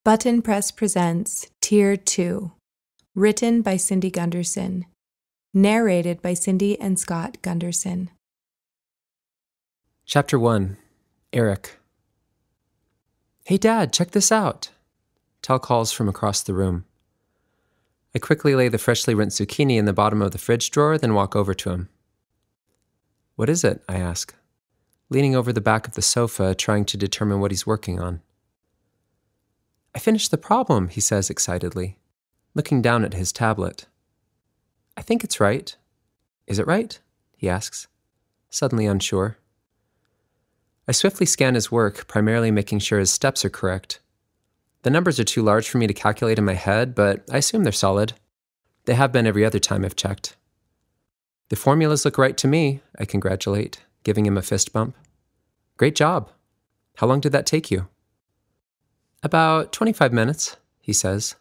Button Press presents Tier 2, written by Cindy Gunderson, narrated by Cindy and Scott Gunderson. Chapter 1. Eric. "Hey Dad, check this out." Tal calls from across the room. I quickly lay the freshly rinsed zucchini in the bottom of the fridge drawer, then walk over to him. "What is it?" I ask, leaning over the back of the sofa, trying to determine what he's working on. "I finished the problem," he says excitedly, looking down at his tablet. "I think it's right." "Is it right?" he asks, suddenly unsure. I swiftly scan his work, primarily making sure his steps are correct. The numbers are too large for me to calculate in my head, but I assume they're solid. They have been every other time I've checked. "The formulas look right to me," I congratulate, giving him a fist bump. "Great job. How long did that take you?" "About 25 minutes, he says,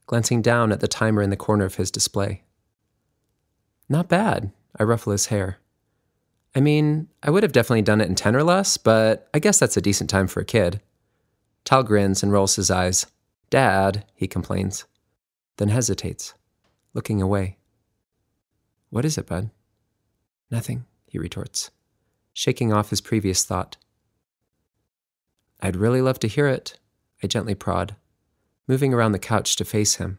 glancing down at the timer in the corner of his display. "Not bad," I ruffle his hair. "I mean, I would have definitely done it in 10 or less, but I guess that's a decent time for a kid." Tal grins and rolls his eyes. "Dad," he complains, then hesitates, looking away. "What is it, bud?" "Nothing," he retorts, shaking off his previous thought. "I'd really love to hear it," I gently prod, moving around the couch to face him.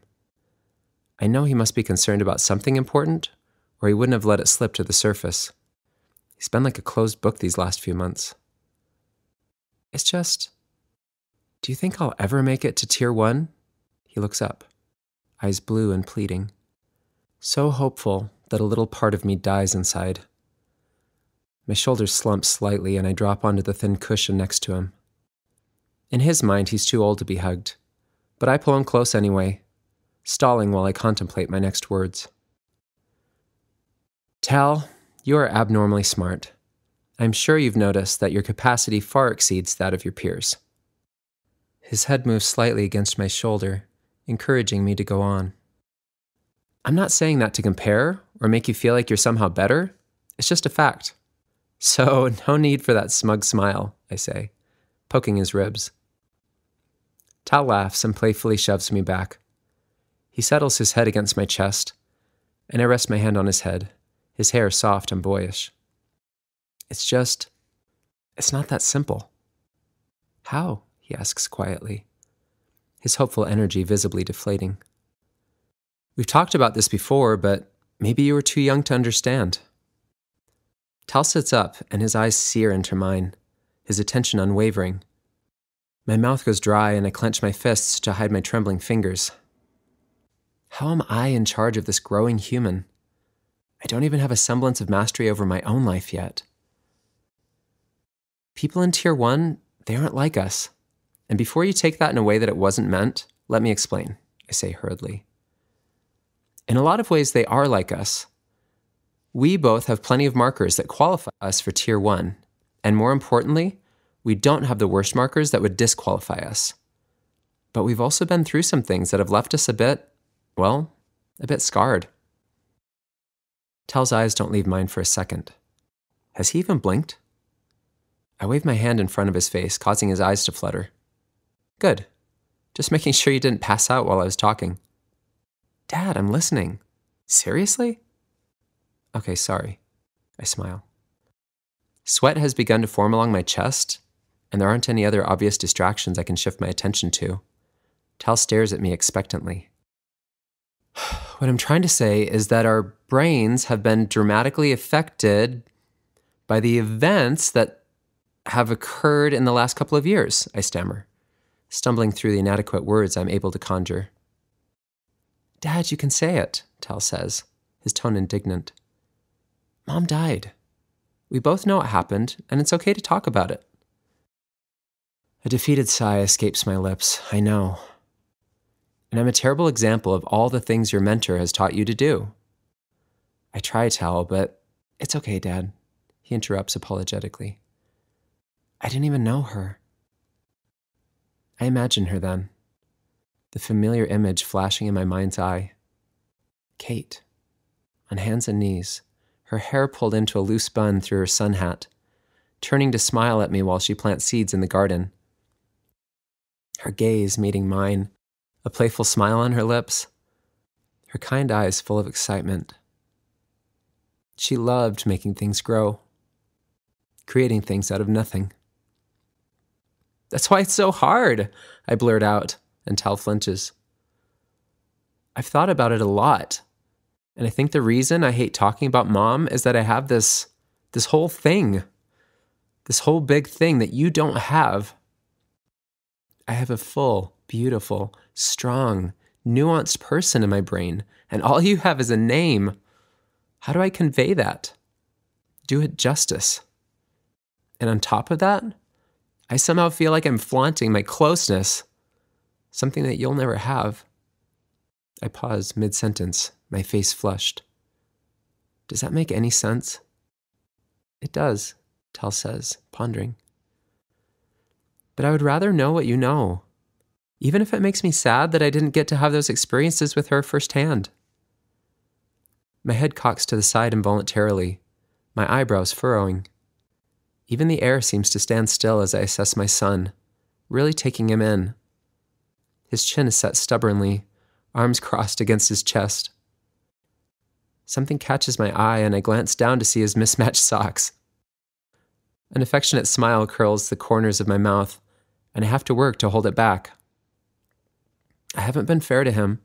I know he must be concerned about something important, or he wouldn't have let it slip to the surface. He's been like a closed book these last few months. "It's just, do you think I'll ever make it to Tier 1? He looks up, eyes blue and pleading, so hopeful that a little part of me dies inside. My shoulders slump slightly and I drop onto the thin cushion next to him. In his mind, he's too old to be hugged, but I pull him close anyway, stalling while I contemplate my next words. "Tal, you are abnormally smart. I'm sure you've noticed that your capacity far exceeds that of your peers." His head moves slightly against my shoulder, encouraging me to go on. "I'm not saying that to compare or make you feel like you're somehow better. It's just a fact. So no need for that smug smile," I say, poking his ribs. Tal laughs and playfully shoves me back. He settles his head against my chest, and I rest my hand on his head, his hair soft and boyish. It's not that simple." "How?" he asks quietly, his hopeful energy visibly deflating. "We've talked about this before, but maybe you were too young to understand." Tal sits up, and his eyes sear into mine, his attention unwavering. My mouth goes dry, and I clench my fists to hide my trembling fingers. How am I in charge of this growing human? I don't even have a semblance of mastery over my own life yet. "People in Tier 1, they aren't like us. And before you take that in a way that it wasn't meant, let me explain," I say hurriedly. "In a lot of ways, they are like us. We both have plenty of markers that qualify us for Tier 1, and more importantly, we don't have the worst markers that would disqualify us. But we've also been through some things that have left us a bit scarred." Tal's eyes don't leave mine for a second. Has he even blinked? I wave my hand in front of his face, causing his eyes to flutter. "Good. Just making sure you didn't pass out while I was talking." "Dad, I'm listening." "Seriously?" "Okay, sorry." I smile. Sweat has begun to form along my chest, and there aren't any other obvious distractions I can shift my attention to. Tal stares at me expectantly. "What I'm trying to say is that our brains have been dramatically affected by the events that have occurred in the last couple of years," I stammer, stumbling through the inadequate words I'm able to conjure. "Dad, you can say it," Tal says, his tone indignant. "Mom died. We both know it happened, and it's okay to talk about it." A defeated sigh escapes my lips. I know. And I'm a terrible example of all the things your mentor has taught you to do. I try, Tal, but it's okay, Dad, he interrupts apologetically. I didn't even know her. I imagine her then, the familiar image flashing in my mind's eye. Kate, on hands and knees, her hair pulled into a loose bun through her sun hat, turning to smile at me while she plants seeds in the garden. her gaze meeting mine, a playful smile on her lips, her kind eyes full of excitement. She loved making things grow, creating things out of nothing. "That's why it's so hard," I blurt out, and Tal flinches. I've thought about it a lot, and I think the reason I hate talking about Mom is that I have this whole thing, this whole big thing that you don't have. I have a full, beautiful, strong, nuanced person in my brain, and all you have is a name. How do I convey that? Do it justice? And on top of that, I somehow feel like I'm flaunting my closeness, something that you'll never have. I pause mid-sentence, my face flushed. Does that make any sense? It does, Tal says, pondering. But I would rather know what you know, even if it makes me sad that I didn't get to have those experiences with her firsthand. My head cocks to the side involuntarily, my eyebrows furrowing. Even the air seems to stand still as I assess my son, really taking him in. His chin is set stubbornly, arms crossed against his chest. Something catches my eye and I glance down to see his mismatched socks. An affectionate smile curls the corners of my mouth, and I have to work to hold it back. I haven't been fair to him.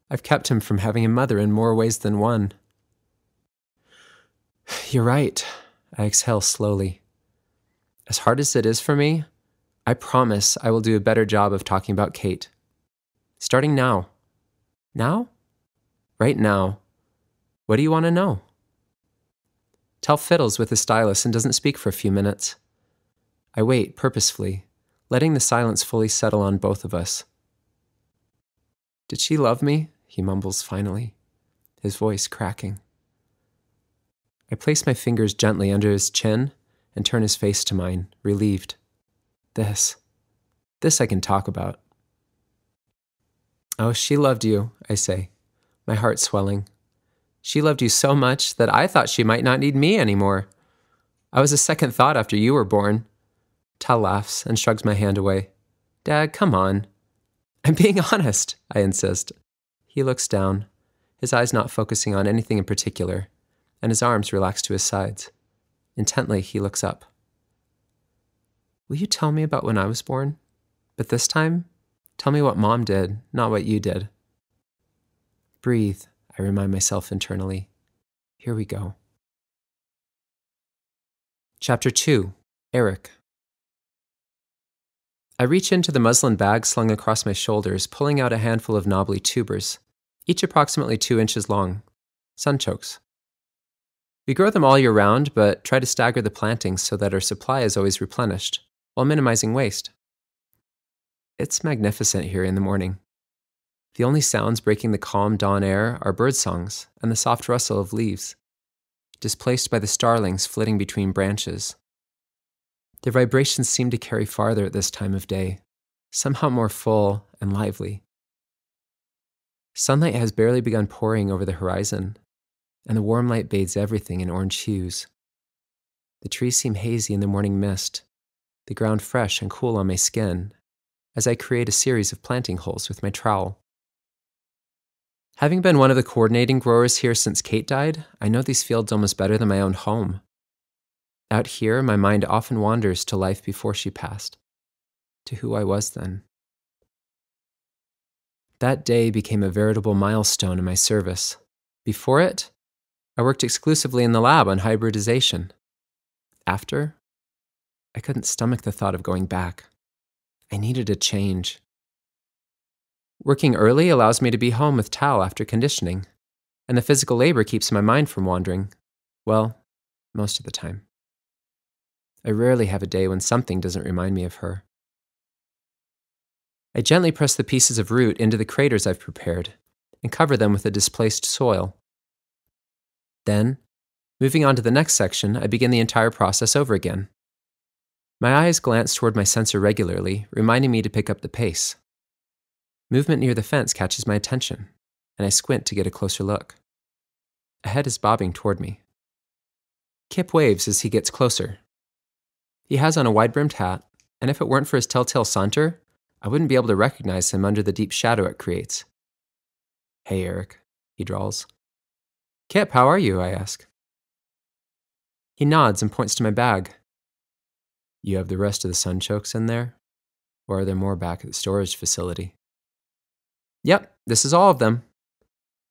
I've kept him from having a mother in more ways than one. You're right, I exhale slowly. As hard as it is for me, I promise I will do a better job of talking about Kate. Starting now. Now? Right now. What do you want to know? Tal fiddles with his stylus and doesn't speak for a few minutes. I wait purposefully, letting the silence fully settle on both of us. Did she love me? He mumbles finally, his voice cracking. I place my fingers gently under his chin and turn his face to mine, relieved. This I can talk about. Oh, she loved you, I say, my heart swelling. She loved you so much that I thought she might not need me anymore. I was a second thought after you were born. Tal laughs and shrugs my hand away. Dad, come on. I'm being honest, I insist. He looks down, his eyes not focusing on anything in particular, and his arms relax to his sides. Intently, he looks up. Will you tell me about when I was born? But this time, tell me what Mom did, not what you did. Breathe, I remind myself internally. Here we go. Chapter 2, Eric. I reach into the muslin bag slung across my shoulders, pulling out a handful of knobbly tubers, each approximately 2 inches long, sunchokes. We grow them all year round, but try to stagger the plantings so that our supply is always replenished, while minimizing waste. It's magnificent here in the morning. The only sounds breaking the calm dawn air are bird songs and the soft rustle of leaves, displaced by the starlings flitting between branches. Their vibrations seem to carry farther at this time of day, somehow more full and lively. Sunlight has barely begun pouring over the horizon, and the warm light bathes everything in orange hues. The trees seem hazy in the morning mist, the ground fresh and cool on my skin, as I create a series of planting holes with my trowel. Having been one of the coordinating growers here since Kate died, I know these fields almost better than my own home. Out here, my mind often wanders to life before she passed, to who I was then. That day became a veritable milestone in my service. Before it, I worked exclusively in the lab on hybridization. After, I couldn't stomach the thought of going back. I needed a change. Working early allows me to be home with Tal after conditioning, and the physical labor keeps my mind from wandering. Well, most of the time. I rarely have a day when something doesn't remind me of her. I gently press the pieces of root into the craters I've prepared and cover them with the displaced soil. Then, moving on to the next section, I begin the entire process over again. My eyes glance toward my sensor regularly, reminding me to pick up the pace. Movement near the fence catches my attention, and I squint to get a closer look. A head is bobbing toward me. Kip waves as he gets closer. He has on a wide-brimmed hat, and if it weren't for his telltale saunter, I wouldn't be able to recognize him under the deep shadow it creates. "Hey, Eric," he drawls. "Kip, how are you?" I ask. He nods and points to my bag. "You have the rest of the sunchokes in there? Or are there more back at the storage facility?" "Yep, this is all of them.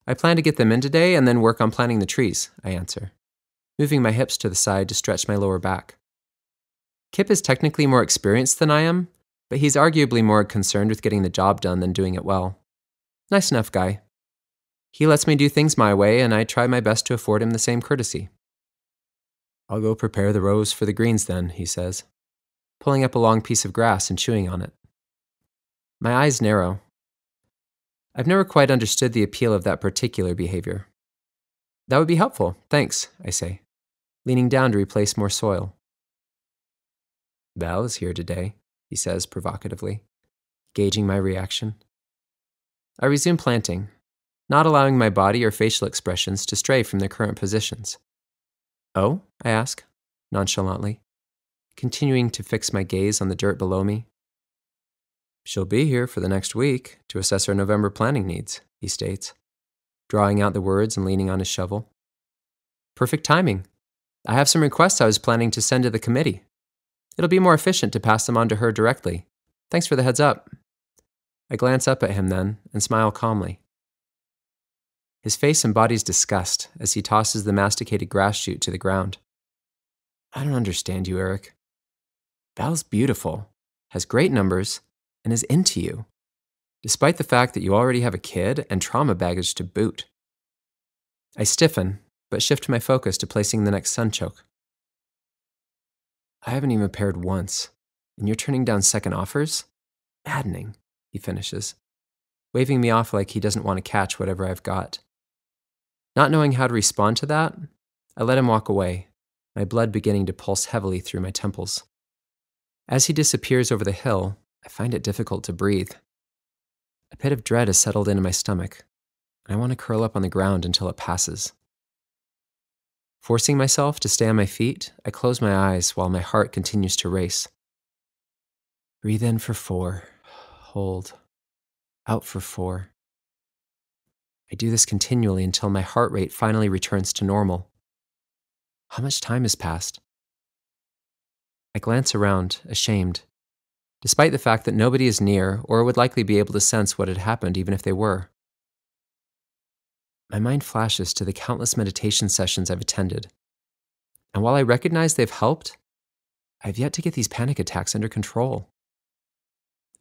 I plan to get them in today and then work on planting the trees," I answer, moving my hips to the side to stretch my lower back. Kip is technically more experienced than I am, but he's arguably more concerned with getting the job done than doing it well. Nice enough guy. He lets me do things my way, and I try my best to afford him the same courtesy. "I'll go prepare the rows for the greens then," he says, pulling up a long piece of grass and chewing on it. My eyes narrow. I've never quite understood the appeal of that particular behavior. "That would be helpful, thanks," I say, leaning down to replace more soil. "Val is here today," he says provocatively, gauging my reaction. I resume planting, not allowing my body or facial expressions to stray from their current positions. "Oh?" I ask, nonchalantly, continuing to fix my gaze on the dirt below me. "She'll be here for the next week to assess our November planning needs," he states, drawing out the words and leaning on his shovel. "Perfect timing. I have some requests I was planning to send to the committee. It'll be more efficient to pass them on to her directly. Thanks for the heads up." I glance up at him then and smile calmly. His face embodies disgust as he tosses the masticated grass shoot to the ground. "I don't understand you, Eric. Val's beautiful, has great numbers, and is into you, despite the fact that you already have a kid and trauma baggage to boot." I stiffen, but shift my focus to placing the next sunchoke. "I haven't even paired once, and you're turning down second offers? Maddening," he finishes, waving me off like he doesn't want to catch whatever I've got. Not knowing how to respond to that, I let him walk away, my blood beginning to pulse heavily through my temples. As he disappears over the hill, I find it difficult to breathe. A pit of dread has settled into my stomach, and I want to curl up on the ground until it passes. Forcing myself to stay on my feet, I close my eyes while my heart continues to race. Breathe in for 4. Hold. Out for 4. I do this continually until my heart rate finally returns to normal. How much time has passed? I glance around, ashamed, despite the fact that nobody is near or would likely be able to sense what had happened even if they were. My mind flashes to the countless meditation sessions I've attended, and while I recognize they've helped, I've yet to get these panic attacks under control.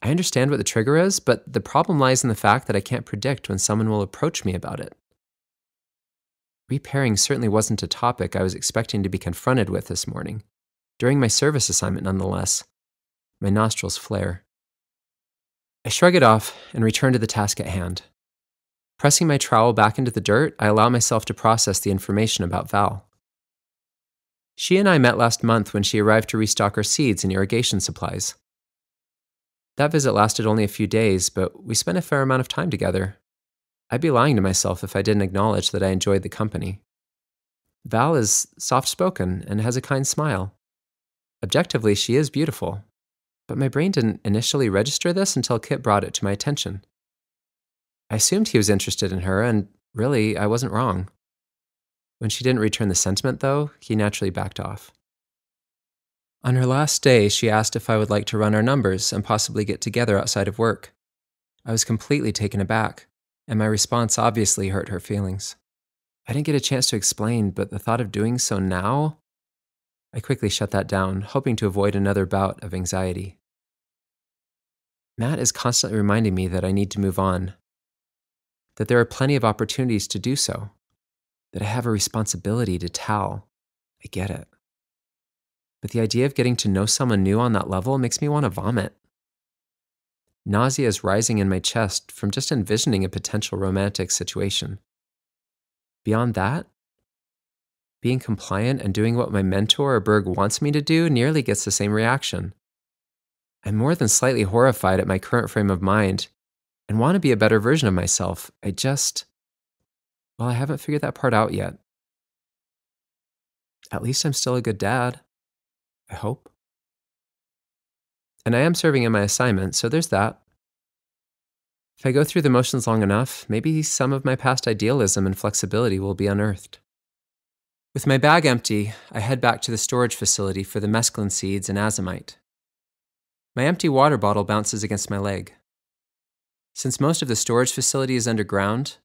I understand what the trigger is, but the problem lies in the fact that I can't predict when someone will approach me about it. Repairing certainly wasn't a topic I was expecting to be confronted with this morning, during my service assignment nonetheless. My nostrils flare. I shrug it off and return to the task at hand. Pressing my trowel back into the dirt, I allow myself to process the information about Val. She and I met last month when she arrived to restock our seeds and irrigation supplies. That visit lasted only a few days, but we spent a fair amount of time together. I'd be lying to myself if I didn't acknowledge that I enjoyed the company. Val is soft-spoken and has a kind smile. Objectively, she is beautiful, but my brain didn't initially register this until Kit brought it to my attention. I assumed he was interested in her, and really, I wasn't wrong. When she didn't return the sentiment, though, he naturally backed off. On her last day, she asked if I would like to run our numbers and possibly get together outside of work. I was completely taken aback, and my response obviously hurt her feelings. I didn't get a chance to explain, but the thought of doing so now? I quickly shut that down, hoping to avoid another bout of anxiety. Matt is constantly reminding me that I need to move on, that there are plenty of opportunities to do so, that I have a responsibility to tell. I get it. But the idea of getting to know someone new on that level makes me want to vomit. Nausea is rising in my chest from just envisioning a potential romantic situation. Beyond that, being compliant and doing what my mentor or Berg wants me to do nearly gets the same reaction. I'm more than slightly horrified at my current frame of mind and want to be a better version of myself. I haven't figured that part out yet. At least I'm still a good dad. I hope. And I am serving in my assignment, so there's that. If I go through the motions long enough, maybe some of my past idealism and flexibility will be unearthed. With my bag empty, I head back to the storage facility for the mesclun seeds and azomite. My empty water bottle bounces against my leg. Since most of the storage facility is underground,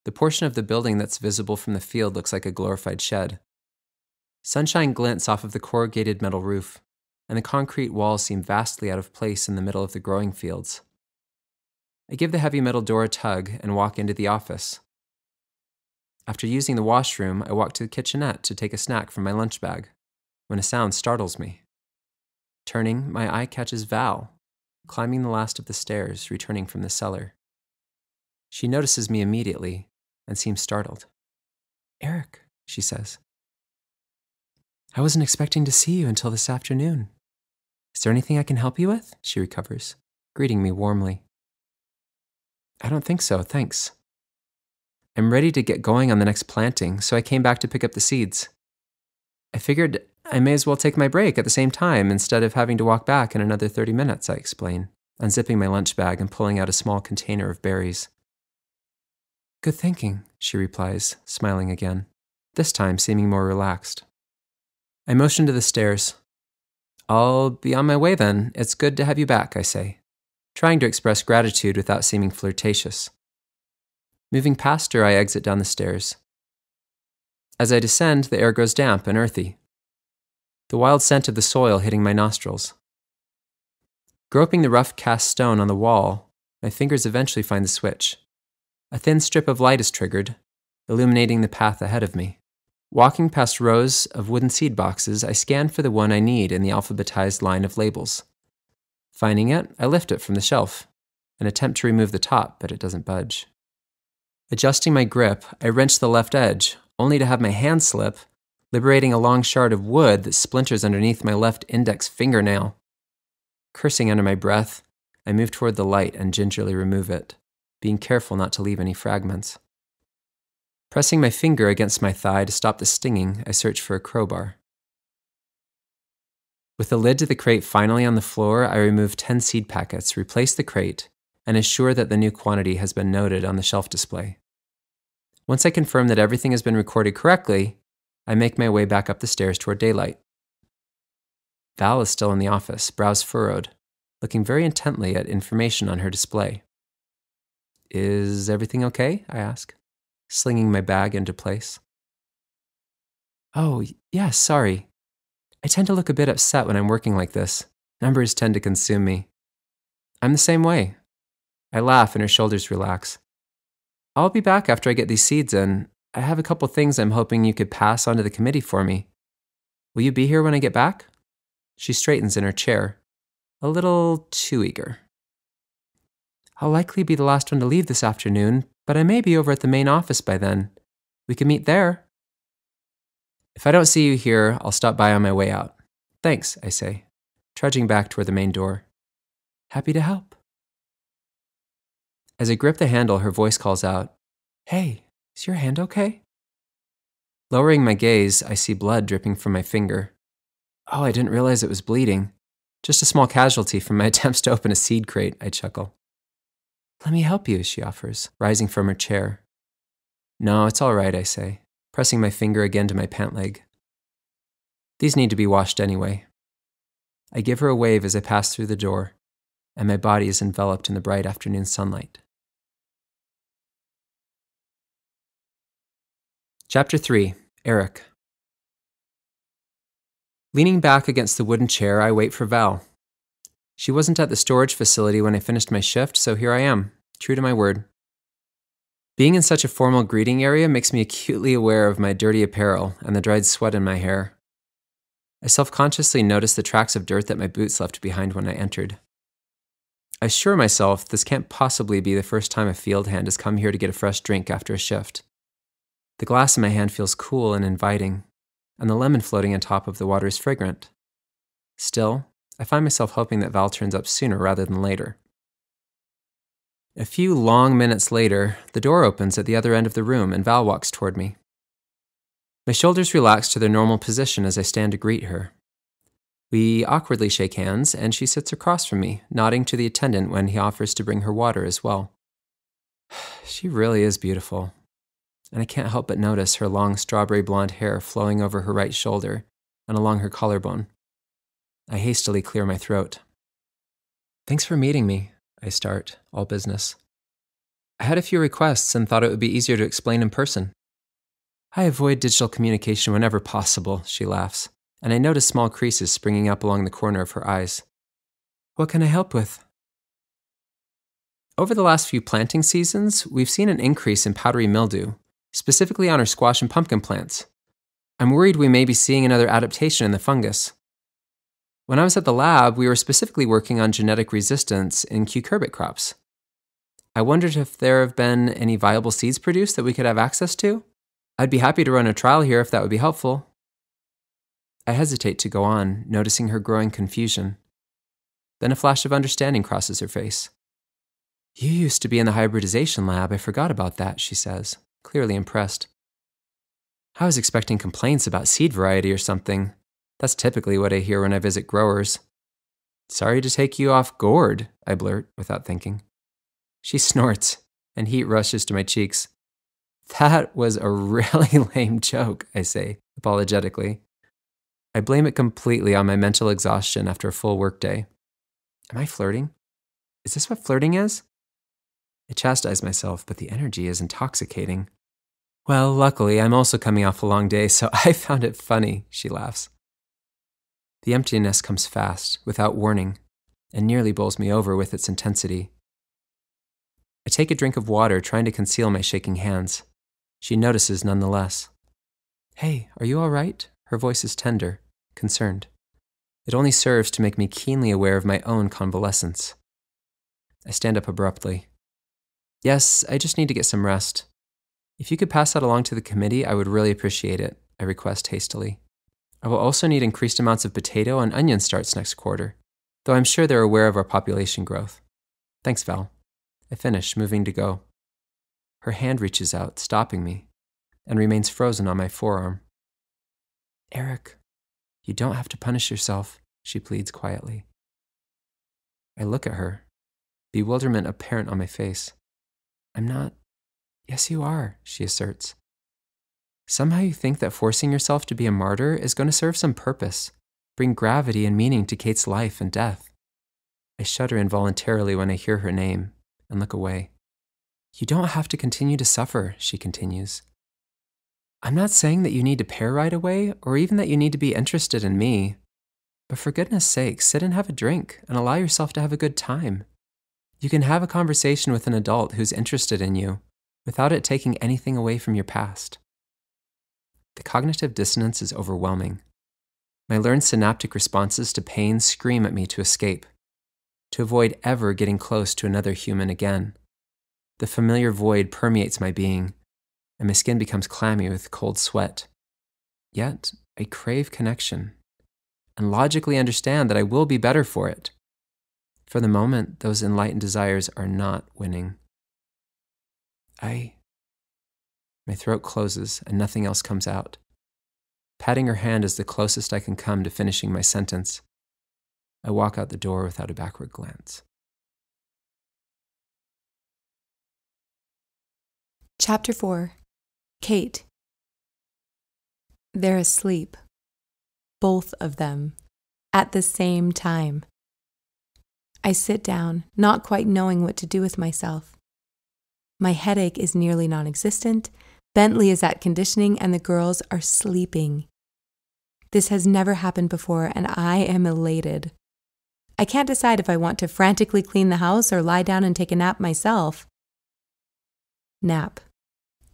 the portion of the building that's visible from the field looks like a glorified shed. Sunshine glints off of the corrugated metal roof, and the concrete walls seem vastly out of place in the middle of the growing fields. I give the heavy metal door a tug and walk into the office. After using the washroom, I walk to the kitchenette to take a snack from my lunch bag, when a sound startles me. Turning, my eye catches Val, climbing the last of the stairs, returning from the cellar. She notices me immediately and seems startled. "Eric," she says. "I wasn't expecting to see you until this afternoon. Is there anything I can help you with?" She recovers, greeting me warmly. "I don't think so, thanks. I'm ready to get going on the next planting, so I came back to pick up the seeds. I figured I may as well take my break at the same time instead of having to walk back in another 30 minutes, I explain, unzipping my lunch bag and pulling out a small container of berries. "Good thinking," she replies, smiling again, this time seeming more relaxed. I motion to the stairs. "I'll be on my way then. It's good to have you back," I say, trying to express gratitude without seeming flirtatious. Moving past her, I exit down the stairs. As I descend, the air grows damp and earthy, the wild scent of the soil hitting my nostrils. Groping the rough cast stone on the wall, my fingers eventually find the switch. A thin strip of light is triggered, illuminating the path ahead of me. Walking past rows of wooden seed boxes, I scan for the one I need in the alphabetized line of labels. Finding it, I lift it from the shelf and attempt to remove the top, but it doesn't budge. Adjusting my grip, I wrench the left edge, only to have my hand slip, liberating a long shard of wood that splinters underneath my left index fingernail. Cursing under my breath, I move toward the light and gingerly remove it, being careful not to leave any fragments. Pressing my finger against my thigh to stop the stinging, I search for a crowbar. With the lid to the crate finally on the floor, I remove 10 seed packets, replace the crate, and assure that the new quantity has been noted on the shelf display. Once I confirm that everything has been recorded correctly, I make my way back up the stairs toward daylight. Val is still in the office, brows furrowed, looking very intently at information on her display. "Is everything okay?" I ask, slinging my bag into place. "Oh, yes, sorry. I tend to look a bit upset when I'm working like this. Numbers tend to consume me." "I'm the same way." I laugh and her shoulders relax. "I'll be back after I get these seeds in. I have a couple things I'm hoping you could pass on to the committee for me. Will you be here when I get back?" She straightens in her chair, a little too eager. "I'll likely be the last one to leave this afternoon, but I may be over at the main office by then. We can meet there." "If I don't see you here, I'll stop by on my way out." "Thanks," I say, trudging back toward the main door. "Happy to help." As I grip the handle, her voice calls out, "Hey, is your hand okay?" Lowering my gaze, I see blood dripping from my finger. "Oh, I didn't realize it was bleeding. Just a small casualty from my attempts to open a seed crate," I chuckle. "Let me help you," she offers, rising from her chair. "No, it's all right," I say, pressing my finger again to my pant leg. "These need to be washed anyway." I give her a wave as I pass through the door, and my body is enveloped in the bright afternoon sunlight. Chapter 3. Eric. Leaning back against the wooden chair, I wait for Val. She wasn't at the storage facility when I finished my shift, so here I am, true to my word. Being in such a formal greeting area makes me acutely aware of my dirty apparel and the dried sweat in my hair. I self-consciously notice the tracks of dirt that my boots left behind when I entered. I assure myself this can't possibly be the first time a field hand has come here to get a fresh drink after a shift. The glass in my hand feels cool and inviting, and the lemon floating on top of the water is fragrant. Still, I find myself hoping that Val turns up sooner rather than later. A few long minutes later, the door opens at the other end of the room and Val walks toward me. My shoulders relax to their normal position as I stand to greet her. We awkwardly shake hands, and she sits across from me, nodding to the attendant when he offers to bring her water as well. She really is beautiful, and I can't help but notice her long strawberry blonde hair flowing over her right shoulder and along her collarbone. I hastily clear my throat. Thanks for meeting me, I start, all business. I had a few requests and thought it would be easier to explain in person. I avoid digital communication whenever possible, she laughs, and I notice small creases springing up along the corner of her eyes. What can I help with? Over the last few planting seasons, we've seen an increase in powdery mildew, specifically on our squash and pumpkin plants. I'm worried we may be seeing another adaptation in the fungus. When I was at the lab, we were specifically working on genetic resistance in cucurbit crops. I wondered if there have been any viable seeds produced that we could have access to. I'd be happy to run a trial here if that would be helpful. I hesitate to go on, noticing her growing confusion. Then a flash of understanding crosses her face. You used to be in the hybridization lab. I forgot about that, she says, clearly impressed. I was expecting complaints about seed variety or something. That's typically what I hear when I visit growers. Sorry to take you off guard, I blurt without thinking. She snorts, and heat rushes to my cheeks. That was a really lame joke, I say, apologetically. I blame it completely on my mental exhaustion after a full workday. Am I flirting? Is this what flirting is? I chastise myself, but the energy is intoxicating. Well, luckily, I'm also coming off a long day, so I found it funny, she laughs. The emptiness comes fast, without warning, and nearly bowls me over with its intensity. I take a drink of water, trying to conceal my shaking hands. She notices nonetheless. Hey, are you all right? Her voice is tender, concerned. It only serves to make me keenly aware of my own convalescence. I stand up abruptly. Yes, I just need to get some rest. If you could pass that along to the committee, I would really appreciate it, I request hastily. I will also need increased amounts of potato and onion starts next quarter, though I'm sure they're aware of our population growth. Thanks, Val. I finish, moving to go. Her hand reaches out, stopping me, and remains frozen on my forearm. Eric, you don't have to punish yourself, she pleads quietly. I look at her, bewilderment apparent on my face. I'm not. Yes, you are, she asserts. Somehow you think that forcing yourself to be a martyr is going to serve some purpose, bring gravity and meaning to Kate's life and death. I shudder involuntarily when I hear her name and look away. You don't have to continue to suffer, she continues. I'm not saying that you need to pair right away or even that you need to be interested in me, but for goodness sake, sit and have a drink and allow yourself to have a good time. You can have a conversation with an adult who's interested in you without it taking anything away from your past. The cognitive dissonance is overwhelming. My learned synaptic responses to pain scream at me to escape, to avoid ever getting close to another human again. The familiar void permeates my being, and my skin becomes clammy with cold sweat. Yet, I crave connection, and logically understand that I will be better for it. For the moment, those enlightened desires are not winning. My throat closes and nothing else comes out. Patting her hand is the closest I can come to finishing my sentence. I walk out the door without a backward glance. Chapter 4. Kate. They're asleep. Both of them. At the same time. I sit down, not quite knowing what to do with myself. My headache is nearly non-existent, Bentley is at conditioning, and the girls are sleeping. This has never happened before, and I am elated. I can't decide if I want to frantically clean the house or lie down and take a nap myself. Nap.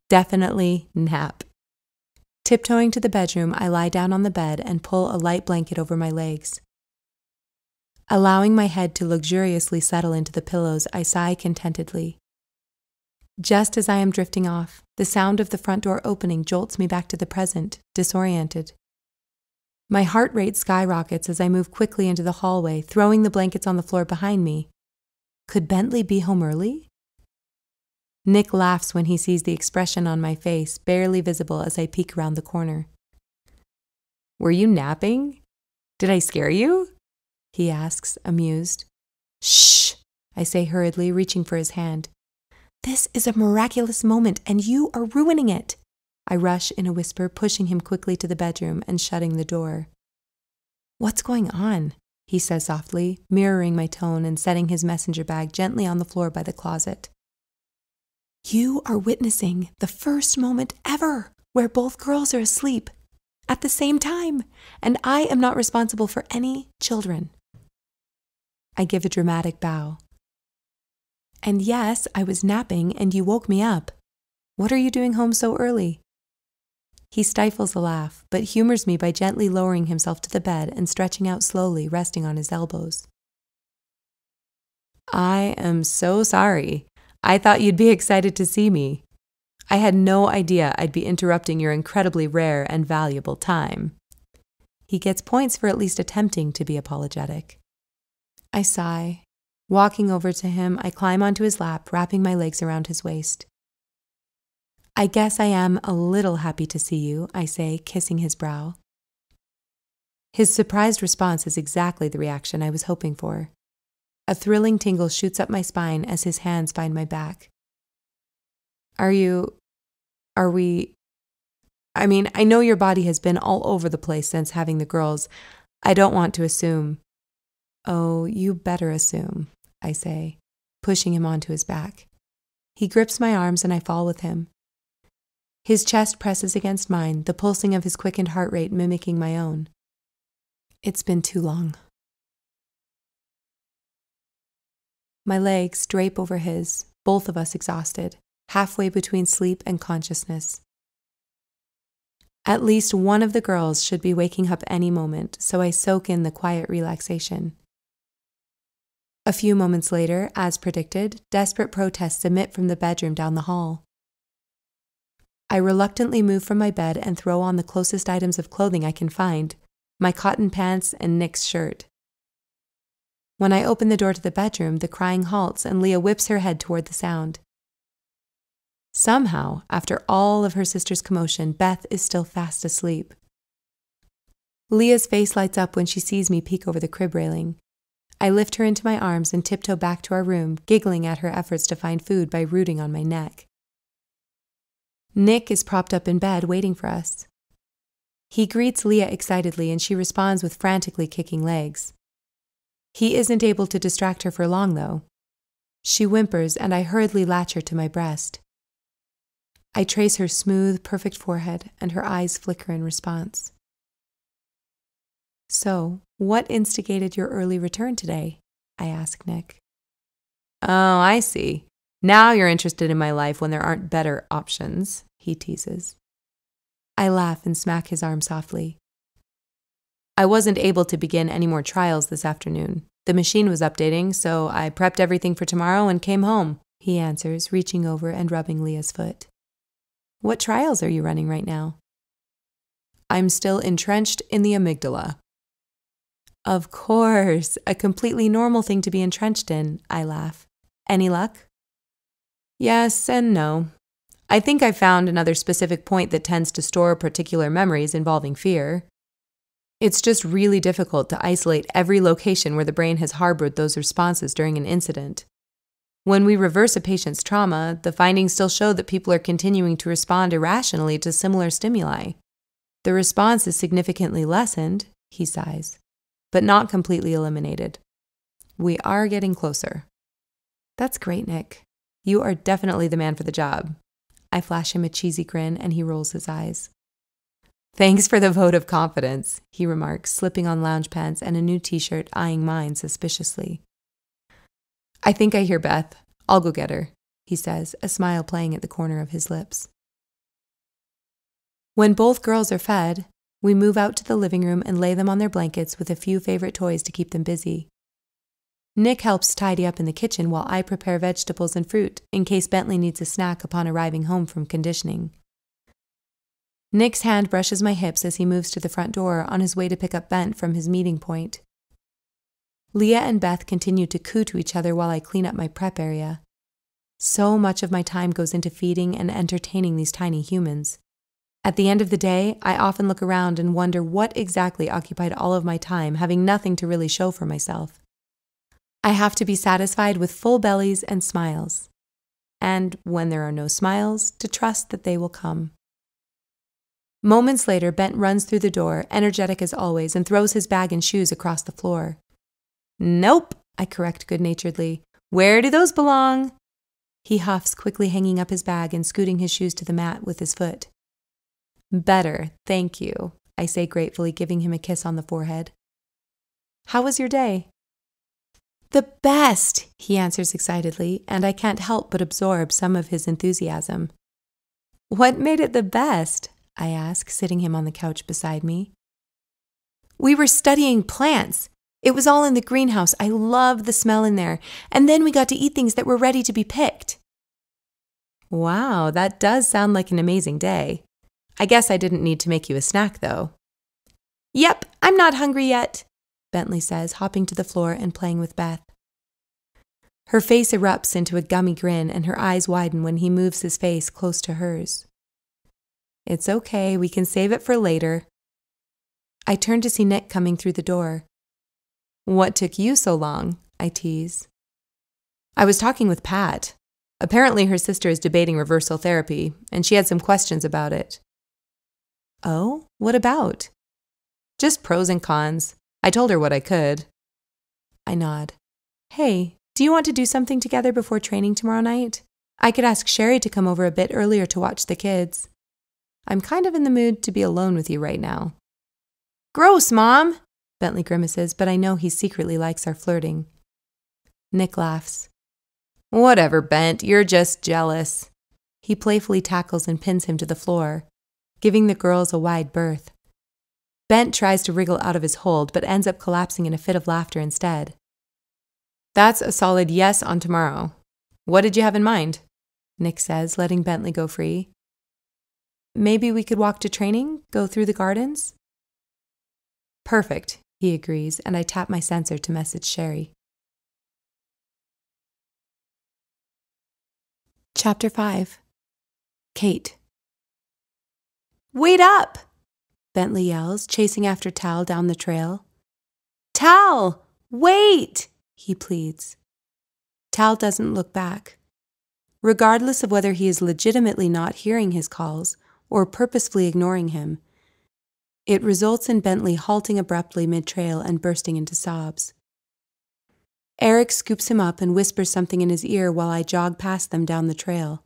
Definitely nap. Tiptoeing to the bedroom, I lie down on the bed and pull a light blanket over my legs. Allowing my head to luxuriously settle into the pillows, I sigh contentedly. Just as I am drifting off, the sound of the front door opening jolts me back to the present, disoriented. My heart rate skyrockets as I move quickly into the hallway, throwing the blankets on the floor behind me. Could Bentley be home early? Nick laughs when he sees the expression on my face, barely visible as I peek around the corner. Were you napping? Did I scare you? He asks, amused. Shh, I say hurriedly, reaching for his hand. This is a miraculous moment, and you are ruining it. I rush in a whisper, pushing him quickly to the bedroom and shutting the door. What's going on? He says softly, mirroring my tone and setting his messenger bag gently on the floor by the closet. You are witnessing the first moment ever where both girls are asleep at the same time, and I am not responsible for any children. I give a dramatic bow. And yes, I was napping and you woke me up. What are you doing home so early? He stifles a laugh, but humors me by gently lowering himself to the bed and stretching out slowly, resting on his elbows. I am so sorry. I thought you'd be excited to see me. I had no idea I'd be interrupting your incredibly rare and valuable time. He gets points for at least attempting to be apologetic. I sigh. Walking over to him, I climb onto his lap, wrapping my legs around his waist. I guess I am a little happy to see you, I say, kissing his brow. His surprised response is exactly the reaction I was hoping for. A thrilling tingle shoots up my spine as his hands find my back. I know your body has been all over the place since having the girls. I don't want to assume. Oh, you better assume, I say, pushing him onto his back. He grips my arms and I fall with him. His chest presses against mine, the pulsing of his quickened heart rate mimicking my own. It's been too long. My legs drape over his, both of us exhausted, halfway between sleep and consciousness. At least one of the girls should be waking up any moment, so I soak in the quiet relaxation. A few moments later, as predicted, desperate protests emit from the bedroom down the hall. I reluctantly move from my bed and throw on the closest items of clothing I can find, my cotton pants and Nick's shirt. When I open the door to the bedroom, the crying halts and Leah whips her head toward the sound. Somehow, after all of her sister's commotion, Beth is still fast asleep. Leah's face lights up when she sees me peek over the crib railing. I lift her into my arms and tiptoe back to our room, giggling at her efforts to find food by rooting on my neck. Nick is propped up in bed waiting for us. He greets Leah excitedly and she responds with frantically kicking legs. He isn't able to distract her for long, though. She whimpers and I hurriedly latch her to my breast. I trace her smooth, perfect forehead and her eyes flicker in response. So, what instigated your early return today? I ask Nick. Oh, I see. Now you're interested in my life when there aren't better options, he teases. I laugh and smack his arm softly. I wasn't able to begin any more trials this afternoon. The machine was updating, so I prepped everything for tomorrow and came home, he answers, reaching over and rubbing Leah's foot. What trials are you running right now? I'm still entrenched in the amygdala. Of course, a completely normal thing to be entrenched in, I laugh. Any luck? Yes and no. I think I found another specific point that tends to store particular memories involving fear. It's just really difficult to isolate every location where the brain has harbored those responses during an incident. When we reverse a patient's trauma, the findings still show that people are continuing to respond irrationally to similar stimuli. The response is significantly lessened, he sighs, but not completely eliminated. We are getting closer. That's great, Nick. You are definitely the man for the job. I flash him a cheesy grin and he rolls his eyes. Thanks for the vote of confidence, he remarks, slipping on lounge pants and a new t-shirt, eyeing mine suspiciously. I think I hear Beth. I'll go get her, he says, a smile playing at the corner of his lips. When both girls are fed, we move out to the living room and lay them on their blankets with a few favorite toys to keep them busy. Nick helps tidy up in the kitchen while I prepare vegetables and fruit in case Bentley needs a snack upon arriving home from conditioning. Nick's hand brushes my hips as he moves to the front door on his way to pick up Bent from his meeting point. Leah and Beth continue to coo to each other while I clean up my prep area. So much of my time goes into feeding and entertaining these tiny humans. At the end of the day, I often look around and wonder what exactly occupied all of my time, having nothing to really show for myself. I have to be satisfied with full bellies and smiles. and when there are no smiles, to trust that they will come. Moments later, Bent runs through the door, energetic as always, and throws his bag and shoes across the floor. "Nope," I correct good-naturedly. "Where do those belong?" He huffs, quickly hanging up his bag and scooting his shoes to the mat with his foot. "Better, thank you," I say gratefully, giving him a kiss on the forehead. "How was your day?" "The best," he answers excitedly, and I can't help but absorb some of his enthusiasm. "What made it the best?" I ask, sitting him on the couch beside me. "We were studying plants. It was all in the greenhouse. I loved the smell in there. And then we got to eat things that were ready to be picked." "Wow, that does sound like an amazing day. I guess I didn't need to make you a snack, though." "Yep, I'm not hungry yet," Bentley says, hopping to the floor and playing with Beth. Her face erupts into a gummy grin, and her eyes widen when he moves his face close to hers. "It's okay, we can save it for later." I turn to see Nick coming through the door. "What took you so long?" I tease. "I was talking with Pat. Apparently her sister is debating reversal therapy, and she had some questions about it." "Oh, what about?" "Just pros and cons. I told her what I could." I nod. "Hey, do you want to do something together before training tomorrow night? I could ask Sherry to come over a bit earlier to watch the kids. I'm kind of in the mood to be alone with you right now." "Gross, Mom!" Bentley grimaces, but I know he secretly likes our flirting. Nick laughs. "Whatever, Bent, you're just jealous." He playfully tackles and pins him to the floor, giving the girls a wide berth. Bent tries to wriggle out of his hold, but ends up collapsing in a fit of laughter instead. "That's a solid yes on tomorrow. What did you have in mind?" Nick says, letting Bentley go free. "Maybe we could walk to training, go through the gardens?" "Perfect," he agrees, and I tap my sensor to message Sherry. Chapter 5. Kate. "Wait up!" Bentley yells, chasing after Tal down the trail. "Tal, wait!" he pleads. Tal doesn't look back. Regardless of whether he is legitimately not hearing his calls or purposefully ignoring him, it results in Bentley halting abruptly mid-trail and bursting into sobs. Eric scoops him up and whispers something in his ear while I jog past them down the trail.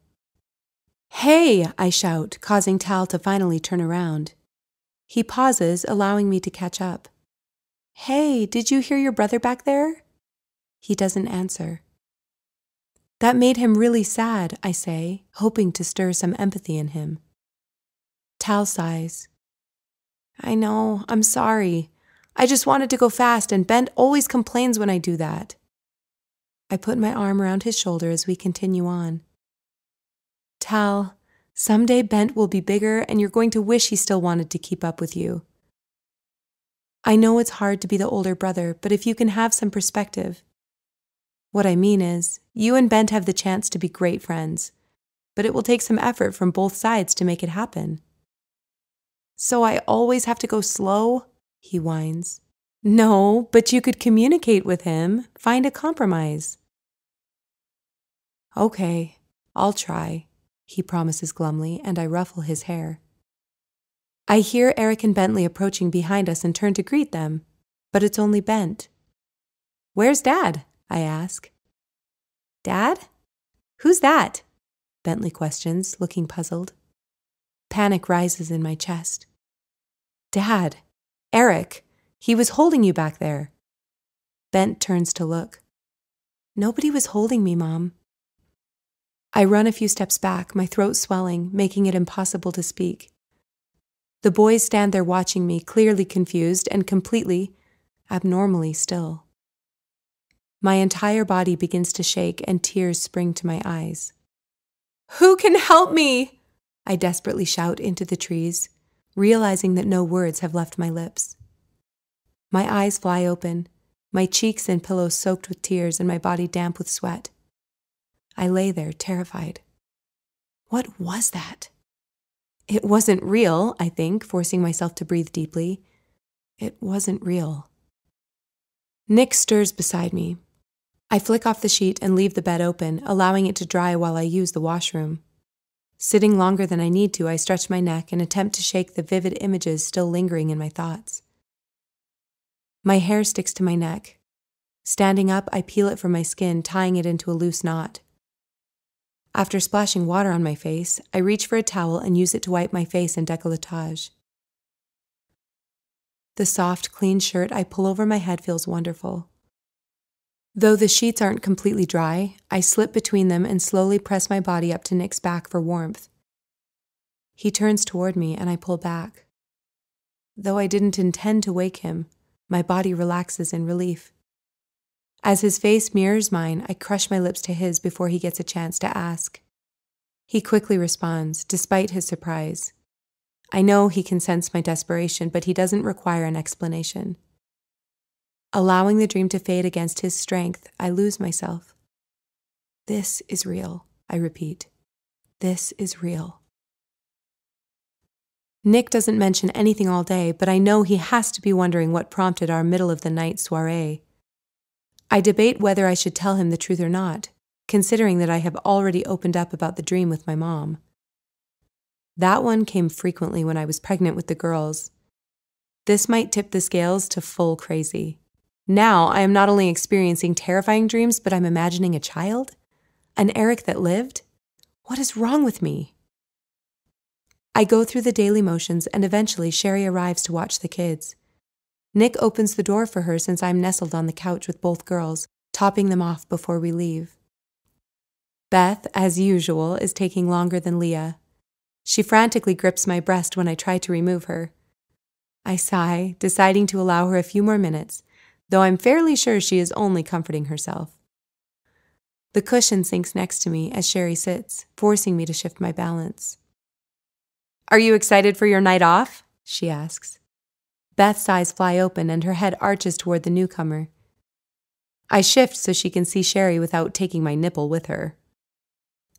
"Hey!" I shout, causing Tal to finally turn around. He pauses, allowing me to catch up. "Hey, did you hear your brother back there?" He doesn't answer. "That made him really sad," I say, hoping to stir some empathy in him. Tal sighs. "I know, I'm sorry. I just wanted to go fast, and Bent always complains when I do that." I put my arm around his shoulder as we continue on. "Tal, someday Bent will be bigger, and you're going to wish he still wanted to keep up with you. I know it's hard to be the older brother, but if you can have some perspective. What I mean is, you and Bent have the chance to be great friends, but it will take some effort from both sides to make it happen." "So I always have to go slow?" he whines. "No, but you could communicate with him, find a compromise." "Okay, I'll try," he promises glumly, and I ruffle his hair. I hear Eric and Bentley approaching behind us and turn to greet them, but it's only Bent. "Where's Dad?" I ask. "Dad? Who's that?" Bentley questions, looking puzzled. Panic rises in my chest. "Dad, Eric, he was holding you back there." Bent turns to look. "Nobody was holding me, Mom." I run a few steps back, my throat swelling, making it impossible to speak. The boys stand there watching me, clearly confused and completely, abnormally still. My entire body begins to shake and tears spring to my eyes. "Who can help me?" I desperately shout into the trees, realizing that no words have left my lips. My eyes fly open, my cheeks and pillows soaked with tears and my body damp with sweat. I lay there, terrified. What was that? It wasn't real, I think, forcing myself to breathe deeply. It wasn't real. Nick stirs beside me. I flick off the sheet and leave the bed open, allowing it to dry while I use the washroom. Sitting longer than I need to, I stretch my neck and attempt to shake the vivid images still lingering in my thoughts. My hair sticks to my neck. Standing up, I peel it from my skin, tying it into a loose knot. After splashing water on my face, I reach for a towel and use it to wipe my face and décolletage. The soft, clean shirt I pull over my head feels wonderful. Though the sheets aren't completely dry, I slip between them and slowly press my body up to Nick's back for warmth. He turns toward me and I pull back. Though I didn't intend to wake him, my body relaxes in relief. As his face mirrors mine, I crush my lips to his before he gets a chance to ask. He quickly responds, despite his surprise. I know he can sense my desperation, but he doesn't require an explanation. Allowing the dream to fade against his strength, I lose myself. This is real, I repeat. This is real. Nick doesn't mention anything all day, but I know he has to be wondering what prompted our middle-of-the-night soiree. I debate whether I should tell him the truth or not, considering that I have already opened up about the dream with my mom. That one came frequently when I was pregnant with the girls. This might tip the scales to full crazy. Now I am not only experiencing terrifying dreams, but I'm imagining a child? An Eric that lived? What is wrong with me? I go through the daily motions and eventually Sherry arrives to watch the kids. Nick opens the door for her since I'm nestled on the couch with both girls, topping them off before we leave. Beth, as usual, is taking longer than Leah. She frantically grips my breast when I try to remove her. I sigh, deciding to allow her a few more minutes, though I'm fairly sure she is only comforting herself. The cushion sinks next to me as Sherry sits, forcing me to shift my balance. "Are you excited for your night off?" she asks. Beth's eyes fly open and her head arches toward the newcomer. I shift so she can see Sherry without taking my nipple with her.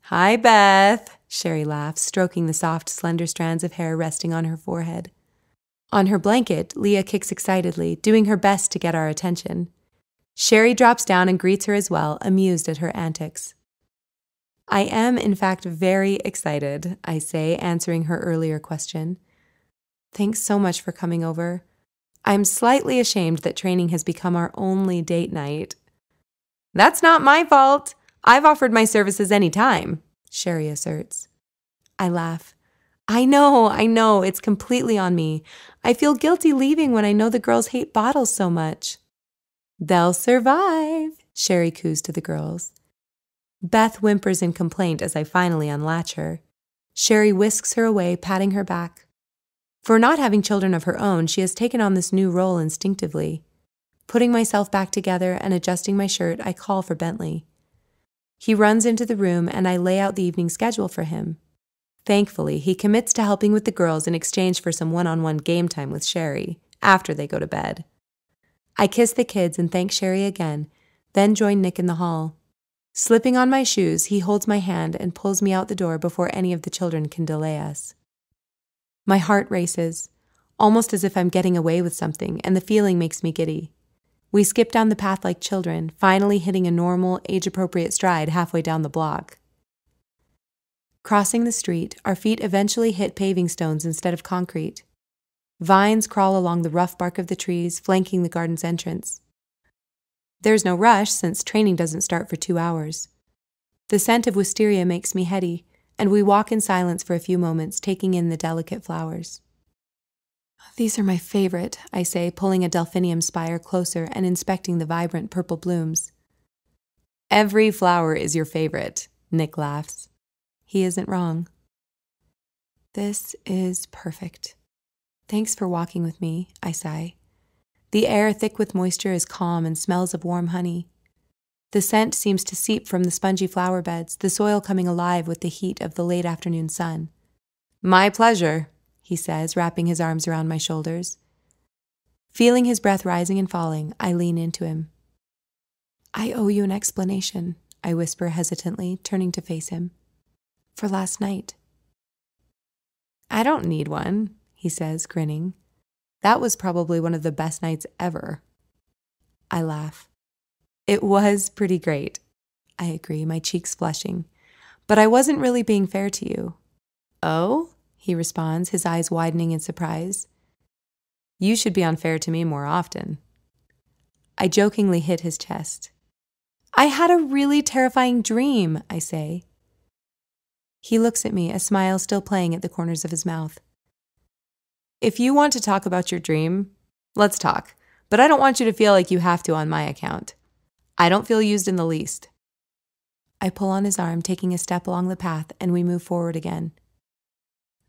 "Hi, Beth," Sherry laughs, stroking the soft, slender strands of hair resting on her forehead. On her blanket, Leah kicks excitedly, doing her best to get our attention. Sherry drops down and greets her as well, amused at her antics. "I am, in fact, very excited," I say, answering her earlier question. "Thanks so much for coming over. I'm slightly ashamed that training has become our only date night." "That's not my fault. I've offered my services any time," Sherry asserts. I laugh. I know, it's completely on me. I feel guilty leaving when I know the girls hate bottles so much. "They'll survive," Sherry coos to the girls. Beth whimpers in complaint as I finally unlatch her. Sherry whisks her away, patting her back. For not having children of her own, she has taken on this new role instinctively. Putting myself back together and adjusting my shirt, I call for Bentley. He runs into the room and I lay out the evening schedule for him. Thankfully, he commits to helping with the girls in exchange for some one-on-one game time with Sherry, after they go to bed. I kiss the kids and thank Sherry again, then join Nick in the hall. Slipping on my shoes, he holds my hand and pulls me out the door before any of the children can delay us. My heart races, almost as if I'm getting away with something, and the feeling makes me giddy. We skip down the path like children, finally hitting a normal, age-appropriate stride halfway down the block. Crossing the street, our feet eventually hit paving stones instead of concrete. Vines crawl along the rough bark of the trees, flanking the garden's entrance. There's no rush since training doesn't start for 2 hours. The scent of wisteria makes me heady, and we walk in silence for a few moments, taking in the delicate flowers. "These are my favorite," I say, pulling a delphinium spire closer and inspecting the vibrant purple blooms. "Every flower is your favorite," Nick laughs. He isn't wrong. "This is perfect. Thanks for walking with me," I sigh. The air, thick with moisture, is calm and smells of warm honey. The scent seems to seep from the spongy flower beds, the soil coming alive with the heat of the late afternoon sun. "My pleasure," he says, wrapping his arms around my shoulders. Feeling his breath rising and falling, I lean into him. "I owe you an explanation," I whisper hesitantly, turning to face him. "For last night." "I don't need one," he says, grinning. "That was probably one of the best nights ever." I laugh. It was pretty great. I agree, my cheeks flushing. But I wasn't really being fair to you. Oh? He responds, his eyes widening in surprise. You should be unfair to me more often. I jokingly hit his chest. I had a really terrifying dream, I say. He looks at me, a smile still playing at the corners of his mouth. If you want to talk about your dream, let's talk. But I don't want you to feel like you have to on my account. I don't feel used in the least. I pull on his arm, taking a step along the path, and we move forward again.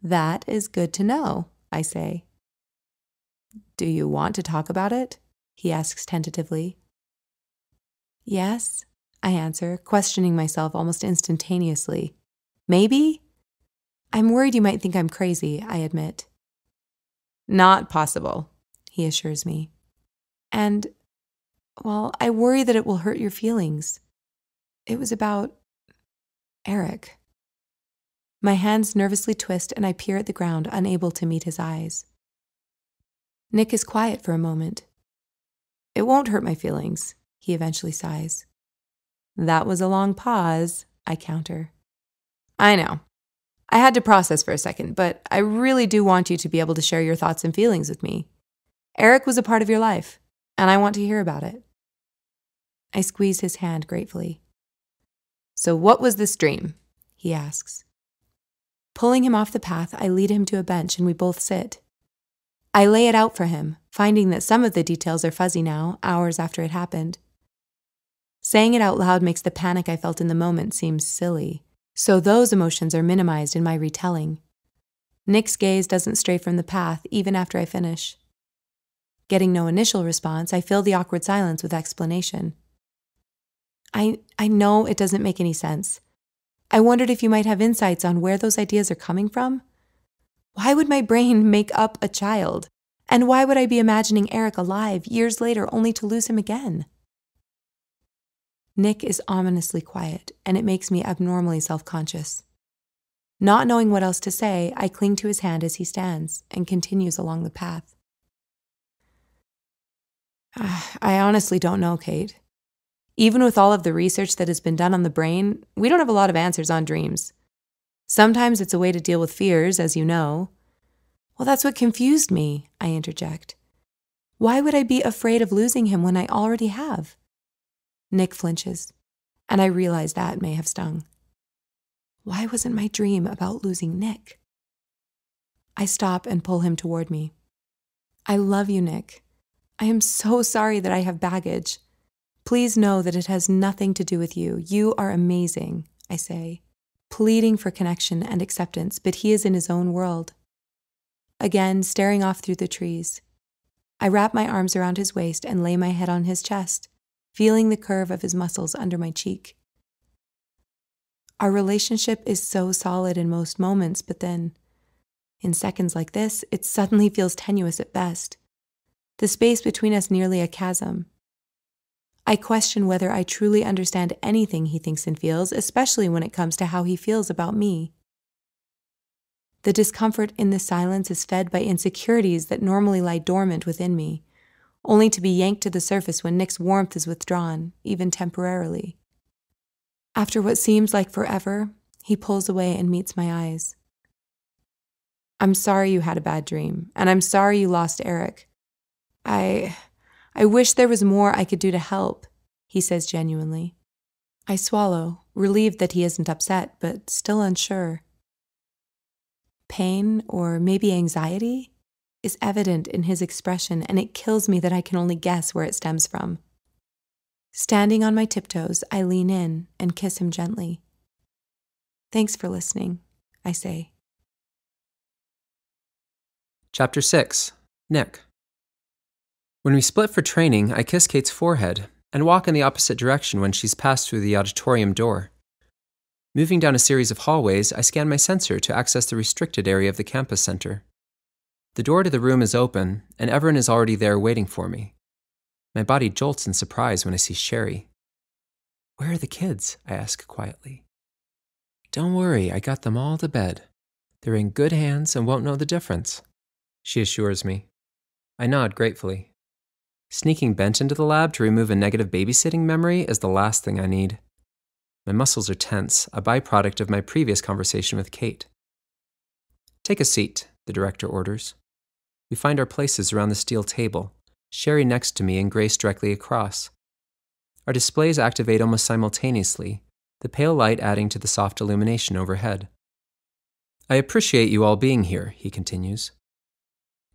That is good to know, I say. Do you want to talk about it? He asks tentatively. Yes, I answer, questioning myself almost instantaneously. Maybe? I'm worried you might think I'm crazy, I admit. Not possible, he assures me. And, well, I worry that it will hurt your feelings. It was about Eric. My hands nervously twist and I peer at the ground, unable to meet his eyes. Nick is quiet for a moment. It won't hurt my feelings, he eventually sighs. That was a long pause, I counter. I know. I had to process for a second, but I really do want you to be able to share your thoughts and feelings with me. Eric was a part of your life, and I want to hear about it. I squeeze his hand gratefully. So what was this dream? He asks. Pulling him off the path, I lead him to a bench and we both sit. I lay it out for him, finding that some of the details are fuzzy now, hours after it happened. Saying it out loud makes the panic I felt in the moment seem silly, so those emotions are minimized in my retelling. Nick's gaze doesn't stray from the path even after I finish. Getting no initial response, I fill the awkward silence with explanation. I know it doesn't make any sense. I wondered if you might have insights on where those ideas are coming from. Why would my brain make up a child? And why would I be imagining Eric alive years later only to lose him again? Nick is ominously quiet, and it makes me abnormally self-conscious. Not knowing what else to say, I cling to his hand as he stands and continues along the path. I honestly don't know, Kate. Even with all of the research that has been done on the brain, we don't have a lot of answers on dreams. Sometimes it's a way to deal with fears, as you know. Well, that's what confused me, I interject. Why would I be afraid of losing him when I already have? Nick flinches, and I realize that may have stung. Why wasn't my dream about losing Nick? I stop and pull him toward me. I love you, Nick. I am so sorry that I have baggage. Please know that it has nothing to do with you. You are amazing, I say, pleading for connection and acceptance, but he is in his own world. Again, staring off through the trees. I wrap my arms around his waist and lay my head on his chest, feeling the curve of his muscles under my cheek. Our relationship is so solid in most moments, but then, in seconds like this, it suddenly feels tenuous at best. The space between us nearly a chasm. I question whether I truly understand anything he thinks and feels, especially when it comes to how he feels about me. The discomfort in the silence is fed by insecurities that normally lie dormant within me, only to be yanked to the surface when Nick's warmth is withdrawn, even temporarily. After what seems like forever, he pulls away and meets my eyes. I'm sorry you had a bad dream, and I'm sorry you lost Eric. I wish there was more I could do to help, he says genuinely. I swallow, relieved that he isn't upset, but still unsure. Pain, or maybe anxiety, is evident in his expression, and it kills me that I can only guess where it stems from. Standing on my tiptoes, I lean in and kiss him gently. Thanks for listening, I say. Chapter 6. Nick. When we split for training, I kiss Kate's forehead and walk in the opposite direction when she's passed through the auditorium door. Moving down a series of hallways, I scan my sensor to access the restricted area of the campus center. The door to the room is open, and Everin is already there waiting for me. My body jolts in surprise when I see Sherry. Where are the kids? I ask quietly. Don't worry, I got them all to bed. They're in good hands and won't know the difference, she assures me. I nod gratefully. Sneaking Bent into the lab to remove a negative babysitting memory is the last thing I need. My muscles are tense, a byproduct of my previous conversation with Kate. Take a seat, the director orders. We find our places around the steel table, Sherry next to me and Grace directly across. Our displays activate almost simultaneously, the pale light adding to the soft illumination overhead. I appreciate you all being here, he continues.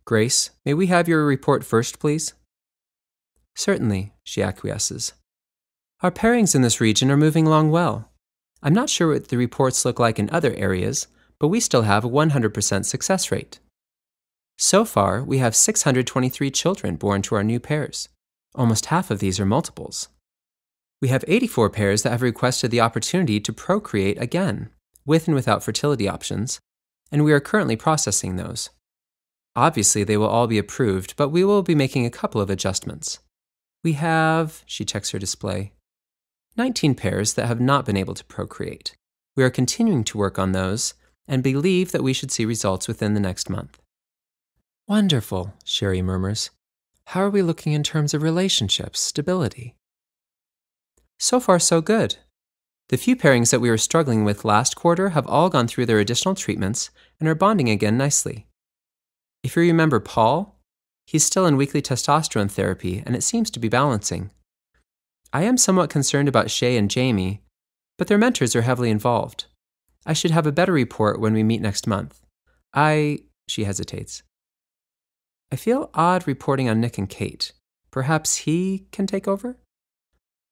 Grace, may we have your report first, please? Certainly, she acquiesces. Our pairings in this region are moving along well. I'm not sure what the reports look like in other areas, but we still have a 100% success rate. So far, we have 623 children born to our new pairs. Almost half of these are multiples. We have 84 pairs that have requested the opportunity to procreate again, with and without fertility options, and we are currently processing those. Obviously, they will all be approved, but we will be making a couple of adjustments. We have, she checks her display, 19 pairs that have not been able to procreate. We are continuing to work on those and believe that we should see results within the next month. Wonderful, Sherry murmurs. How are we looking in terms of relationships, stability? So far, so good. The few pairings that we were struggling with last quarter have all gone through their additional treatments and are bonding again nicely. If you remember Paul, he's still in weekly testosterone therapy and it seems to be balancing. I am somewhat concerned about Shay and Jamie, but their mentors are heavily involved. I should have a better report when we meet next month. She hesitates. I feel odd reporting on Nick and Kate. Perhaps he can take over?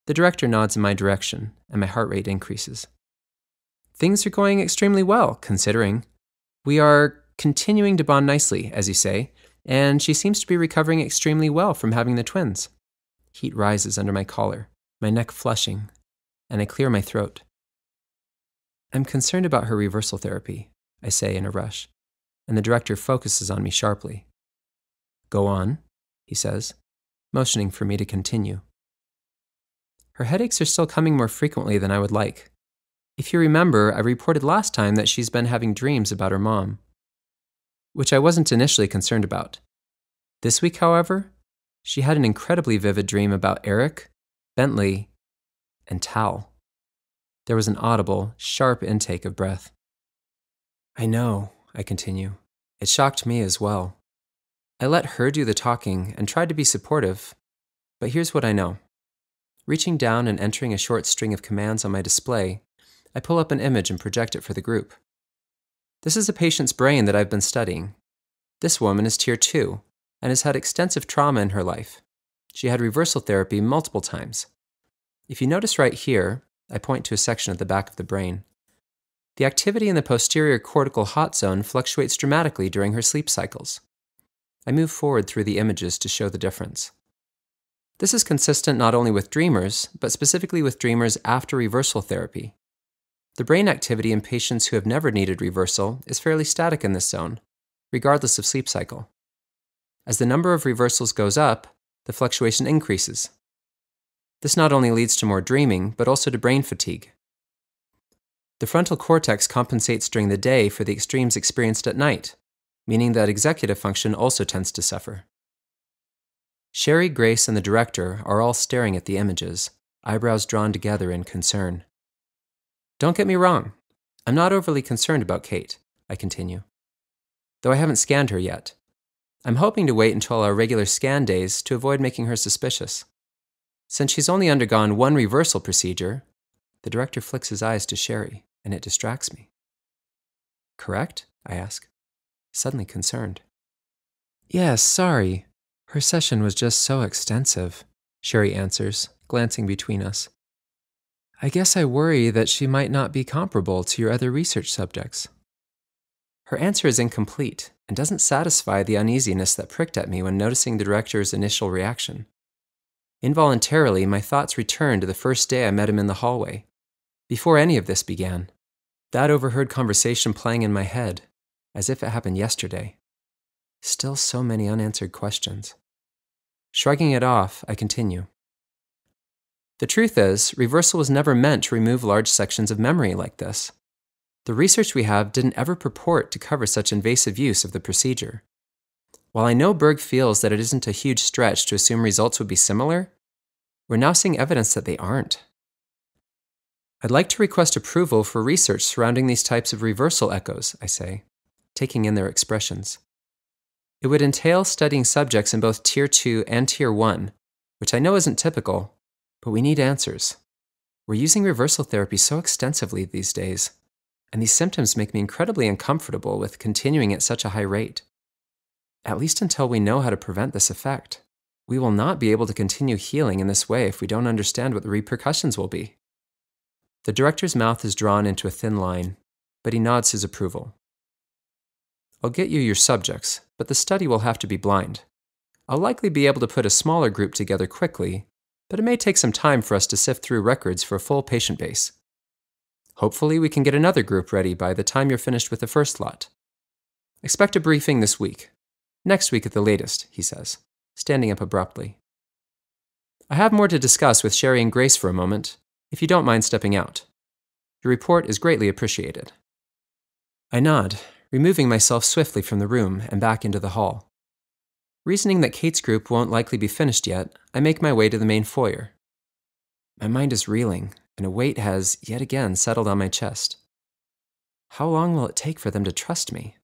The director nods in my direction, and my heart rate increases. Things are going extremely well, considering. We are continuing to bond nicely, as you say, and she seems to be recovering extremely well from having the twins. Heat rises under my collar, my neck flushing, and I clear my throat. I'm concerned about her reversal therapy, I say in a rush, and the director focuses on me sharply. Go on, he says, motioning for me to continue. Her headaches are still coming more frequently than I would like. If you remember, I reported last time that she's been having dreams about her mom, which I wasn't initially concerned about. This week, however, she had an incredibly vivid dream about Eric, Bentley, and Tal. There was an audible, sharp intake of breath. I know, I continue. It shocked me as well. I let her do the talking and tried to be supportive, but here's what I know. Reaching down and entering a short string of commands on my display, I pull up an image and project it for the group. This is a patient's brain that I've been studying. This woman is Tier 2 and has had extensive trauma in her life. She had reversal therapy multiple times. If you notice right here, I point to a section at the back of the brain. The activity in the posterior cortical hot zone fluctuates dramatically during her sleep cycles. I move forward through the images to show the difference. This is consistent not only with dreamers, but specifically with dreamers after reversal therapy. The brain activity in patients who have never needed reversal is fairly static in this zone, regardless of sleep cycle. As the number of reversals goes up, the fluctuation increases. This not only leads to more dreaming, but also to brain fatigue. The frontal cortex compensates during the day for the extremes experienced at night, meaning that executive function also tends to suffer. Sherry, Grace, and the director are all staring at the images, eyebrows drawn together in concern. Don't get me wrong, I'm not overly concerned about Kate, I continue. Though I haven't scanned her yet. I'm hoping to wait until our regular scan days to avoid making her suspicious. Since she's only undergone one reversal procedure, the director flicks his eyes to Sherry, and it distracts me. Correct? I ask, suddenly concerned. Yes, sorry. Her session was just so extensive, Sherry answers, glancing between us. I guess I worry that she might not be comparable to your other research subjects. Her answer is incomplete and doesn't satisfy the uneasiness that pricked at me when noticing the director's initial reaction. Involuntarily, my thoughts returned to the first day I met him in the hallway, before any of this began. That overheard conversation playing in my head, as if it happened yesterday. Still so many unanswered questions. Shrugging it off, I continue. The truth is, reversal was never meant to remove large sections of memory like this. The research we have didn't ever purport to cover such invasive use of the procedure. While I know Berg feels that it isn't a huge stretch to assume results would be similar, we're now seeing evidence that they aren't. I'd like to request approval for research surrounding these types of reversal echoes, I say, taking in their expressions. It would entail studying subjects in both Tier 2 and Tier 1, which I know isn't typical, but we need answers. We're using reversal therapy so extensively these days, and these symptoms make me incredibly uncomfortable with continuing at such a high rate. At least until we know how to prevent this effect. We will not be able to continue healing in this way if we don't understand what the repercussions will be. The director's mouth is drawn into a thin line, but he nods his approval. I'll get you your subjects, but the study will have to be blind. I'll likely be able to put a smaller group together quickly, but it may take some time for us to sift through records for a full patient base. Hopefully we can get another group ready by the time you're finished with the first lot. Expect a briefing this week. Next week at the latest, he says, standing up abruptly. I have more to discuss with Sherry and Grace for a moment, if you don't mind stepping out. Your report is greatly appreciated. I nod, removing myself swiftly from the room and back into the hall. Reasoning that Kate's group won't likely be finished yet, I make my way to the main foyer. My mind is reeling, and a weight has, yet again, settled on my chest. How long will it take for them to trust me?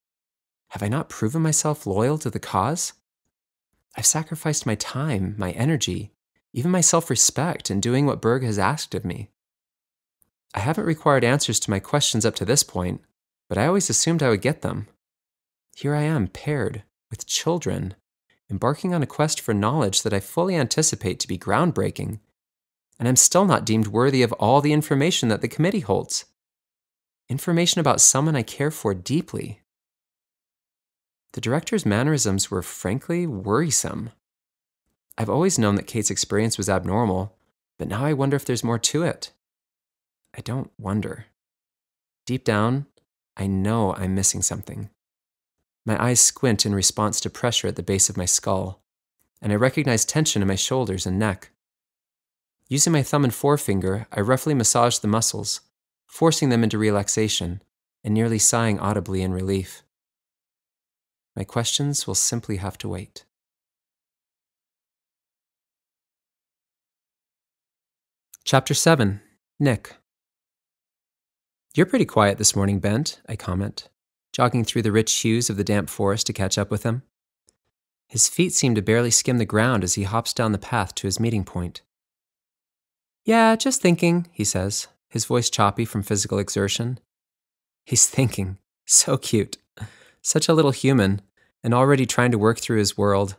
Have I not proven myself loyal to the cause? I've sacrificed my time, my energy, even my self-respect in doing what Berg has asked of me. I haven't required answers to my questions up to this point, but I always assumed I would get them. Here I am, paired, with children, embarking on a quest for knowledge that I fully anticipate to be groundbreaking, and I'm still not deemed worthy of all the information that the committee holds. Information about someone I care for deeply. The director's mannerisms were frankly worrisome. I've always known that Kate's experience was abnormal, but now I wonder if there's more to it. I don't wonder. Deep down, I know I'm missing something. My eyes squint in response to pressure at the base of my skull, and I recognize tension in my shoulders and neck. Using my thumb and forefinger, I roughly massage the muscles, forcing them into relaxation, and nearly sighing audibly in relief. My questions will simply have to wait. Chapter 7. Nick. You're pretty quiet this morning, Bent, I comment, jogging through the rich hues of the damp forest to catch up with him. His feet seem to barely skim the ground as he hops down the path to his meeting point. Yeah, just thinking, he says, his voice choppy from physical exertion. He's thinking. So cute. Such a little human, and already trying to work through his world.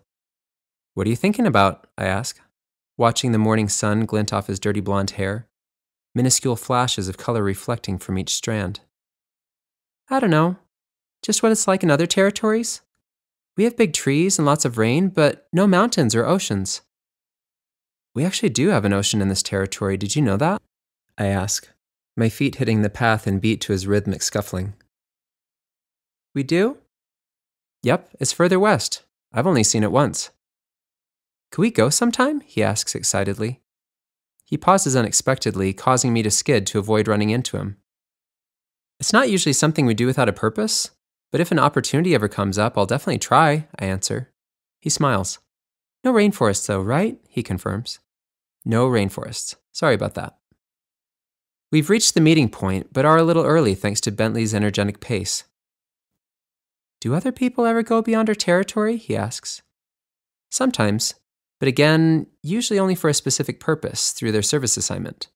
What are you thinking about? I ask, watching the morning sun glint off his dirty blonde hair, minuscule flashes of color reflecting from each strand. I don't know. Just what it's like in other territories. We have big trees and lots of rain, but no mountains or oceans. We actually do have an ocean in this territory. Did you know that? I ask, my feet hitting the path in beat to his rhythmic scuffling. We do? Yep, it's further west. I've only seen it once. Could we go sometime? He asks excitedly. He pauses unexpectedly, causing me to skid to avoid running into him. It's not usually something we do without a purpose, but if an opportunity ever comes up, I'll definitely try, I answer. He smiles. No rainforests though, right? He confirms. No rainforests. Sorry about that. We've reached the meeting point, but are a little early thanks to Bentley's energetic pace. Do other people ever go beyond our territory? He asks. Sometimes, but again, usually only for a specific purpose, through their service assignment.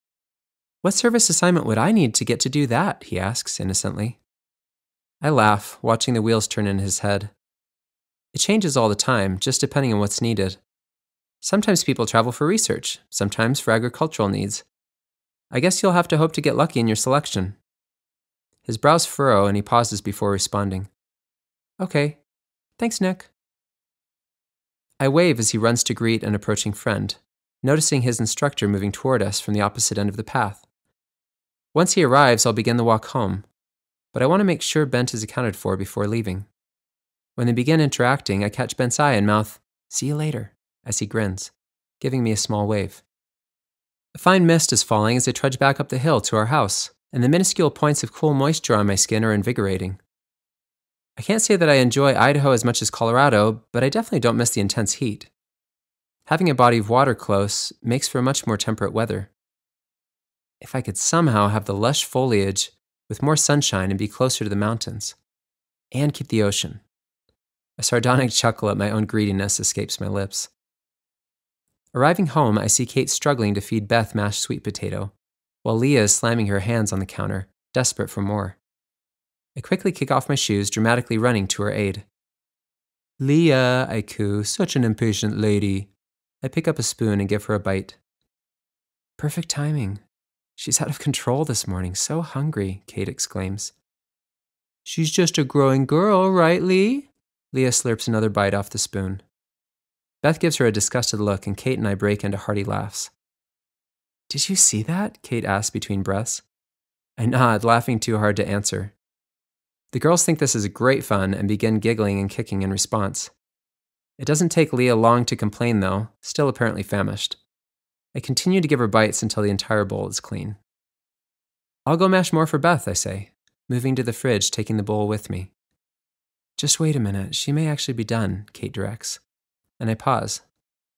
What service assignment would I need to get to do that? He asks innocently. I laugh, watching the wheels turn in his head. It changes all the time, just depending on what's needed. Sometimes people travel for research, sometimes for agricultural needs. I guess you'll have to hope to get lucky in your selection. His brows furrow and he pauses before responding. Okay. Thanks, Nick. I wave as he runs to greet an approaching friend, noticing his instructor moving toward us from the opposite end of the path. Once he arrives, I'll begin the walk home, but I want to make sure Bent is accounted for before leaving. When they begin interacting, I catch Bent's eye and mouth, "See you later," as he grins, giving me a small wave. A fine mist is falling as I trudge back up the hill to our house, and the minuscule points of cool moisture on my skin are invigorating. I can't say that I enjoy Idaho as much as Colorado, but I definitely don't miss the intense heat. Having a body of water close makes for much more temperate weather. If I could somehow have the lush foliage with more sunshine and be closer to the mountains, and keep the ocean. A sardonic chuckle at my own greediness escapes my lips. Arriving home, I see Kate struggling to feed Beth mashed sweet potato, while Leah is slamming her hands on the counter, desperate for more. I quickly kick off my shoes, dramatically running to her aid. Leah, I coo, such an impatient lady. I pick up a spoon and give her a bite. Perfect timing. She's out of control this morning, so hungry, Kate exclaims. She's just a growing girl, right, Lee? Leah slurps another bite off the spoon. Beth gives her a disgusted look, and Kate and I break into hearty laughs. Did you see that? Kate asks between breaths. I nod, laughing too hard to answer. The girls think this is great fun and begin giggling and kicking in response. It doesn't take Leah long to complain, though, still apparently famished. I continue to give her bites until the entire bowl is clean. I'll go mash more for Beth, I say, moving to the fridge, taking the bowl with me. Just wait a minute, she may actually be done, Kate directs. And I pause.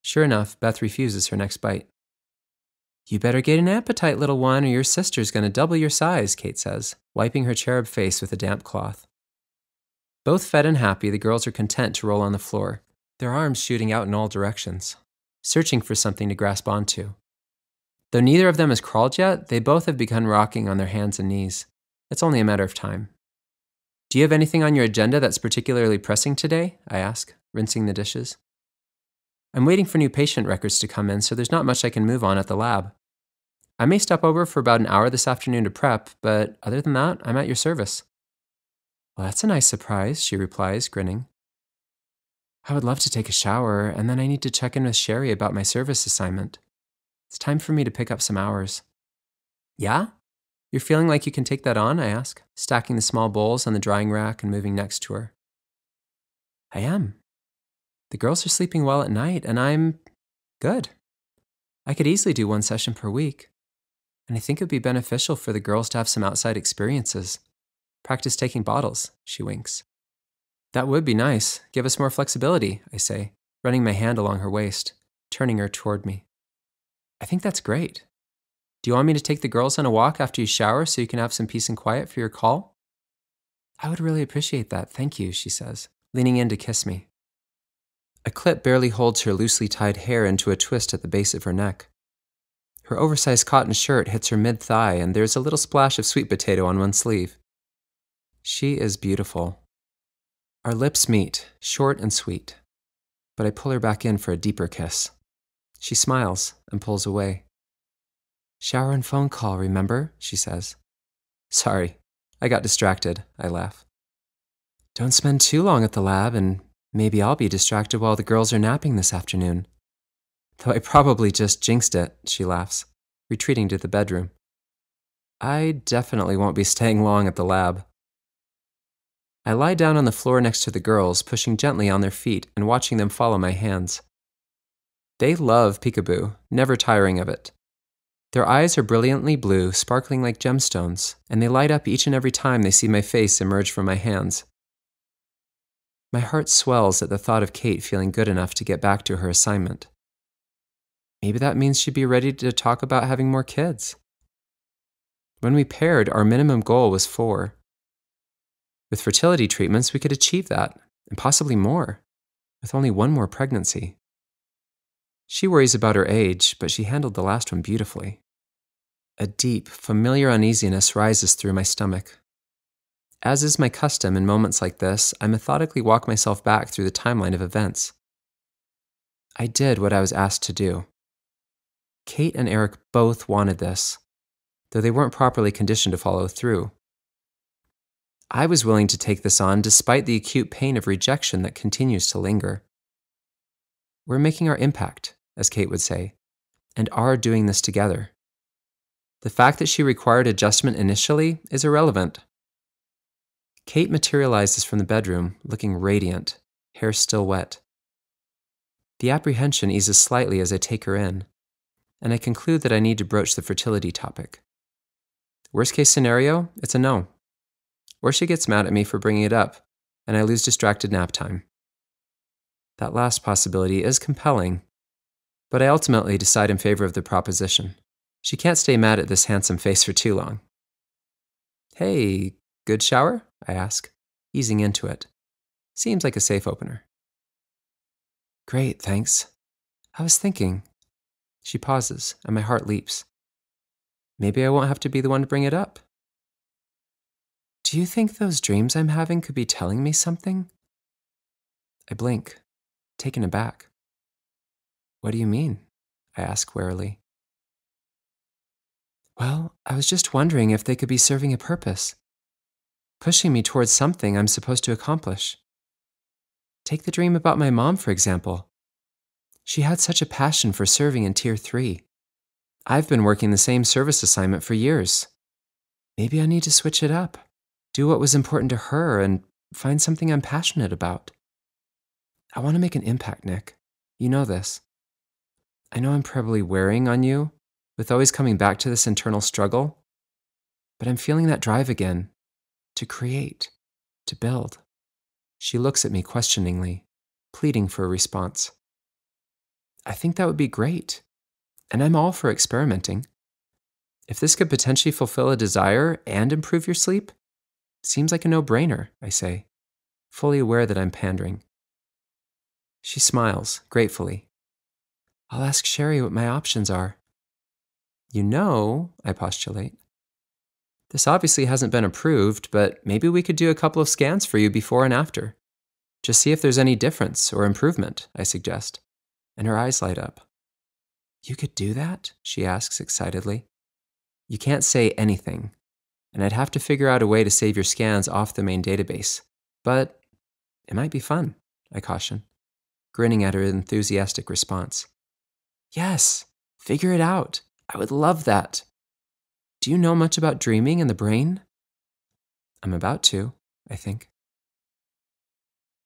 Sure enough, Beth refuses her next bite. You better get an appetite, little one, or your sister's going to double your size, Kate says, wiping her cherub face with a damp cloth. Both fed and happy, the girls are content to roll on the floor, their arms shooting out in all directions, searching for something to grasp onto. Though neither of them has crawled yet, they both have begun rocking on their hands and knees. It's only a matter of time. Do you have anything on your agenda that's particularly pressing today? I ask, rinsing the dishes. I'm waiting for new patient records to come in, so there's not much I can move on at the lab. I may stop over for about an hour this afternoon to prep, but other than that, I'm at your service. Well, that's a nice surprise, she replies, grinning. I would love to take a shower, and then I need to check in with Sherry about my service assignment. It's time for me to pick up some hours. Yeah? You're feeling like you can take that on? I ask, stacking the small bowls on the drying rack and moving next to her. I am. The girls are sleeping well at night, and I'm good. I could easily do 1 session per week, and I think it would be beneficial for the girls to have some outside experiences. Practice taking bottles, she winks. That would be nice. Give us more flexibility, I say, running my hand along her waist, turning her toward me. I think that's great. Do you want me to take the girls on a walk after you shower so you can have some peace and quiet for your call? I would really appreciate that, thank you, she says, leaning in to kiss me. A clip barely holds her loosely tied hair into a twist at the base of her neck. Her oversized cotton shirt hits her mid-thigh, and there's a little splash of sweet potato on one sleeve. She is beautiful. Our lips meet, short and sweet, but I pull her back in for a deeper kiss. She smiles and pulls away. Shower and phone call, remember? She says. Sorry, I got distracted, I laugh. Don't spend too long at the lab, and maybe I'll be distracted while the girls are napping this afternoon. Though I probably just jinxed it, she laughs, retreating to the bedroom. I definitely won't be staying long at the lab. I lie down on the floor next to the girls, pushing gently on their feet and watching them follow my hands. They love peekaboo, never tiring of it. Their eyes are brilliantly blue, sparkling like gemstones, and they light up each and every time they see my face emerge from my hands. My heart swells at the thought of Kate feeling good enough to get back to her assignment. Maybe that means she'd be ready to talk about having more kids. When we paired, our minimum goal was 4. With fertility treatments, we could achieve that, and possibly more, with only 1 more pregnancy. She worries about her age, but she handled the last one beautifully. A deep, familiar uneasiness rises through my stomach. As is my custom in moments like this, I methodically walk myself back through the timeline of events. I did what I was asked to do. Kate and Eric both wanted this, though they weren't properly conditioned to follow through. I was willing to take this on despite the acute pain of rejection that continues to linger. We're making our impact, as Kate would say, and are doing this together. The fact that she required adjustment initially is irrelevant. Kate materializes from the bedroom, looking radiant, hair still wet. The apprehension eases slightly as I take her in, and I conclude that I need to broach the fertility topic. Worst case scenario, it's a no. Or she gets mad at me for bringing it up, and I lose distracted nap time. That last possibility is compelling, but I ultimately decide in favor of the proposition. She can't stay mad at this handsome face for too long. Hey, good shower? I ask, easing into it. Seems like a safe opener. Great, thanks. I was thinking. She pauses, and my heart leaps. Maybe I won't have to be the one to bring it up. Do you think those dreams I'm having could be telling me something? I blink, taken aback. What do you mean? I ask warily. Well, I was just wondering if they could be serving a purpose, pushing me towards something I'm supposed to accomplish. Take the dream about my mom, for example. She had such a passion for serving in Tier 3. I've been working the same service assignment for years. Maybe I need to switch it up, do what was important to her, and find something I'm passionate about. I want to make an impact, Nick. You know this. I know I'm probably wearing on you, with always coming back to this internal struggle, but I'm feeling that drive again, to create, to build. She looks at me questioningly, pleading for a response. I think that would be great, and I'm all for experimenting. If this could potentially fulfill a desire and improve your sleep, it seems like a no-brainer, I say, fully aware that I'm pandering. She smiles, gratefully. I'll ask Sherry what my options are. You know, I postulate. This obviously hasn't been approved, but maybe we could do a couple of scans for you before and after. Just see if there's any difference or improvement, I suggest, and her eyes light up. You could do that? She asks excitedly. You can't say anything, and I'd have to figure out a way to save your scans off the main database. But it might be fun, I caution, grinning at her enthusiastic response. Yes, figure it out. I would love that. Do you know much about dreaming and the brain? I'm about to, I think.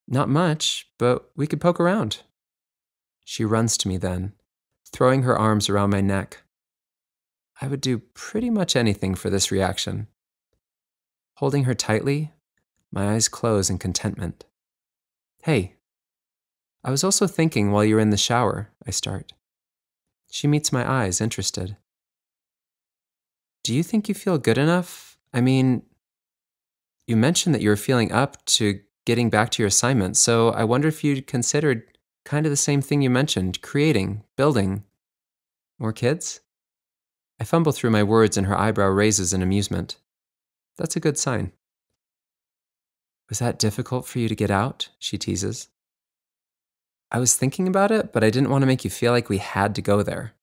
Not much, but we could poke around. She runs to me then, throwing her arms around my neck. I would do pretty much anything for this reaction. Holding her tightly, my eyes close in contentment. Hey, I was also thinking while you were in the shower, I start. She meets my eyes, interested. Do you think you feel good enough? I mean, you mentioned that you were feeling up to getting back to your assignment, so I wonder if you'd considered kind of the same thing you mentioned, creating, building. More kids? I fumble through my words and her eyebrow raises in amusement. That's a good sign. Was that difficult for you to get out? She teases. I was thinking about it, but I didn't want to make you feel like we had to go there,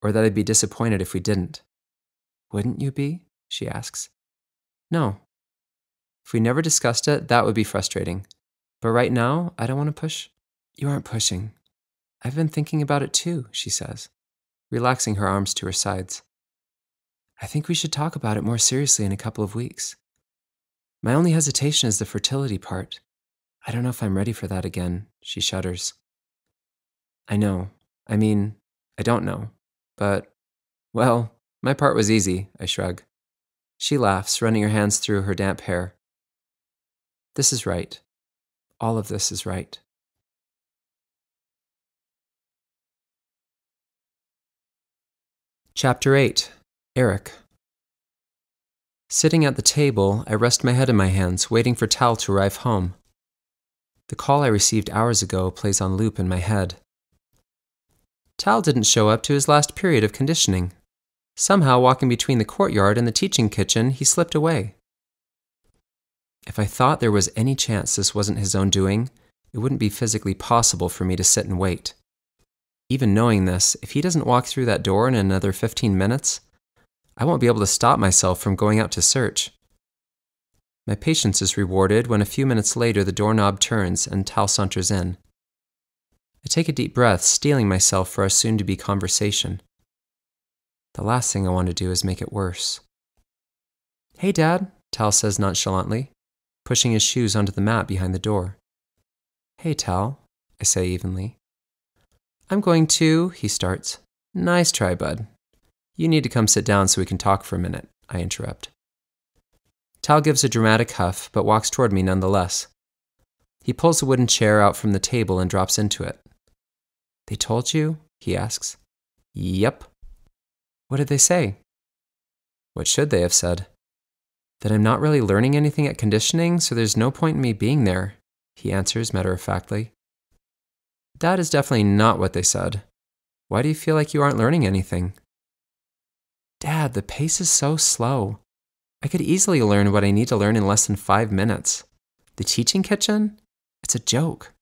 or that I'd be disappointed if we didn't. Wouldn't you be? She asks. No. If we never discussed it, that would be frustrating. But right now, I don't want to push. You aren't pushing. I've been thinking about it too, she says, relaxing her arms to her sides. I think we should talk about it more seriously in a couple of weeks. My only hesitation is the fertility part. I don't know if I'm ready for that again, she shudders. I know. I mean, I don't know. But, well, my part was easy, I shrug. She laughs, running her hands through her damp hair. This is right. All of this is right. Chapter 8. Eric. Sitting at the table, I rest my head in my hands, waiting for Tal to arrive home. The call I received hours ago plays on loop in my head. Tal didn't show up to his last period of conditioning. Somehow, walking between the courtyard and the teaching kitchen, he slipped away. If I thought there was any chance this wasn't his own doing, it wouldn't be physically possible for me to sit and wait. Even knowing this, if he doesn't walk through that door in another 15 minutes, I won't be able to stop myself from going out to search. My patience is rewarded when a few minutes later the doorknob turns and Tal saunters in. I take a deep breath, steeling myself for our soon-to-be conversation. The last thing I want to do is make it worse. Hey, Dad, Tal says nonchalantly, pushing his shoes onto the mat behind the door. Hey, Tal, I say evenly. I'm going to, he starts. Nice try, bud. You need to come sit down so we can talk for a minute, I interrupt. Tal gives a dramatic huff, but walks toward me nonetheless, He pulls a wooden chair out from the table and drops into it. They told you? He asks. Yep. What did they say? What should they have said? That I'm not really learning anything at conditioning, so there's no point in me being there, he answers matter-of-factly. That is definitely not what they said. Why do you feel like you aren't learning anything? Dad, the pace is so slow. I could easily learn what I need to learn in less than 5 minutes. The teaching kitchen? It's a joke.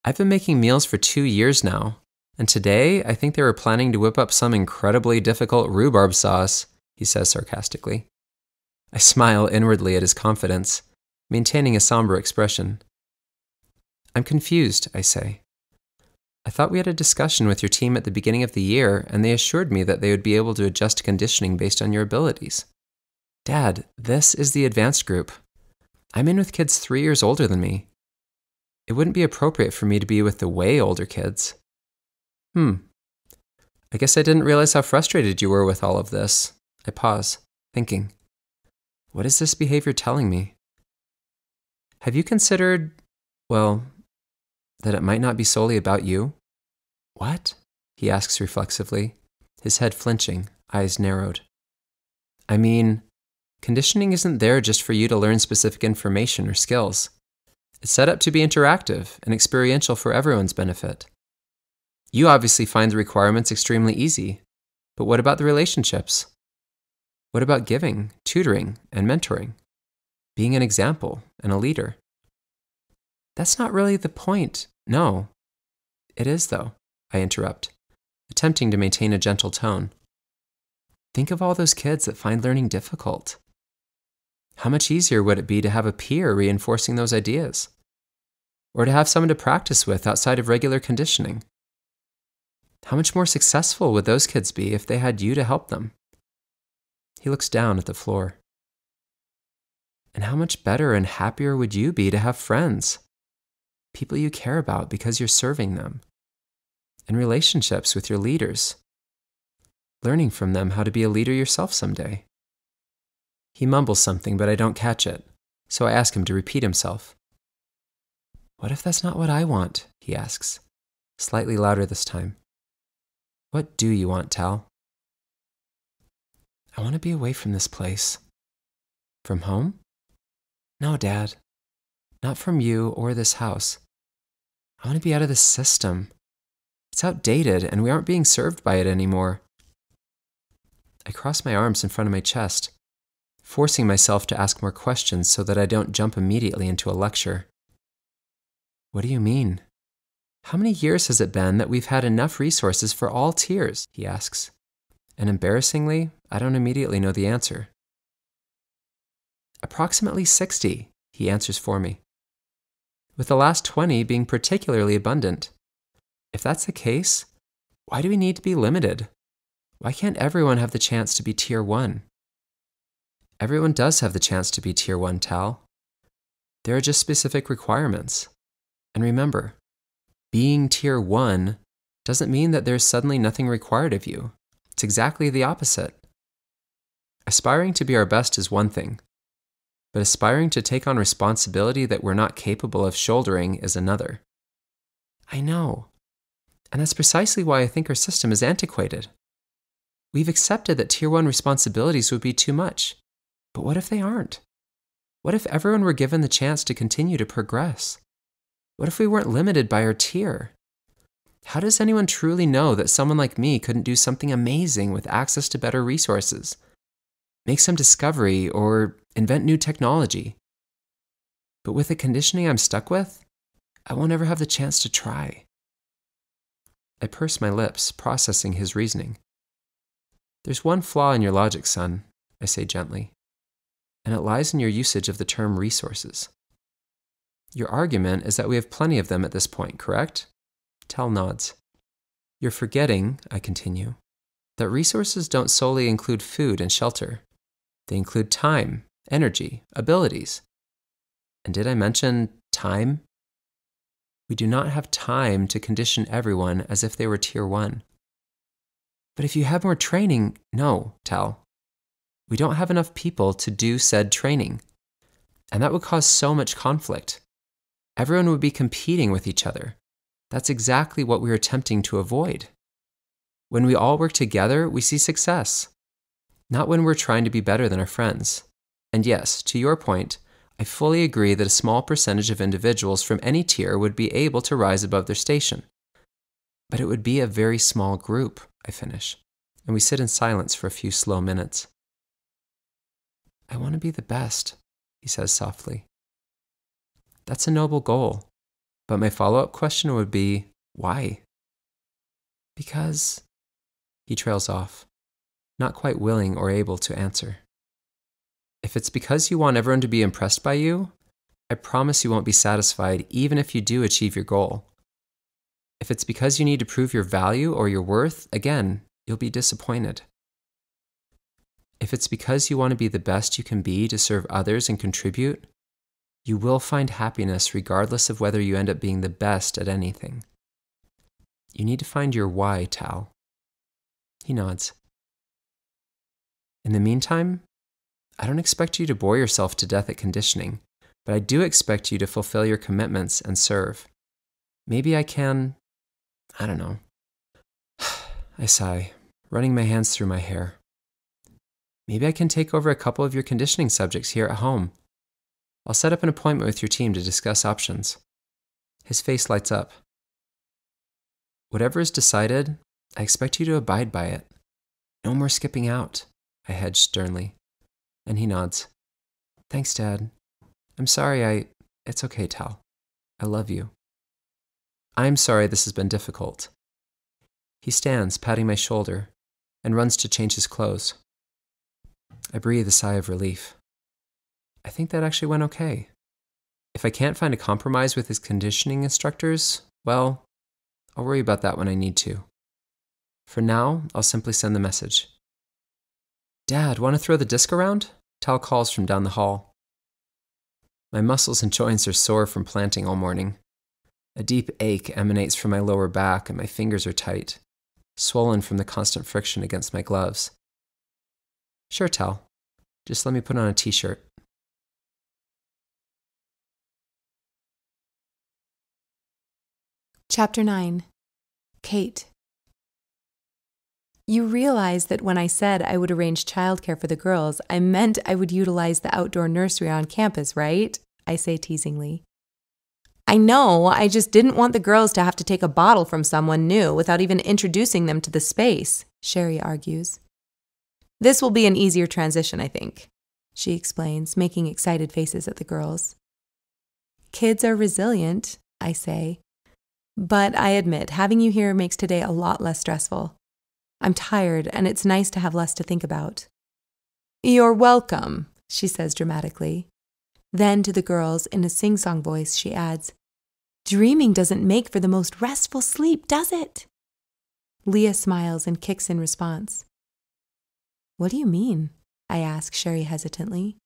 I've been making meals for 2 years now, and today I think they were planning to whip up some incredibly difficult rhubarb sauce, he says sarcastically. I smile inwardly at his confidence, maintaining a somber expression. I'm confused, I say. I thought we had a discussion with your team at the beginning of the year, and they assured me that they would be able to adjust conditioning based on your abilities. Dad, this is the advanced group. I'm in with kids 3 years older than me. It wouldn't be appropriate for me to be with the way older kids. I guess I didn't realize how frustrated you were with all of this. I pause, thinking. What is this behavior telling me? Have you considered, that it might not be solely about you? What? He asks reflexively, his head flinching, eyes narrowed. I mean, conditioning isn't there just for you to learn specific information or skills. It's set up to be interactive and experiential for everyone's benefit. You obviously find the requirements extremely easy, but what about the relationships? What about giving, tutoring, and mentoring? Being an example and a leader? That's not really the point, no. It is, though, I interrupt, attempting to maintain a gentle tone. Think of all those kids that find learning difficult. How much easier would it be to have a peer reinforcing those ideas? Or to have someone to practice with outside of regular conditioning? How much more successful would those kids be if they had you to help them? He looks down at the floor. And how much better and happier would you be to have friends? People you care about because you're serving them. And relationships with your leaders. Learning from them how to be a leader yourself someday. He mumbles something, but I don't catch it, so I ask him to repeat himself. What if that's not what I want? He asks, slightly louder this time. What do you want, Tal? I want to be away from this place. From home? No, Dad. Not from you or this house. I want to be out of this system. It's outdated, and we aren't being served by it anymore. I cross my arms in front of my chest, forcing myself to ask more questions so that I don't jump immediately into a lecture. What do you mean? How many years has it been that we've had enough resources for all tiers? He asks. And embarrassingly, I don't immediately know the answer. Approximately 60, he answers for me, with the last 20 being particularly abundant. If that's the case, why do we need to be limited? Why can't everyone have the chance to be Tier 1? Everyone does have the chance to be Tier 1, Tal. There are just specific requirements. And remember, being Tier 1 doesn't mean that there's suddenly nothing required of you. It's exactly the opposite. Aspiring to be our best is one thing, but aspiring to take on responsibility that we're not capable of shouldering is another. I know, and that's precisely why I think our system is antiquated. We've accepted that Tier 1 responsibilities would be too much, but what if they aren't? What if everyone were given the chance to continue to progress? What if we weren't limited by our tier? How does anyone truly know that someone like me couldn't do something amazing with access to better resources, make some discovery, or invent new technology? But with the conditioning I'm stuck with, I won't ever have the chance to try. I purse my lips, processing his reasoning. There's one flaw in your logic, son, I say gently, and it lies in your usage of the term resources. Your argument is that we have plenty of them at this point, correct? Tal nods. You're forgetting, I continue, that resources don't solely include food and shelter. They include time, energy, abilities. And did I mention time? We do not have time to condition everyone as if they were Tier 1. But if you have more training, no, Tal. We don't have enough people to do said training. And that would cause so much conflict. Everyone would be competing with each other. That's exactly what we are attempting to avoid. When we all work together, we see success, not when we're trying to be better than our friends. And yes, to your point, I fully agree that a small percentage of individuals from any tier would be able to rise above their station. But it would be a very small group, I finish, and we sit in silence for a few slow minutes. I want to be the best, he says softly. That's a noble goal, but my follow-up question would be, why? Because, he trails off, not quite willing or able to answer. If it's because you want everyone to be impressed by you, I promise you won't be satisfied even if you do achieve your goal. If it's because you need to prove your value or your worth, again, you'll be disappointed. If it's because you want to be the best you can be to serve others and contribute, you will find happiness regardless of whether you end up being the best at anything. You need to find your why, Tal. He nods. In the meantime, I don't expect you to bore yourself to death at conditioning, but I do expect you to fulfill your commitments and serve. Maybe I can, I don't know. I sigh, running my hands through my hair. Maybe I can take over a couple of your conditioning subjects here at home. I'll set up an appointment with your team to discuss options. His face lights up. Whatever is decided, I expect you to abide by it. No more skipping out, I hedge sternly. And he nods. Thanks, Dad. I'm sorry It's okay, Tal. I love you. I'm sorry this has been difficult. He stands, patting my shoulder, and runs to change his clothes. I breathe a sigh of relief. I think that actually went okay. If I can't find a compromise with his conditioning instructors, well, I'll worry about that when I need to. For now, I'll simply send the message. Dad, want to throw the disc around? Tal calls from down the hall. My muscles and joints are sore from planting all morning. A deep ache emanates from my lower back and my fingers are tight, swollen from the constant friction against my gloves. Sure, Tal. Just let me put on a t-shirt. Chapter 9. Kate. You realize that when I said I would arrange childcare for the girls, I meant I would utilize the outdoor nursery on campus, right? I say teasingly. I know, I just didn't want the girls to have to take a bottle from someone new without even introducing them to the space, Sherry argues. This will be an easier transition, I think, she explains, making excited faces at the girls. Kids are resilient, I say. But I admit, having you here makes today a lot less stressful. I'm tired, and it's nice to have less to think about. You're welcome, she says dramatically. Then to the girls, in a sing-song voice, she adds, Dreaming doesn't make for the most restful sleep, does it? Leah smiles and kicks in response. What do you mean? I ask Sherry hesitantly.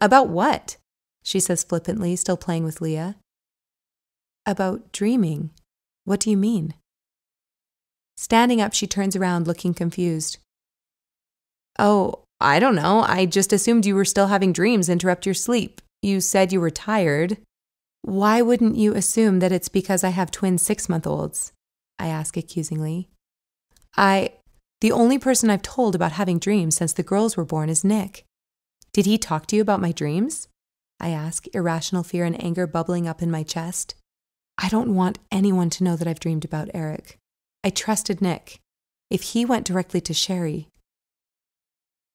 About what? She says flippantly, still playing with Leah. About dreaming. What do you mean? Standing up, she turns around, looking confused. Oh, I don't know. I just assumed you were still having dreams interrupt your sleep. You said you were tired. Why wouldn't you assume that it's because I have twin 6-month-olds? I ask accusingly. The only person I've told about having dreams since the girls were born is Nick. Did he talk to you about my dreams? I ask, irrational fear and anger bubbling up in my chest. I don't want anyone to know that I've dreamed about Eric. I trusted Nick. If he went directly to Sherry.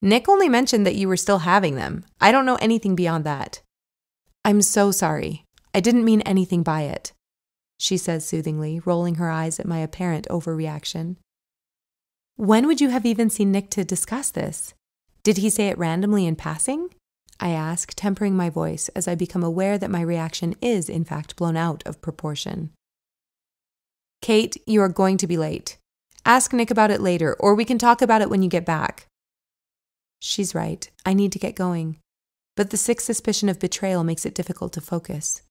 Nick only mentioned that you were still having them. I don't know anything beyond that. I'm so sorry. I didn't mean anything by it, she says soothingly, rolling her eyes at my apparent overreaction. When would you have even seen Nick to discuss this? Did he say it randomly in passing? I ask, tempering my voice as I become aware that my reaction is, in fact, blown out of proportion. Kate, you are going to be late. Ask Nick about it later, or we can talk about it when you get back. She's right. I need to get going. But the sick suspicion of betrayal makes it difficult to focus.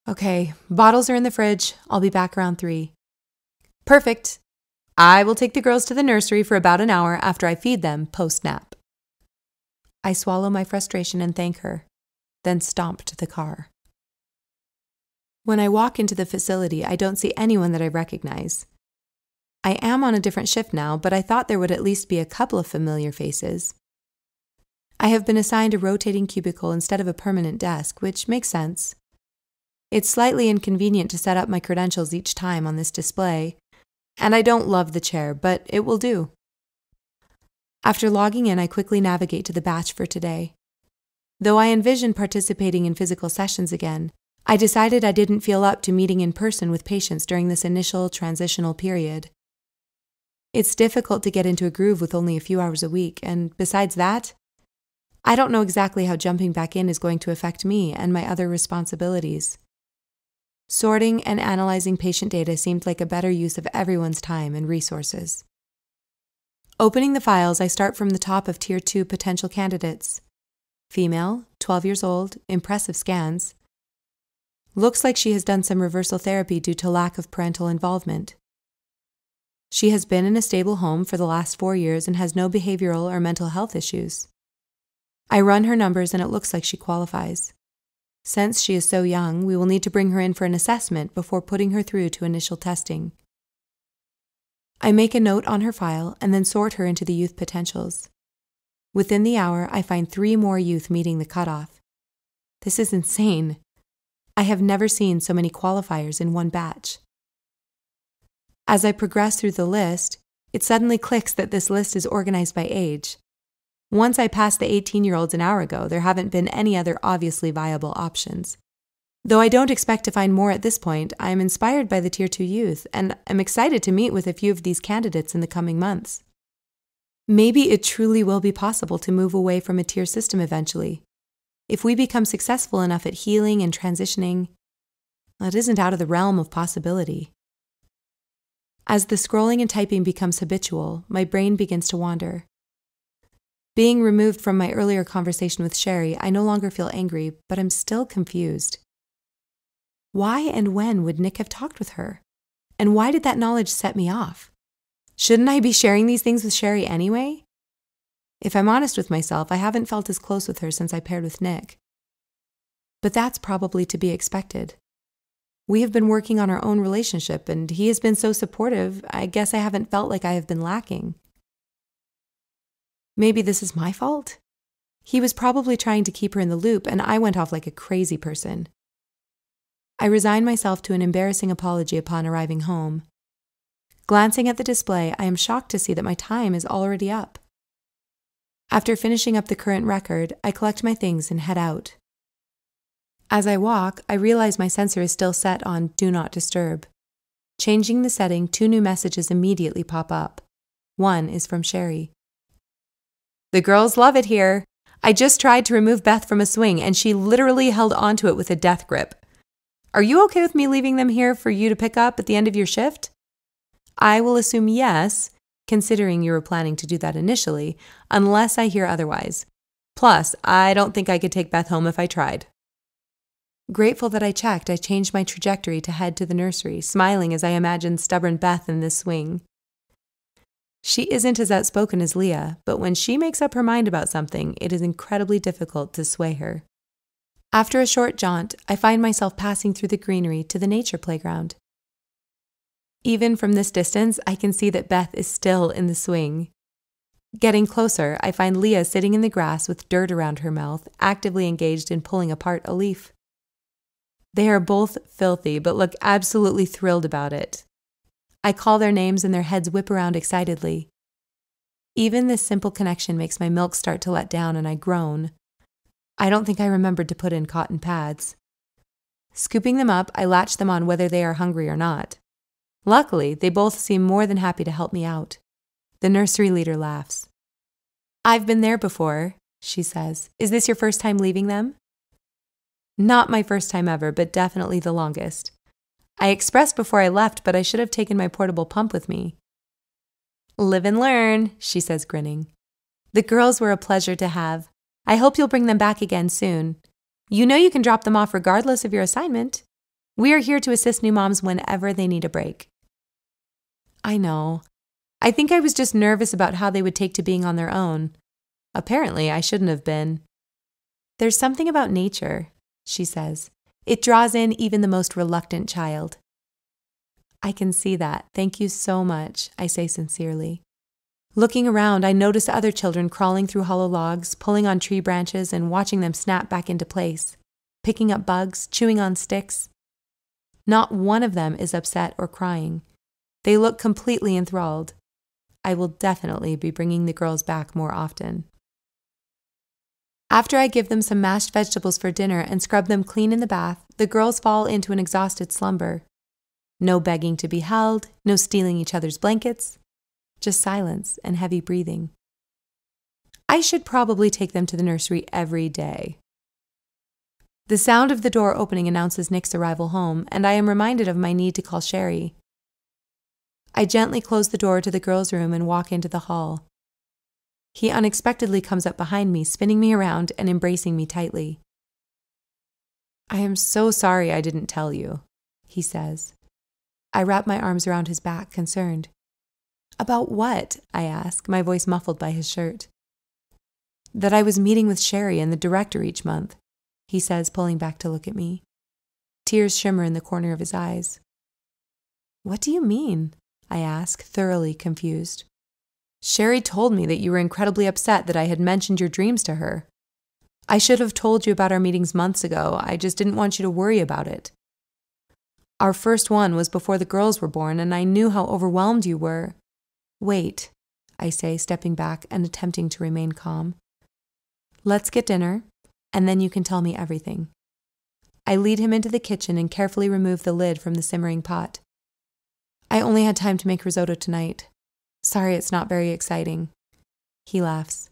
Okay, bottles are in the fridge. I'll be back around 3. Perfect. I will take the girls to the nursery for about an hour after I feed them post-nap. I swallow my frustration and thank her, then stomp to the car. When I walk into the facility, I don't see anyone that I recognize. I am on a different shift now, but I thought there would at least be a couple of familiar faces. I have been assigned a rotating cubicle instead of a permanent desk, which makes sense. It's slightly inconvenient to set up my credentials each time on this display, and I don't love the chair, but it will do. After logging in, I quickly navigate to the batch for today. Though I envisioned participating in physical sessions again, I decided I didn't feel up to meeting in person with patients during this initial transitional period. It's difficult to get into a groove with only a few hours a week, and besides that, I don't know exactly how jumping back in is going to affect me and my other responsibilities. Sorting and analyzing patient data seemed like a better use of everyone's time and resources. Opening the files, I start from the top of Tier 2 potential candidates. Female, 12 years old, impressive scans. Looks like she has done some reversal therapy due to lack of parental involvement. She has been in a stable home for the last 4 years and has no behavioral or mental health issues. I run her numbers and it looks like she qualifies. Since she is so young, we will need to bring her in for an assessment before putting her through to initial testing. I make a note on her file and then sort her into the youth potentials. Within the hour, I find 3 more youth meeting the cutoff. This is insane. I have never seen so many qualifiers in one batch. As I progress through the list, it suddenly clicks that this list is organized by age. Once I passed the 18-year-olds an hour ago, there haven't been any other obviously viable options. Though I don't expect to find more at this point, I am inspired by the Tier 2 youth, and I'm excited to meet with a few of these candidates in the coming months. Maybe it truly will be possible to move away from a tier system eventually. If we become successful enough at healing and transitioning, it isn't out of the realm of possibility. As the scrolling and typing becomes habitual, my brain begins to wander. Being removed from my earlier conversation with Sherry, I no longer feel angry, but I'm still confused. Why and when would Nick have talked with her? And why did that knowledge set me off? Shouldn't I be sharing these things with Sherry anyway? If I'm honest with myself, I haven't felt as close with her since I paired with Nick. But that's probably to be expected. We have been working on our own relationship, and he has been so supportive, I guess I haven't felt like I have been lacking. Maybe this is my fault? He was probably trying to keep her in the loop, and I went off like a crazy person. I resign myself to an embarrassing apology upon arriving home. Glancing at the display, I am shocked to see that my time is already up. After finishing up the current record, I collect my things and head out. As I walk, I realize my sensor is still set on Do Not Disturb. Changing the setting, 2 new messages immediately pop up. One is from Sherry. "The girls love it here. I just tried to remove Beth from a swing and she literally held onto it with a death grip. Are you okay with me leaving them here for you to pick up at the end of your shift? I will assume yes, considering you were planning to do that initially, unless I hear otherwise. Plus, I don't think I could take Beth home if I tried." Grateful that I checked, I changed my trajectory to head to the nursery, smiling as I imagined stubborn Beth in this swing. She isn't as outspoken as Leah, but when she makes up her mind about something, it is incredibly difficult to sway her. After a short jaunt, I find myself passing through the greenery to the nature playground. Even from this distance, I can see that Beth is still in the swing. Getting closer, I find Leah sitting in the grass with dirt around her mouth, actively engaged in pulling apart a leaf. They are both filthy, but look absolutely thrilled about it. I call their names and their heads whip around excitedly. Even this simple connection makes my milk start to let down and I groan. I don't think I remembered to put in cotton pads. Scooping them up, I latch them on whether they are hungry or not. Luckily, they both seem more than happy to help me out. The nursery leader laughs. "I've been there before," she says. "Is this your first time leaving them?" Not my first time ever, but definitely the longest. I expressed before I left, but I should have taken my portable pump with me. "Live and learn," she says, grinning. "The girls were a pleasure to have. I hope you'll bring them back again soon. You know you can drop them off regardless of your assignment. We are here to assist new moms whenever they need a break." I know. I think I was just nervous about how they would take to being on their own. Apparently, I shouldn't have been. "There's something about nature," she says. It draws in even the most reluctant child. I can see that. Thank you so much, I say sincerely. Looking around, I notice other children crawling through hollow logs, pulling on tree branches and watching them snap back into place, picking up bugs, chewing on sticks. Not one of them is upset or crying. They look completely enthralled. I will definitely be bringing the girls back more often. After I give them some mashed vegetables for dinner and scrub them clean in the bath, the girls fall into an exhausted slumber. No begging to be held, no stealing each other's blankets, just silence and heavy breathing. I should probably take them to the nursery every day. The sound of the door opening announces Nick's arrival home, and I am reminded of my need to call Sherry. I gently close the door to the girls' room and walk into the hall. He unexpectedly comes up behind me, spinning me around and embracing me tightly. "I am so sorry I didn't tell you," he says. I wrap my arms around his back, concerned. "About what?" I ask, my voice muffled by his shirt. "That I was meeting with Sherry and the director each month," he says, pulling back to look at me. Tears shimmer in the corner of his eyes. "What do you mean?" I ask, thoroughly confused. "Sherry told me that you were incredibly upset that I had mentioned your dreams to her. I should have told you about our meetings months ago. I just didn't want you to worry about it. Our first one was before the girls were born, and I knew how overwhelmed you were." "Wait," I say, stepping back and attempting to remain calm. "Let's get dinner, and then you can tell me everything." I lead him into the kitchen and carefully remove the lid from the simmering pot. "I only had time to make risotto tonight. Sorry it's not very exciting." He laughs.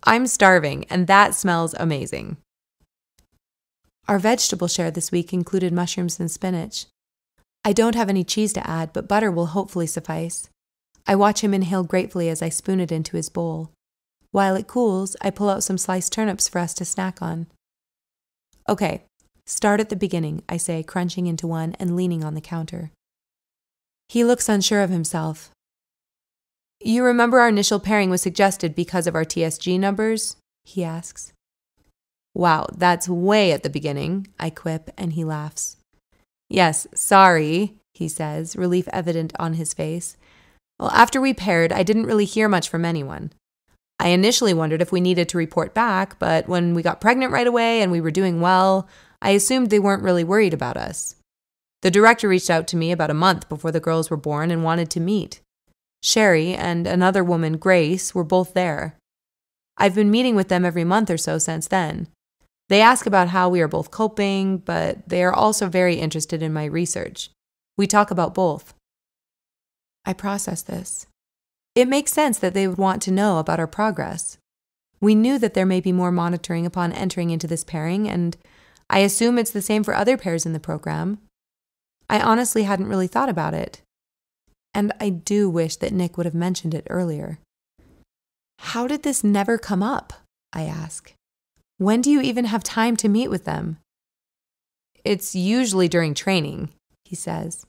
"I'm starving, and that smells amazing." Our vegetable share this week included mushrooms and spinach. I don't have any cheese to add, but butter will hopefully suffice. I watch him inhale gratefully as I spoon it into his bowl. While it cools, I pull out some sliced turnips for us to snack on. "Okay, start at the beginning," I say, crunching into one and leaning on the counter. He looks unsure of himself. "You remember our initial pairing was suggested because of our TSG numbers?" he asks. "Wow, that's way at the beginning," I quip, and he laughs. "Yes, sorry," he says, relief evident on his face. "Well, after we paired, I didn't really hear much from anyone. I initially wondered if we needed to report back, but when we got pregnant right away and we were doing well, I assumed they weren't really worried about us. The director reached out to me about a month before the girls were born and wanted to meet. Sherry and another woman, Grace, were both there. I've been meeting with them every month or so since then. They ask about how we are both coping, but they are also very interested in my research. We talk about both." I process this. It makes sense that they would want to know about our progress. We knew that there may be more monitoring upon entering into this pairing, and I assume it's the same for other pairs in the program. I honestly hadn't really thought about it. And I do wish that Nick would have mentioned it earlier. "How did this never come up?" I ask. "When do you even have time to meet with them?" "It's usually during training," he says.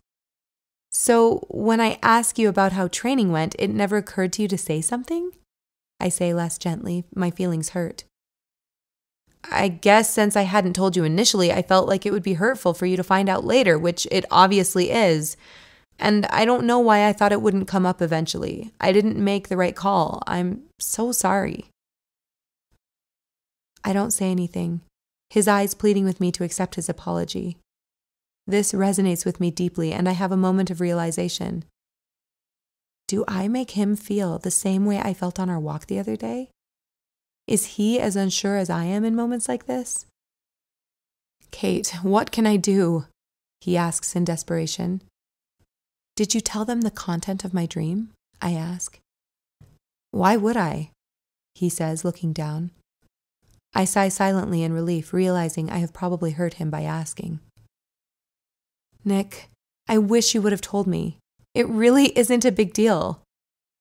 "So when I ask you about how training went, it never occurred to you to say something?" I say less gently, my feelings hurt. "I guess since I hadn't told you initially, I felt like it would be hurtful for you to find out later, which it obviously is. And I don't know why I thought it wouldn't come up eventually. I didn't make the right call. I'm so sorry." I don't say anything, his eyes pleading with me to accept his apology. This resonates with me deeply, and I have a moment of realization. Do I make him feel the same way I felt on our walk the other day? Is he as unsure as I am in moments like this? "Kate, what can I do?" he asks in desperation. "Did you tell them the content of my dream?" I ask. "Why would I?" he says, looking down. I sigh silently in relief, realizing I have probably hurt him by asking. "Nick, I wish you would have told me. It really isn't a big deal.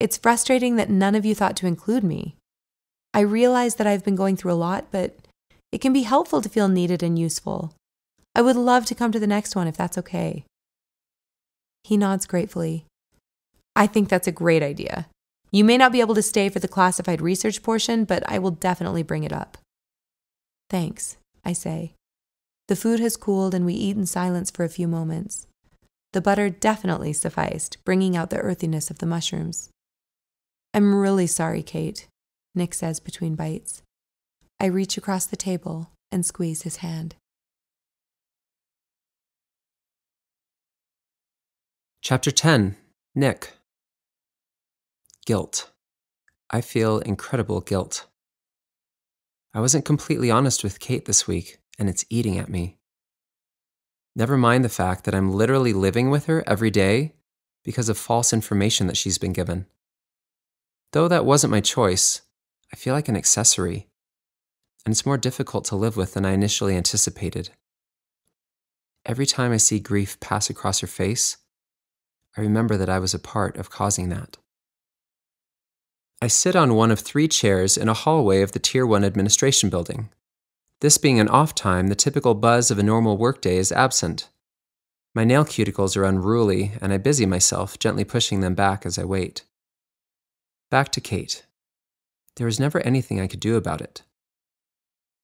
It's frustrating that none of you thought to include me. I realize that I've been going through a lot, but it can be helpful to feel needed and useful. I would love to come to the next one if that's okay." He nods gratefully. "I think that's a great idea. You may not be able to stay for the classified research portion, but I will definitely bring it up." "Thanks," I say. The food has cooled and we eat in silence for a few moments. The butter definitely sufficed, bringing out the earthiness of the mushrooms. I'm really sorry, Kate, Nick says between bites. I reach across the table and squeeze his hand. Chapter 10. Nick. Guilt. I feel incredible guilt. I wasn't completely honest with Kate this week, and it's eating at me. Never mind the fact that I'm literally living with her every day because of false information that she's been given. Though that wasn't my choice, I feel like an accessory, and it's more difficult to live with than I initially anticipated. Every time I see grief pass across her face, I remember that I was a part of causing that. I sit on one of 3 chairs in a hallway of the Tier 1 administration building. This being an off time, the typical buzz of a normal workday is absent. My nail cuticles are unruly, and I busy myself, gently pushing them back as I wait. Back to Kate. There was never anything I could do about it.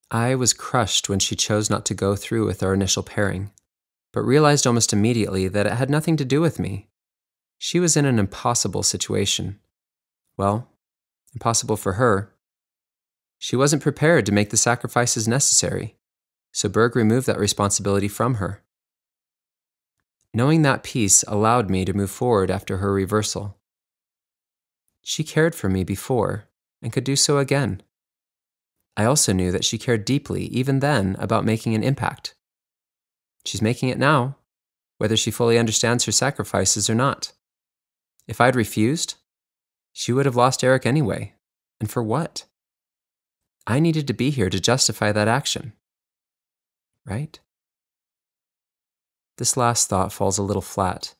I was crushed when she chose not to go through with our initial pairing, but realized almost immediately that it had nothing to do with me. She was in an impossible situation. Well, impossible for her. She wasn't prepared to make the sacrifices necessary, so Berg removed that responsibility from her. Knowing that piece allowed me to move forward after her reversal. She cared for me before and could do so again. I also knew that she cared deeply, even then, about making an impact. She's making it now, whether she fully understands her sacrifices or not. If I'd refused, she would have lost Eric anyway. And for what? I needed to be here to justify that action. Right? This last thought falls a little flat,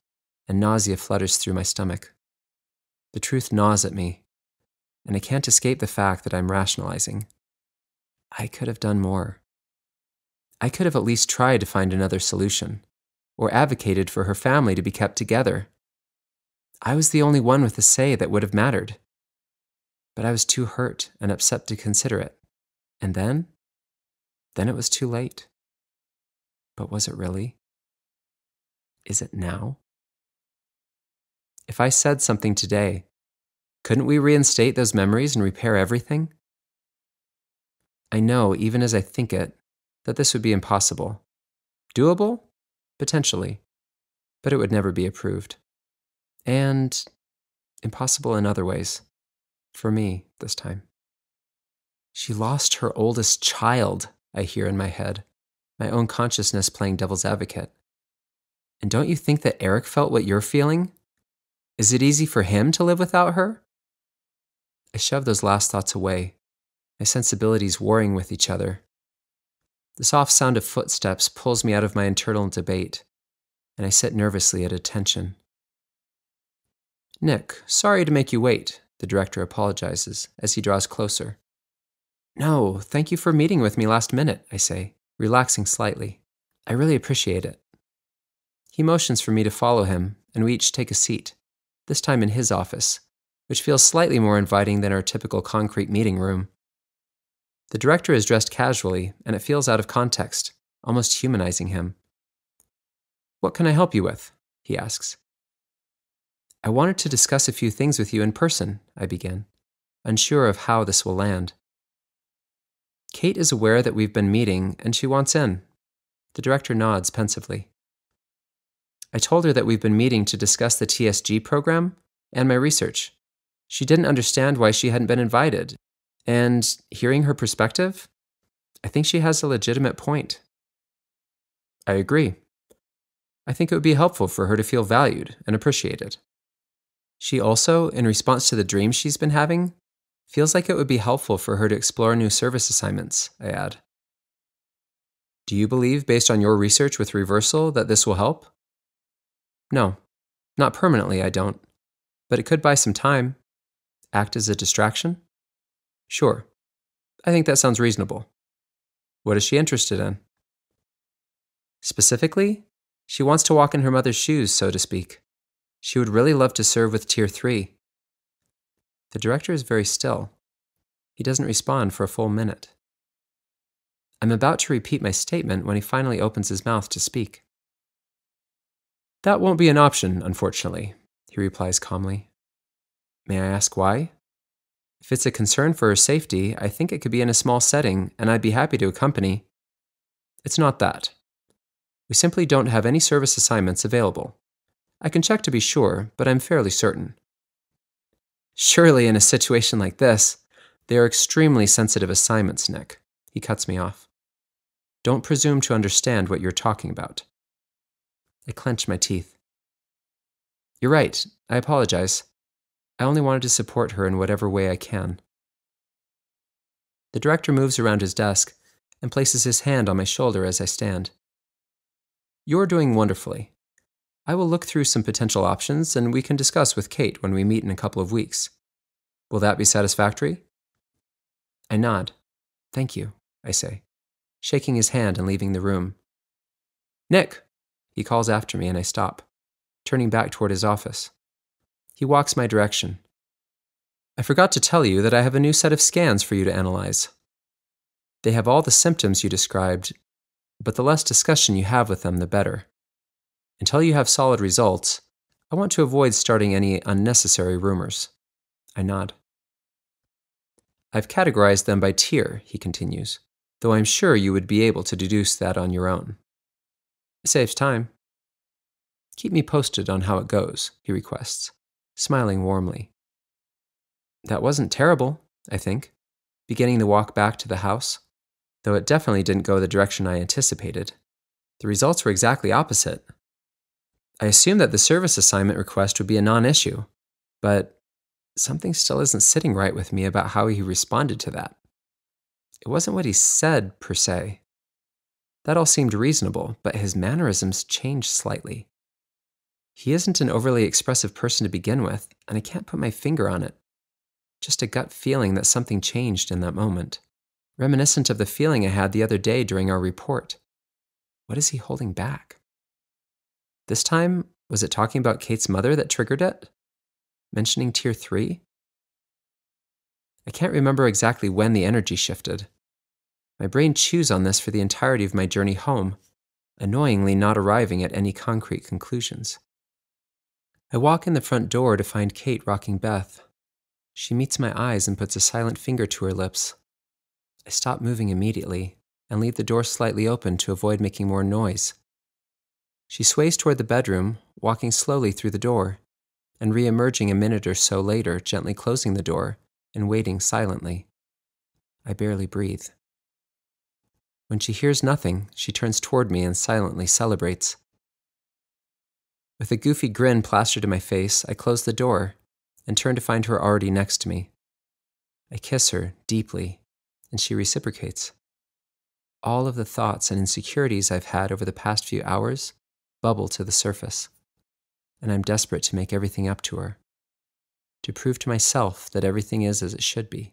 and nausea flutters through my stomach. The truth gnaws at me, and I can't escape the fact that I'm rationalizing. I could have done more. I could have at least tried to find another solution, or advocated for her family to be kept together. I was the only one with a say that would have mattered. But I was too hurt and upset to consider it. And then it was too late. But was it really? Is it now? If I said something today, couldn't we reinstate those memories and repair everything? I know, even as I think it, that this would be impossible. Doable? Potentially. But it would never be approved. And impossible in other ways. For me, this time. She lost her oldest child, I hear in my head, my own consciousness playing devil's advocate. And don't you think that Eric felt what you're feeling? Is it easy for him to live without her? I shove those last thoughts away, my sensibilities warring with each other. The soft sound of footsteps pulls me out of my internal debate, and I sit nervously at attention. Nick, sorry to make you wait, the director apologizes as he draws closer. No, thank you for meeting with me last minute, I say, relaxing slightly. I really appreciate it. He motions for me to follow him, and we each take a seat, this time in his office, which feels slightly more inviting than our typical concrete meeting room. The director is dressed casually, and it feels out of context, almost humanizing him. What can I help you with? He asks. I wanted to discuss a few things with you in person, I begin, unsure of how this will land. Kate is aware that we've been meeting, and she wants in. The director nods pensively. I told her that we've been meeting to discuss the TSG program and my research. She didn't understand why she hadn't been invited, and hearing her perspective, I think she has a legitimate point. I agree. I think it would be helpful for her to feel valued and appreciated. She also, in response to the dreams she's been having, feels like it would be helpful for her to explore new service assignments, I add. Do you believe, based on your research with reversal, that this will help? No, not permanently, I don't. But it could buy some time. Act as a distraction? Sure. I think that sounds reasonable. What is she interested in? Specifically, she wants to walk in her mother's shoes, so to speak. She would really love to serve with Tier 3. The director is very still. He doesn't respond for a full minute. I'm about to repeat my statement when he finally opens his mouth to speak. That won't be an option, unfortunately, he replies calmly. May I ask why? If it's a concern for her safety, I think it could be in a small setting, and I'd be happy to accompany. It's not that. We simply don't have any service assignments available. I can check to be sure, but I'm fairly certain. Surely in a situation like this, they are extremely sensitive assignments, Nick. He cuts me off. Don't presume to understand what you're talking about. I clench my teeth. You're right. I apologize. I only wanted to support her in whatever way I can. The director moves around his desk and places his hand on my shoulder as I stand. You're doing wonderfully. I will look through some potential options and we can discuss with Kate when we meet in a couple of weeks. Will that be satisfactory? I nod. Thank you, I say, shaking his hand and leaving the room. Nick! He calls after me and I stop, turning back toward his office. He walks my direction. I forgot to tell you that I have a new set of scans for you to analyze. They have all the symptoms you described, but the less discussion you have with them, the better. Until you have solid results, I want to avoid starting any unnecessary rumors. I nod. I've categorized them by tier, he continues, though I'm sure you would be able to deduce that on your own. It saves time. Keep me posted on how it goes, he requests, smiling warmly. That wasn't terrible, I think, beginning the walk back to the house, though it definitely didn't go the direction I anticipated. The results were exactly opposite. I assumed that the service assignment request would be a non-issue, but something still isn't sitting right with me about how he responded to that. It wasn't what he said, per se. That all seemed reasonable, but his mannerisms changed slightly. He isn't an overly expressive person to begin with, and I can't put my finger on it. Just a gut feeling that something changed in that moment, reminiscent of the feeling I had the other day during our report. What is he holding back? This time, was it talking about Kate's mother that triggered it? Mentioning Tier 3? I can't remember exactly when the energy shifted. My brain chews on this for the entirety of my journey home, annoyingly not arriving at any concrete conclusions. I walk in the front door to find Kate rocking Beth. She meets my eyes and puts a silent finger to her lips. I stop moving immediately and leave the door slightly open to avoid making more noise. She sways toward the bedroom, walking slowly through the door, and re-emerging a minute or so later, gently closing the door and waiting silently. I barely breathe. When she hears nothing, she turns toward me and silently celebrates. With a goofy grin plastered to my face, I close the door and turn to find her already next to me. I kiss her deeply, and she reciprocates. All of the thoughts and insecurities I've had over the past few hours bubble to the surface, and I'm desperate to make everything up to her, to prove to myself that everything is as it should be.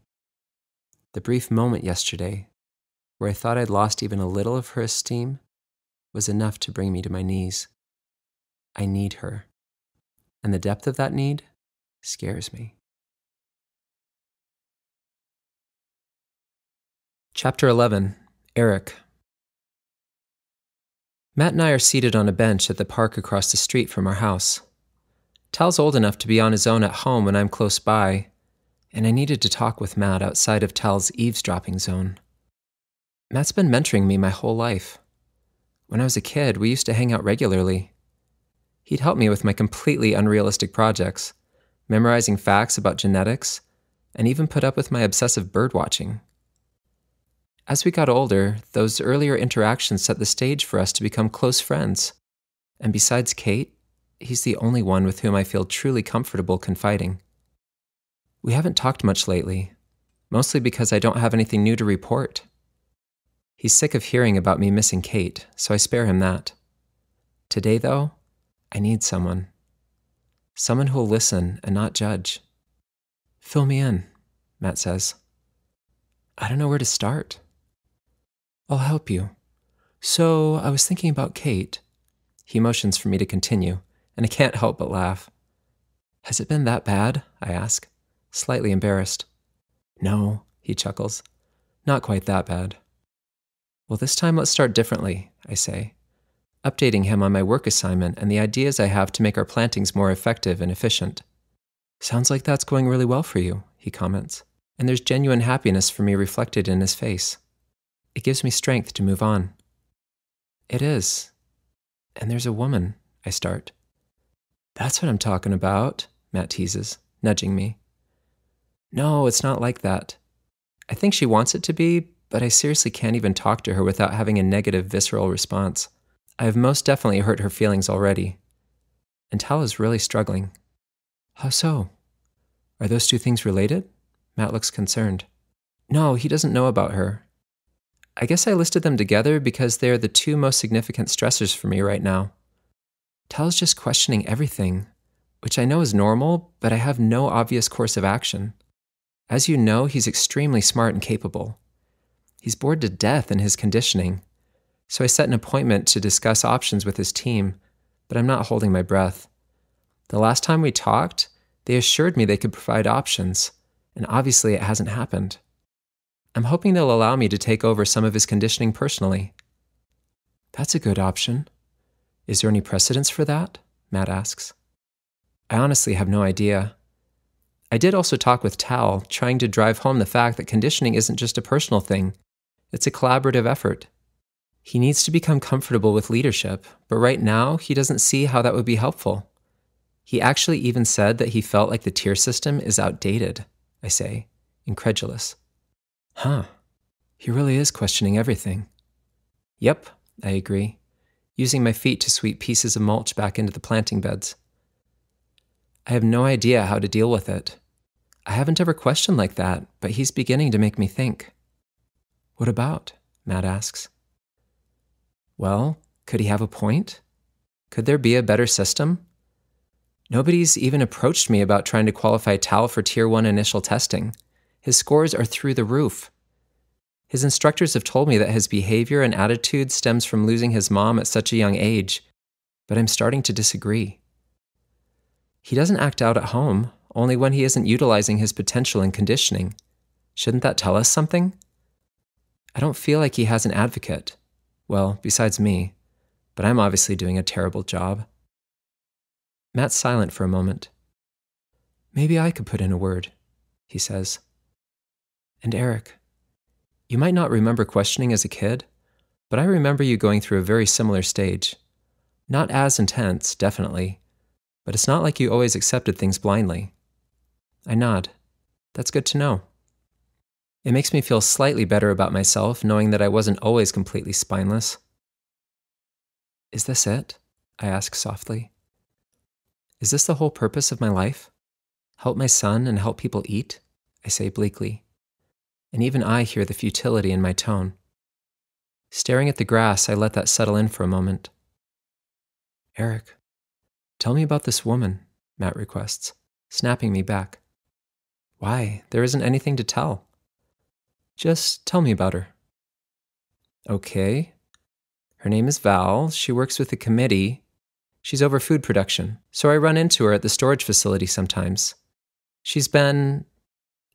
The brief moment yesterday, where I thought I'd lost even a little of her esteem, was enough to bring me to my knees. I need her, and the depth of that need scares me. Chapter 11. Eric. Matt and I are seated on a bench at the park across the street from our house. Tal's old enough to be on his own at home when I'm close by, and I needed to talk with Matt outside of Tal's eavesdropping zone. Matt's been mentoring me my whole life. When I was a kid, we used to hang out regularly. He'd help me with my completely unrealistic projects, memorizing facts about genetics, and even put up with my obsessive bird watching. As we got older, those earlier interactions set the stage for us to become close friends. And besides Kate, he's the only one with whom I feel truly comfortable confiding. We haven't talked much lately, mostly because I don't have anything new to report. He's sick of hearing about me missing Kate, so I spare him that. Today, though, I need someone. Someone who'll listen and not judge. Fill me in, Matt says. I don't know where to start. I'll help you. So, I was thinking about Kate. He motions for me to continue, and I can't help but laugh. Has it been that bad? I ask, slightly embarrassed. No, he chuckles. Not quite that bad. Well, this time let's start differently, I say, updating him on my work assignment and the ideas I have to make our plantings more effective and efficient. Sounds like that's going really well for you, he comments, and there's genuine happiness for me reflected in his face. It gives me strength to move on. It is. And there's a woman, I start. That's what I'm talking about, Matt teases, nudging me. No, it's not like that. I think she wants it to be, but I seriously can't even talk to her without having a negative, visceral response. I have most definitely hurt her feelings already. And Tal is really struggling. How so? Are those two things related? Matt looks concerned. No, he doesn't know about her. I guess I listed them together because they are the two most significant stressors for me right now. Tal's just questioning everything, which I know is normal, but I have no obvious course of action. As you know, he's extremely smart and capable. He's bored to death in his conditioning, so I set an appointment to discuss options with his team, but I'm not holding my breath. The last time we talked, they assured me they could provide options, and obviously it hasn't happened. I'm hoping they'll allow me to take over some of his conditioning personally. That's a good option. Is there any precedence for that? Matt asks. I honestly have no idea. I did also talk with Tal, trying to drive home the fact that conditioning isn't just a personal thing. It's a collaborative effort. He needs to become comfortable with leadership, but right now he doesn't see how that would be helpful. He actually even said that he felt like the tier system is outdated, I say, incredulous. Huh. He really is questioning everything. Yep, I agree, using my feet to sweep pieces of mulch back into the planting beds. I have no idea how to deal with it. I haven't ever questioned like that, but he's beginning to make me think. What about? Matt asks. Well, could he have a point? Could there be a better system? Nobody's even approached me about trying to qualify Tal for Tier 1 initial testing. His scores are through the roof. His instructors have told me that his behavior and attitude stems from losing his mom at such a young age, but I'm starting to disagree. He doesn't act out at home, only when he isn't utilizing his potential in conditioning. Shouldn't that tell us something? I don't feel like he has an advocate. Well, besides me, but I'm obviously doing a terrible job. Matt's silent for a moment. Maybe I could put in a word, he says. And Eric, you might not remember questioning as a kid, but I remember you going through a very similar stage. Not as intense, definitely, but it's not like you always accepted things blindly. I nod. That's good to know. It makes me feel slightly better about myself knowing that I wasn't always completely spineless. Is this it? I ask softly. Is this the whole purpose of my life? Help my son and help people eat? I say bleakly. And even I hear the futility in my tone. Staring at the grass, I let that settle in for a moment. Eric, tell me about this woman, Matt requests, snapping me back. Why? There isn't anything to tell. Just tell me about her. Okay. Her name is Val. She works with the committee. She's over food production, so I run into her at the storage facility sometimes.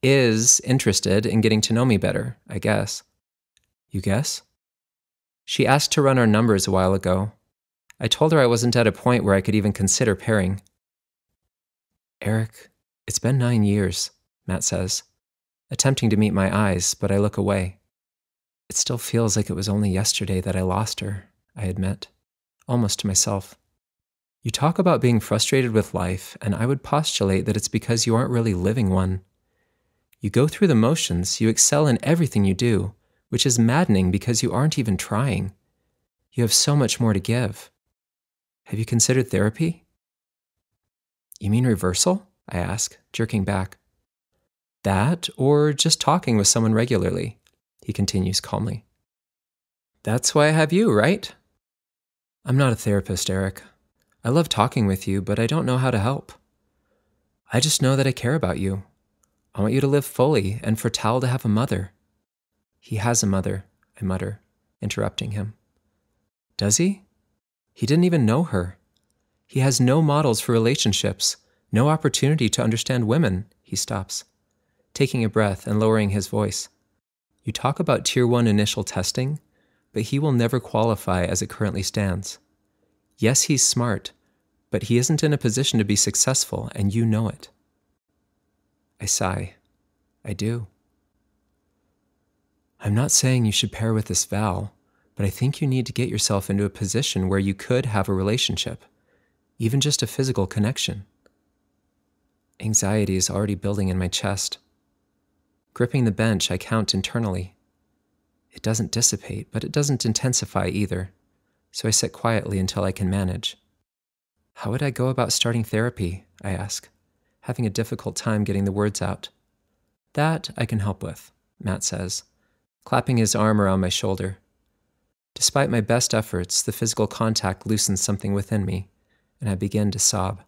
Is interested in getting to know me better, I guess. You guess? She asked to run our numbers a while ago. I told her I wasn't at a point where I could even consider pairing. Eric, it's been 9 years, Matt says, attempting to meet my eyes, but I look away. It still feels like it was only yesterday that I lost her, I admit, almost to myself. You talk about being frustrated with life, and I would postulate that it's because you aren't really living one. You go through the motions, you excel in everything you do, which is maddening because you aren't even trying. You have so much more to give. Have you considered therapy? You mean reversal? I ask, jerking back. That, or just talking with someone regularly, he continues calmly. That's why I have you, right? I'm not a therapist, Eric. I love talking with you, but I don't know how to help. I just know that I care about you. I want you to live fully and for Tal to have a mother. He has a mother, I mutter, interrupting him. Does he? He didn't even know her. He has no models for relationships, no opportunity to understand women, he stops, taking a breath and lowering his voice. You talk about Tier 1 initial testing, but he will never qualify as it currently stands. Yes, he's smart, but he isn't in a position to be successful, and you know it. I sigh. I do. I'm not saying you should pair with this Val, but I think you need to get yourself into a position where you could have a relationship, even just a physical connection. Anxiety is already building in my chest. Gripping the bench, I count internally. It doesn't dissipate, but it doesn't intensify either, so I sit quietly until I can manage. How would I go about starting therapy? I ask, having a difficult time getting the words out. That I can help with, Matt says, clapping his arm around my shoulder. Despite my best efforts, the physical contact loosens something within me, and I begin to sob.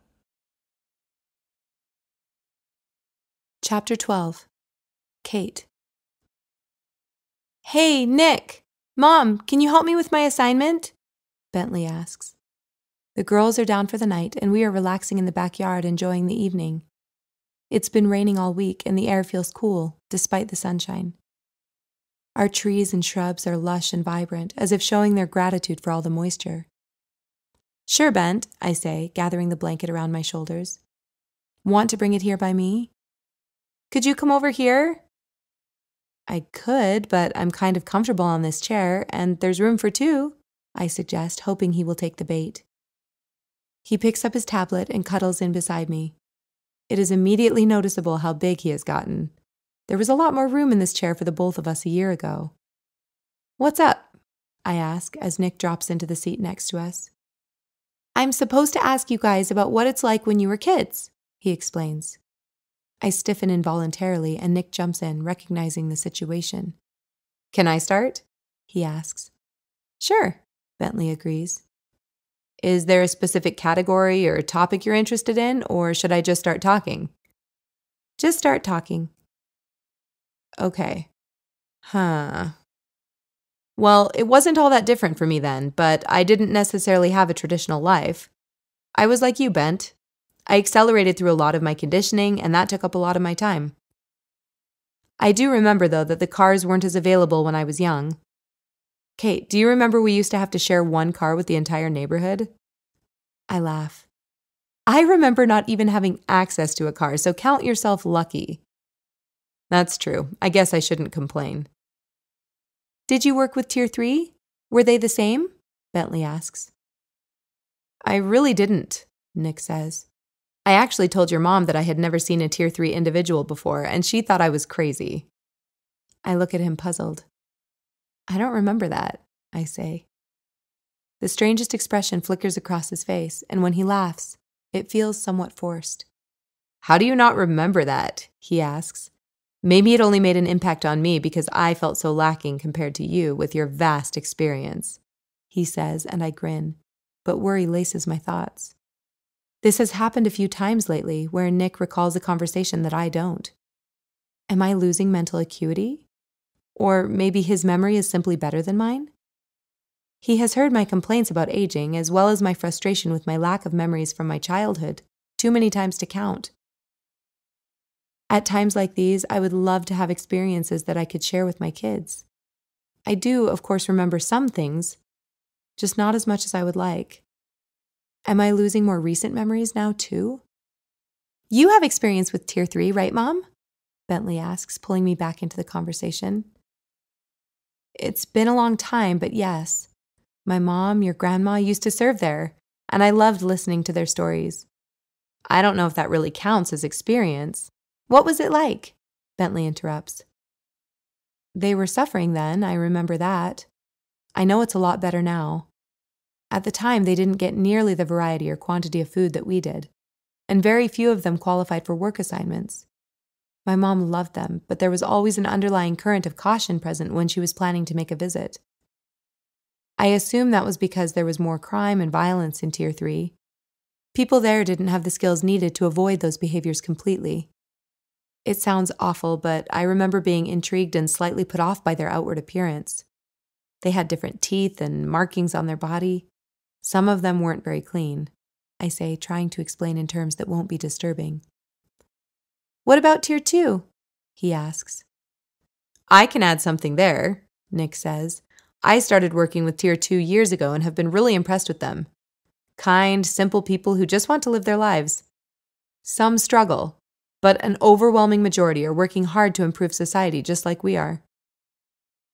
Chapter 12. Kate. Hey, Nick! Mom, can you help me with my assignment? Bentley asks. The girls are down for the night, and we are relaxing in the backyard enjoying the evening. It's been raining all week, and the air feels cool, despite the sunshine. Our trees and shrubs are lush and vibrant, as if showing their gratitude for all the moisture. Sure, Bent, I say, gathering the blanket around my shoulders. Want to bring it here by me? Could you come over here? I could, but I'm kind of comfortable on this chair, and there's room for two, I suggest, hoping he will take the bait. He picks up his tablet and cuddles in beside me. It is immediately noticeable how big he has gotten. There was a lot more room in this chair for the both of us a year ago. What's up? I ask as Nick drops into the seat next to us. I'm supposed to ask you guys about what it's like when you were kids, he explains. I stiffen involuntarily, and Nick jumps in, recognizing the situation. Can I start? He asks. Sure, Bentley agrees. Is there a specific category or topic you're interested in, or should I just start talking? Just start talking. Okay. Well, it wasn't all that different for me then, but I didn't necessarily have a traditional life. I was like you, Bent. I accelerated through a lot of my conditioning, and that took up a lot of my time. I do remember, though, that the cars weren't as available when I was young. Kate, do you remember we used to have to share one car with the entire neighborhood? I laugh. I remember not even having access to a car, so count yourself lucky. That's true. I guess I shouldn't complain. Did you work with Tier 3? Were they the same? Bentley asks. I really didn't, Nick says. I actually told your mom that I had never seen a Tier 3 individual before, and she thought I was crazy. I look at him puzzled. I don't remember that, I say. The strangest expression flickers across his face, and when he laughs, it feels somewhat forced. How do you not remember that? He asks. Maybe it only made an impact on me because I felt so lacking compared to you with your vast experience, he says, and I grin, but worry laces my thoughts. This has happened a few times lately where Nick recalls a conversation that I don't. Am I losing mental acuity? Or maybe his memory is simply better than mine? He has heard my complaints about aging, as well as my frustration with my lack of memories from my childhood, too many times to count. At times like these, I would love to have experiences that I could share with my kids. I do, of course, remember some things, just not as much as I would like. Am I losing more recent memories now, too? You have experience with Tier 3, right, Mom? Bentley asks, pulling me back into the conversation. It's been a long time, but yes. My mom, your grandma, used to serve there, and I loved listening to their stories. I don't know if that really counts as experience. What was it like? Bentley interrupts. They were suffering then, I remember that. I know it's a lot better now. At the time, they didn't get nearly the variety or quantity of food that we did, and very few of them qualified for work assignments. My mom loved them, but there was always an underlying current of caution present when she was planning to make a visit. I assume that was because there was more crime and violence in Tier 3. People there didn't have the skills needed to avoid those behaviors completely. It sounds awful, but I remember being intrigued and slightly put off by their outward appearance. They had different teeth and markings on their body. Some of them weren't very clean, I say, trying to explain in terms that won't be disturbing. What about Tier 2? He asks. I can add something there, Nick says, I started working with Tier 2 years ago and have been really impressed with them. Kind, simple people who just want to live their lives. Some struggle, but an overwhelming majority are working hard to improve society just like we are.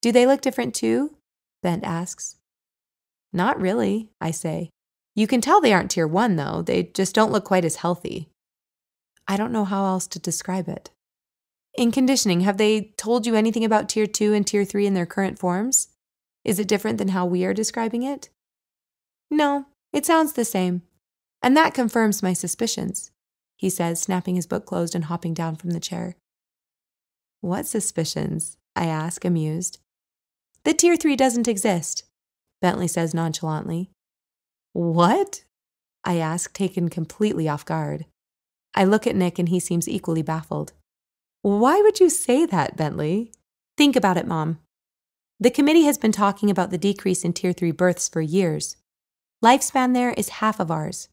Do they look different too? Bent asks. Not really, I say. You can tell they aren't Tier 1 though, they just don't look quite as healthy. I don't know how else to describe it. In conditioning, have they told you anything about Tier 2 and Tier 3 in their current forms? Is it different than how we are describing it? No, it sounds the same. And that confirms my suspicions, he says, snapping his book closed and hopping down from the chair. What suspicions? I ask, amused. The Tier 3 doesn't exist, Bentley says nonchalantly. What? I ask, taken completely off guard. I look at Nick and he seems equally baffled. Why would you say that, Bentley? Think about it, Mom. The committee has been talking about the decrease in Tier 3 births for years. Lifespan there is half of ours.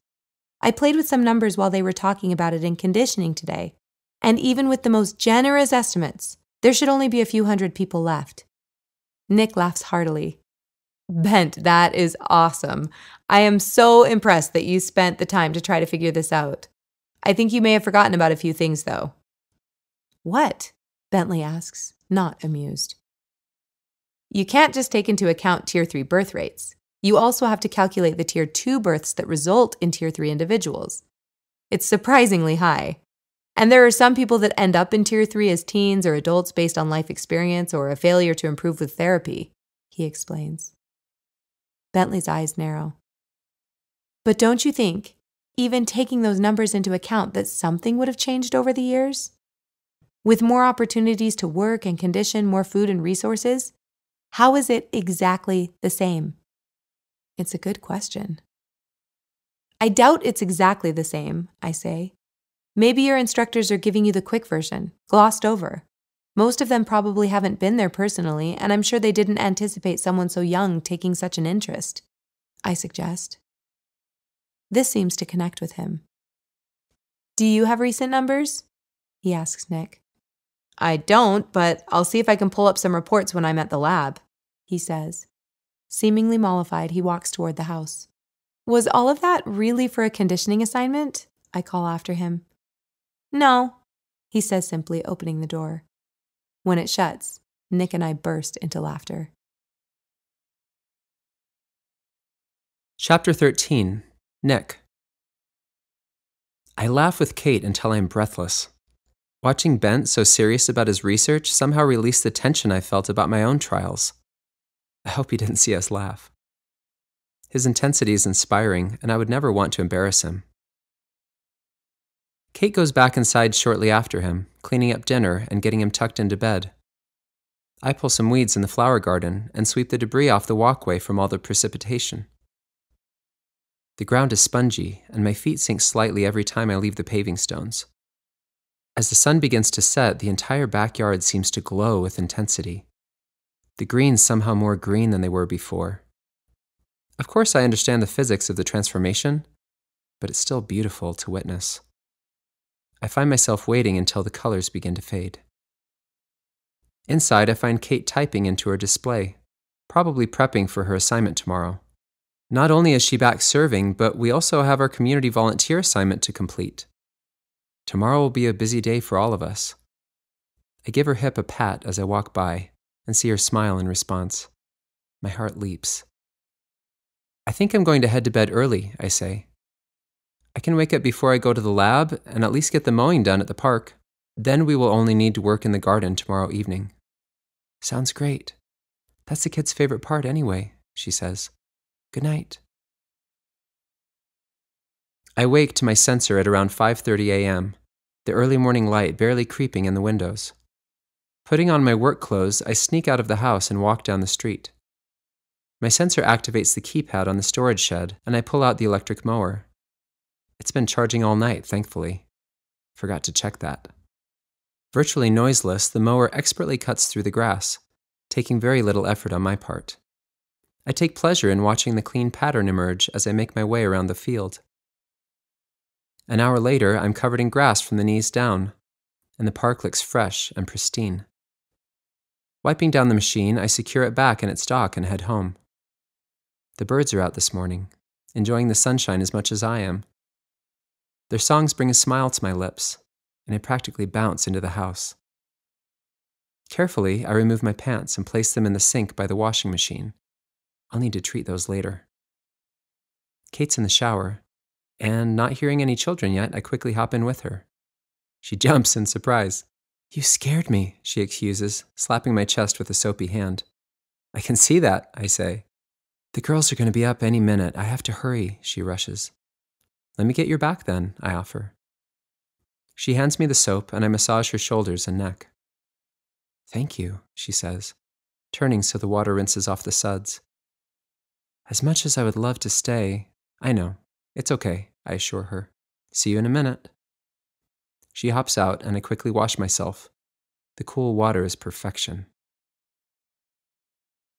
I played with some numbers while they were talking about it in conditioning today, and even with the most generous estimates, there should only be a few hundred people left. Nick laughs heartily. Bent, that is awesome. I am so impressed that you spent the time to try to figure this out. I think you may have forgotten about a few things, though. What? Bentley asks, not amused. You can't just take into account Tier 3 birth rates. You also have to calculate the Tier 2 births that result in Tier 3 individuals. It's surprisingly high. And there are some people that end up in Tier 3 as teens or adults based on life experience or a failure to improve with therapy, he explains. Bentley's eyes narrow. But don't you think, even taking those numbers into account, that something would have changed over the years? With more opportunities to work and condition, more food and resources, how is it exactly the same? It's a good question. I doubt it's exactly the same, I say. Maybe your instructors are giving you the quick version, glossed over. Most of them probably haven't been there personally, and I'm sure they didn't anticipate someone so young taking such an interest, I suggest. This seems to connect with him. Do you have recent numbers? He asks Nick. I don't, but I'll see if I can pull up some reports when I'm at the lab, he says. Seemingly mollified, he walks toward the house. Was all of that really for a conditioning assignment? I call after him. No, he says simply, opening the door. When it shuts, Nick and I burst into laughter. Chapter 13. Nick. I laugh with Kate until I'm breathless. Watching Bent so serious about his research somehow released the tension I felt about my own trials. I hope he didn't see us laugh. His intensity is inspiring, and I would never want to embarrass him. Kate goes back inside shortly after him, cleaning up dinner and getting him tucked into bed. I pull some weeds in the flower garden and sweep the debris off the walkway from all the precipitation. The ground is spongy, and my feet sink slightly every time I leave the paving stones. As the sun begins to set, the entire backyard seems to glow with intensity. The greens somehow more green than they were before. Of course, I understand the physics of the transformation, but it's still beautiful to witness. I find myself waiting until the colors begin to fade. Inside, I find Kate typing into her display, probably prepping for her assignment tomorrow. Not only is she back serving, but we also have our community volunteer assignment to complete. Tomorrow will be a busy day for all of us. I give her hip a pat as I walk by and see her smile in response. My heart leaps. I think I'm going to head to bed early, I say. I can wake up before I go to the lab and at least get the mowing done at the park. Then we will only need to work in the garden tomorrow evening. Sounds great. That's the kid's favorite part anyway, she says. Good night. I wake to my sensor at around 5:30 a.m., the early morning light barely creeping in the windows. Putting on my work clothes, I sneak out of the house and walk down the street. My sensor activates the keypad on the storage shed, and I pull out the electric mower. It's been charging all night, thankfully. Forgot to check that. Virtually noiseless, the mower expertly cuts through the grass, taking very little effort on my part. I take pleasure in watching the clean pattern emerge as I make my way around the field. An hour later, I'm covered in grass from the knees down, and the park looks fresh and pristine. Wiping down the machine, I secure it back in its dock and head home. The birds are out this morning, enjoying the sunshine as much as I am. Their songs bring a smile to my lips, and I practically bounce into the house. Carefully, I remove my pants and place them in the sink by the washing machine. I'll need to treat those later. Kate's in the shower, and not hearing any children yet, I quickly hop in with her. She jumps in surprise. "You scared me," she accuses, slapping my chest with a soapy hand. "I can see that," I say. "The girls are going to be up any minute. I have to hurry," she rushes. "Let me get your back then," I offer. She hands me the soap, and I massage her shoulders and neck. "Thank you," she says, turning so the water rinses off the suds. "As much as I would love to stay, I know. It's okay," I assure her. "See you in a minute." She hops out, and I quickly wash myself. The cool water is perfection.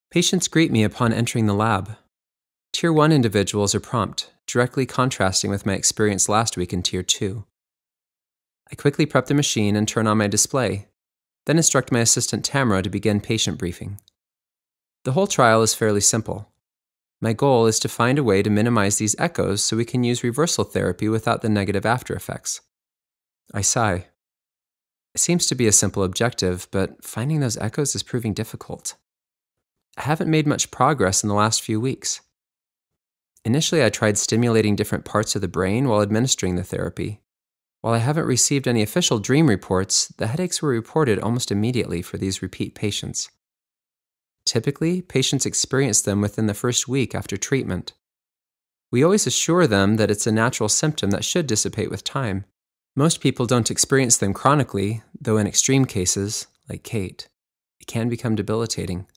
Patients greet me upon entering the lab. Tier 1 individuals are prompt, directly contrasting with my experience last week in Tier 2. I quickly prep the machine and turn on my display, then instruct my assistant Tamara to begin patient briefing. The whole trial is fairly simple. My goal is to find a way to minimize these echoes so we can use reversal therapy without the negative after effects. I sigh. It seems to be a simple objective, but finding those echoes is proving difficult. I haven't made much progress in the last few weeks. Initially, I tried stimulating different parts of the brain while administering the therapy. While I haven't received any official dream reports, the headaches were reported almost immediately for these repeat patients. Typically, patients experience them within the first week after treatment. We always assure them that it's a natural symptom that should dissipate with time. Most people don't experience them chronically, though in extreme cases, like Kate, it can become debilitating.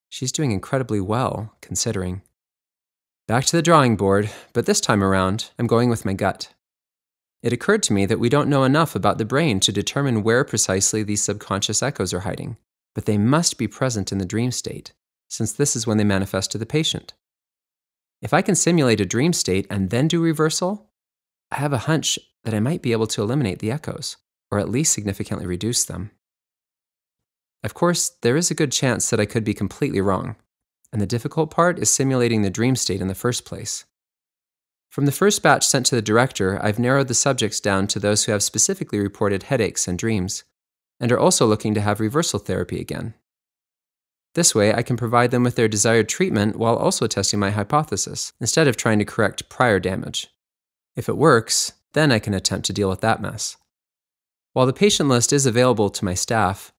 She's doing incredibly well, considering. Back to the drawing board, but this time around, I'm going with my gut. It occurred to me that we don't know enough about the brain to determine where precisely these subconscious echoes are hiding, but they must be present in the dream state, since this is when they manifest to the patient. If I can simulate a dream state and then do reversal, I have a hunch that I might be able to eliminate the echoes, or at least significantly reduce them. Of course, there is a good chance that I could be completely wrong, and the difficult part is simulating the dream state in the first place. From the first batch sent to the director, I've narrowed the subjects down to those who have specifically reported headaches and dreams, and are also looking to have reversal therapy again. This way, I can provide them with their desired treatment while also testing my hypothesis, instead of trying to correct prior damage. If it works, then I can attempt to deal with that mess. While the patient list is available to my staff,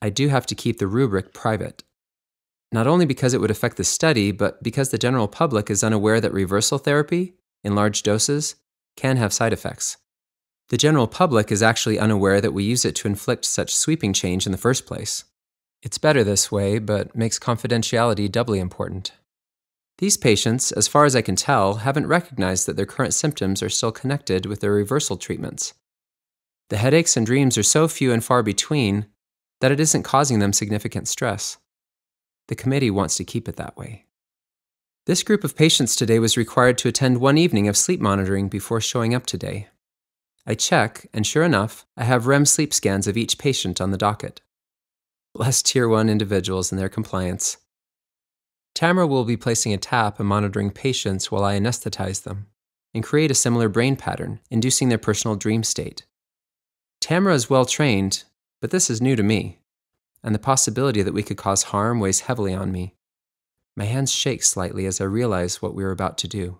I do have to keep the rubric private. Not only because it would affect the study, but because the general public is unaware that reversal therapy, in large doses, can have side effects. The general public is actually unaware that we use it to inflict such sweeping change in the first place. It's better this way, but makes confidentiality doubly important. These patients, as far as I can tell, haven't recognized that their current symptoms are still connected with their reversal treatments. The headaches and dreams are so few and far between that it isn't causing them significant stress. The committee wants to keep it that way. This group of patients today was required to attend one evening of sleep monitoring before showing up today. I check, and sure enough, I have REM sleep scans of each patient on the docket. Bless Tier 1 individuals and their compliance. Tamara will be placing a tap and monitoring patients while I anesthetize them, and create a similar brain pattern, inducing their personal dream state. Tamara is well trained, but this is new to me, and the possibility that we could cause harm weighs heavily on me. My hands shake slightly as I realize what we are about to do.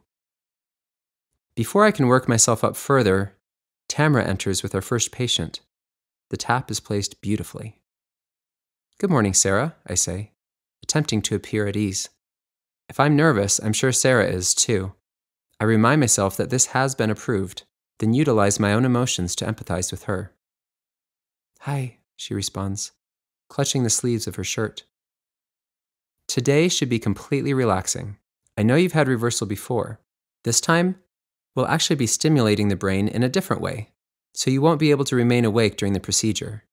Before I can work myself up further, Tamara enters with our first patient. The tap is placed beautifully. "Good morning, Sarah," I say, attempting to appear at ease. If I'm nervous, I'm sure Sarah is too. I remind myself that this has been approved, then utilize my own emotions to empathize with her. "Hi," she responds, clutching the sleeves of her shirt. Today should be completely relaxing. I know you've had reversal before. This time, we'll actually be stimulating the brain in a different way, so you won't be able to remain awake during the procedure.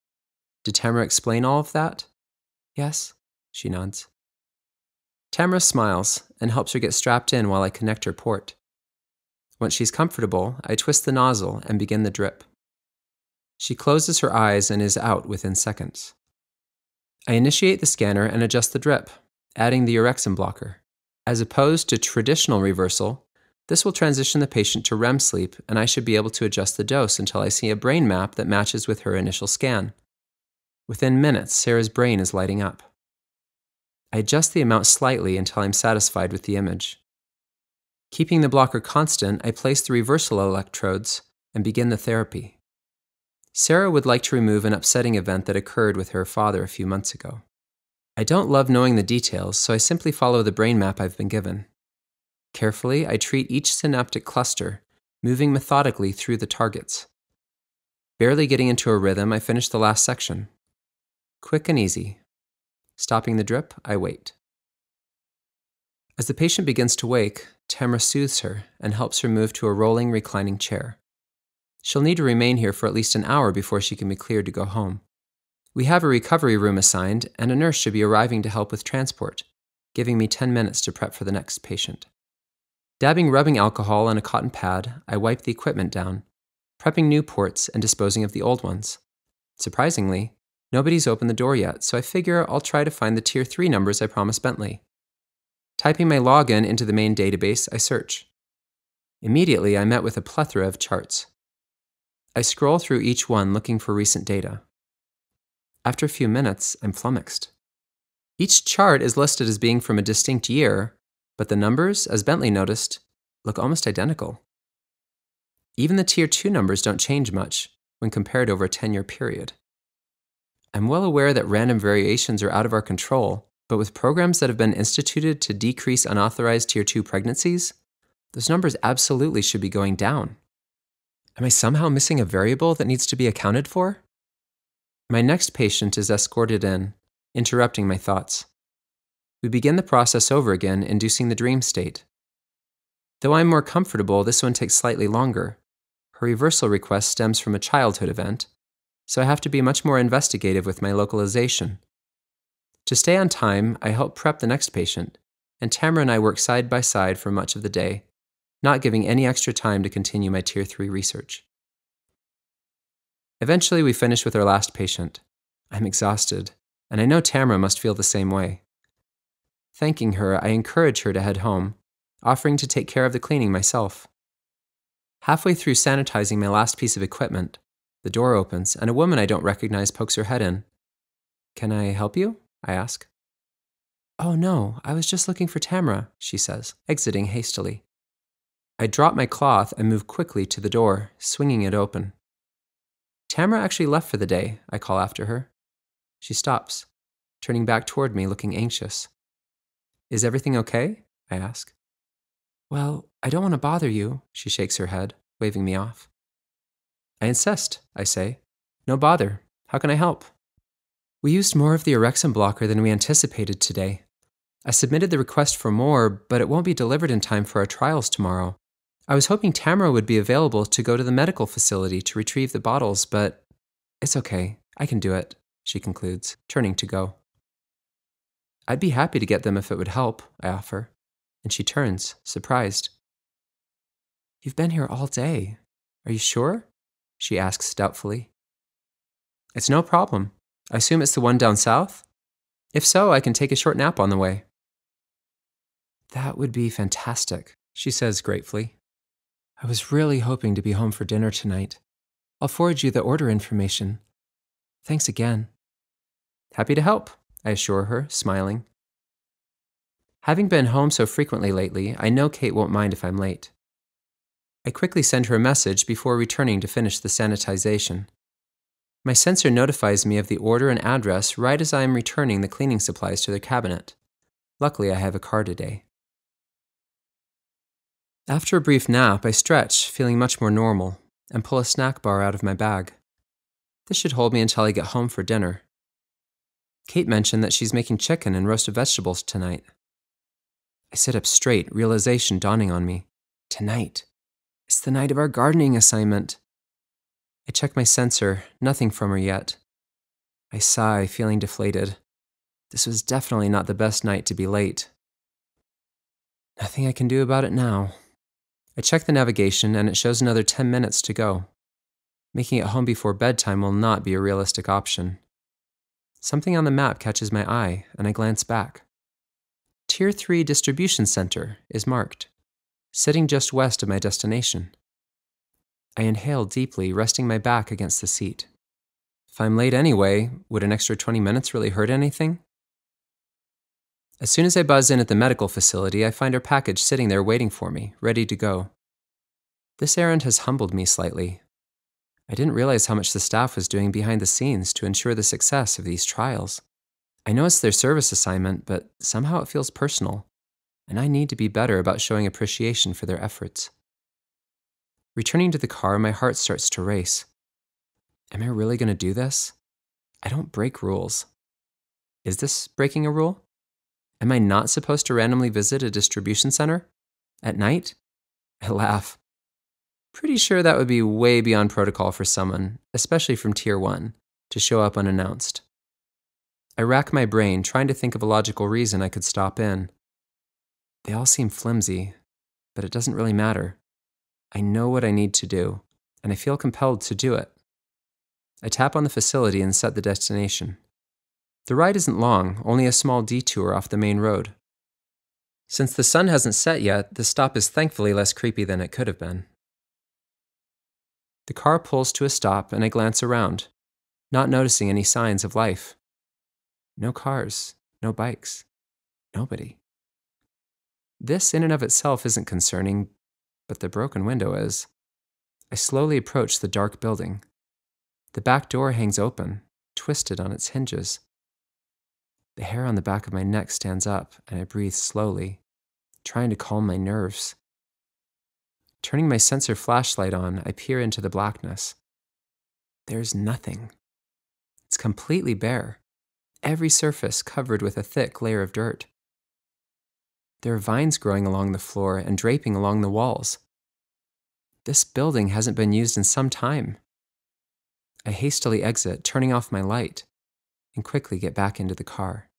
Did Tamara explain all of that? Yes, she nods. Tamara smiles and helps her get strapped in while I connect her port. Once she's comfortable, I twist the nozzle and begin the drip. She closes her eyes and is out within seconds. I initiate the scanner and adjust the drip, adding the orexin blocker. As opposed to traditional reversal, this will transition the patient to REM sleep, and I should be able to adjust the dose until I see a brain map that matches with her initial scan. Within minutes, Sarah's brain is lighting up. I adjust the amount slightly until I'm satisfied with the image. Keeping the blocker constant, I place the reversal electrodes and begin the therapy. Sarah would like to remove an upsetting event that occurred with her father a few months ago. I don't love knowing the details, so I simply follow the brain map I've been given. Carefully, I treat each synaptic cluster, moving methodically through the targets. Barely getting into a rhythm, I finish the last section. Quick and easy. Stopping the drip, I wait. As the patient begins to wake, Tamara soothes her and helps her move to a rolling, reclining chair. She'll need to remain here for at least an hour before she can be cleared to go home. We have a recovery room assigned, and a nurse should be arriving to help with transport, giving me 10 minutes to prep for the next patient. Dabbing rubbing alcohol on a cotton pad, I wipe the equipment down, prepping new ports and disposing of the old ones. Surprisingly, nobody's opened the door yet, so I figure I'll try to find the Tier 3 numbers I promised Bentley. Typing my login into the main database, I search. Immediately, I met with a plethora of charts. I scroll through each one looking for recent data. After a few minutes, I'm flummoxed. Each chart is listed as being from a distinct year, but the numbers, as Bentley noticed, look almost identical. Even the Tier 2 numbers don't change much when compared over a 10-year period. I'm well aware that random variations are out of our control, but with programs that have been instituted to decrease unauthorized Tier 2 pregnancies, those numbers absolutely should be going down. Am I somehow missing a variable that needs to be accounted for? My next patient is escorted in, interrupting my thoughts. We begin the process over again, inducing the dream state. Though I'm more comfortable, this one takes slightly longer. Her reversal request stems from a childhood event, so I have to be much more investigative with my localization. To stay on time, I help prep the next patient, and Tamara and I work side by side for much of the day, not giving any extra time to continue my Tier 3 research. Eventually, we finish with our last patient. I'm exhausted, and I know Tamara must feel the same way. Thanking her, I encourage her to head home, offering to take care of the cleaning myself. Halfway through sanitizing my last piece of equipment, the door opens and a woman I don't recognize pokes her head in. "Can I help you?" I ask. "Oh no, I was just looking for Tamara," she says, exiting hastily. I drop my cloth and move quickly to the door, swinging it open. "Tamara actually left for the day," I call after her. She stops, turning back toward me, looking anxious. "Is everything okay?" I ask. "Well, I don't want to bother you," she shakes her head, waving me off. I insist, I say. "No bother. How can I help?" "We used more of the orexin blocker than we anticipated today. I submitted the request for more, but it won't be delivered in time for our trials tomorrow. I was hoping Tamara would be available to go to the medical facility to retrieve the bottles, but it's okay. I can do it," she concludes, turning to go. "I'd be happy to get them if it would help," I offer, and she turns, surprised. "You've been here all day. Are you sure?" she asks doubtfully. "It's no problem. I assume it's the one down south? If so, I can take a short nap on the way." "That would be fantastic," she says gratefully. "I was really hoping to be home for dinner tonight. I'll forward you the order information. Thanks again." "Happy to help," I assure her, smiling. Having been home so frequently lately, I know Kate won't mind if I'm late. I quickly send her a message before returning to finish the sanitization. My sensor notifies me of the order and address right as I am returning the cleaning supplies to their cabinet. Luckily, I have a car today. After a brief nap, I stretch, feeling much more normal, and pull a snack bar out of my bag. This should hold me until I get home for dinner. Kate mentioned that she's making chicken and roasted vegetables tonight. I sit up straight, realization dawning on me. Tonight. It's the night of our gardening assignment. I check my sensor, nothing from her yet. I sigh, feeling deflated. This was definitely not the best night to be late. Nothing I can do about it now. I check the navigation and it shows another 10 minutes to go. Making it home before bedtime will not be a realistic option. Something on the map catches my eye, and I glance back. Tier 3 Distribution Center is marked, sitting just west of my destination. I inhale deeply, resting my back against the seat. If I'm late anyway, would an extra 20 minutes really hurt anything? As soon as I buzz in at the medical facility, I find our package sitting there waiting for me, ready to go. This errand has humbled me slightly. I didn't realize how much the staff was doing behind the scenes to ensure the success of these trials. I know it's their service assignment, but somehow it feels personal, and I need to be better about showing appreciation for their efforts. Returning to the car, my heart starts to race. Am I really going to do this? I don't break rules. Is this breaking a rule? Am I not supposed to randomly visit a distribution center? At night? I laugh. Pretty sure that would be way beyond protocol for someone, especially from Tier 1, to show up unannounced. I rack my brain, trying to think of a logical reason I could stop in. They all seem flimsy, but it doesn't really matter. I know what I need to do, and I feel compelled to do it. I tap on the facility and set the destination. The ride isn't long, only a small detour off the main road. Since the sun hasn't set yet, the stop is thankfully less creepy than it could have been. The car pulls to a stop and I glance around, not noticing any signs of life. No cars, no bikes, nobody. This in and of itself isn't concerning, but the broken window is. I slowly approach the dark building. The back door hangs open, twisted on its hinges. The hair on the back of my neck stands up and I breathe slowly, trying to calm my nerves. Turning my sensor flashlight on, I peer into the blackness. There's nothing. It's completely bare, every surface covered with a thick layer of dirt. There are vines growing along the floor and draping along the walls. This building hasn't been used in some time. I hastily exit, turning off my light, and quickly get back into the car.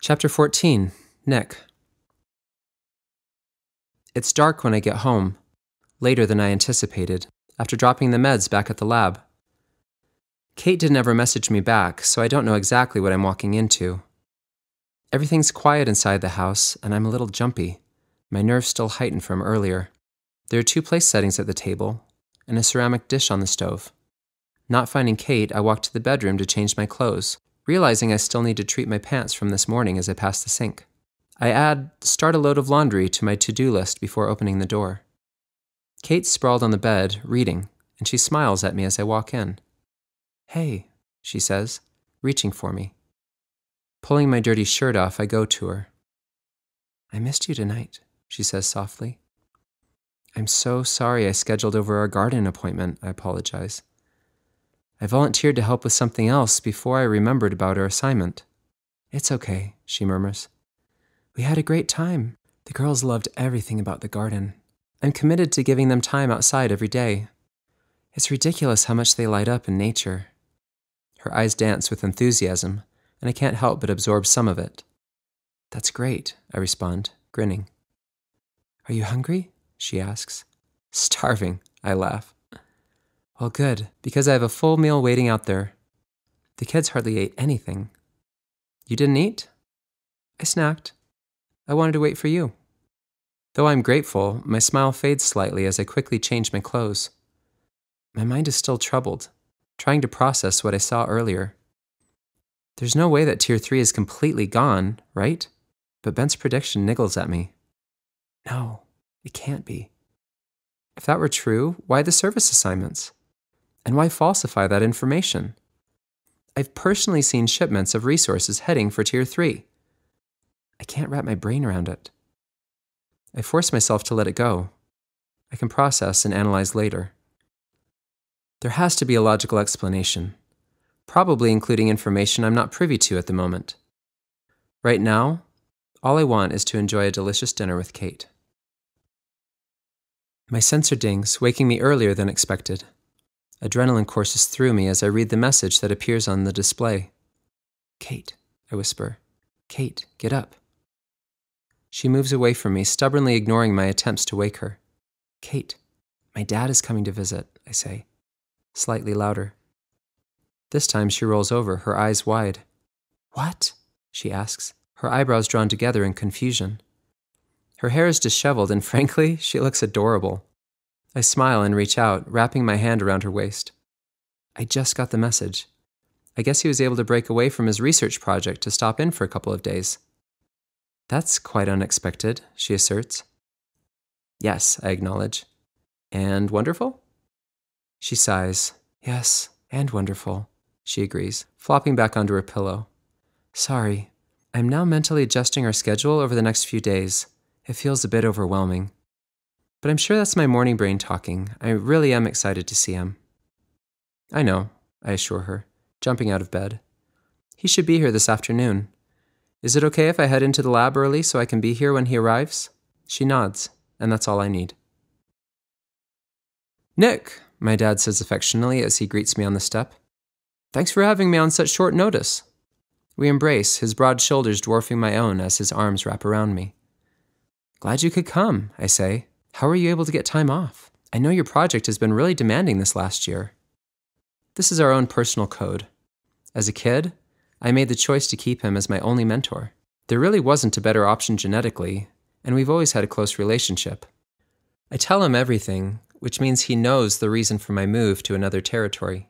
Chapter 14, Nick. It's dark when I get home, later than I anticipated, after dropping the meds back at the lab. Kate didn't ever message me back, so I don't know exactly what I'm walking into. Everything's quiet inside the house, and I'm a little jumpy, my nerves still heightened from earlier. There are 2 place settings at the table, and a ceramic dish on the stove. Not finding Kate, I walk to the bedroom to change my clothes, realizing I still need to treat my pants from this morning as I pass the sink. I add, start a load of laundry to my to-do list before opening the door. Kate's sprawled on the bed, reading, and she smiles at me as I walk in. Hey, she says, reaching for me. Pulling my dirty shirt off, I go to her. I missed you tonight, she says softly. I'm so sorry I scheduled over our garden appointment, I apologize. I volunteered to help with something else before I remembered about our assignment. It's okay, she murmurs. We had a great time. The girls loved everything about the garden. I'm committed to giving them time outside every day. It's ridiculous how much they light up in nature. Her eyes dance with enthusiasm, and I can't help but absorb some of it. That's great, I respond, grinning. Are you hungry? She asks. Starving, I laugh. Well, good, because I have a full meal waiting out there. The kids hardly ate anything. You didn't eat? I snacked. I wanted to wait for you. Though I'm grateful, my smile fades slightly as I quickly change my clothes. My mind is still troubled, trying to process what I saw earlier. There's no way that Tier 3 is completely gone, right? But Ben's prediction niggles at me. No, it can't be. If that were true, why the service assignments? And why falsify that information? I've personally seen shipments of resources heading for Tier 3. I can't wrap my brain around it. I force myself to let it go. I can process and analyze later. There has to be a logical explanation, probably including information I'm not privy to at the moment. Right now, all I want is to enjoy a delicious dinner with Kate. My sensor dings, waking me earlier than expected. Adrenaline courses through me as I read the message that appears on the display. Kate, I whisper. Kate, get up. She moves away from me, stubbornly ignoring my attempts to wake her. Kate, my dad is coming to visit, I say, slightly louder. This time she rolls over, her eyes wide. "What?" she asks, her eyebrows drawn together in confusion. Her hair is disheveled, and frankly, she looks adorable. I smile and reach out, wrapping my hand around her waist. I just got the message. I guess he was able to break away from his research project to stop in for a couple of days. That's quite unexpected, she asserts. Yes, I acknowledge. And wonderful? She sighs. Yes, and wonderful, she agrees, flopping back onto her pillow. Sorry, I'm now mentally adjusting our schedule over the next few days. It feels a bit overwhelming. But I'm sure that's my morning brain talking. I really am excited to see him. I know, I assure her, jumping out of bed. He should be here this afternoon. Is it okay if I head into the lab early so I can be here when he arrives? She nods, and that's all I need. Nick, my dad says affectionately as he greets me on the step. Thanks for having me on such short notice. We embrace, his broad shoulders dwarfing my own as his arms wrap around me. Glad you could come, I say. How are you able to get time off? I know your project has been really demanding this last year. This is our own personal code. As a kid, I made the choice to keep him as my only mentor. There really wasn't a better option genetically, and we've always had a close relationship. I tell him everything, which means he knows the reason for my move to another territory.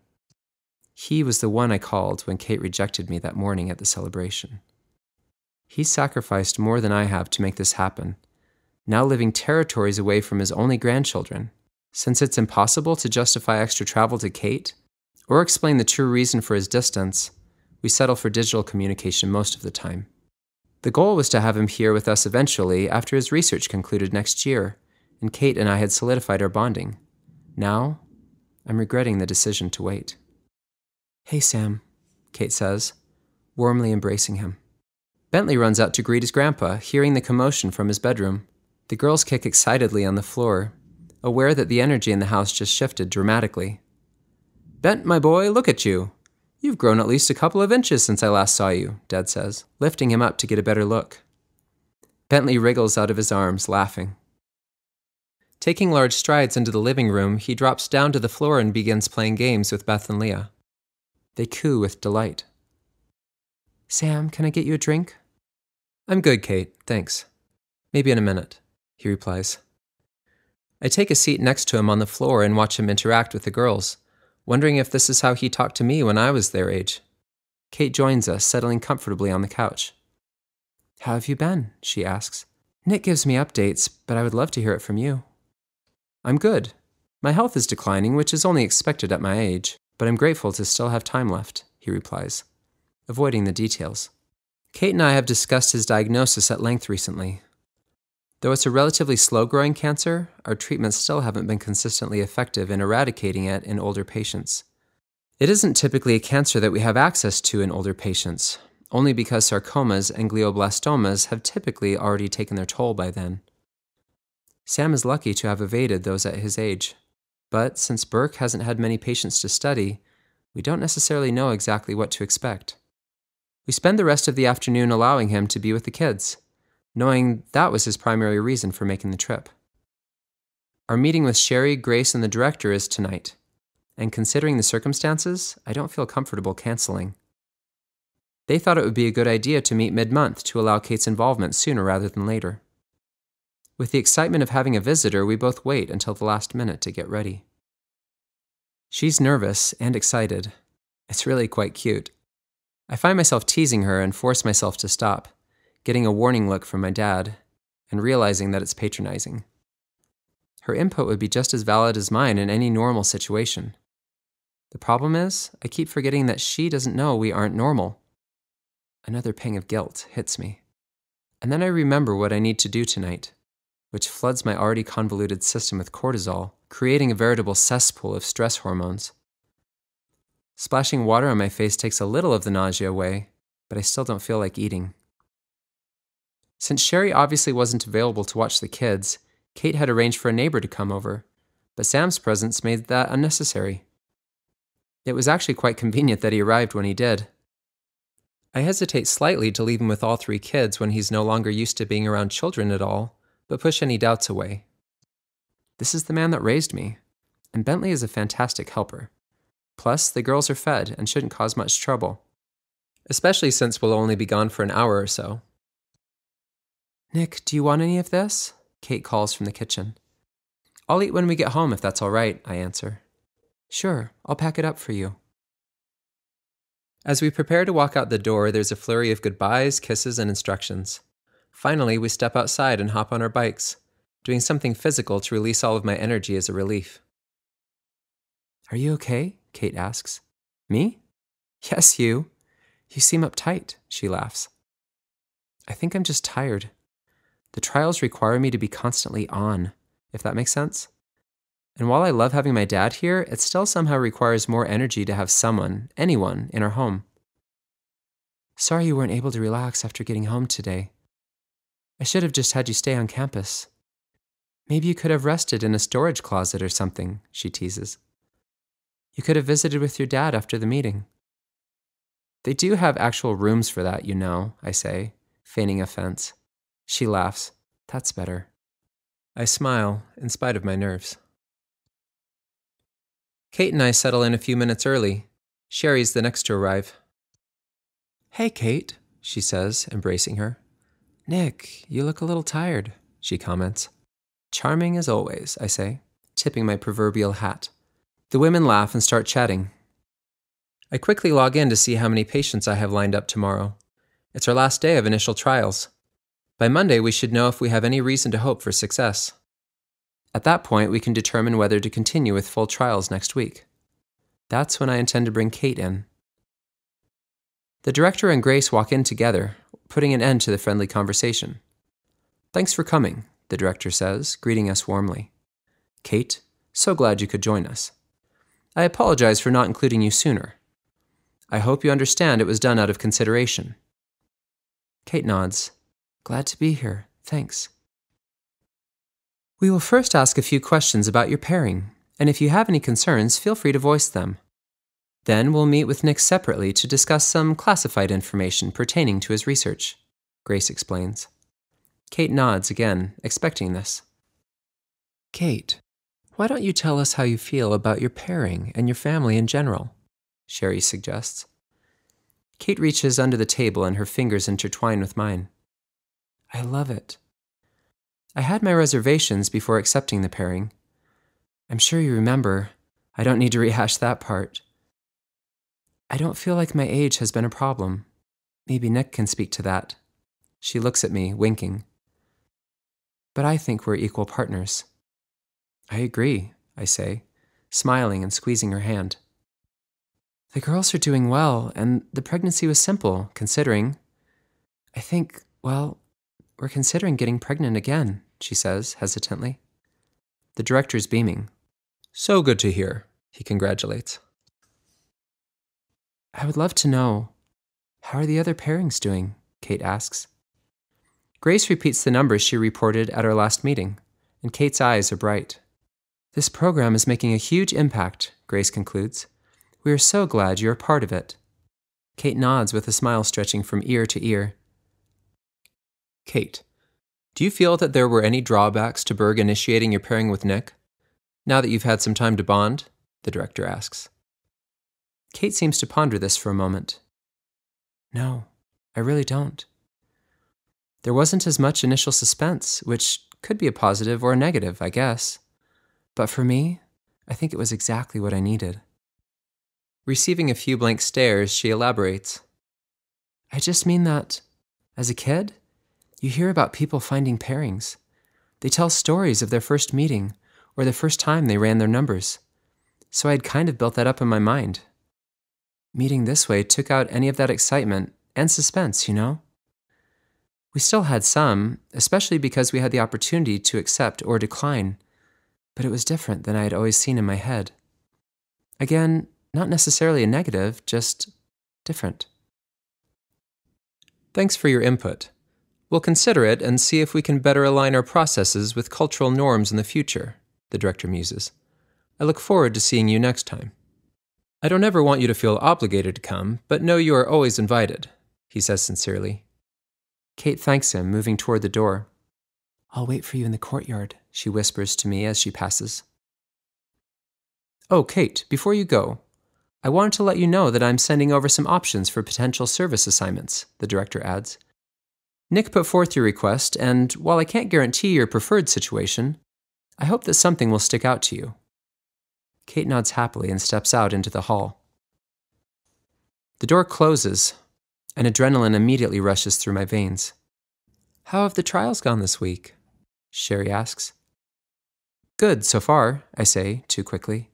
He was the one I called when Kate rejected me that morning at the celebration. He sacrificed more than I have to make this happen, now living territories away from his only grandchildren. Since it's impossible to justify extra travel to Kate, or explain the true reason for his distance, we settle for digital communication most of the time. The goal was to have him here with us eventually after his research concluded next year, and Kate and I had solidified our bonding. Now, I'm regretting the decision to wait. Hey, Sam, Kate says, warmly embracing him. Bentley runs out to greet his grandpa, hearing the commotion from his bedroom. The girls kick excitedly on the floor, aware that the energy in the house just shifted dramatically. Bent, my boy, look at you. You've grown at least a couple of inches since I last saw you, Dad says, lifting him up to get a better look. Bentley wriggles out of his arms, laughing. Taking large strides into the living room, he drops down to the floor and begins playing games with Beth and Leah. They coo with delight. Sam, can I get you a drink? I'm good, Kate, thanks. Maybe in a minute, he replies. I take a seat next to him on the floor and watch him interact with the girls, wondering if this is how he talked to me when I was their age. Kate joins us, settling comfortably on the couch. How have you been? She asks. Nick gives me updates, but I would love to hear it from you. I'm good. My health is declining, which is only expected at my age, but I'm grateful to still have time left, he replies, avoiding the details. Kate and I have discussed his diagnosis at length recently. Though it's a relatively slow-growing cancer, our treatments still haven't been consistently effective in eradicating it in older patients. It isn't typically a cancer that we have access to in older patients, only because sarcomas and glioblastomas have typically already taken their toll by then. Sam is lucky to have evaded those at his age, but since Burke hasn't had many patients to study, we don't necessarily know exactly what to expect. We spend the rest of the afternoon allowing him to be with the kids, knowing that was his primary reason for making the trip. Our meeting with Sherry, Grace, and the director is tonight, and considering the circumstances, I don't feel comfortable canceling. They thought it would be a good idea to meet mid-month to allow Kate's involvement sooner rather than later. With the excitement of having a visitor, we both wait until the last minute to get ready. She's nervous and excited. It's really quite cute. I find myself teasing her and force myself to stop, getting a warning look from my dad, and realizing that it's patronizing. Her input would be just as valid as mine in any normal situation. The problem is, I keep forgetting that she doesn't know we aren't normal. Another pang of guilt hits me. And then I remember what I need to do tonight, which floods my already convoluted system with cortisol, creating a veritable cesspool of stress hormones. Splashing water on my face takes a little of the nausea away, but I still don't feel like eating. Since Sherry obviously wasn't available to watch the kids, Kate had arranged for a neighbor to come over, but Sam's presence made that unnecessary. It was actually quite convenient that he arrived when he did. I hesitate slightly to leave him with all 3 kids when he's no longer used to being around children at all, but push any doubts away. This is the man that raised me, and Bentley is a fantastic helper. Plus, the girls are fed and shouldn't cause much trouble, especially since we'll only be gone for an hour or so. Nick, do you want any of this? Kate calls from the kitchen. I'll eat when we get home if that's all right, I answer. Sure, I'll pack it up for you. As we prepare to walk out the door, there's a flurry of goodbyes, kisses, and instructions. Finally, we step outside and hop on our bikes, doing something physical to release all of my energy as a relief. Are you okay? Kate asks. Me? Yes, you. You seem uptight, she laughs. I think I'm just tired. The trials require me to be constantly on, if that makes sense. And while I love having my dad here, it still somehow requires more energy to have someone, anyone, in our home. Sorry you weren't able to relax after getting home today. I should have just had you stay on campus. Maybe you could have rested in a storage closet or something, she teases. You could have visited with your dad after the meeting. They do have actual rooms for that, you know, I say, feigning offense. She laughs. That's better. I smile, in spite of my nerves. Kate and I settle in a few minutes early. Sherry's the next to arrive. Hey, Kate, she says, embracing her. Nick, you look a little tired, she comments. Charming as always, I say, tipping my proverbial hat. The women laugh and start chatting. I quickly log in to see how many patients I have lined up tomorrow. It's our last day of initial trials. By Monday, we should know if we have any reason to hope for success. At that point, we can determine whether to continue with full trials next week. That's when I intend to bring Kate in. The director and Grace walk in together, putting an end to the friendly conversation. Thanks for coming, the director says, greeting us warmly. Kate, so glad you could join us. I apologize for not including you sooner. I hope you understand it was done out of consideration. Kate nods. Glad to be here, thanks. We will first ask a few questions about your pairing, and if you have any concerns, feel free to voice them. Then we'll meet with Nick separately to discuss some classified information pertaining to his research, Grace explains. Kate nods again, expecting this. Kate, why don't you tell us how you feel about your pairing and your family in general? Sherry suggests. Kate reaches under the table and her fingers intertwine with mine. I love it. I had my reservations before accepting the pairing. I'm sure you remember. I don't need to rehash that part. I don't feel like my age has been a problem. Maybe Nick can speak to that. She looks at me, winking. But I think we're equal partners. I agree, I say, smiling and squeezing her hand. The girls are doing well, and the pregnancy was simple, considering. I think, well, we're considering getting pregnant again, she says, hesitantly. The director's beaming. So good to hear, he congratulates. I would love to know, how are the other pairings doing? Kate asks. Grace repeats the numbers she reported at our last meeting, and Kate's eyes are bright. This program is making a huge impact, Grace concludes. We are so glad you're a part of it. Kate nods with a smile stretching from ear to ear. Kate, do you feel that there were any drawbacks to Berg initiating your pairing with Nick? Now that you've had some time to bond? The director asks. Kate seems to ponder this for a moment. No, I really don't. There wasn't as much initial suspense, which could be a positive or a negative, I guess. But for me, I think it was exactly what I needed. Receiving a few blank stares, she elaborates. I just mean that, as a kid, you hear about people finding pairings. They tell stories of their first meeting or the first time they ran their numbers. So I'd kind of built that up in my mind. Meeting this way took out any of that excitement and suspense, you know? We still had some, especially because we had the opportunity to accept or decline, but it was different than I had always seen in my head. Again, not necessarily a negative, just different. Thanks for your input. We'll consider it and see if we can better align our processes with cultural norms in the future, the director muses. I look forward to seeing you next time. I don't ever want you to feel obligated to come, but know you are always invited, he says sincerely. Kate thanks him, moving toward the door. I'll wait for you in the courtyard, she whispers to me as she passes. Oh, Kate, before you go, I wanted to let you know that I'm sending over some options for potential service assignments, the director adds. Nick put forth your request, and while I can't guarantee your preferred situation, I hope that something will stick out to you. Kate nods happily and steps out into the hall. The door closes, and adrenaline immediately rushes through my veins. How have the trials gone this week? Sherry asks. Good, so far, I say, too quickly.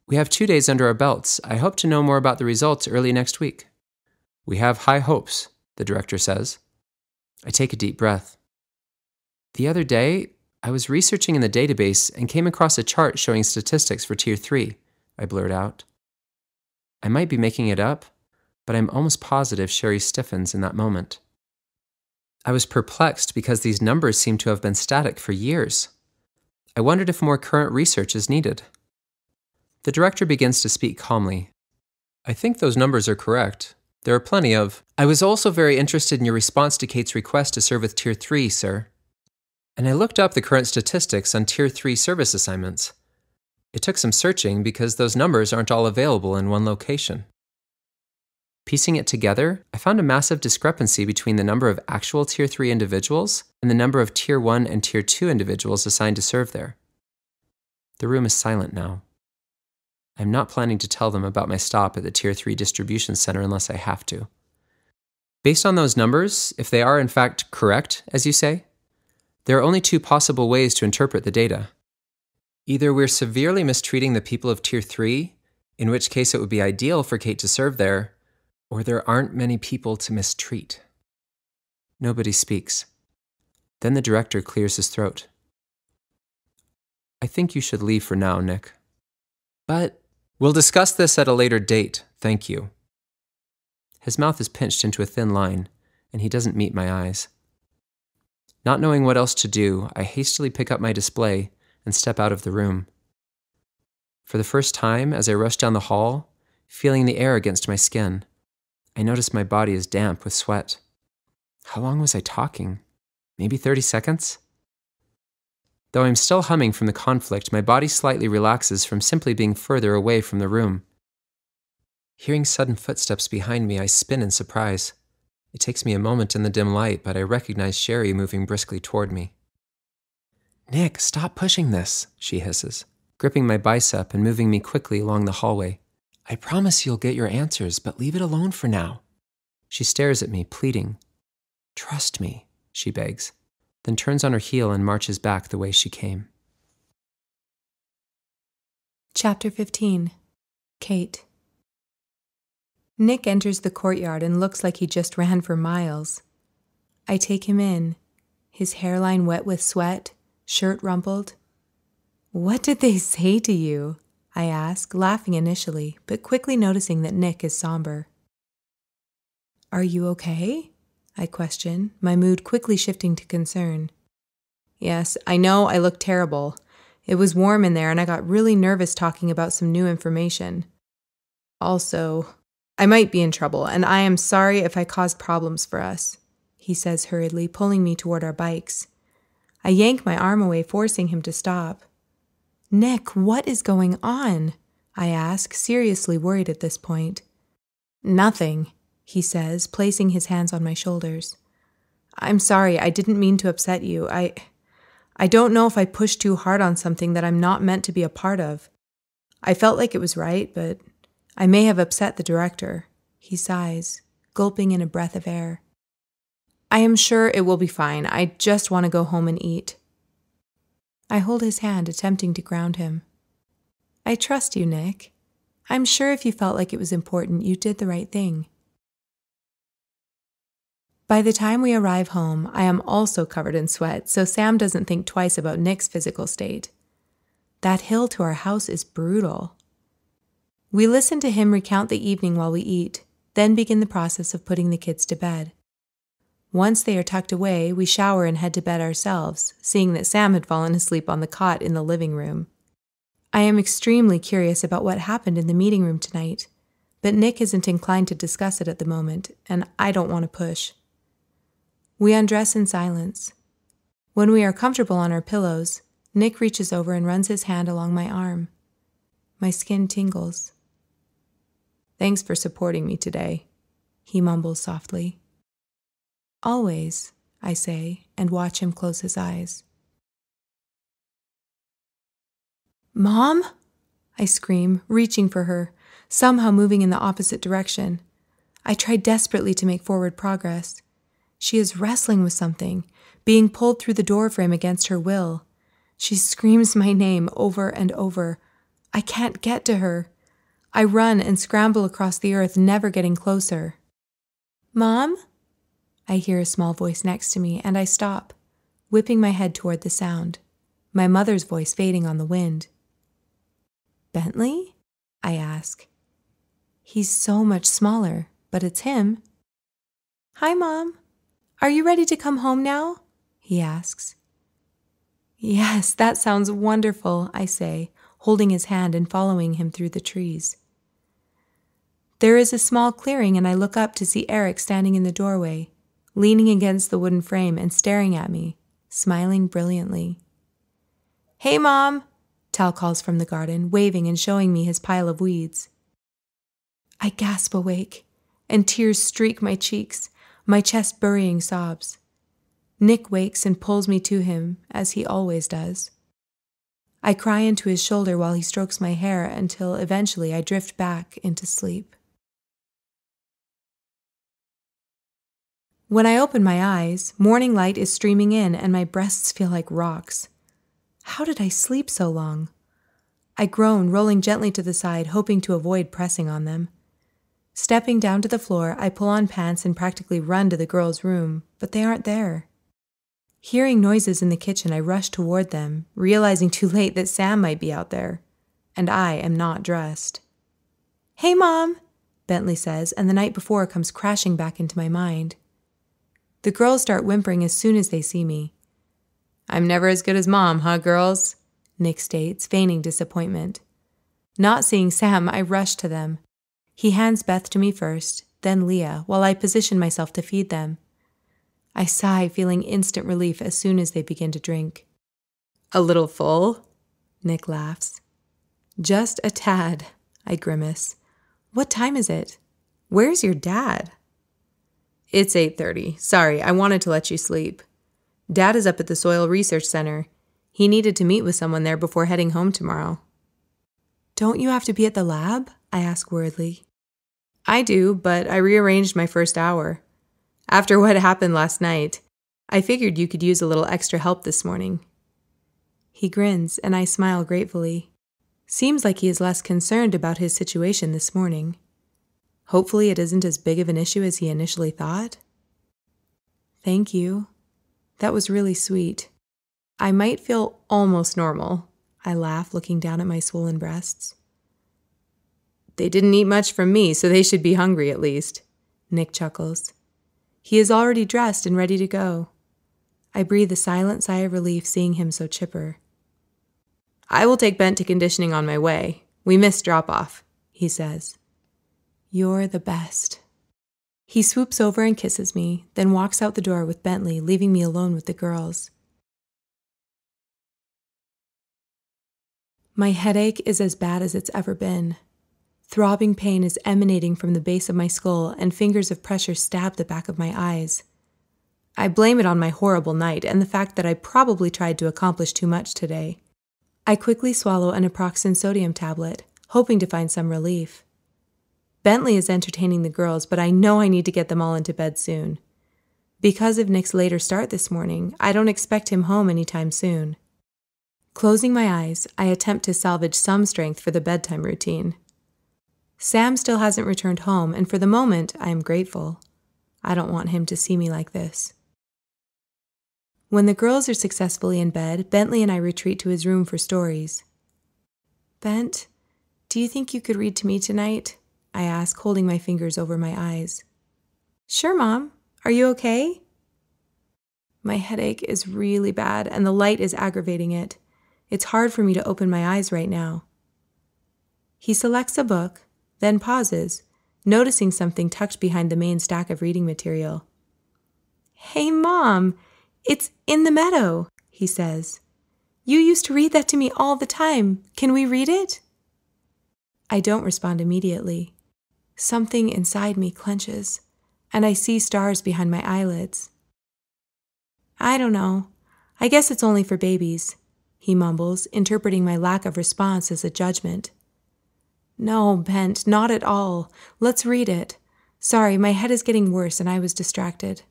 We have 2 days under our belts. I hope to know more about the results early next week. We have high hopes, the director says. I take a deep breath. The other day, I was researching in the database and came across a chart showing statistics for Tier 3, I blurt out. I might be making it up, but I'm almost positive Sherry stiffens in that moment. I was perplexed because these numbers seem to have been static for years. I wondered if more current research is needed. The director begins to speak calmly. I think those numbers are correct. There are plenty of... I was also very interested in your response to Kate's request to serve with Tier 3, sir. And I looked up the current statistics on Tier 3 service assignments. It took some searching because those numbers aren't all available in one location. Piecing it together, I found a massive discrepancy between the number of actual Tier 3 individuals and the number of Tier 1 and Tier 2 individuals assigned to serve there. The room is silent now. I'm not planning to tell them about my stop at the Tier 3 distribution center unless I have to. Based on those numbers, if they are in fact correct, as you say, there are only 2 possible ways to interpret the data. Either we're severely mistreating the people of Tier 3, in which case it would be ideal for Kate to serve there, or there aren't many people to mistreat. Nobody speaks. Then the director clears his throat. I think you should leave for now, Nick. But we'll discuss this at a later date, thank you. His mouth is pinched into a thin line, and he doesn't meet my eyes. Not knowing what else to do, I hastily pick up my display and step out of the room. For the first time, as I rush down the hall, feeling the air against my skin, I notice my body is damp with sweat. How long was I talking? Maybe 30 seconds? Though I'm still humming from the conflict, my body slightly relaxes from simply being further away from the room. Hearing sudden footsteps behind me, I spin in surprise. It takes me a moment in the dim light, but I recognize Sherry moving briskly toward me. Nick, stop pushing this, she hisses, gripping my bicep and moving me quickly along the hallway. I promise you'll get your answers, but leave it alone for now. She stares at me, pleading. Trust me, she begs, then turns on her heel and marches back the way she came. Chapter 15. Kate. Nick enters the courtyard and looks like he just ran for miles. I take him in, his hairline wet with sweat, shirt rumpled. What did they say to you? I ask, laughing initially, but quickly noticing that Nick is somber. Are you okay? I question, my mood quickly shifting to concern. Yes, I know I look terrible. It was warm in there and I got really nervous talking about some new information. Also, I might be in trouble and I am sorry if I caused problems for us, he says hurriedly, pulling me toward our bikes. I yank my arm away, forcing him to stop. Nick, what is going on? I ask, seriously worried at this point. Nothing, he says, placing his hands on my shoulders. I'm sorry, I didn't mean to upset you. I don't know if I pushed too hard on something that I'm not meant to be a part of. I felt like it was right, but I may have upset the director. He sighs, gulping in a breath of air. I am sure it will be fine. I just want to go home and eat. I hold his hand, attempting to ground him. I trust you, Nick. I'm sure if you felt like it was important, you did the right thing. By the time we arrive home, I am also covered in sweat, so Sam doesn't think twice about Nick's physical state. That hill to our house is brutal. We listen to him recount the evening while we eat, then begin the process of putting the kids to bed. Once they are tucked away, we shower and head to bed ourselves, seeing that Sam had fallen asleep on the cot in the living room. I am extremely curious about what happened in the meeting room tonight, but Nick isn't inclined to discuss it at the moment, and I don't want to push. We undress in silence. When we are comfortable on our pillows, Nick reaches over and runs his hand along my arm. My skin tingles. Thanks for supporting me today, he mumbles softly. Always, I say, and watch him close his eyes. Mom? I scream, reaching for her, somehow moving in the opposite direction. I try desperately to make forward progress. She is wrestling with something, being pulled through the doorframe against her will. She screams my name over and over. I can't get to her. I run and scramble across the earth, never getting closer. Mom? I hear a small voice next to me, and I stop, whipping my head toward the sound, my mother's voice fading on the wind. Bentley? I ask. He's so much smaller, but it's him. Hi, Mom. Are you ready to come home now? He asks. Yes, that sounds wonderful, I say, holding his hand and following him through the trees. There is a small clearing, and I look up to see Eric standing in the doorway, leaning against the wooden frame and staring at me, smiling brilliantly. Hey, Mom, Tal calls from the garden, waving and showing me his pile of weeds. I gasp awake, and tears streak my cheeks, my chest burying sobs. Nick wakes and pulls me to him, as he always does. I cry into his shoulder while he strokes my hair until eventually I drift back into sleep. When I open my eyes, morning light is streaming in and my breasts feel like rocks. How did I sleep so long? I groan, rolling gently to the side, hoping to avoid pressing on them. Stepping down to the floor, I pull on pants and practically run to the girls' room, but they aren't there. Hearing noises in the kitchen, I rush toward them, realizing too late that Sam might be out there, and I am not dressed. Hey, Mom, Bentley says, and the night before comes crashing back into my mind. The girls start whimpering as soon as they see me. I'm never as good as Mom, huh, girls? Nick states, feigning disappointment. Not seeing Sam, I rush to them. He hands Beth to me first, then Leah, while I position myself to feed them. I sigh, feeling instant relief as soon as they begin to drink. A little full? Nick laughs. Just a tad, I grimace. What time is it? Where's your dad? It's 8:30. Sorry, I wanted to let you sleep. Dad is up at the Soil Research Center. He needed to meet with someone there before heading home tomorrow. Don't you have to be at the lab? I ask worriedly. I do, but I rearranged my first hour. After what happened last night, I figured you could use a little extra help this morning. He grins, and I smile gratefully. Seems like he is less concerned about his situation this morning. Hopefully it isn't as big of an issue as he initially thought. Thank you. That was really sweet. I might feel almost normal, I laugh, looking down at my swollen breasts. They didn't eat much from me, so they should be hungry at least, Nick chuckles. He is already dressed and ready to go. I breathe a silent sigh of relief seeing him so chipper. I will take Bent to conditioning on my way. We missed drop-off, he says. You're the best. He swoops over and kisses me, then walks out the door with Bentley, leaving me alone with the girls. My headache is as bad as it's ever been. Throbbing pain is emanating from the base of my skull, and fingers of pressure stab the back of my eyes. I blame it on my horrible night and the fact that I probably tried to accomplish too much today. I quickly swallow an naproxen sodium tablet, hoping to find some relief. Bentley is entertaining the girls, but I know I need to get them all into bed soon. Because of Nick's later start this morning, I don't expect him home anytime soon. Closing my eyes, I attempt to salvage some strength for the bedtime routine. Sam still hasn't returned home, and for the moment, I am grateful. I don't want him to see me like this. When the girls are successfully in bed, Bentley and I retreat to his room for stories. Bent, do you think you could read to me tonight? I ask, holding my fingers over my eyes. Sure, Mom. Are you okay? My headache is really bad, and the light is aggravating it. It's hard for me to open my eyes right now. He selects a book, then pauses, noticing something tucked behind the main stack of reading material. Hey, Mom, it's In the Meadow, he says. You used to read that to me all the time. Can we read it? I don't respond immediately. Something inside me clenches, and I see stars behind my eyelids. I don't know. I guess it's only for babies, he mumbles, interpreting my lack of response as a judgment. No, Bent, not at all. Let's read it. Sorry, my head is getting worse and I was distracted.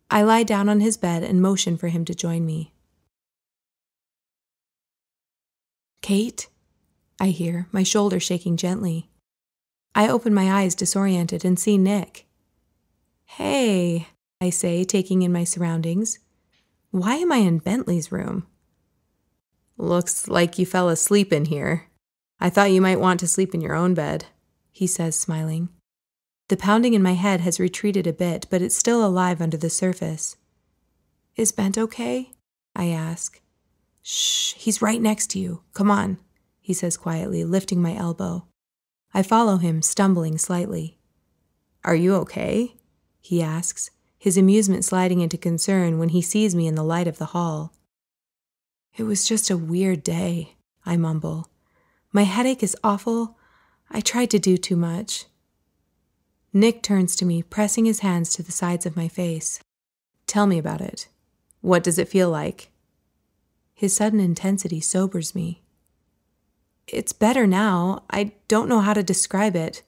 I lie down on his bed and motion for him to join me. Kate? I hear, my shoulder shaking gently. I open my eyes disoriented and see Nick. Hey, I say, taking in my surroundings. Why am I in Bentley's room? Looks like you fell asleep in here. I thought you might want to sleep in your own bed, he says, smiling. The pounding in my head has retreated a bit, but it's still alive under the surface. Is Bent okay? I ask. Shh, he's right next to you. Come on, he says quietly, lifting my elbow. I follow him, stumbling slightly. Are you okay? He asks, his amusement sliding into concern when he sees me in the light of the hall. It was just a weird day, I mumble. My headache is awful. I tried to do too much. Nick turns to me, pressing his hands to the sides of my face. Tell me about it. What does it feel like? His sudden intensity sobers me. It's better now. I don't know how to describe it.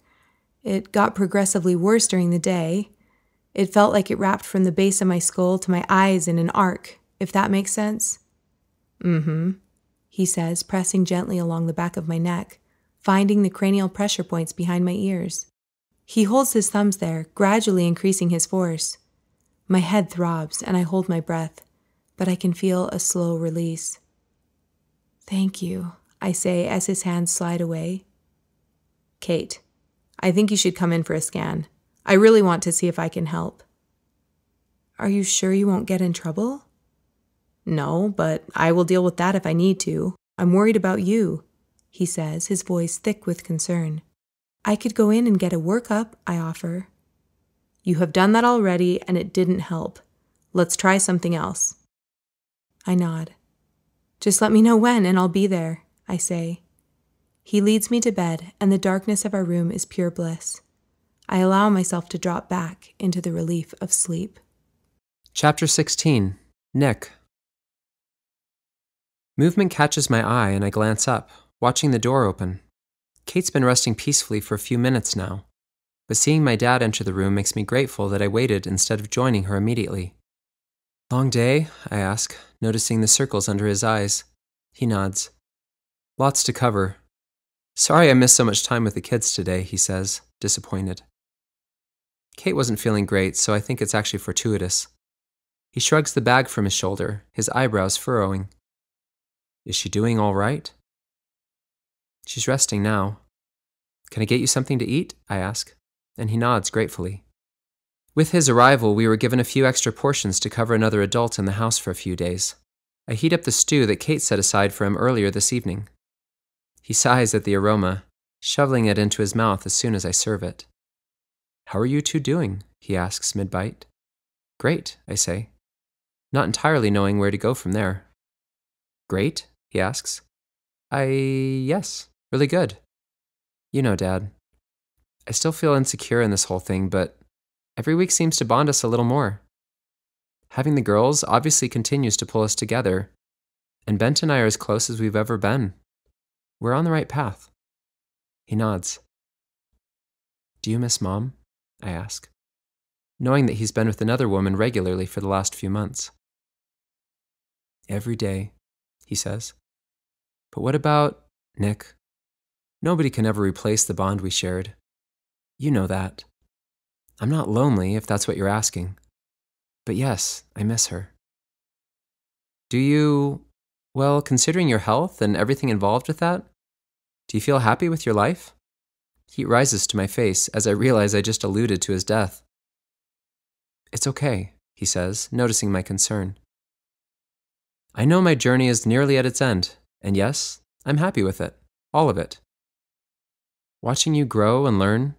It got progressively worse during the day. It felt like it wrapped from the base of my skull to my eyes in an arc, if that makes sense. Mm-hmm, he says, pressing gently along the back of my neck, finding the cranial pressure points behind my ears. He holds his thumbs there, gradually increasing his force. My head throbs, and I hold my breath, but I can feel a slow release. Thank you, I say as his hands slide away. Kate, I think you should come in for a scan. I really want to see if I can help. Are you sure you won't get in trouble? No, but I will deal with that if I need to. I'm worried about you, he says, his voice thick with concern. I could go in and get a workup, I offer. You have done that already, and it didn't help. Let's try something else. I nod. Just let me know when, and I'll be there, I say. He leads me to bed, and the darkness of our room is pure bliss. I allow myself to drop back into the relief of sleep. Chapter 16. Nick. Movement catches my eye, and I glance up, watching the door open. Kate's been resting peacefully for a few minutes now, but seeing my dad enter the room makes me grateful that I waited instead of joining her immediately. Long day? I ask, noticing the circles under his eyes. He nods. Lots to cover. Sorry I missed so much time with the kids today, he says, disappointed. Kate wasn't feeling great, so I think it's actually fortuitous. He shrugs the bag from his shoulder, his eyebrows furrowing. Is she doing all right? She's resting now. Can I get you something to eat? I ask, and he nods gratefully. With his arrival, we were given a few extra portions to cover another adult in the house for a few days. I heat up the stew that Kate set aside for him earlier this evening. He sighs at the aroma, shoveling it into his mouth as soon as I serve it. How are you two doing? He asks mid-bite. Great, I say, not entirely knowing where to go from there. Great? He asks. Yes, really good. You know, Dad, I still feel insecure in this whole thing, but every week seems to bond us a little more. Having the girls obviously continues to pull us together, and Bent and I are as close as we've ever been. We're on the right path. He nods. Do you miss Mom? I ask, knowing that he's been with another woman regularly for the last few months. Every day, he says. But what about Nick? Nobody can ever replace the bond we shared. You know that. I'm not lonely, if that's what you're asking. But yes, I miss her. Do you, well, considering your health and everything involved with that, do you feel happy with your life? Heat rises to my face as I realize I just alluded to his death. It's okay, he says, noticing my concern. I know my journey is nearly at its end, and yes, I'm happy with it, all of it. Watching you grow and learn,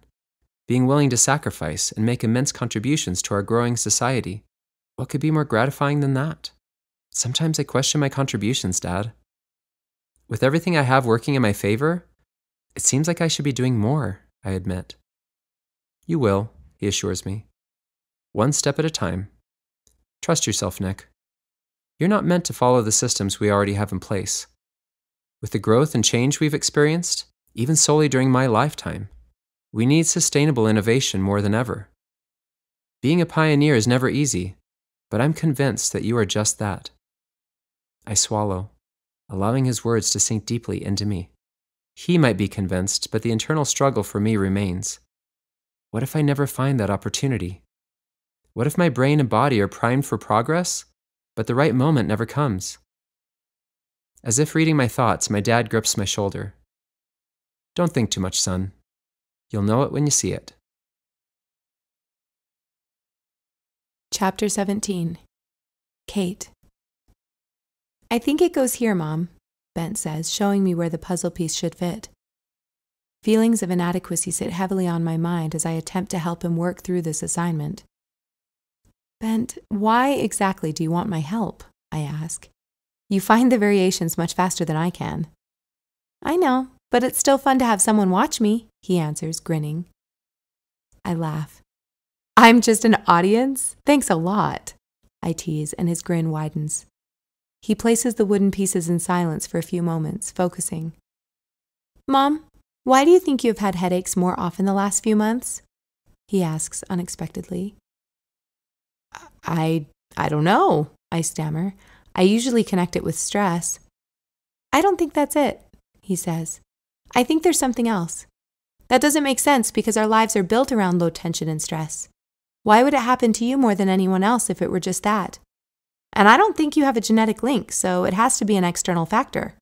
being willing to sacrifice and make immense contributions to our growing society, what could be more gratifying than that? Sometimes I question my contributions, Dad. With everything I have working in my favor, it seems like I should be doing more, I admit. You will, he assures me. One step at a time. Trust yourself, Nick. You're not meant to follow the systems we already have in place. With the growth and change we've experienced, even solely during my lifetime, we need sustainable innovation more than ever. Being a pioneer is never easy, but I'm convinced that you are just that. I swallow, allowing his words to sink deeply into me. He might be convinced, but the internal struggle for me remains. What if I never find that opportunity? What if my brain and body are primed for progress, but the right moment never comes? As if reading my thoughts, my dad grips my shoulder. Don't think too much, son. You'll know it when you see it. Chapter 17. Kate. I think it goes here, Mom, Bent says, showing me where the puzzle piece should fit. Feelings of inadequacy sit heavily on my mind as I attempt to help him work through this assignment. Bent, why exactly do you want my help? I ask. You find the variations much faster than I can. I know, but it's still fun to have someone watch me, he answers, grinning. I laugh. I'm just an audience? Thanks a lot, I tease, and his grin widens. He places the wooden pieces in silence for a few moments, focusing. Mom, why do you think you have had headaches more often the last few months? He asks unexpectedly. I don't know, I stammer. I usually connect it with stress. I don't think that's it, he says. I think there's something else. That doesn't make sense because our lives are built around low tension and stress. Why would it happen to you more than anyone else if it were just that? And I don't think you have a genetic link, so it has to be an external factor.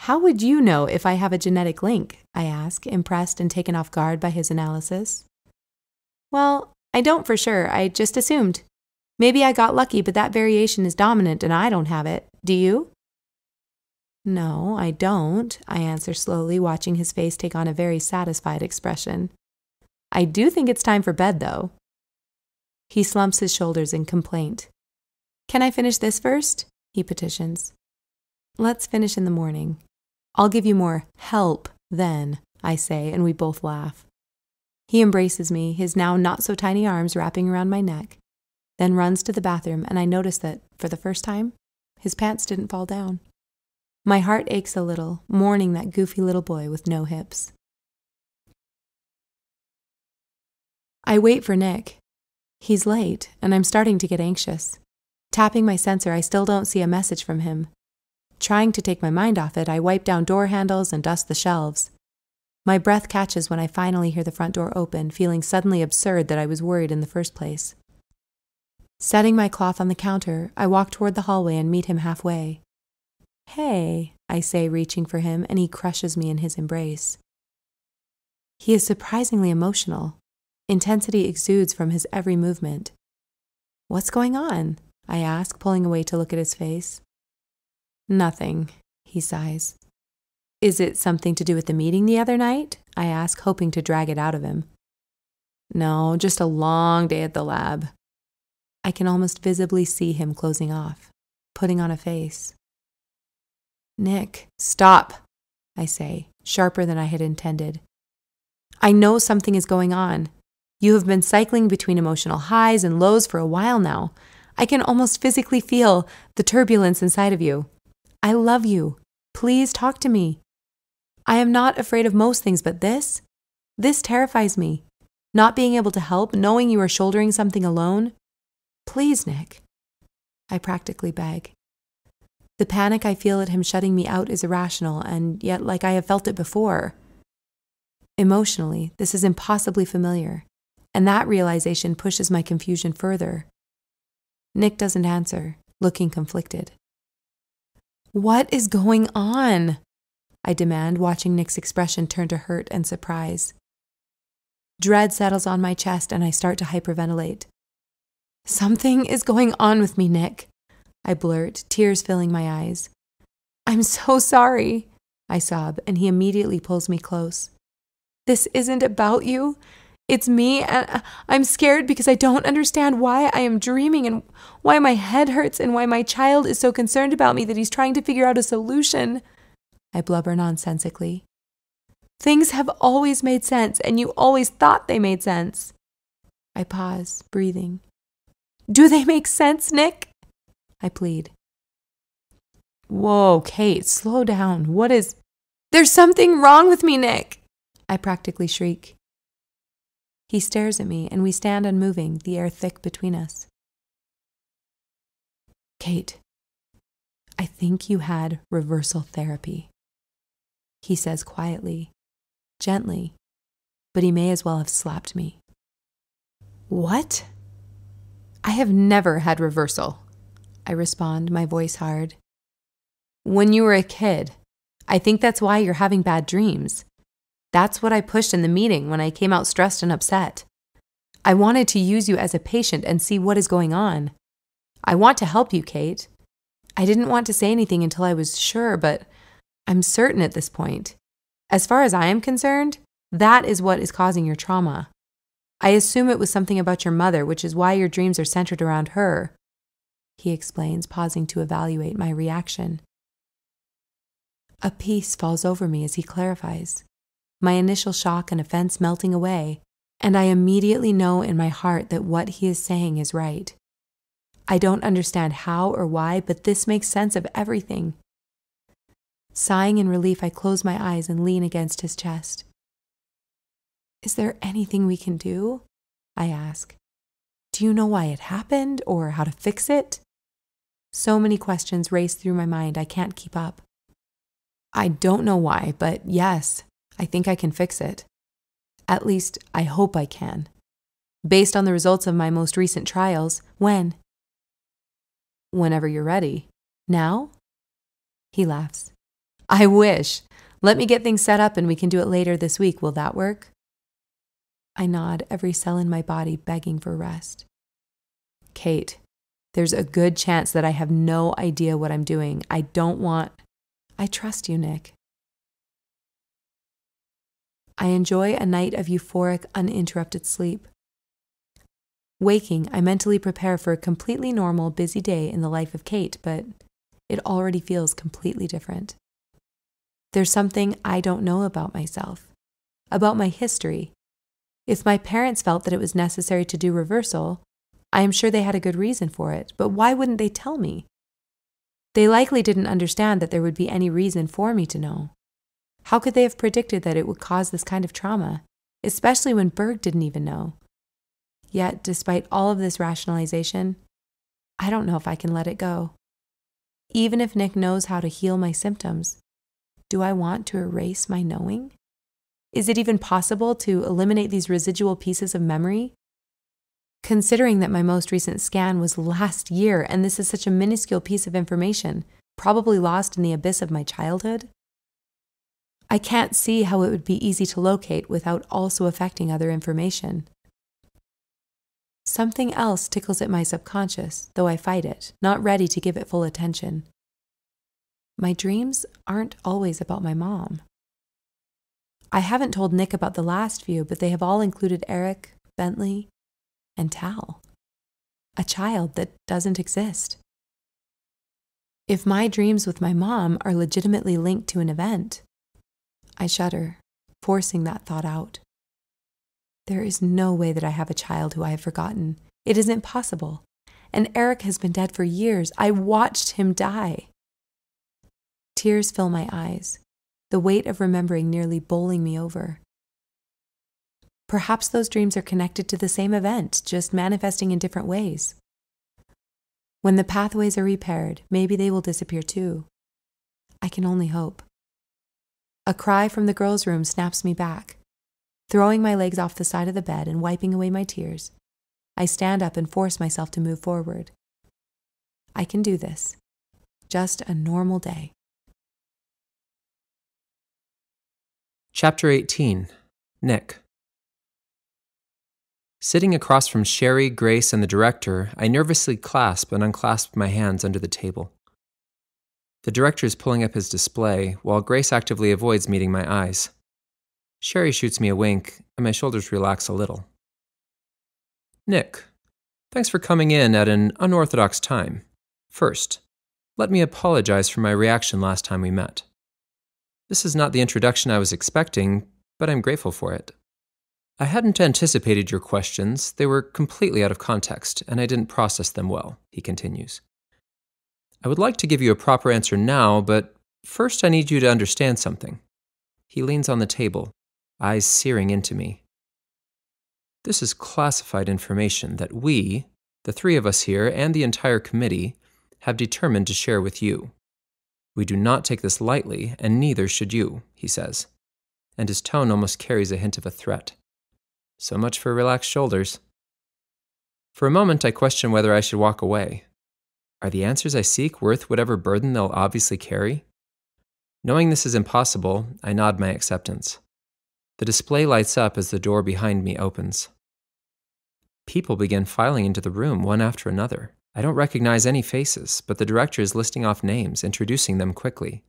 How would you know if I have a genetic link? I ask, impressed and taken off guard by his analysis. Well, I don't for sure. I just assumed. Maybe I got lucky, but that variation is dominant and I don't have it. Do you? No, I don't, I answer slowly, watching his face take on a very satisfied expression. I do think it's time for bed, though. He slumps his shoulders in complaint. Can I finish this first? He petitions. Let's finish in the morning. I'll give you more help then, I say, and we both laugh. He embraces me, his now not-so-tiny arms wrapping around my neck, then runs to the bathroom, and I notice that, for the first time, his pants didn't fall down. My heart aches a little, mourning that goofy little boy with no hips. I wait for Nick. He's late, and I'm starting to get anxious. Tapping my sensor, I still don't see a message from him. Trying to take my mind off it, I wipe down door handles and dust the shelves. My breath catches when I finally hear the front door open, feeling suddenly absurd that I was worried in the first place. Setting my cloth on the counter, I walk toward the hallway and meet him halfway. Hey, I say, reaching for him, and he crushes me in his embrace. He is surprisingly emotional. Intensity exudes from his every movement. What's going on? I ask, pulling away to look at his face. Nothing, he sighs. Is it something to do with the meeting the other night? I ask, hoping to drag it out of him. No, just a long day at the lab. I can almost visibly see him closing off, putting on a face. Nick, stop, I say, sharper than I had intended. I know something is going on. You have been cycling between emotional highs and lows for a while now. I can almost physically feel the turbulence inside of you. I love you. Please talk to me. I am not afraid of most things, but this terrifies me. Not being able to help, knowing you are shouldering something alone. Please, Nick. I practically beg. The panic I feel at him shutting me out is irrational, and yet like I have felt it before. Emotionally, this is impossibly familiar, and that realization pushes my confusion further. Nick doesn't answer, looking conflicted. What is going on? I demand, watching Nick's expression turn to hurt and surprise. Dread settles on my chest and I start to hyperventilate. Something is going on with me, Nick, I blurt, tears filling my eyes. I'm so sorry, I sob, and he immediately pulls me close. This isn't about you. It's me, and I'm scared because I don't understand why I am dreaming and why my head hurts and why my child is so concerned about me that he's trying to figure out a solution. I blubber nonsensically. Things have always made sense, and you always thought they made sense. I pause, breathing. Do they make sense, Nick? I plead. Whoa, Kate, slow down. There's something wrong with me, Nick! I practically shriek. He stares at me, and we stand unmoving, the air thick between us. Kate, I think you had reversal therapy, he says quietly, gently, but he may as well have slapped me. What? I have never had reversal, I respond, my voice hard. When you were a kid, I think that's why you're having bad dreams. That's what I pushed in the meeting when I came out stressed and upset. I wanted to use you as a patient and see what is going on. I want to help you, Kate. I didn't want to say anything until I was sure, but I'm certain at this point. As far as I am concerned, that is what is causing your trauma. I assume it was something about your mother, which is why your dreams are centered around her, he explains, pausing to evaluate my reaction. A peace falls over me as he clarifies, my initial shock and offense melting away, and I immediately know in my heart that what he is saying is right. I don't understand how or why, but this makes sense of everything. Sighing in relief, I close my eyes and lean against his chest. Is there anything we can do? I ask. Do you know why it happened or how to fix it? So many questions race through my mind, I can't keep up. I don't know why, but yes, I think I can fix it. At least, I hope I can. Based on the results of my most recent trials, when? Whenever you're ready. Now? He laughs. I wish. Let me get things set up and we can do it later this week. Will that work? I nod, every cell in my body begging for rest. Kate, there's a good chance that I have no idea what I'm doing. I trust you, Nick. I enjoy a night of euphoric, uninterrupted sleep. Waking, I mentally prepare for a completely normal, busy day in the life of Kate, but it already feels completely different. There's something I don't know about myself, about my history. If my parents felt that it was necessary to do reversal, I am sure they had a good reason for it, but why wouldn't they tell me? They likely didn't understand that there would be any reason for me to know. How could they have predicted that it would cause this kind of trauma, especially when Berg didn't even know? Yet, despite all of this rationalization, I don't know if I can let it go. Even if Nick knows how to heal my symptoms, do I want to erase my knowing? Is it even possible to eliminate these residual pieces of memory? Considering that my most recent scan was last year and this is such a minuscule piece of information, probably lost in the abyss of my childhood, I can't see how it would be easy to locate without also affecting other information. Something else tickles at my subconscious, though I fight it, not ready to give it full attention. My dreams aren't always about my mom. I haven't told Nick about the last few, but they have all included Eric, Bentley, and Tal, a child that doesn't exist. If my dreams with my mom are legitimately linked to an event, I shudder, forcing that thought out. There is no way that I have a child who I have forgotten. It isn't possible. And Eric has been dead for years. I watched him die. Tears fill my eyes, the weight of remembering nearly bowling me over. Perhaps those dreams are connected to the same event, just manifesting in different ways. When the pathways are repaired, maybe they will disappear too. I can only hope. A cry from the girls' room snaps me back. Throwing my legs off the side of the bed and wiping away my tears, I stand up and force myself to move forward. I can do this. Just a normal day. Chapter 18. Nick. Sitting across from Sherry, Grace, and the director, I nervously clasp and unclasp my hands under the table. The director is pulling up his display, while Grace actively avoids meeting my eyes. Sherry shoots me a wink, and my shoulders relax a little. Nick, thanks for coming in at an unorthodox time. First, let me apologize for my reaction last time we met. This is not the introduction I was expecting, but I'm grateful for it. I hadn't anticipated your questions. They were completely out of context, and I didn't process them well, he continues. I would like to give you a proper answer now, but first I need you to understand something. He leans on the table, eyes searing into me. This is classified information that we, the three of us here and the entire committee, have determined to share with you. We do not take this lightly, and neither should you, he says, and his tone almost carries a hint of a threat. So much for relaxed shoulders. For a moment, I question whether I should walk away. Are the answers I seek worth whatever burden they'll obviously carry? Knowing this is impossible, I nod my acceptance. The display lights up as the door behind me opens. People begin filing into the room one after another. I don't recognize any faces, but the director is listing off names, introducing them quickly.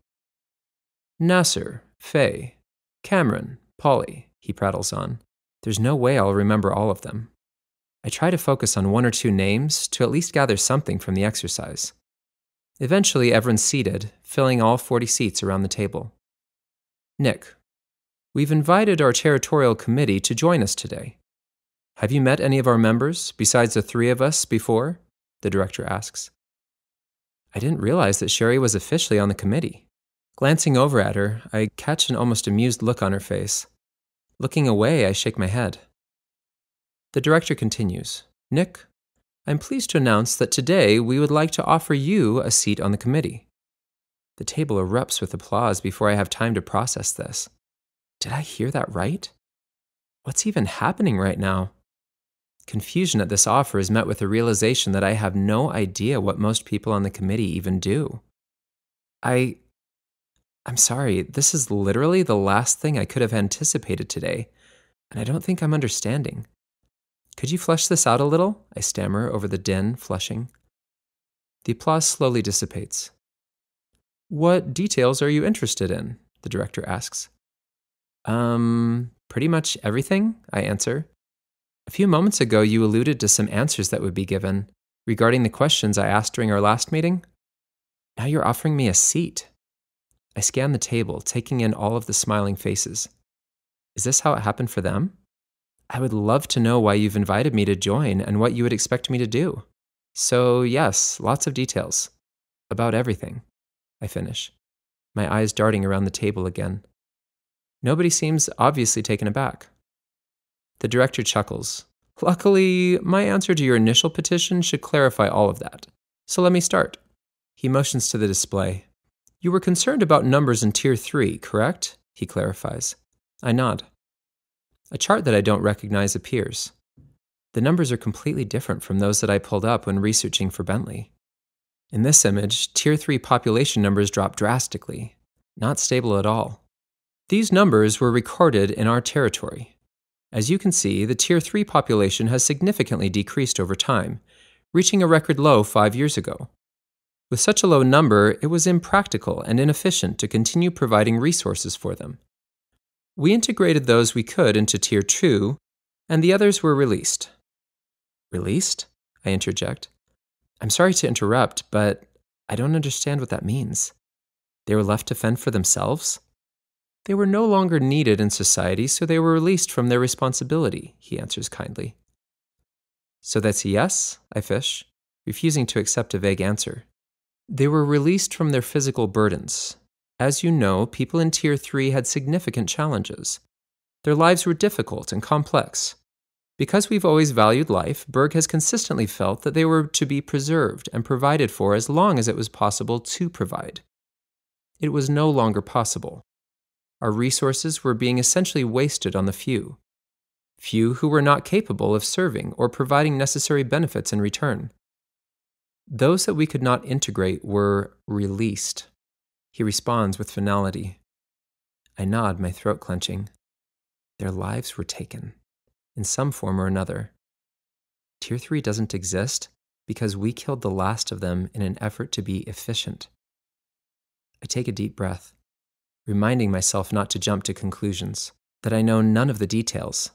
Nasser, Faye, Cameron, Polly, he prattles on. There's no way I'll remember all of them. I try to focus on one or two names to at least gather something from the exercise. Eventually, everyone's seated, filling all 40 seats around the table. Nick, we've invited our territorial committee to join us today. Have you met any of our members, besides the three of us, before? The director asks. I didn't realize that Sherry was officially on the committee. Glancing over at her, I catch an almost amused look on her face. Looking away, I shake my head. The director continues, Nick, I'm pleased to announce that today we would like to offer you a seat on the committee. The table erupts with applause before I have time to process this. Did I hear that right? What's even happening right now? Confusion at this offer is met with the realization that I have no idea what most people on the committee even do. I'm sorry, this is literally the last thing I could have anticipated today, and I don't think I'm understanding. Could you flesh this out a little? I stammer over the din, flushing. The applause slowly dissipates. What details are you interested in? The director asks. Pretty much everything, I answer. A few moments ago, you alluded to some answers that would be given regarding the questions I asked during our last meeting. Now you're offering me a seat. I scan the table, taking in all of the smiling faces. Is this how it happened for them? I would love to know why you've invited me to join and what you would expect me to do. So yes, lots of details. About everything. I finish, my eyes darting around the table again. Nobody seems obviously taken aback. The director chuckles. Luckily, my answer to your initial petition should clarify all of that. So let me start. He motions to the display. You were concerned about numbers in Tier 3, correct? He clarifies. I nod. A chart that I don't recognize appears. The numbers are completely different from those that I pulled up when researching for Bentley. In this image, Tier 3 population numbers drop drastically, not stable at all. These numbers were recorded in our territory. As you can see, the Tier 3 population has significantly decreased over time, reaching a record low 5 years ago. With such a low number, it was impractical and inefficient to continue providing resources for them. We integrated those we could into Tier 2, and the others were released. Released? I interject. I'm sorry to interrupt, but I don't understand what that means. They were left to fend for themselves? They were no longer needed in society, so they were released from their responsibility, he answers kindly. So that's a yes? I fish, refusing to accept a vague answer. They were released from their physical burdens. As you know, people in Tier 3 had significant challenges. Their lives were difficult and complex. Because we've always valued life, Berg has consistently felt that they were to be preserved and provided for as long as it was possible to provide. It was no longer possible. Our resources were being essentially wasted on the few who were not capable of serving or providing necessary benefits in return. Those that we could not integrate were released. He responds with finality. I nod, my throat clenching. Their lives were taken, in some form or another. Tier 3 doesn't exist because we killed the last of them in an effort to be efficient. I take a deep breath, reminding myself not to jump to conclusions, that I know none of the details.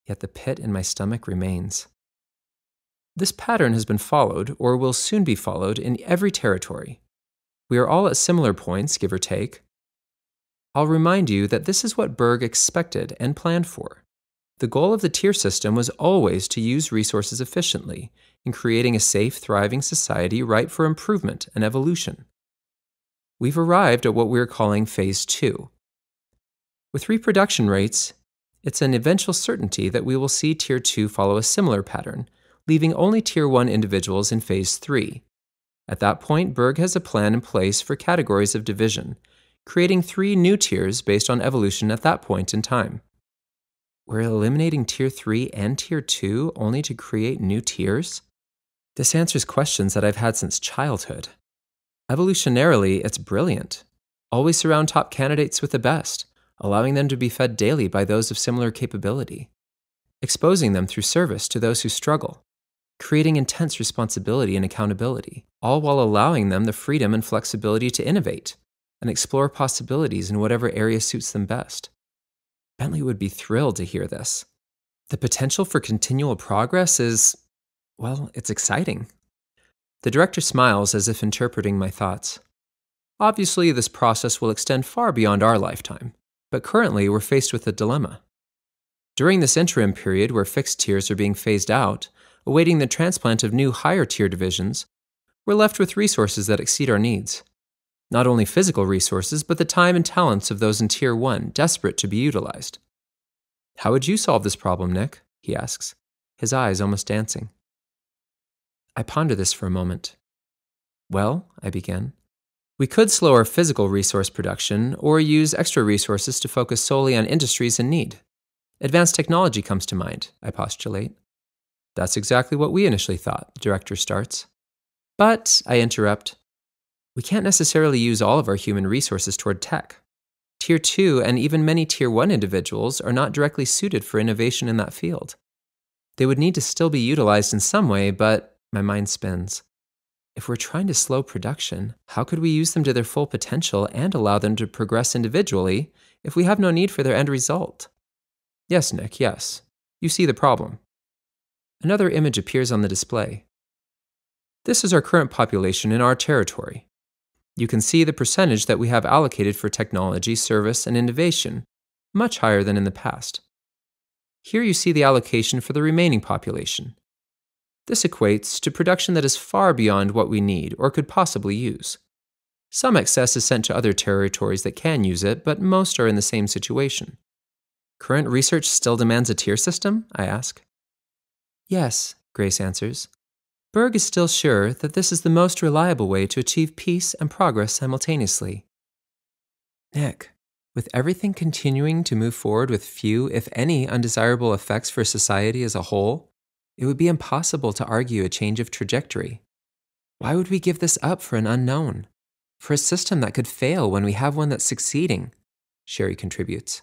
Yet the pit in my stomach remains. This pattern has been followed, or will soon be followed, in every territory. We are all at similar points, give or take. I'll remind you that this is what Berg expected and planned for. The goal of the tier system was always to use resources efficiently in creating a safe, thriving society ripe for improvement and evolution. We've arrived at what we're calling Phase 2. With reproduction rates, it's an eventual certainty that we will see Tier 2 follow a similar pattern, leaving only Tier 1 individuals in Phase 3. At that point, Berg has a plan in place for categories of division, creating 3 new tiers based on evolution at that point in time. We're eliminating Tier 3 and Tier 2 only to create new tiers? This answers questions that I've had since childhood. Evolutionarily, it's brilliant. Always surround top candidates with the best, allowing them to be fed daily by those of similar capability, exposing them through service to those who struggle, creating intense responsibility and accountability, all while allowing them the freedom and flexibility to innovate and explore possibilities in whatever area suits them best. Bentley would be thrilled to hear this. The potential for continual progress is, well, it's exciting. The director smiles as if interpreting my thoughts. Obviously, this process will extend far beyond our lifetime, but currently we're faced with a dilemma. During this interim period where fixed tiers are being phased out, awaiting the transplant of new higher tier divisions, we're left with resources that exceed our needs. Not only physical resources, but the time and talents of those in Tier 1 desperate to be utilized. How would you solve this problem, Nick? He asks, his eyes almost dancing. I ponder this for a moment. Well, I begin, we could slow our physical resource production or use extra resources to focus solely on industries in need. Advanced technology comes to mind, I postulate. That's exactly what we initially thought, the director starts. But, I interrupt, we can't necessarily use all of our human resources toward tech. Tier 2 and even many Tier 1 individuals are not directly suited for innovation in that field. They would need to still be utilized in some way, but my mind spins. If we're trying to slow production, how could we use them to their full potential and allow them to progress individually if we have no need for their end result? Yes, Nick, yes. You see the problem. Another image appears on the display. This is our current population in our territory. You can see the percentage that we have allocated for technology, service, and innovation, much higher than in the past. Here you see the allocation for the remaining population. This equates to production that is far beyond what we need or could possibly use. Some excess is sent to other territories that can use it, but most are in the same situation. Current research still demands a tier system? I ask. Yes, Grace answers. Berg is still sure that this is the most reliable way to achieve peace and progress simultaneously. Nick, with everything continuing to move forward with few, if any, undesirable effects for society as a whole, it would be impossible to argue a change of trajectory. Why would we give this up for an unknown? For a system that could fail when we have one that's succeeding? Sherry contributes.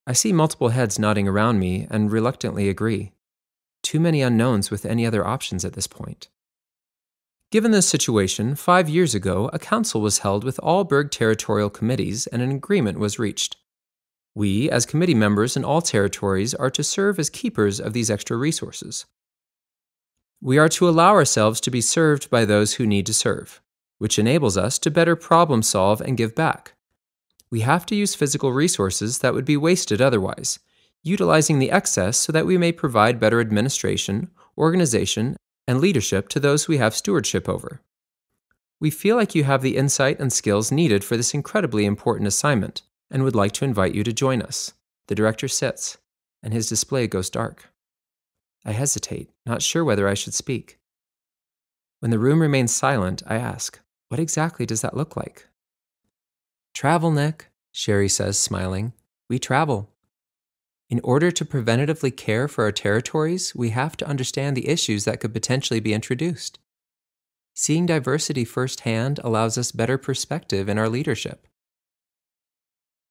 I see multiple heads nodding around me and reluctantly agree. Too many unknowns with any other options at this point. Given this situation, 5 years ago, a council was held with all Berg territorial committees and an agreement was reached. We, as committee members in all territories, are to serve as keepers of these extra resources. We are to allow ourselves to be served by those who need to serve, which enables us to better problem solve and give back. We have to use physical resources that would be wasted otherwise, utilizing the excess so that we may provide better administration, organization, and leadership to those we have stewardship over. We feel like you have the insight and skills needed for this incredibly important assignment and would like to invite you to join us. The director sits, and his display goes dark. I hesitate, not sure whether I should speak. When the room remains silent, I ask, what exactly does that look like? Travel, Nick, Sherry says, smiling. We travel. In order to preventatively care for our territories, we have to understand the issues that could potentially be introduced. Seeing diversity firsthand allows us better perspective in our leadership.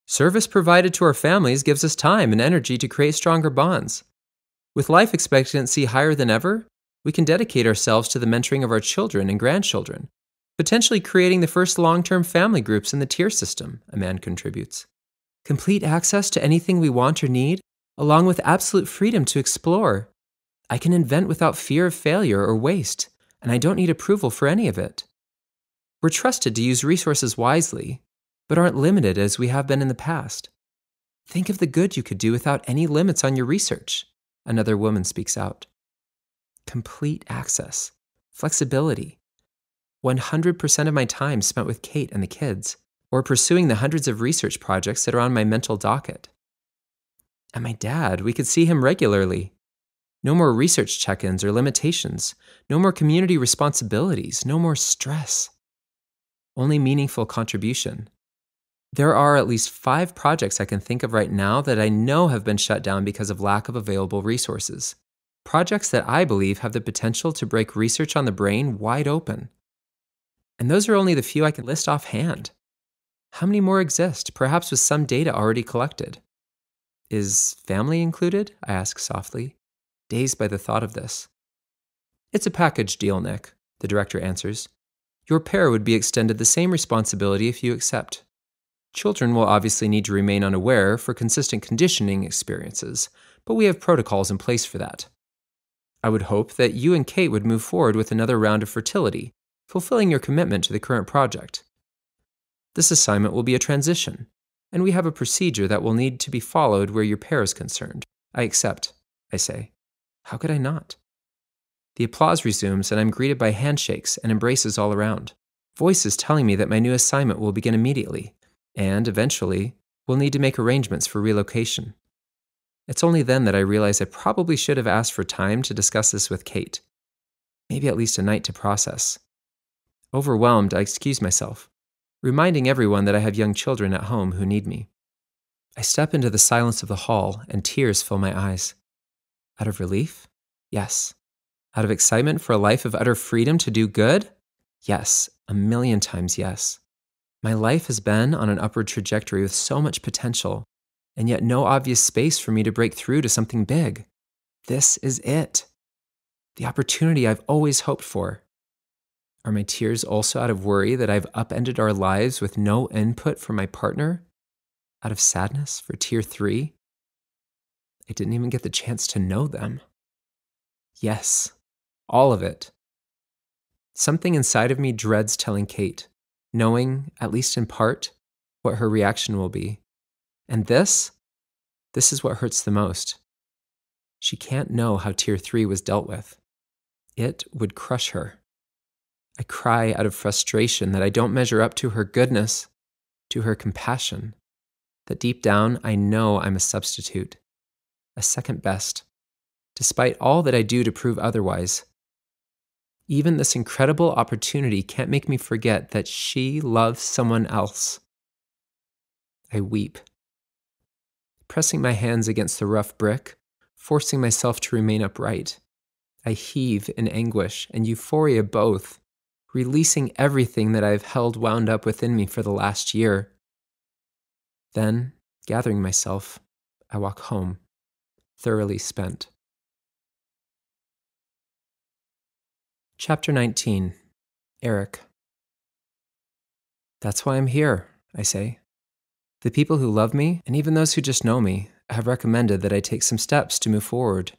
Service provided to our families gives us time and energy to create stronger bonds. With life expectancy higher than ever, we can dedicate ourselves to the mentoring of our children and grandchildren, potentially creating the first long-term family groups in the tier system, a man contributes. Complete access to anything we want or need, along with absolute freedom to explore. I can invent without fear of failure or waste, and I don't need approval for any of it. We're trusted to use resources wisely. but aren't limited as we have been in the past. Think of the good you could do without any limits on your research, another woman speaks out. Complete access, flexibility, 100% of my time spent with Kate and the kids, or pursuing the hundreds of research projects that are on my mental docket. And my dad, we could see him regularly. No more research check-ins or limitations, no more community responsibilities, no more stress. Only meaningful contribution. There are at least 5 projects I can think of right now that I know have been shut down because of lack of available resources. Projects that I believe have the potential to break research on the brain wide open. And those are only the few I can list offhand. How many more exist, perhaps with some data already collected? Is family included? I ask softly, dazed by the thought of this. It's a package deal, Nick, the director answers. Your pair would be extended the same responsibility if you accept. Children will obviously need to remain unaware for consistent conditioning experiences, but we have protocols in place for that. I would hope that you and Kate would move forward with another round of fertility, fulfilling your commitment to the current project. This assignment will be a transition, and we have a procedure that will need to be followed where your pair is concerned. I accept, I say. How could I not? The applause resumes, and I'm greeted by handshakes and embraces all around. Voices telling me that my new assignment will begin immediately, and eventually, we'll need to make arrangements for relocation. It's only then that I realize I probably should have asked for time to discuss this with Kate. Maybe at least a night to process. Overwhelmed, I excuse myself, reminding everyone that I have young children at home who need me. I step into the silence of the hall, and tears fill my eyes. Out of relief? Yes. Out of excitement for a life of utter freedom to do good? Yes, 1,000,000 times yes. My life has been on an upward trajectory with so much potential, and yet no obvious space for me to break through to something big. This is it. The opportunity I've always hoped for. Are my tears also out of worry that I've upended our lives with no input from my partner? Out of sadness for tier 3? I didn't even get the chance to know them. Yes, all of it. Something inside of me dreads telling Kate, knowing, at least in part, what her reaction will be. And this is what hurts the most. She can't know how tier 3 was dealt with. It would crush her. I cry out of frustration that I don't measure up to her goodness, to her compassion, that deep down I know I'm a substitute, a second best, despite all that I do to prove otherwise. Even this incredible opportunity can't make me forget that she loves someone else. I weep, pressing my hands against the rough brick, forcing myself to remain upright. I heave in anguish and euphoria both, releasing everything that I've held wound up within me for the last year. Then, gathering myself, I walk home, thoroughly spent. Chapter 19. Eric. That's why I'm here, I say. The people who love me, and even those who just know me, have recommended that I take some steps to move forward.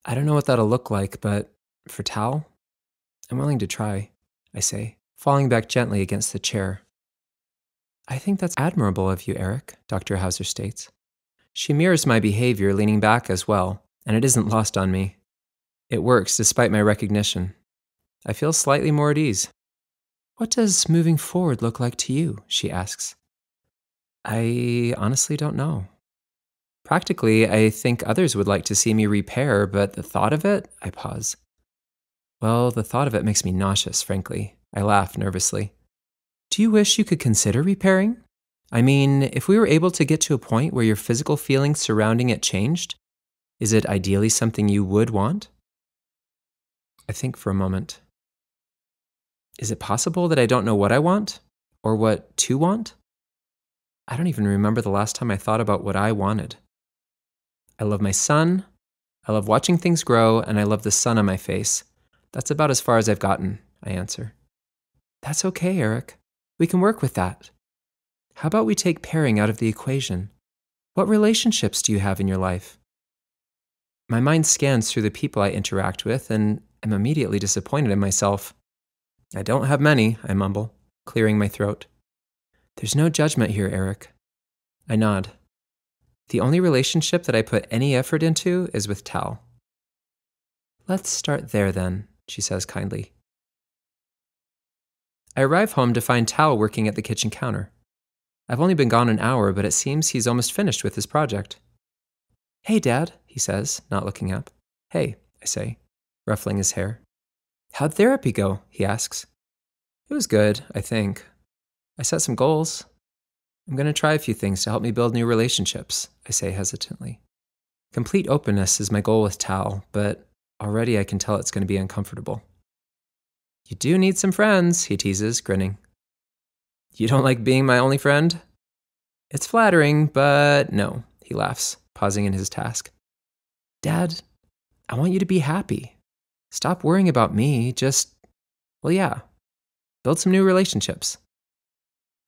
I don't know what that'll look like, but for Tal, I'm willing to try, I say, falling back gently against the chair. I think that's admirable of you, Eric, Dr. Hauser states. She mirrors my behavior, leaning back as well, and it isn't lost on me. It works despite my recognition. I feel slightly more at ease. What does moving forward look like to you? She asks. I honestly don't know. Practically, I think others would like to see me repair, but the thought of it, I pause. Well, the thought of it makes me nauseous, frankly. I laugh nervously. Do you wish you could consider repairing? I mean, if we were able to get to a point where your physical feelings surrounding it changed, is it ideally something you would want? I think for a moment. Is it possible that I don't know what I want? Or what to want? I don't even remember the last time I thought about what I wanted. I love my son, I love watching things grow, and I love the sun on my face. That's about as far as I've gotten, I answer. That's okay, Eric. We can work with that. How about we take pairing out of the equation? What relationships do you have in your life? My mind scans through the people I interact with, and I'm immediately disappointed in myself. I don't have many, I mumble, clearing my throat. There's no judgment here, Eric. I nod. The only relationship that I put any effort into is with Tal. Let's start there then, she says kindly. I arrive home to find Tal working at the kitchen counter. I've only been gone an hour, but it seems he's almost finished with his project. Hey, Dad, he says, not looking up. Hey, I say, ruffling his hair. How'd therapy go? He asks. It was good, I think. I set some goals. I'm going to try a few things to help me build new relationships, I say hesitantly. Complete openness is my goal with Tal, but already I can tell it's going to be uncomfortable. You do need some friends, he teases, grinning. You don't like being my only friend? It's flattering, but no, he laughs, pausing in his task. Dad, I want you to be happy. Stop worrying about me, build some new relationships.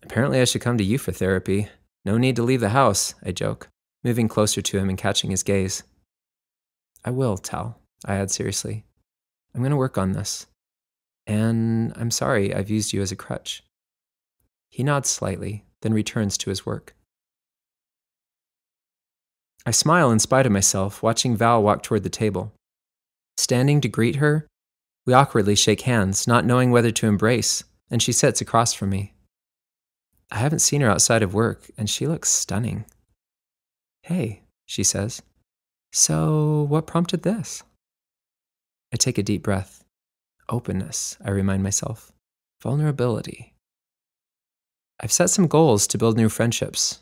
Apparently I should come to you for therapy. No need to leave the house, I joke, moving closer to him and catching his gaze. I will, Tal, I add seriously. I'm going to work on this. And I'm sorry I've used you as a crutch. He nods slightly, then returns to his work. I smile in spite of myself, watching Val walk toward the table. Standing to greet her, we awkwardly shake hands, not knowing whether to embrace, and she sits across from me. I haven't seen her outside of work, and she looks stunning. Hey, she says. So, what prompted this? I take a deep breath. Openness, I remind myself. Vulnerability. I've set some goals to build new friendships.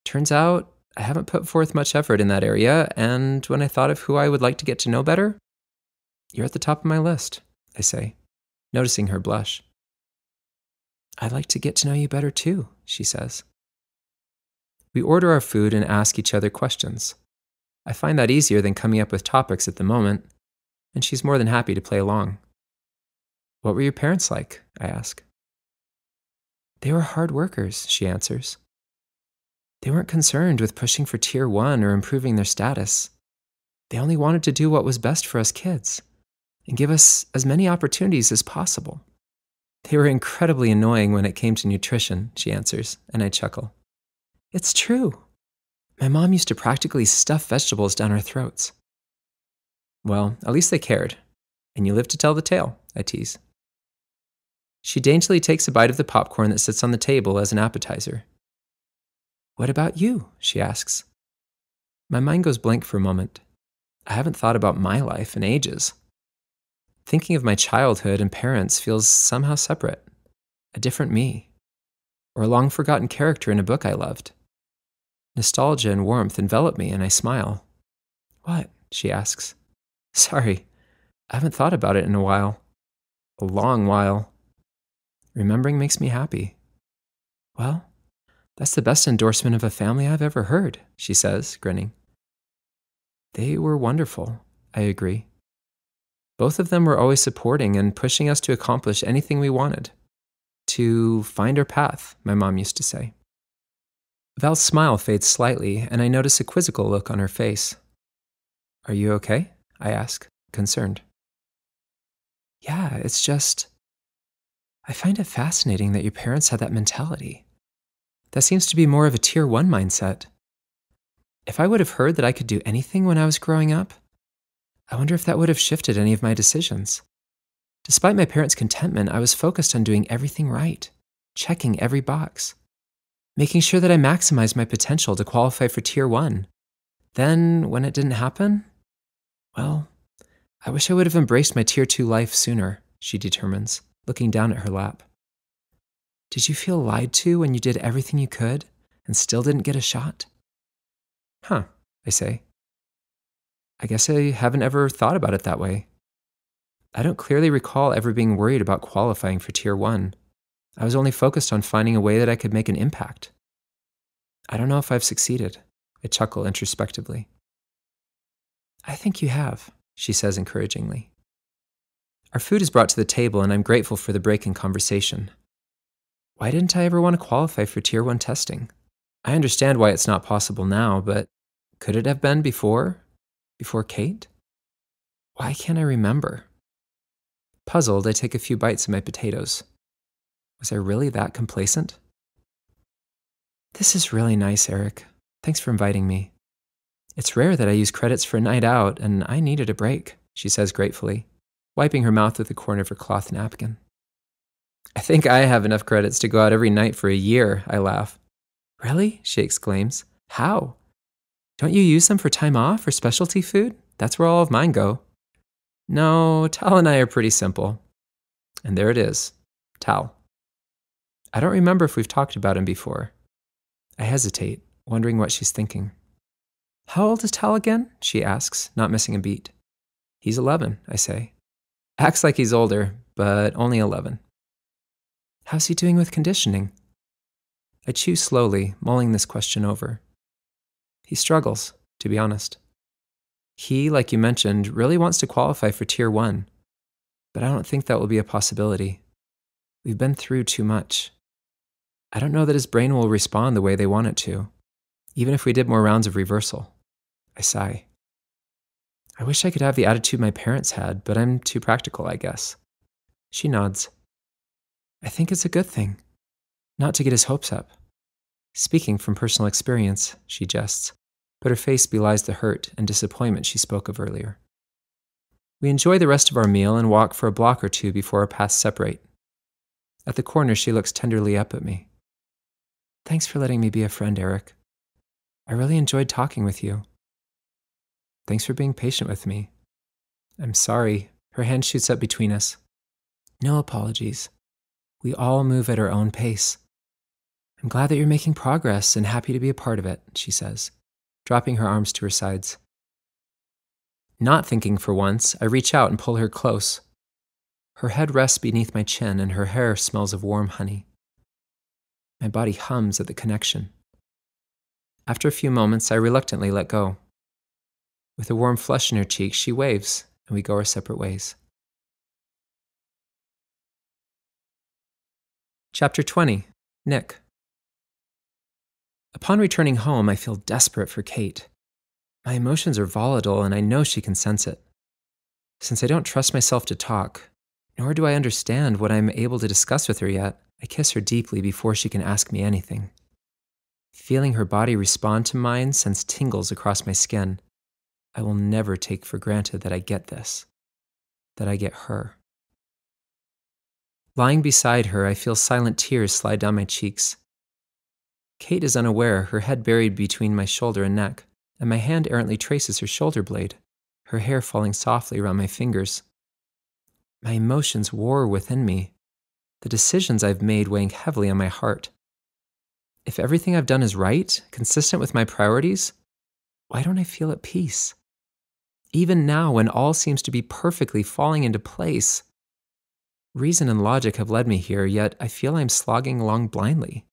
Turns out, I haven't put forth much effort in that area, and when I thought of who I would like to get to know better, you're at the top of my list, I say, noticing her blush. I'd like to get to know you better too, she says. We order our food and ask each other questions. I find that easier than coming up with topics at the moment, and she's more than happy to play along. What were your parents like? I ask. They were hard workers, she answers. They weren't concerned with pushing for Tier 1 or improving their status. They only wanted to do what was best for us kids and give us as many opportunities as possible. They were incredibly annoying when it came to nutrition, she answers, and I chuckle. It's true. My mom used to practically stuff vegetables down our throats. Well, at least they cared, and you live to tell the tale, I tease. She daintily takes a bite of the popcorn that sits on the table as an appetizer. What about you? She asks. My mind goes blank for a moment. I haven't thought about my life in ages. Thinking of my childhood and parents feels somehow separate, a different me, or a long-forgotten character in a book I loved. Nostalgia and warmth envelop me, and I smile. What? She asks. Sorry, I haven't thought about it in a while. A long while. Remembering makes me happy. Well, that's the best endorsement of a family I've ever heard, she says, grinning. They were wonderful, I agree. Both of them were always supporting and pushing us to accomplish anything we wanted. To find our path, my mom used to say. Val's smile fades slightly, and I notice a quizzical look on her face. Are you okay? I ask, concerned. Yeah, it's just... I find it fascinating that your parents had that mentality. That seems to be more of a Tier 1 mindset. If I would have heard that I could do anything when I was growing up, I wonder if that would have shifted any of my decisions. Despite my parents' contentment, I was focused on doing everything right, checking every box, making sure that I maximized my potential to qualify for Tier 1. Then, when it didn't happen, well, I wish I would have embraced my Tier 2 life sooner, she determines, looking down at her lap. Did you feel lied to when you did everything you could and still didn't get a shot? Huh, I say. I guess I haven't ever thought about it that way. I don't clearly recall ever being worried about qualifying for Tier 1. I was only focused on finding a way that I could make an impact. I don't know if I've succeeded, I chuckle introspectively. I think you have, she says encouragingly. Our food is brought to the table, and I'm grateful for the break in conversation. Why didn't I ever want to qualify for Tier 1 testing? I understand why it's not possible now, but could it have been before? Before Kate? Why can't I remember? Puzzled, I take a few bites of my potatoes. Was I really that complacent? This is really nice, Eric. Thanks for inviting me. It's rare that I use credits for a night out, and I needed a break, she says gratefully, wiping her mouth with the corner of her cloth napkin. I think I have enough credits to go out every night for a year, I laugh. Really? She exclaims. How? Don't you use them for time off or specialty food? That's where all of mine go. No, Tal and I are pretty simple. And there it is, Tal. I don't remember if we've talked about him before. I hesitate, wondering what she's thinking. How old is Tal again? She asks, not missing a beat. He's 11, I say. Acts like he's older, but only 11. How's he doing with conditioning? I chew slowly, mulling this question over. He struggles, to be honest. He, like you mentioned, really wants to qualify for Tier 1, but I don't think that will be a possibility. We've been through too much. I don't know that his brain will respond the way they want it to, even if we did more rounds of reversal. I sigh. I wish I could have the attitude my parents had, but I'm too practical, I guess. She nods. I think it's a good thing, not to get his hopes up. Speaking from personal experience, she jests, but her face belies the hurt and disappointment she spoke of earlier. We enjoy the rest of our meal and walk for a block or two before our paths separate. At the corner, she looks tenderly up at me. Thanks for letting me be a friend, Eric. I really enjoyed talking with you. Thanks for being patient with me. I'm sorry. Her hand shoots up between us. No apologies. We all move at our own pace. I'm glad that you're making progress and happy to be a part of it, she says, dropping her arms to her sides. Not thinking for once, I reach out and pull her close. Her head rests beneath my chin and her hair smells of warm honey. My body hums at the connection. After a few moments, I reluctantly let go. With a warm flush in her cheeks, she waves, and we go our separate ways. Chapter 20. Nick. Upon returning home, I feel desperate for Kate. My emotions are volatile, and I know she can sense it. Since I don't trust myself to talk, nor do I understand what I'm able to discuss with her yet, I kiss her deeply before she can ask me anything. Feeling her body respond to mine sends tingles across my skin. I will never take for granted that I get this, that I get her. Lying beside her, I feel silent tears slide down my cheeks. Kate is unaware, her head buried between my shoulder and neck, and my hand errantly traces her shoulder blade, her hair falling softly around my fingers. My emotions war within me, the decisions I've made weighing heavily on my heart. If everything I've done is right, consistent with my priorities, why don't I feel at peace? Even now, when all seems to be perfectly falling into place. Reason and logic have led me here, yet I feel I'm slogging along blindly.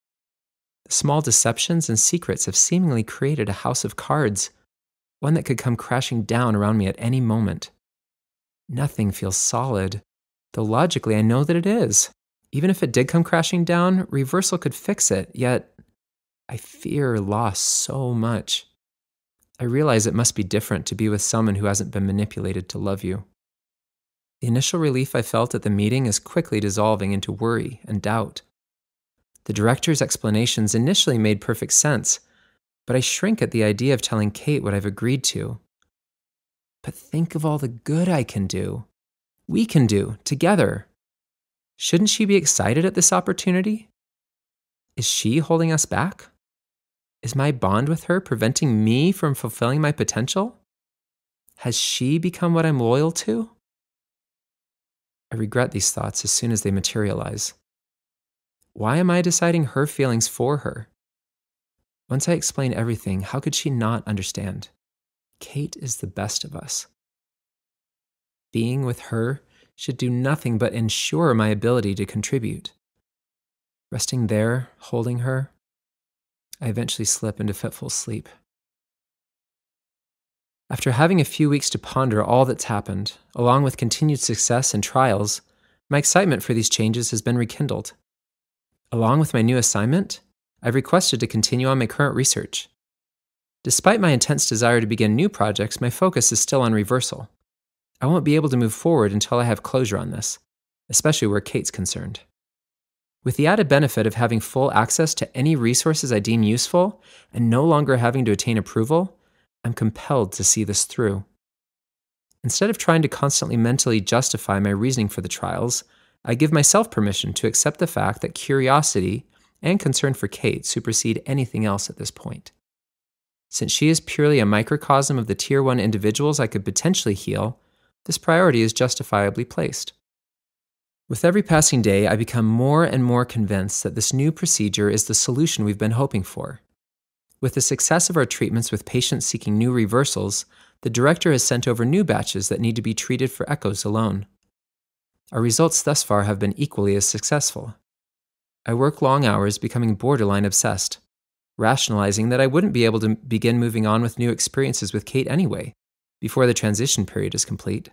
The small deceptions and secrets have seemingly created a house of cards, one that could come crashing down around me at any moment. Nothing feels solid, though logically I know that it is. Even if it did come crashing down, reversal could fix it, yet I fear loss so much. I realize it must be different to be with someone who hasn't been manipulated to love you. The initial relief I felt at the meeting is quickly dissolving into worry and doubt. The director's explanations initially made perfect sense, but I shrink at the idea of telling Kate what I've agreed to. But think of all the good I can do. We can do, together. Shouldn't she be excited at this opportunity? Is she holding us back? Is my bond with her preventing me from fulfilling my potential? Has she become what I'm loyal to? I regret these thoughts as soon as they materialize. Why am I deciding her feelings for her? Once I explain everything, how could she not understand? Kate is the best of us. Being with her should do nothing but ensure my ability to contribute. Resting there, holding her, I eventually slip into fitful sleep. After having a few weeks to ponder all that's happened, along with continued success and trials, my excitement for these changes has been rekindled. Along with my new assignment, I've requested to continue on my current research. Despite my intense desire to begin new projects, my focus is still on reversal. I won't be able to move forward until I have closure on this, especially where Kate's concerned. With the added benefit of having full access to any resources I deem useful and no longer having to attain approval, I'm compelled to see this through. Instead of trying to constantly mentally justify my reasoning for the trials, I give myself permission to accept the fact that curiosity and concern for Kate supersede anything else at this point. Since she is purely a microcosm of the Tier 1 individuals I could potentially heal, this priority is justifiably placed. With every passing day, I become more and more convinced that this new procedure is the solution we've been hoping for. With the success of our treatments with patients seeking new reversals, the director has sent over new batches that need to be treated for echoes alone. Our results thus far have been equally as successful. I work long hours, becoming borderline obsessed, rationalizing that I wouldn't be able to begin moving on with new experiences with Kate anyway, before the transition period is complete.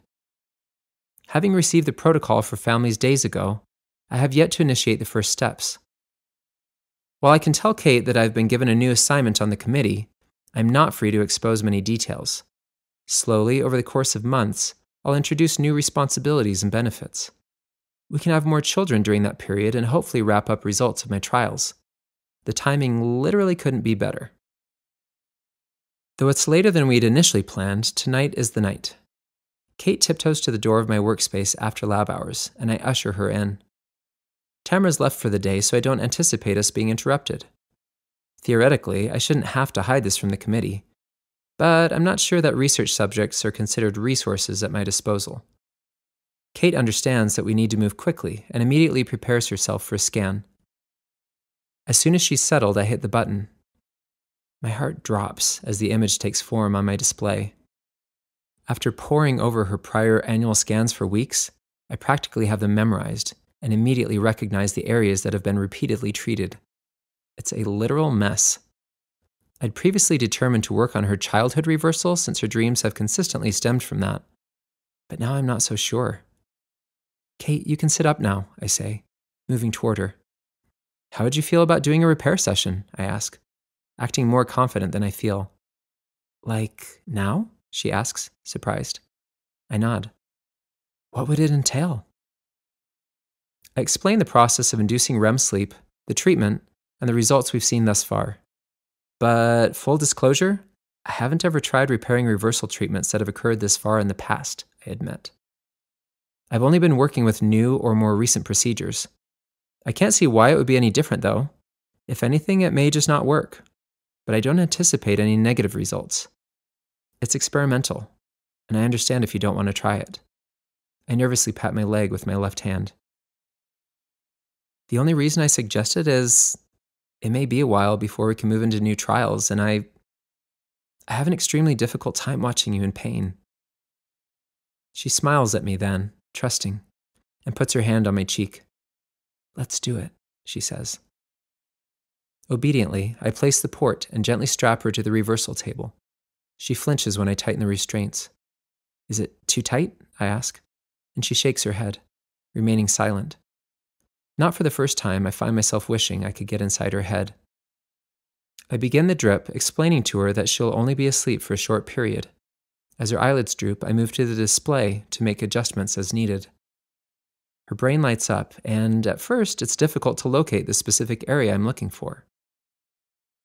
Having received the protocol for families days ago, I have yet to initiate the first steps. While I can tell Kate that I've been given a new assignment on the committee, I'm not free to expose many details. Slowly, over the course of months, I'll introduce new responsibilities and benefits. We can have more children during that period and hopefully wrap up results of my trials. The timing literally couldn't be better. Though it's later than we'd initially planned, tonight is the night. Kate tiptoes to the door of my workspace after lab hours, and I usher her in. Tamara's left for the day, so I don't anticipate us being interrupted. Theoretically, I shouldn't have to hide this from the committee, but I'm not sure that research subjects are considered resources at my disposal. Kate understands that we need to move quickly and immediately prepares herself for a scan. As soon as she's settled, I hit the button. My heart drops as the image takes form on my display. After poring over her prior annual scans for weeks, I practically have them memorized and immediately recognize the areas that have been repeatedly treated. It's a literal mess. I'd previously determined to work on her childhood reversal since her dreams have consistently stemmed from that. But now I'm not so sure. Kate, you can sit up now, I say, moving toward her. How would you feel about doing a repair session? I ask, acting more confident than I feel. Like now? She asks, surprised. I nod. What would it entail? I explain the process of inducing REM sleep, the treatment, and the results we've seen thus far. But full disclosure, I haven't ever tried repairing reversal treatments that have occurred this far in the past, I admit. I've only been working with new or more recent procedures. I can't see why it would be any different, though. If anything, it may just not work. But I don't anticipate any negative results. It's experimental, and I understand if you don't want to try it. I nervously pat my leg with my left hand. The only reason I suggest it is it may be a while before we can move into new trials, and I have an extremely difficult time watching you in pain. She smiles at me then, trusting, and puts her hand on my cheek. Let's do it, she says. Obediently, I place the port and gently strap her to the reversal table. She flinches when I tighten the restraints. Is it too tight? I ask, and she shakes her head, remaining silent. Not for the first time, I find myself wishing I could get inside her head. I begin the drip, explaining to her that she'll only be asleep for a short period. As her eyelids droop, I move to the display to make adjustments as needed. Her brain lights up, and at first, it's difficult to locate the specific area I'm looking for.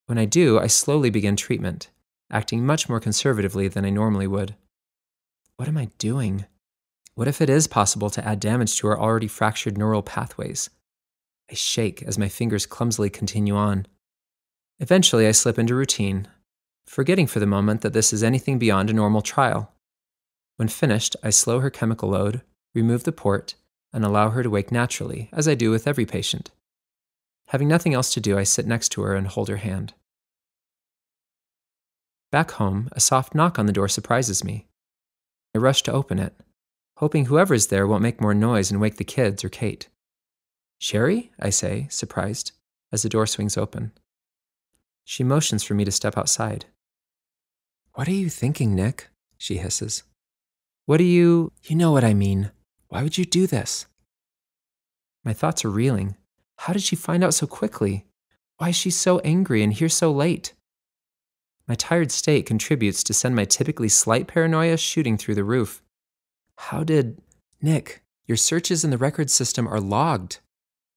When I do, I slowly begin treatment, acting much more conservatively than I normally would. What am I doing? What if it is possible to add damage to our already fractured neural pathways? I shake as my fingers clumsily continue on. Eventually, I slip into routine, forgetting for the moment that this is anything beyond a normal trial. When finished, I slow her chemical load, remove the port, and allow her to wake naturally, as I do with every patient. Having nothing else to do, I sit next to her and hold her hand. Back home, a soft knock on the door surprises me. I rush to open it, hoping whoever is there won't make more noise and wake the kids or Kate. Sherry? I say, surprised, as the door swings open. She motions for me to step outside. What are you thinking, Nick? She hisses. You know what I mean. Why would you do this? My thoughts are reeling. How did she find out so quickly? Why is she so angry and here so late? My tired state contributes to send my typically slight paranoia shooting through the roof. Nick, your searches in the record system are logged.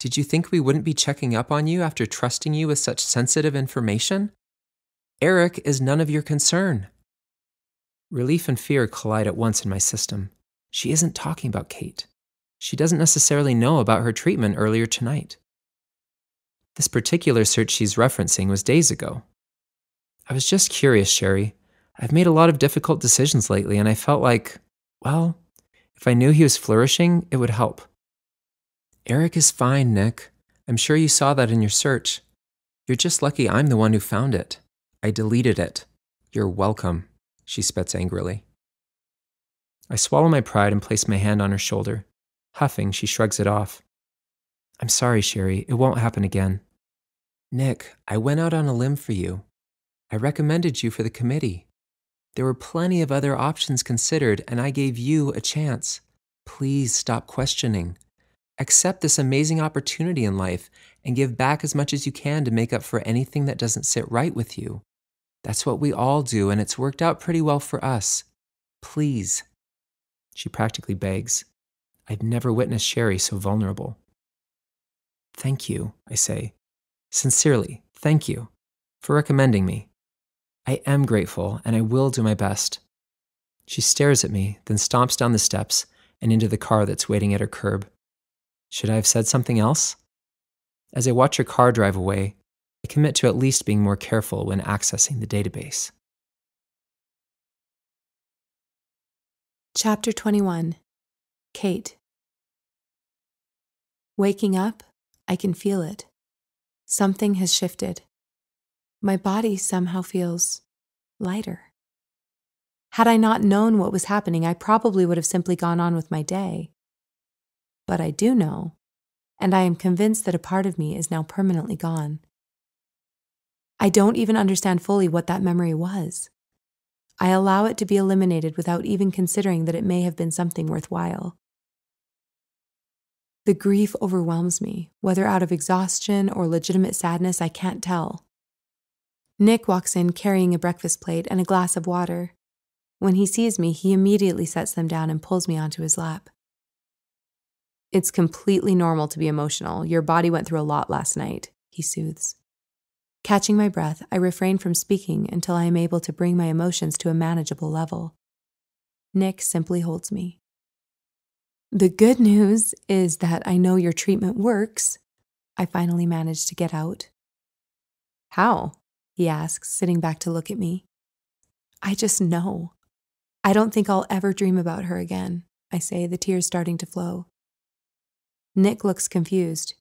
Did you think we wouldn't be checking up on you after trusting you with such sensitive information? Eric is none of your concern." Relief and fear collide at once in my system. She isn't talking about Kate. She doesn't necessarily know about her treatment earlier tonight. This particular search she's referencing was days ago. I was just curious, Sherry. I've made a lot of difficult decisions lately, and I felt like, well, if I knew he was flourishing, it would help. Eric is fine, Nick. I'm sure you saw that in your search. You're just lucky I'm the one who found it. I deleted it. You're welcome, she spits angrily. I swallow my pride and place my hand on her shoulder. Huffing, she shrugs it off. I'm sorry, Sherry. It won't happen again. Nick, I went out on a limb for you. I recommended you for the committee. There were plenty of other options considered, and I gave you a chance. Please stop questioning. Accept this amazing opportunity in life and give back as much as you can to make up for anything that doesn't sit right with you. That's what we all do, and it's worked out pretty well for us. Please. She practically begs. I've never witnessed Sherry so vulnerable. Thank you, I say. Sincerely, thank you for recommending me. I am grateful, and I will do my best. She stares at me, then stomps down the steps and into the car that's waiting at her curb. Should I have said something else? As I watch her car drive away, I commit to at least being more careful when accessing the database. Chapter 21. Kate. Waking up, I can feel it. Something has shifted. My body somehow feels lighter. Had I not known what was happening, I probably would have simply gone on with my day. But I do know, and I am convinced that a part of me is now permanently gone. I don't even understand fully what that memory was. I allow it to be eliminated without even considering that it may have been something worthwhile. The grief overwhelms me, whether out of exhaustion or legitimate sadness, I can't tell. Nick walks in carrying a breakfast plate and a glass of water. When he sees me, he immediately sets them down and pulls me onto his lap. It's completely normal to be emotional. Your body went through a lot last night, he soothes. Catching my breath, I refrain from speaking until I am able to bring my emotions to a manageable level. Nick simply holds me. The good news is that I know your treatment works, I finally manage to get out. How? He asks, sitting back to look at me. I just know. I don't think I'll ever dream about her again, I say, the tears starting to flow. Nick looks confused.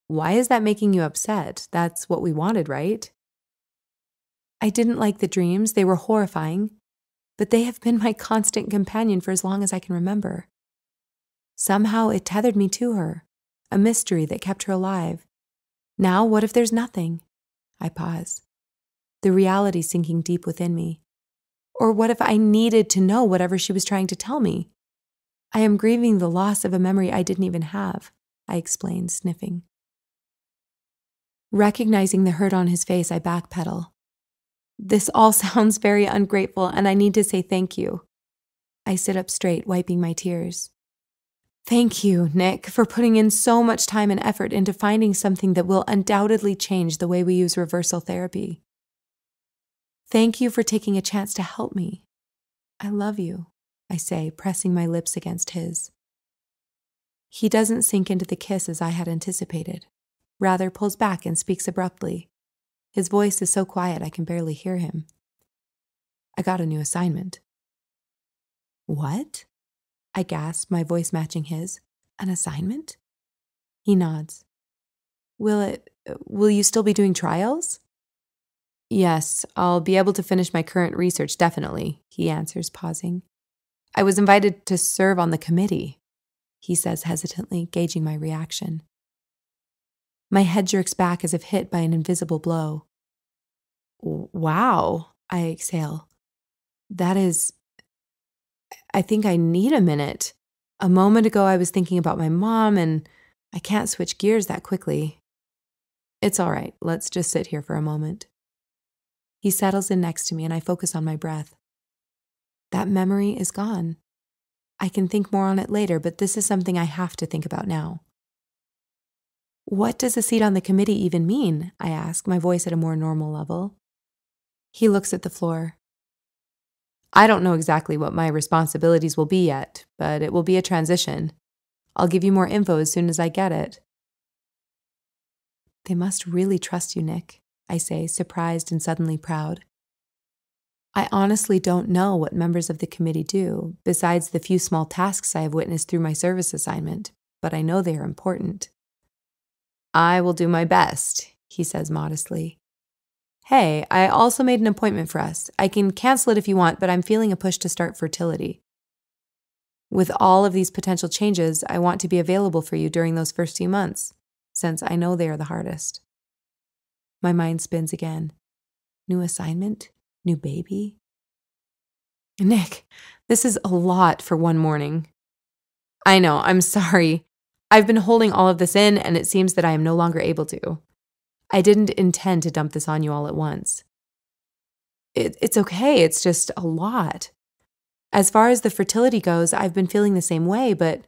Why is that making you upset? That's what we wanted, right? I didn't like the dreams. They were horrifying, but they have been my constant companion for as long as I can remember. Somehow it tethered me to her, a mystery that kept her alive. Now, what if there's nothing? I pause, the reality sinking deep within me. Or what if I needed to know whatever she was trying to tell me? I am grieving the loss of a memory I didn't even have, I explain, sniffing. Recognizing the hurt on his face, I backpedal. This all sounds very ungrateful, and I need to say thank you. I sit up straight, wiping my tears. Thank you, Nick, for putting in so much time and effort into finding something that will undoubtedly change the way we use reversal therapy. Thank you for taking a chance to help me. I love you, I say, pressing my lips against his. He doesn't sink into the kiss as I had anticipated, rather pulls back and speaks abruptly. His voice is so quiet I can barely hear him. I got a new assignment. What? I gasp, my voice matching his. An assignment? He nods. Will you still be doing trials? Yes, I'll be able to finish my current research, definitely, he answers, pausing. I was invited to serve on the committee, he says hesitantly, gauging my reaction. My head jerks back as if hit by an invisible blow. Wow, I exhale. I think I need a minute. A moment ago I was thinking about my mom, and I can't switch gears that quickly. It's all right, let's just sit here for a moment. He settles in next to me and I focus on my breath. That memory is gone. I can think more on it later, but this is something I have to think about now. What does a seat on the committee even mean? I ask, my voice at a more normal level. He looks at the floor. I don't know exactly what my responsibilities will be yet, but it will be a transition. I'll give you more info as soon as I get it. They must really trust you, Nick, I say, surprised and suddenly proud. I honestly don't know what members of the committee do, besides the few small tasks I have witnessed through my service assignment, but I know they are important. I will do my best, he says modestly. Hey, I also made an appointment for us. I can cancel it if you want, but I'm feeling a push to start fertility. With all of these potential changes, I want to be available for you during those first few months, since I know they are the hardest. My mind spins again. New assignment? New baby? Nick, this is a lot for one morning. I know, I'm sorry. I've been holding all of this in, and it seems that I am no longer able to. I didn't intend to dump this on you all at once. It's okay, it's just a lot. As far as the fertility goes, I've been feeling the same way, but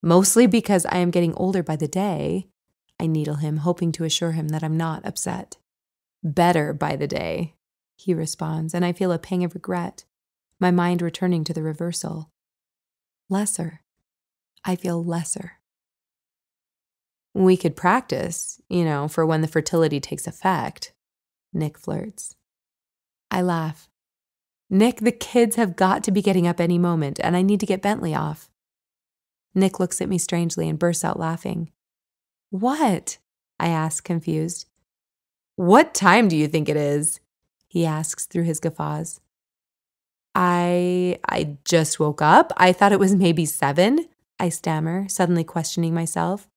mostly because I am getting older by the day, I needle him, hoping to assure him that I'm not upset. Better by the day, he responds, and I feel a pang of regret, my mind returning to the reversal. Lesser. I feel lesser. We could practice, for when the fertility takes effect, Nick flirts. I laugh. Nick, the kids have got to be getting up any moment, and I need to get Bentley off. Nick looks at me strangely and bursts out laughing. What? I ask, confused. What time do you think it is? He asks through his guffaws. I just woke up. I thought it was maybe 7, I stammer, suddenly questioning myself.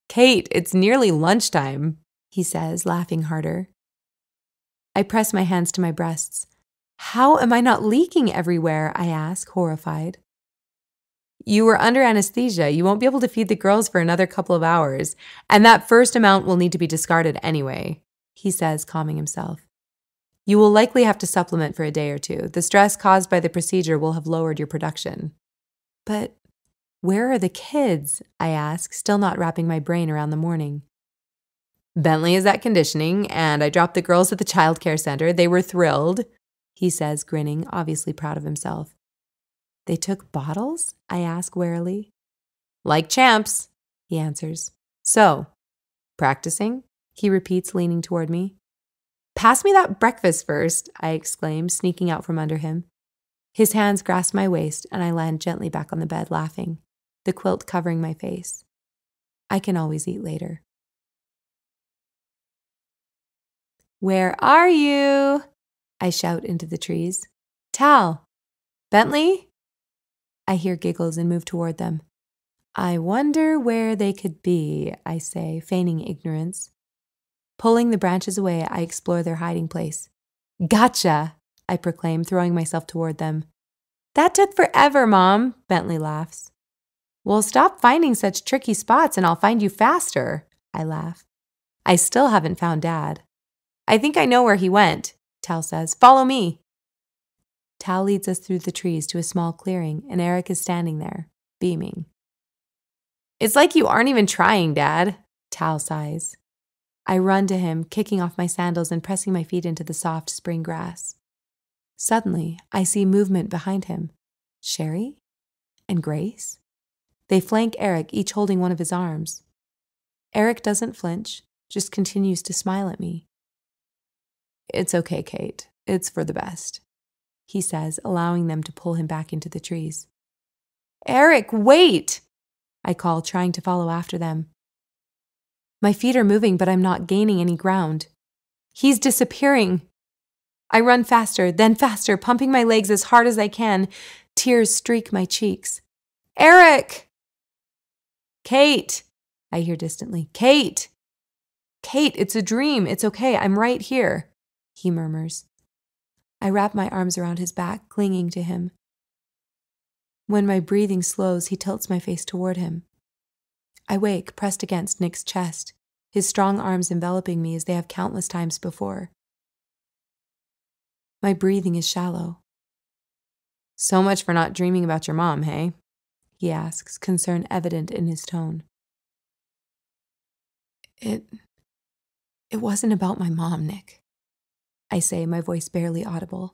Kate, it's nearly lunchtime, he says, laughing harder. I press my hands to my breasts. How am I not leaking everywhere? I ask, horrified. You were under anesthesia. You won't be able to feed the girls for another couple of hours, and that first amount will need to be discarded anyway, he says, calming himself. You will likely have to supplement for a day or two. The stress caused by the procedure will have lowered your production. But where are the kids? I ask, still not wrapping my brain around the morning. Bentley is at conditioning, and I dropped the girls at the childcare center. They were thrilled, he says, grinning, obviously proud of himself. They took bottles? I ask warily. Like champs, he answers. So, practicing? He repeats, leaning toward me. Pass me that breakfast first, I exclaim, sneaking out from under him. His hands grasp my waist, and I land gently back on the bed, laughing, the quilt covering my face. I can always eat later. Where are you? I shout into the trees. Tal! Bentley? I hear giggles and move toward them. I wonder where they could be, I say, feigning ignorance. Pulling the branches away, I explore their hiding place. Gotcha, I proclaim, throwing myself toward them. That took forever, Mom, Bentley laughs. Well, stop finding such tricky spots and I'll find you faster, I laugh. I still haven't found Dad. I think I know where he went, Tal says. Follow me. Tal leads us through the trees to a small clearing, and Eric is standing there, beaming. It's like you aren't even trying, Dad, Tal sighs. I run to him, kicking off my sandals and pressing my feet into the soft spring grass. Suddenly, I see movement behind him. Sherry? And Grace? They flank Eric, each holding one of his arms. Eric doesn't flinch, just continues to smile at me. It's okay, Kate. It's for the best, he says, allowing them to pull him back into the trees. Eric, wait! I call, trying to follow after them. My feet are moving, but I'm not gaining any ground. He's disappearing. I run faster, then faster, pumping my legs as hard as I can. Tears streak my cheeks. Eric! Kate! I hear distantly. Kate! Kate, it's a dream. It's okay. I'm right here, he murmurs. I wrap my arms around his back, clinging to him. When my breathing slows, he tilts my face toward him. I wake, pressed against Nick's chest, his strong arms enveloping me as they have countless times before. My breathing is shallow. So much for not dreaming about your mom, hey? He asks, concern evident in his tone. It wasn't about my mom, Nick, I say, my voice barely audible.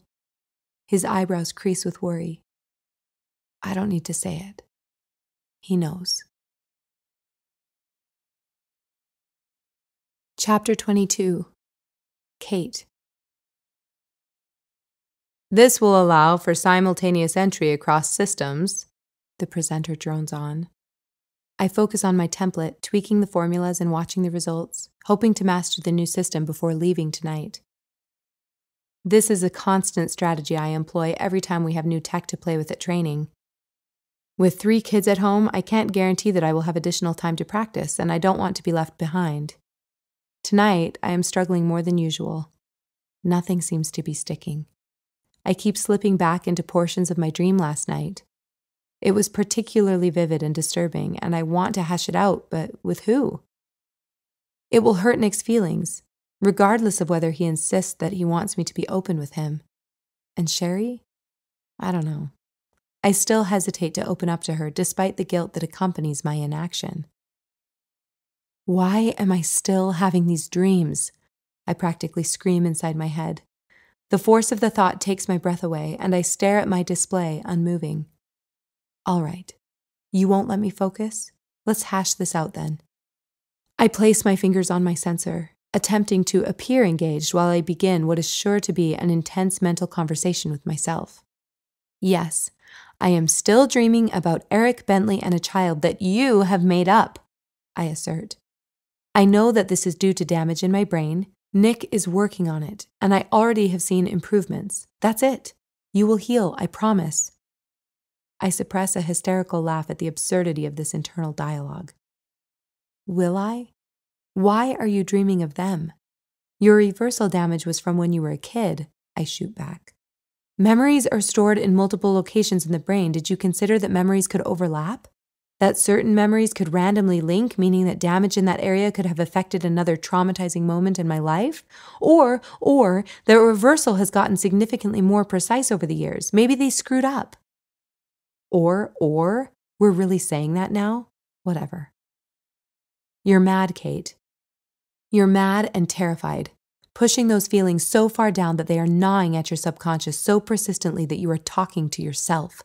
His eyebrows crease with worry. I don't need to say it. He knows. Chapter 22. Kate. This will allow for simultaneous entry across systems, the presenter drones on. I focus on my template, tweaking the formulas and watching the results, hoping to master the new system before leaving tonight. This is a constant strategy I employ every time we have new tech to play with at training. With 3 kids at home, I can't guarantee that I will have additional time to practice, and I don't want to be left behind. Tonight, I am struggling more than usual. Nothing seems to be sticking. I keep slipping back into portions of my dream last night. It was particularly vivid and disturbing, and I want to hash it out, but with who? It will hurt Nick's feelings, regardless of whether he insists that he wants me to be open with him. And Sherry? I don't know. I still hesitate to open up to her, despite the guilt that accompanies my inaction. Why am I still having these dreams? I practically scream inside my head. The force of the thought takes my breath away, and I stare at my display, unmoving. All right. You won't let me focus? Let's hash this out then. I place my fingers on my sensor, attempting to appear engaged while I begin what is sure to be an intense mental conversation with myself. Yes, I am still dreaming about Eric Bentley and a child that you have made up, I assert. I know that this is due to damage in my brain. Nick is working on it, and I already have seen improvements. That's it. You will heal, I promise. I suppress a hysterical laugh at the absurdity of this internal dialogue. Will I? Why are you dreaming of them? Your reversal damage was from when you were a kid, I shoot back. Memories are stored in multiple locations in the brain. Did you consider that memories could overlap? That certain memories could randomly link, meaning that damage in that area could have affected another traumatizing moment in my life? Or the reversal has gotten significantly more precise over the years. Maybe they screwed up. Or, we're really saying that now? Whatever. You're mad, Kate. You're mad and terrified, pushing those feelings so far down that they are gnawing at your subconscious so persistently that you are talking to yourself,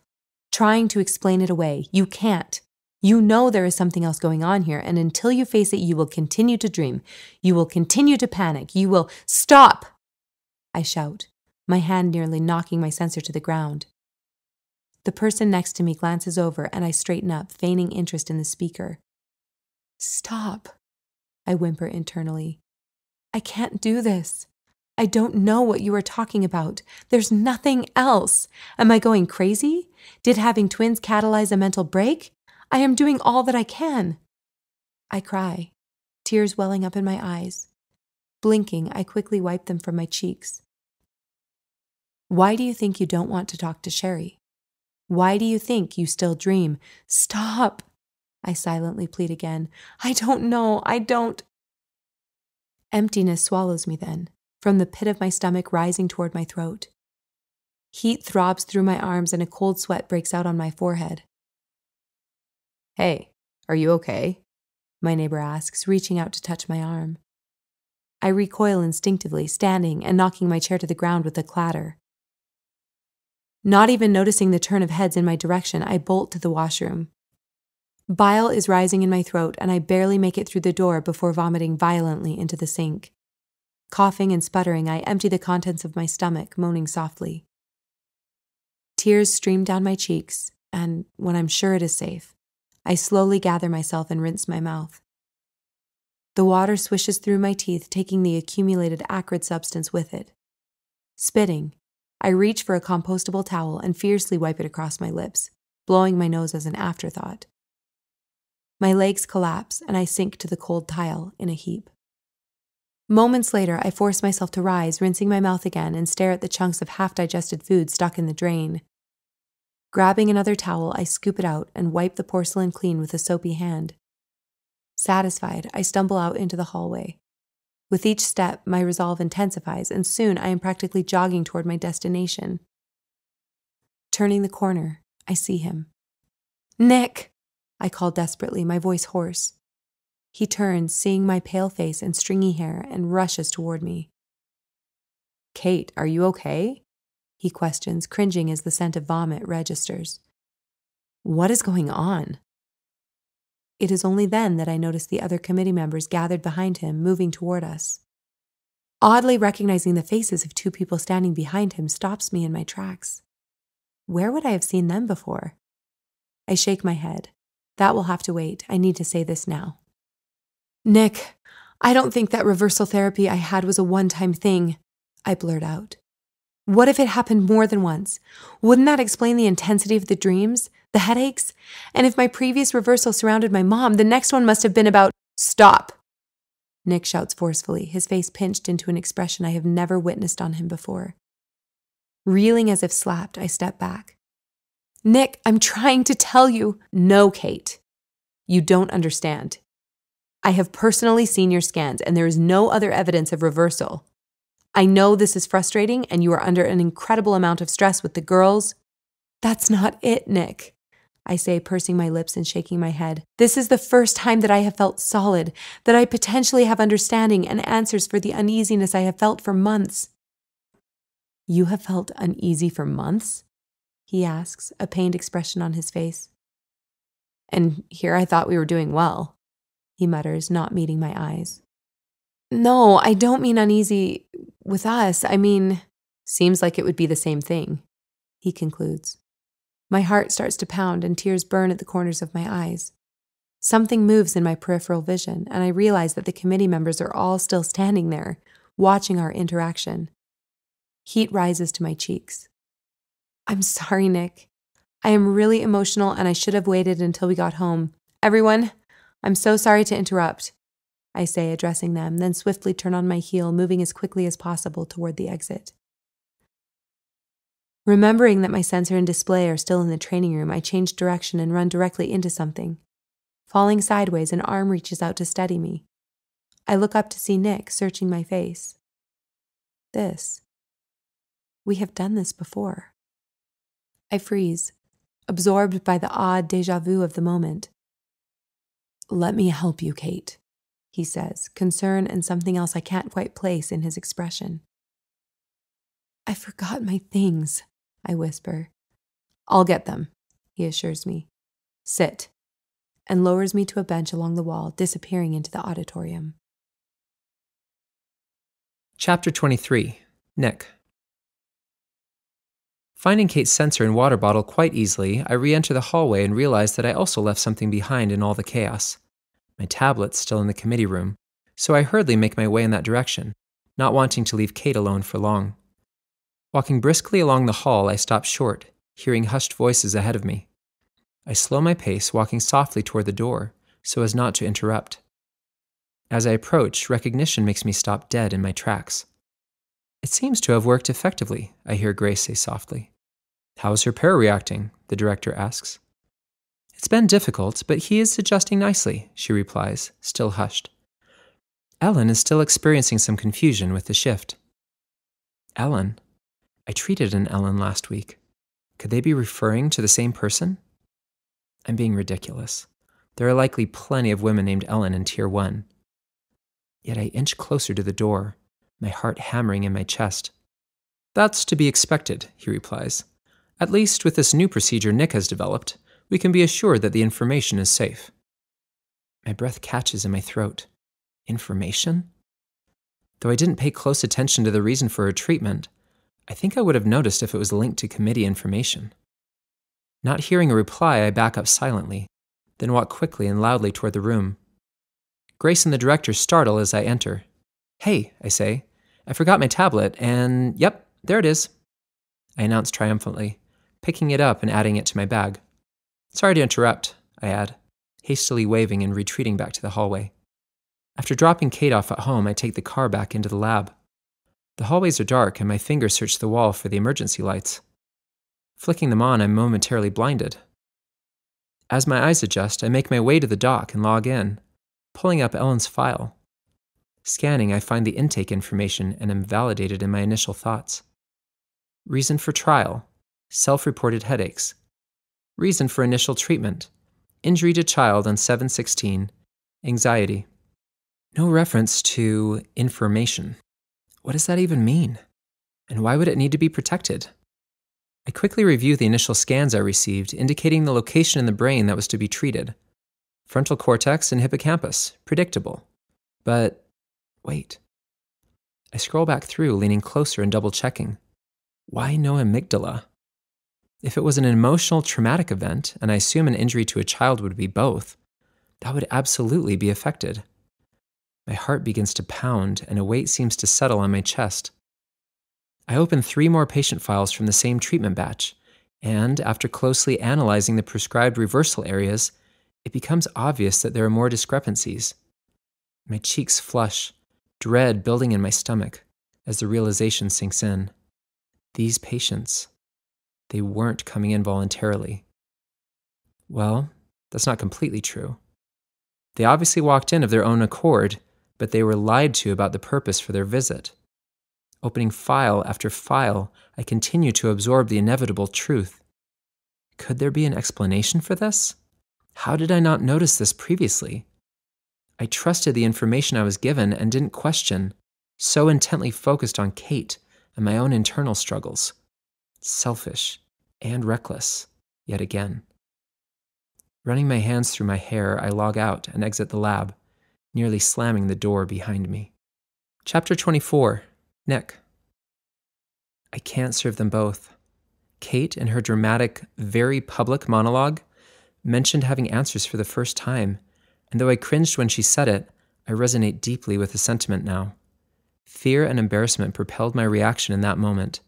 trying to explain it away. You can't. You know there is something else going on here, and until you face it, you will continue to dream. You will continue to panic. You will stop, I shout, my hand nearly knocking my sensor to the ground. The person next to me glances over, and I straighten up, feigning interest in the speaker. Stop, I whimper internally. I can't do this. I don't know what you are talking about. There's nothing else. Am I going crazy? Did having twins catalyze a mental break? I am doing all that I can. I cry, tears welling up in my eyes. Blinking, I quickly wipe them from my cheeks. Why do you think you don't want to talk to Sherry? Why do you think you still dream? Stop, I silently plead again. I don't know, I don't. Emptiness swallows me then, from the pit of my stomach rising toward my throat. Heat throbs through my arms and a cold sweat breaks out on my forehead. Hey, are you okay? My neighbor asks, reaching out to touch my arm. I recoil instinctively, standing and knocking my chair to the ground with a clatter. Not even noticing the turn of heads in my direction, I bolt to the washroom. Bile is rising in my throat, and I barely make it through the door before vomiting violently into the sink. Coughing and sputtering, I empty the contents of my stomach, moaning softly. Tears stream down my cheeks, and when I'm sure it is safe, I slowly gather myself and rinse my mouth. The water swishes through my teeth, taking the accumulated acrid substance with it. Spitting, I reach for a compostable towel and fiercely wipe it across my lips, blowing my nose as an afterthought. My legs collapse, and I sink to the cold tile in a heap. Moments later, I force myself to rise, rinsing my mouth again, and stare at the chunks of half-digested food stuck in the drain. Grabbing another towel, I scoop it out and wipe the porcelain clean with a soapy hand. Satisfied, I stumble out into the hallway. With each step, my resolve intensifies, and soon I am practically jogging toward my destination. Turning the corner, I see him. Nick! I call desperately, my voice hoarse. He turns, seeing my pale face and stringy hair, and rushes toward me. "Kate, are you okay?" he questions, cringing as the scent of vomit registers. "What is going on?" It is only then that I notice the other committee members gathered behind him, moving toward us. Oddly recognizing the faces of two people standing behind him stops me in my tracks. Where would I have seen them before? I shake my head. That will have to wait. I need to say this now. "Nick, I don't think that reversal therapy I had was a one-time thing," I blurt out. "What if it happened more than once? Wouldn't that explain the intensity of the dreams, the headaches? And if my previous reversal surrounded my mom, the next one must have been about—" "Stop!" Nick shouts forcefully, his face pinched into an expression I have never witnessed on him before. Reeling as if slapped, I step back. "Nick, I'm trying to tell you—" "No, Kate. You don't understand. I have personally seen your scans, and there is no other evidence of reversal. I know this is frustrating, and you are under an incredible amount of stress with the girls." "That's not it, Nick," I say, pursing my lips and shaking my head. "This is the first time that I have felt solid, that I potentially have understanding and answers for the uneasiness I have felt for months." "You have felt uneasy for months?" he asks, a pained expression on his face. "And here I thought we were doing well," he mutters, not meeting my eyes. "No, I don't mean uneasy with us. I mean, seems like it would be the same thing," he concludes. My heart starts to pound and tears burn at the corners of my eyes. Something moves in my peripheral vision, and I realize that the committee members are all still standing there, watching our interaction. Heat rises to my cheeks. "I'm sorry, Nick. I am really emotional, and I should have waited until we got home. Everyone, I'm so sorry to interrupt," I say, addressing them, then swiftly turn on my heel, moving as quickly as possible toward the exit. Remembering that my sensor and display are still in the training room, I change direction and run directly into something. Falling sideways, an arm reaches out to steady me. I look up to see Nick searching my face. We have done this before. I freeze, absorbed by the odd déjà vu of the moment. "Let me help you, Kate," he says, concern and something else I can't quite place in his expression. "I forgot my things," I whisper. "I'll get them," he assures me. "Sit," and lowers me to a bench along the wall, disappearing into the auditorium. Chapter 23. Nick. Finding Kate's sensor and water bottle quite easily, I re-enter the hallway and realize that I also left something behind in all the chaos. My tablet's still in the committee room, so I hurriedly make my way in that direction, not wanting to leave Kate alone for long. Walking briskly along the hall, I stop short, hearing hushed voices ahead of me. I slow my pace, walking softly toward the door, so as not to interrupt. As I approach, recognition makes me stop dead in my tracks. "It seems to have worked effectively," I hear Grace say softly. "How's her pair reacting?" the director asks. "It's been difficult, but he is adjusting nicely," she replies, still hushed. "Ellen is still experiencing some confusion with the shift." "Ellen? I treated an Ellen last week. Could they be referring to the same person?" I'm being ridiculous. There are likely plenty of women named Ellen in Tier 1. Yet I inch closer to the door, my heart hammering in my chest. "That's to be expected," he replies. "At least with this new procedure Nick has developed, we can be assured that the information is safe." My breath catches in my throat. Information? Though I didn't pay close attention to the reason for her treatment, I think I would have noticed if it was linked to committee information. Not hearing a reply, I back up silently, then walk quickly and loudly toward the room. Grace and the director startle as I enter. "Hey," I say, "I forgot my tablet, and yep, there it is," I announce triumphantly, picking it up and adding it to my bag. "Sorry to interrupt," I add, hastily waving and retreating back to the hallway. After dropping Kate off at home, I take the car back into the lab. The hallways are dark, and my fingers search the wall for the emergency lights. Flicking them on, I'm momentarily blinded. As my eyes adjust, I make my way to the dock and log in, pulling up Ellen's file. Scanning, I find the intake information and am validated in my initial thoughts. Reason for trial: self-reported headaches. Reason for initial treatment: injury to child on 7/16, Anxiety. No reference to information. What does that even mean? And why would it need to be protected? I quickly review the initial scans I received, indicating the location in the brain that was to be treated. Frontal cortex and hippocampus. Predictable. But wait. I scroll back through, leaning closer and double-checking. Why no amygdala? If it was an emotional traumatic event, and I assume an injury to a child would be both, that would absolutely be affected. My heart begins to pound, and a weight seems to settle on my chest. I open 3 more patient files from the same treatment batch, and after closely analyzing the prescribed reversal areas, it becomes obvious that there are more discrepancies. My cheeks flush, dread building in my stomach as the realization sinks in. These patients, they weren't coming in voluntarily. Well, that's not completely true. They obviously walked in of their own accord, but they were lied to about the purpose for their visit. Opening file after file, I continue to absorb the inevitable truth. Could there be an explanation for this? How did I not notice this previously? I trusted the information I was given and didn't question, so intently focused on Kate and my own internal struggles. Selfish and reckless, yet again. Running my hands through my hair, I log out and exit the lab, nearly slamming the door behind me. Chapter 24. Nick. I can't serve them both. Kate, in her dramatic, very public monologue, mentioned having answers for the first time, and though I cringed when she said it, I resonate deeply with the sentiment now. Fear and embarrassment propelled my reaction in that moment.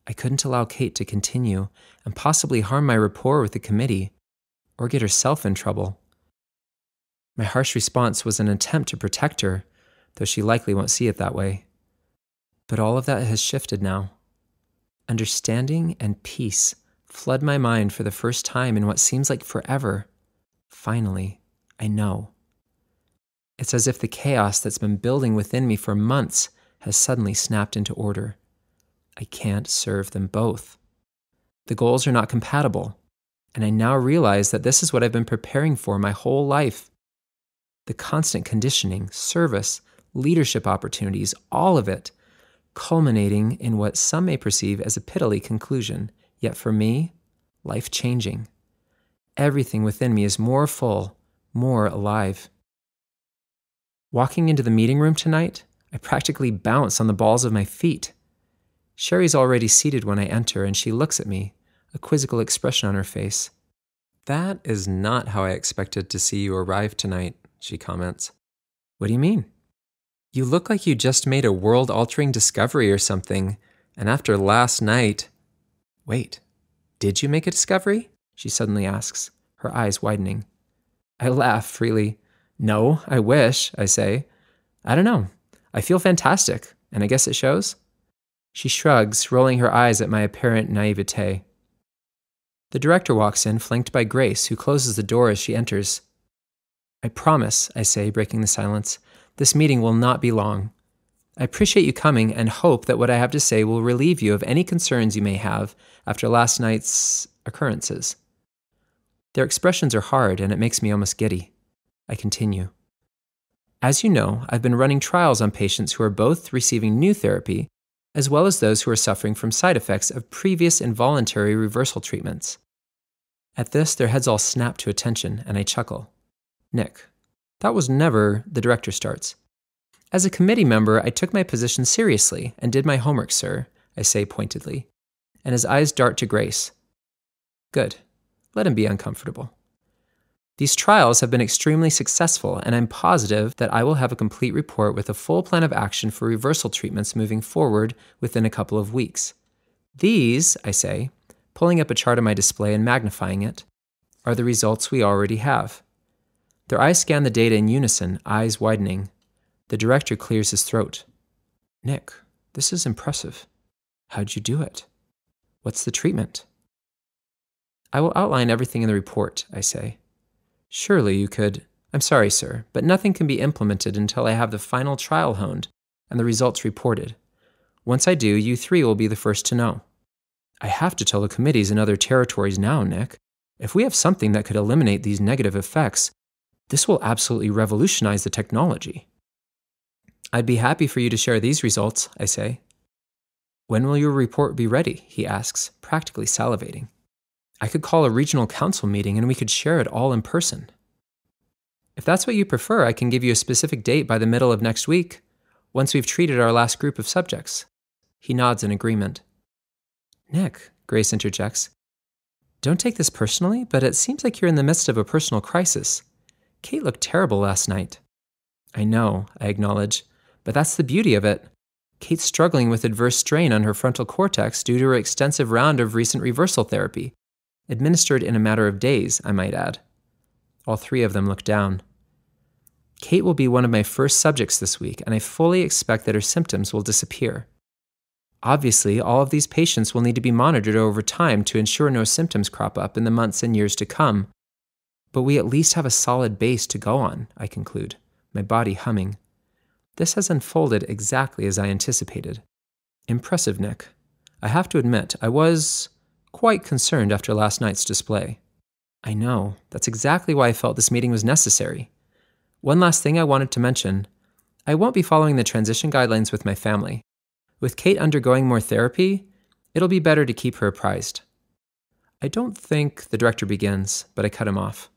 I couldn't allow Kate to continue and possibly harm my rapport with the committee, or get herself in trouble. My harsh response was an attempt to protect her, though she likely won't see it that way. But all of that has shifted now. Understanding and peace flood my mind for the first time in what seems like forever. Finally, I know. It's as if the chaos that's been building within me for months has suddenly snapped into order. I can't serve them both. The goals are not compatible, and I now realize that this is what I've been preparing for my whole life. The constant conditioning, service, leadership opportunities, all of it, culminating in what some may perceive as a pitiless conclusion, yet for me, life-changing. Everything within me is more full, more alive. Walking into the meeting room tonight, I practically bounce on the balls of my feet. Sherry's already seated when I enter, and she looks at me, a quizzical expression on her face. "That is not how I expected to see you arrive tonight," she comments. "What do you mean?" "You look like you just made a world-altering discovery or something, and after last night—" "Wait, did you make a discovery?" she suddenly asks, her eyes widening. I laugh freely. "No, I wish," I say. "I don't know. I feel fantastic, and I guess it shows." She shrugs, rolling her eyes at my apparent naivete. The director walks in, flanked by Grace, who closes the door as she enters. "I promise," I say, breaking the silence, "this meeting will not be long. I appreciate you coming and hope that what I have to say will relieve you of any concerns you may have after last night's occurrences." Their expressions are hard, and it makes me almost giddy. I continue. "As you know, I've been running trials on patients who are both receiving new therapy, as well as those who are suffering from side effects of previous involuntary reversal treatments." At this, their heads all snap to attention, and I chuckle. "Nick, that was never," the director starts. "As a committee member, I took my position seriously and did my homework, sir," I say pointedly, and his eyes dart to Grace. "Good. Let him be uncomfortable. These trials have been extremely successful, and I'm positive that I will have a complete report with a full plan of action for reversal treatments moving forward within a couple of weeks. These," I say, pulling up a chart on my display and magnifying it, "are the results we already have." Their eyes scan the data in unison, eyes widening. The director clears his throat. "Nick, this is impressive. How'd you do it? What's the treatment?" "I will outline everything in the report," I say. "Surely you could—" "I'm sorry, sir, but nothing can be implemented until I have the final trial honed and the results reported. Once I do, you 3 will be the first to know." "I have to tell the committees in other territories now, Nick. If we have something that could eliminate these negative effects, This will absolutely revolutionize the technology. I'd be happy for you to share these results, I say. When will your report be ready? He asks, practically salivating. I could call a regional council meeting and we could share it all in person. If that's what you prefer, I can give you a specific date by the middle of next week, once we've treated our last group of subjects. He nods in agreement. Nick, Grace interjects, don't take this personally, but it seems like you're in the midst of a personal crisis. Kate looked terrible last night. I know, I acknowledge, but that's the beauty of it. Kate's struggling with adverse strain on her frontal cortex due to her extensive round of recent reversal therapy, administered in a matter of days, I might add. All three of them look down. Kate will be one of my first subjects this week, and I fully expect that her symptoms will disappear. Obviously, all of these patients will need to be monitored over time to ensure no symptoms crop up in the months and years to come. But we at least have a solid base to go on, I conclude, my body humming. This has unfolded exactly as I anticipated. Impressive, Nick. I have to admit, I was quite concerned after last night's display. I know, that's exactly why I felt this meeting was necessary. One last thing I wanted to mention. I won't be following the transition guidelines with my family. With Kate undergoing more therapy, it'll be better to keep her apprised. I don't think the director begins, but I cut him off.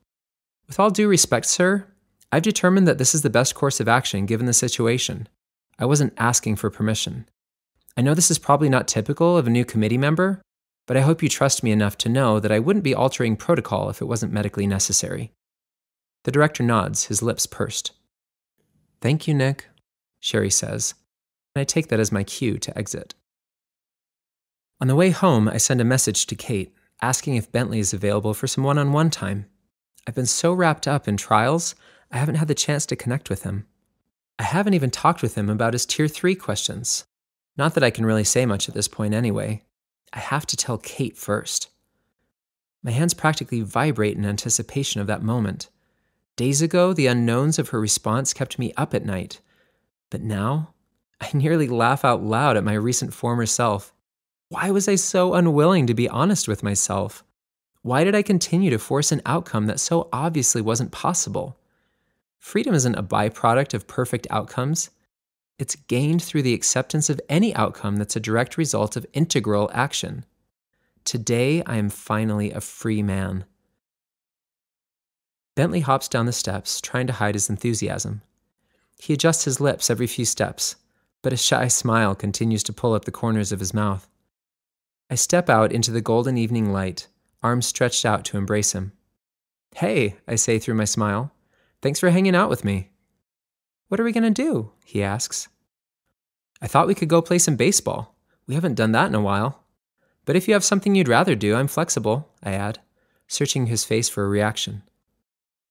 With all due respect, sir, I've determined that this is the best course of action given the situation. I wasn't asking for permission. I know this is probably not typical of a new committee member, but I hope you trust me enough to know that I wouldn't be altering protocol if it wasn't medically necessary. The director nods, his lips pursed. Thank you, Nick, Sherry says, and I take that as my cue to exit. On the way home, I send a message to Kate, asking if Bentley is available for some one-on-one time. I've been so wrapped up in trials, I haven't had the chance to connect with him. I haven't even talked with him about his Tier 3 questions. Not that I can really say much at this point anyway. I have to tell Kate first. My hands practically vibrate in anticipation of that moment. Days ago, the unknowns of her response kept me up at night. But now, I nearly laugh out loud at my recent former self. Why was I so unwilling to be honest with myself? Why did I continue to force an outcome that so obviously wasn't possible? Freedom isn't a byproduct of perfect outcomes. It's gained through the acceptance of any outcome that's a direct result of integral action. Today, I am finally a free man. Bentley hops down the steps, trying to hide his enthusiasm. He adjusts his lips every few steps, but a shy smile continues to pull up the corners of his mouth. I step out into the golden evening light, arms stretched out to embrace him. Hey, I say through my smile. Thanks for hanging out with me. What are we going to do? He asks. I thought we could go play some baseball. We haven't done that in a while. But if you have something you'd rather do, I'm flexible, I add, searching his face for a reaction.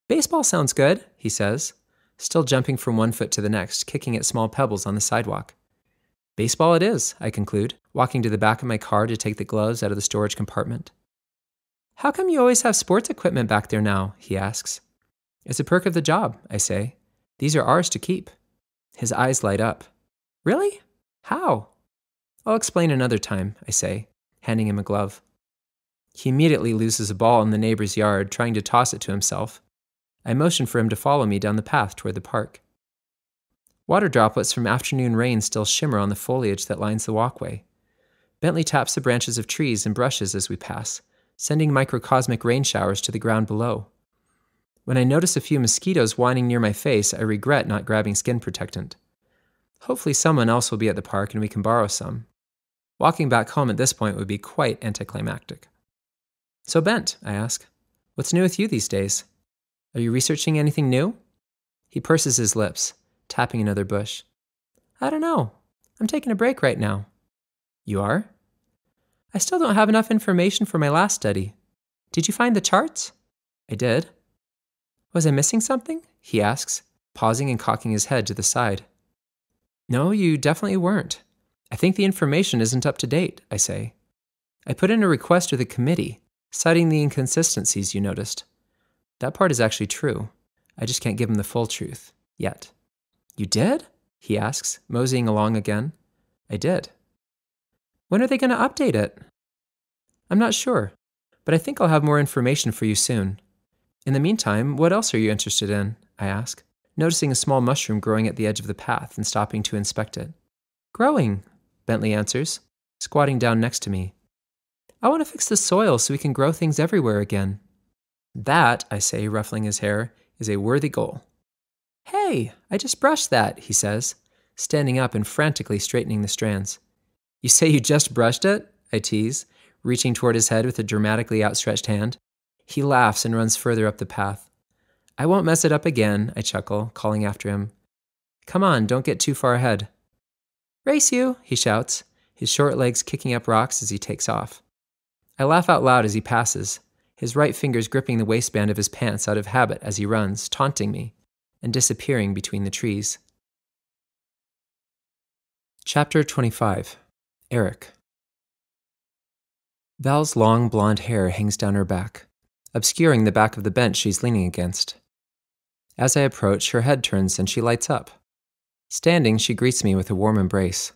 Baseball sounds good, he says, still jumping from one foot to the next, kicking at small pebbles on the sidewalk. Baseball it is, I conclude, walking to the back of my car to take the gloves out of the storage compartment. How come you always have sports equipment back there now? He asks. It's a perk of the job, I say. These are ours to keep. His eyes light up. Really? How? I'll explain another time, I say, handing him a glove. He immediately loses a ball in the neighbor's yard, trying to toss it to himself. I motion for him to follow me down the path toward the park. Water droplets from afternoon rain still shimmer on the foliage that lines the walkway. Bentley taps the branches of trees and brushes as we pass, sending microcosmic rain showers to the ground below. When I notice a few mosquitoes whining near my face, I regret not grabbing skin protectant. Hopefully someone else will be at the park and we can borrow some. Walking back home at this point would be quite anticlimactic. So Bent, I ask, what's new with you these days? Are you researching anything new? He purses his lips, tapping another bush. I don't know. I'm taking a break right now. You are? I still don't have enough information for my last study. Did you find the charts? I did. Was I missing something? He asks, pausing and cocking his head to the side. No, you definitely weren't. I think the information isn't up to date, I say. I put in a request with the committee, citing the inconsistencies you noticed. That part is actually true. I just can't give him the full truth, yet. You did? He asks, moseying along again. I did. When are they going to update it? I'm not sure, but I think I'll have more information for you soon. In the meantime, what else are you interested in? I ask, noticing a small mushroom growing at the edge of the path and stopping to inspect it. Growing, Bentley answers, squatting down next to me. I want to fix the soil so we can grow things everywhere again. That, I say, ruffling his hair, is a worthy goal. Hey, I just brushed that, he says, standing up and frantically straightening the strands. You say you just brushed it? I tease, reaching toward his head with a dramatically outstretched hand. He laughs and runs further up the path. I won't mess it up again, I chuckle, calling after him. Come on, don't get too far ahead. Race you, he shouts, his short legs kicking up rocks as he takes off. I laugh out loud as he passes, his right fingers gripping the waistband of his pants out of habit as he runs, taunting me, and disappearing between the trees. Chapter 25. Eric. Val's long blonde hair hangs down her back, obscuring the back of the bench she's leaning against. As I approach, her head turns and she lights up. Standing, she greets me with a warm embrace.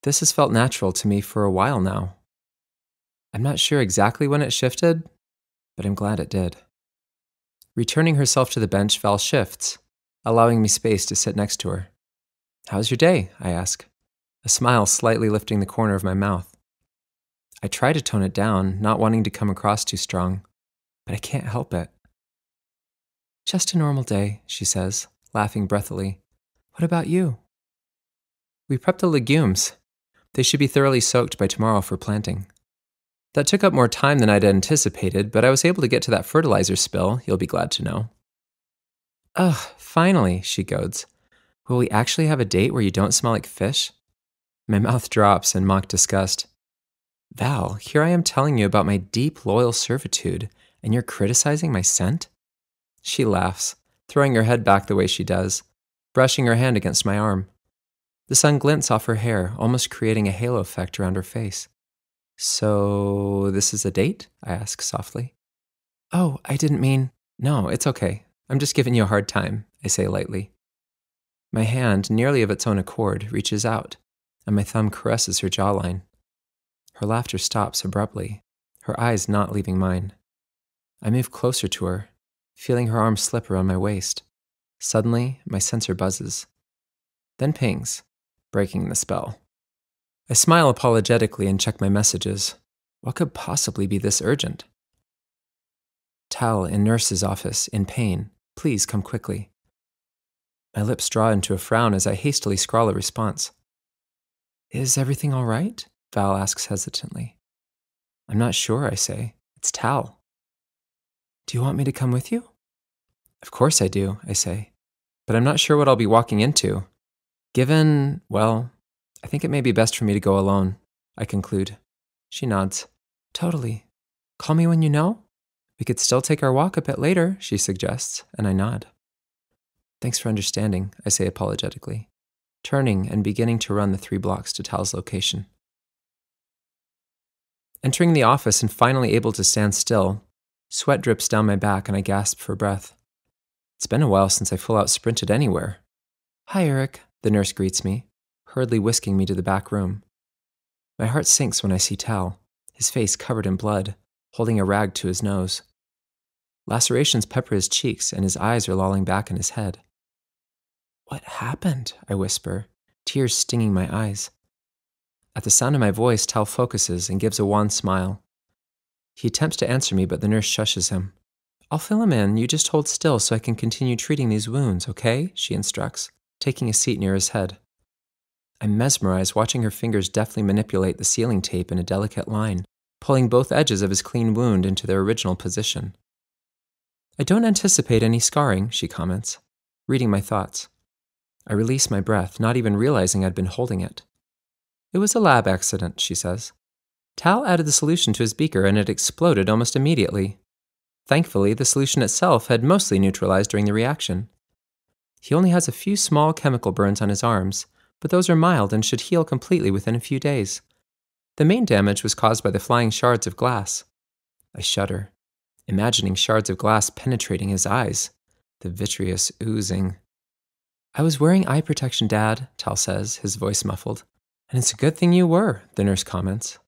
This has felt natural to me for a while now. I'm not sure exactly when it shifted, but I'm glad it did. Returning herself to the bench, Val shifts, allowing me space to sit next to her. How's your day? I ask, a smile slightly lifting the corner of my mouth. I try to tone it down, not wanting to come across too strong, but I can't help it. Just a normal day, she says, laughing breathily. What about you? We prepped the legumes. They should be thoroughly soaked by tomorrow for planting. That took up more time than I'd anticipated, but I was able to get to that fertilizer spill, you'll be glad to know. Ugh, finally, she goads. Will we actually have a date where you don't smell like fish? My mouth drops in mock disgust. Val, here I am telling you about my deep, loyal servitude, and you're criticizing my scent? She laughs, throwing her head back the way she does, brushing her hand against my arm. The sun glints off her hair, almost creating a halo effect around her face. So, this is a date? I ask softly. Oh, I didn't mean... No, it's okay. I'm just giving you a hard time, I say lightly. My hand, nearly of its own accord, reaches out, and my thumb caresses her jawline. Her laughter stops abruptly, her eyes not leaving mine. I move closer to her, feeling her arm slip around my waist. Suddenly, my sensor buzzes, then pings, breaking the spell. I smile apologetically and check my messages. What could possibly be this urgent? Tal in nurse's office, in pain. Please come quickly. My lips draw into a frown as I hastily scrawl a response. Is everything all right? Val asks hesitantly. I'm not sure, I say. It's Tal. Do you want me to come with you? Of course I do, I say. But I'm not sure what I'll be walking into. Given, well, I think it may be best for me to go alone, I conclude. She nods. Totally. Call me when you know? We could still take our walk a bit later, she suggests, and I nod. Thanks for understanding, I say apologetically, turning and beginning to run the 3 blocks to Tal's location. Entering the office and finally able to stand still, sweat drips down my back and I gasp for breath. It's been a while since I full-out sprinted anywhere. Hi, Eric, the nurse greets me, hurriedly whisking me to the back room. My heart sinks when I see Tal, his face covered in blood, holding a rag to his nose. Lacerations pepper his cheeks and his eyes are lolling back in his head. What happened? I whisper, tears stinging my eyes. At the sound of my voice, Tal focuses and gives a wan smile. He attempts to answer me, but the nurse shushes him. I'll fill him in, you just hold still so I can continue treating these wounds, okay? She instructs, taking a seat near his head. I'm mesmerized watching her fingers deftly manipulate the sealing tape in a delicate line, pulling both edges of his clean wound into their original position. I don't anticipate any scarring, she comments, reading my thoughts. I release my breath, not even realizing I'd been holding it. It was a lab accident, she says. Tal added the solution to his beaker and it exploded almost immediately. Thankfully, the solution itself had mostly neutralized during the reaction. He only has a few small chemical burns on his arms, but those are mild and should heal completely within a few days. The main damage was caused by the flying shards of glass. I shudder, imagining shards of glass penetrating his eyes, the vitreous oozing. I was wearing eye protection, Dad, Tal says, his voice muffled. And it's a good thing you were, the nurse comments.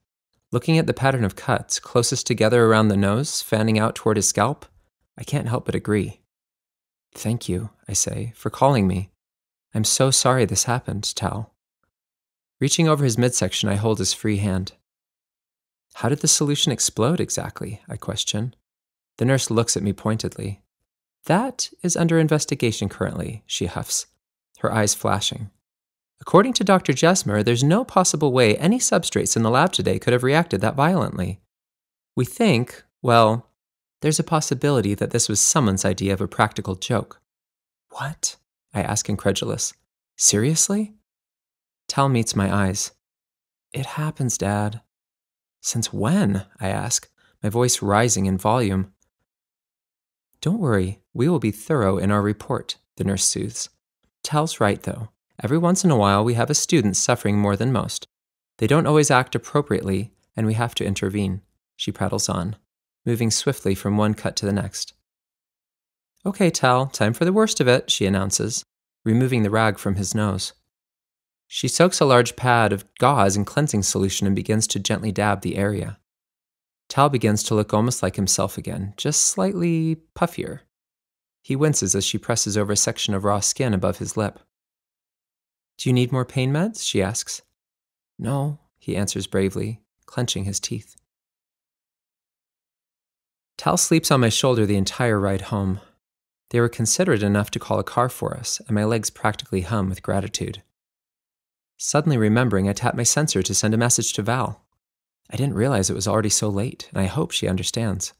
Looking at the pattern of cuts, closest together around the nose, fanning out toward his scalp, I can't help but agree. Thank you, I say, for calling me. I'm so sorry this happened, Tal. Reaching over his midsection, I hold his free hand. How did the solution explode exactly? I question. The nurse looks at me pointedly. That is under investigation currently, she huffs, her eyes flashing. According to Dr. Jesmer, there's no possible way any substrates in the lab today could have reacted that violently. We think, well, there's a possibility that this was someone's idea of a practical joke. What? I ask incredulous. Seriously? Tal meets my eyes. It happens, Dad. Since when? I ask, my voice rising in volume. Don't worry, we will be thorough in our report, the nurse soothes. Tal's right, though. Every once in a while, we have a student suffering more than most. They don't always act appropriately, and we have to intervene, she prattles on, moving swiftly from one cut to the next. Okay, Tal, time for the worst of it, she announces, removing the rag from his nose. She soaks a large pad of gauze in cleansing solution and begins to gently dab the area. Tal begins to look almost like himself again, just slightly puffier. He winces as she presses over a section of raw skin above his lip. Do you need more pain meds? She asks. No, he answers bravely, clenching his teeth. Tal sleeps on my shoulder the entire ride home. They were considerate enough to call a car for us, and my legs practically hum with gratitude. Suddenly remembering, I tap my sensor to send a message to Val. I didn't realize it was already so late, and I hope she understands.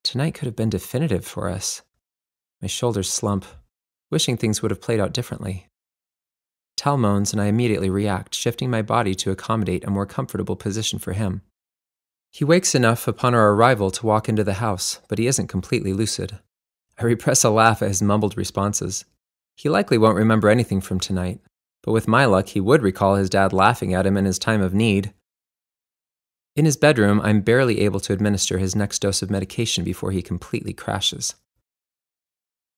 Tonight could have been definitive for us. My shoulders slump, wishing things would have played out differently. Tal moans, and I immediately react, shifting my body to accommodate a more comfortable position for him. He wakes enough upon our arrival to walk into the house, but he isn't completely lucid. I repress a laugh at his mumbled responses. He likely won't remember anything from tonight, but with my luck, he would recall his dad laughing at him in his time of need. In his bedroom, I'm barely able to administer his next dose of medication before he completely crashes.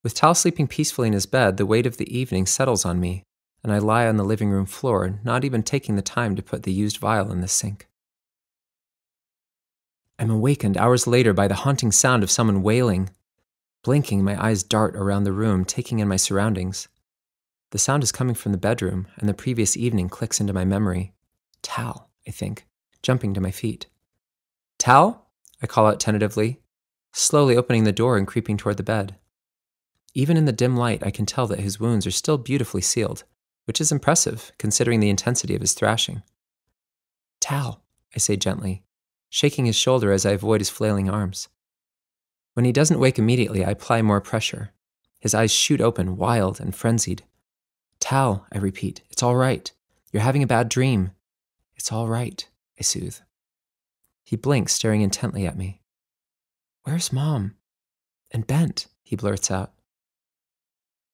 With Tal sleeping peacefully in his bed, the weight of the evening settles on me, and I lie on the living room floor, not even taking the time to put the used vial in the sink. I'm awakened hours later by the haunting sound of someone wailing. Blinking, my eyes dart around the room, taking in my surroundings. The sound is coming from the bedroom, and the previous evening clicks into my memory. Tal, I think, jumping to my feet. Tal? I call out tentatively, slowly opening the door and creeping toward the bed. Even in the dim light, I can tell that his wounds are still beautifully sealed, which is impressive, considering the intensity of his thrashing. Tal, I say gently, shaking his shoulder as I avoid his flailing arms. When he doesn't wake immediately, I apply more pressure. His eyes shoot open, wild and frenzied. Tal, I repeat, it's all right. You're having a bad dream. It's all right, I soothe. He blinks, staring intently at me. Where's Mom? And Bent, he blurts out.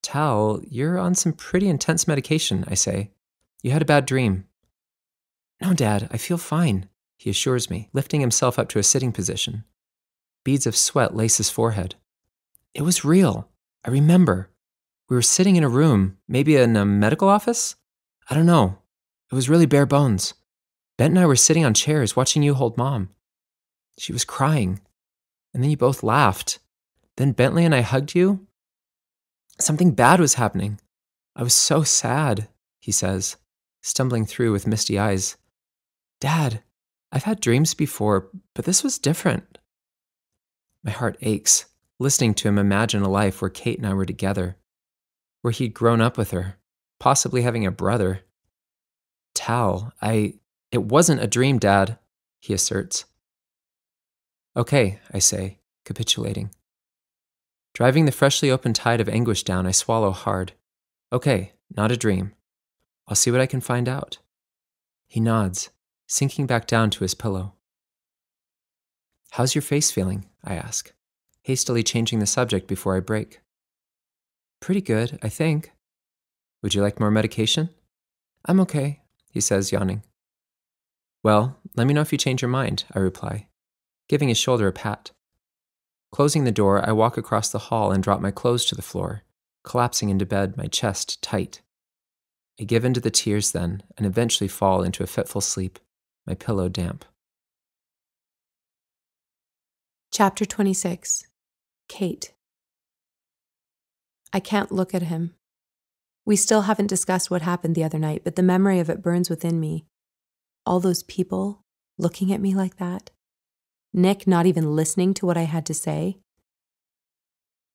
Tal, you're on some pretty intense medication, I say. You had a bad dream. No, Dad, I feel fine, he assures me, lifting himself up to a sitting position. Beads of sweat lace his forehead. It was real. I remember. We were sitting in a room, maybe in a medical office? I don't know. It was really bare bones. Bent and I were sitting on chairs watching you hold Mom. She was crying. And then you both laughed. Then Bentley and I hugged you. Something bad was happening. I was so sad, he says, stumbling through with misty eyes. Dad, I've had dreams before, but this was different. My heart aches, listening to him imagine a life where Kate and I were together, where he'd grown up with her, possibly having a brother. Tal, it wasn't a dream, Dad, he asserts. Okay, I say, capitulating. Driving the freshly opened tide of anguish down, I swallow hard. Okay, not a dream. I'll see what I can find out. He nods, sinking back down to his pillow. How's your face feeling? I ask, hastily changing the subject before I break. Pretty good, I think. Would you like more medication? I'm okay, he says, yawning. Well, let me know if you change your mind, I reply, giving his shoulder a pat. Closing the door, I walk across the hall and drop my clothes to the floor, collapsing into bed, my chest tight. I give in to the tears then, and eventually fall into a fitful sleep, my pillow damp. Chapter 26. Kate. I can't look at him. We still haven't discussed what happened the other night, but the memory of it burns within me. All those people looking at me like that. Nick not even listening to what I had to say.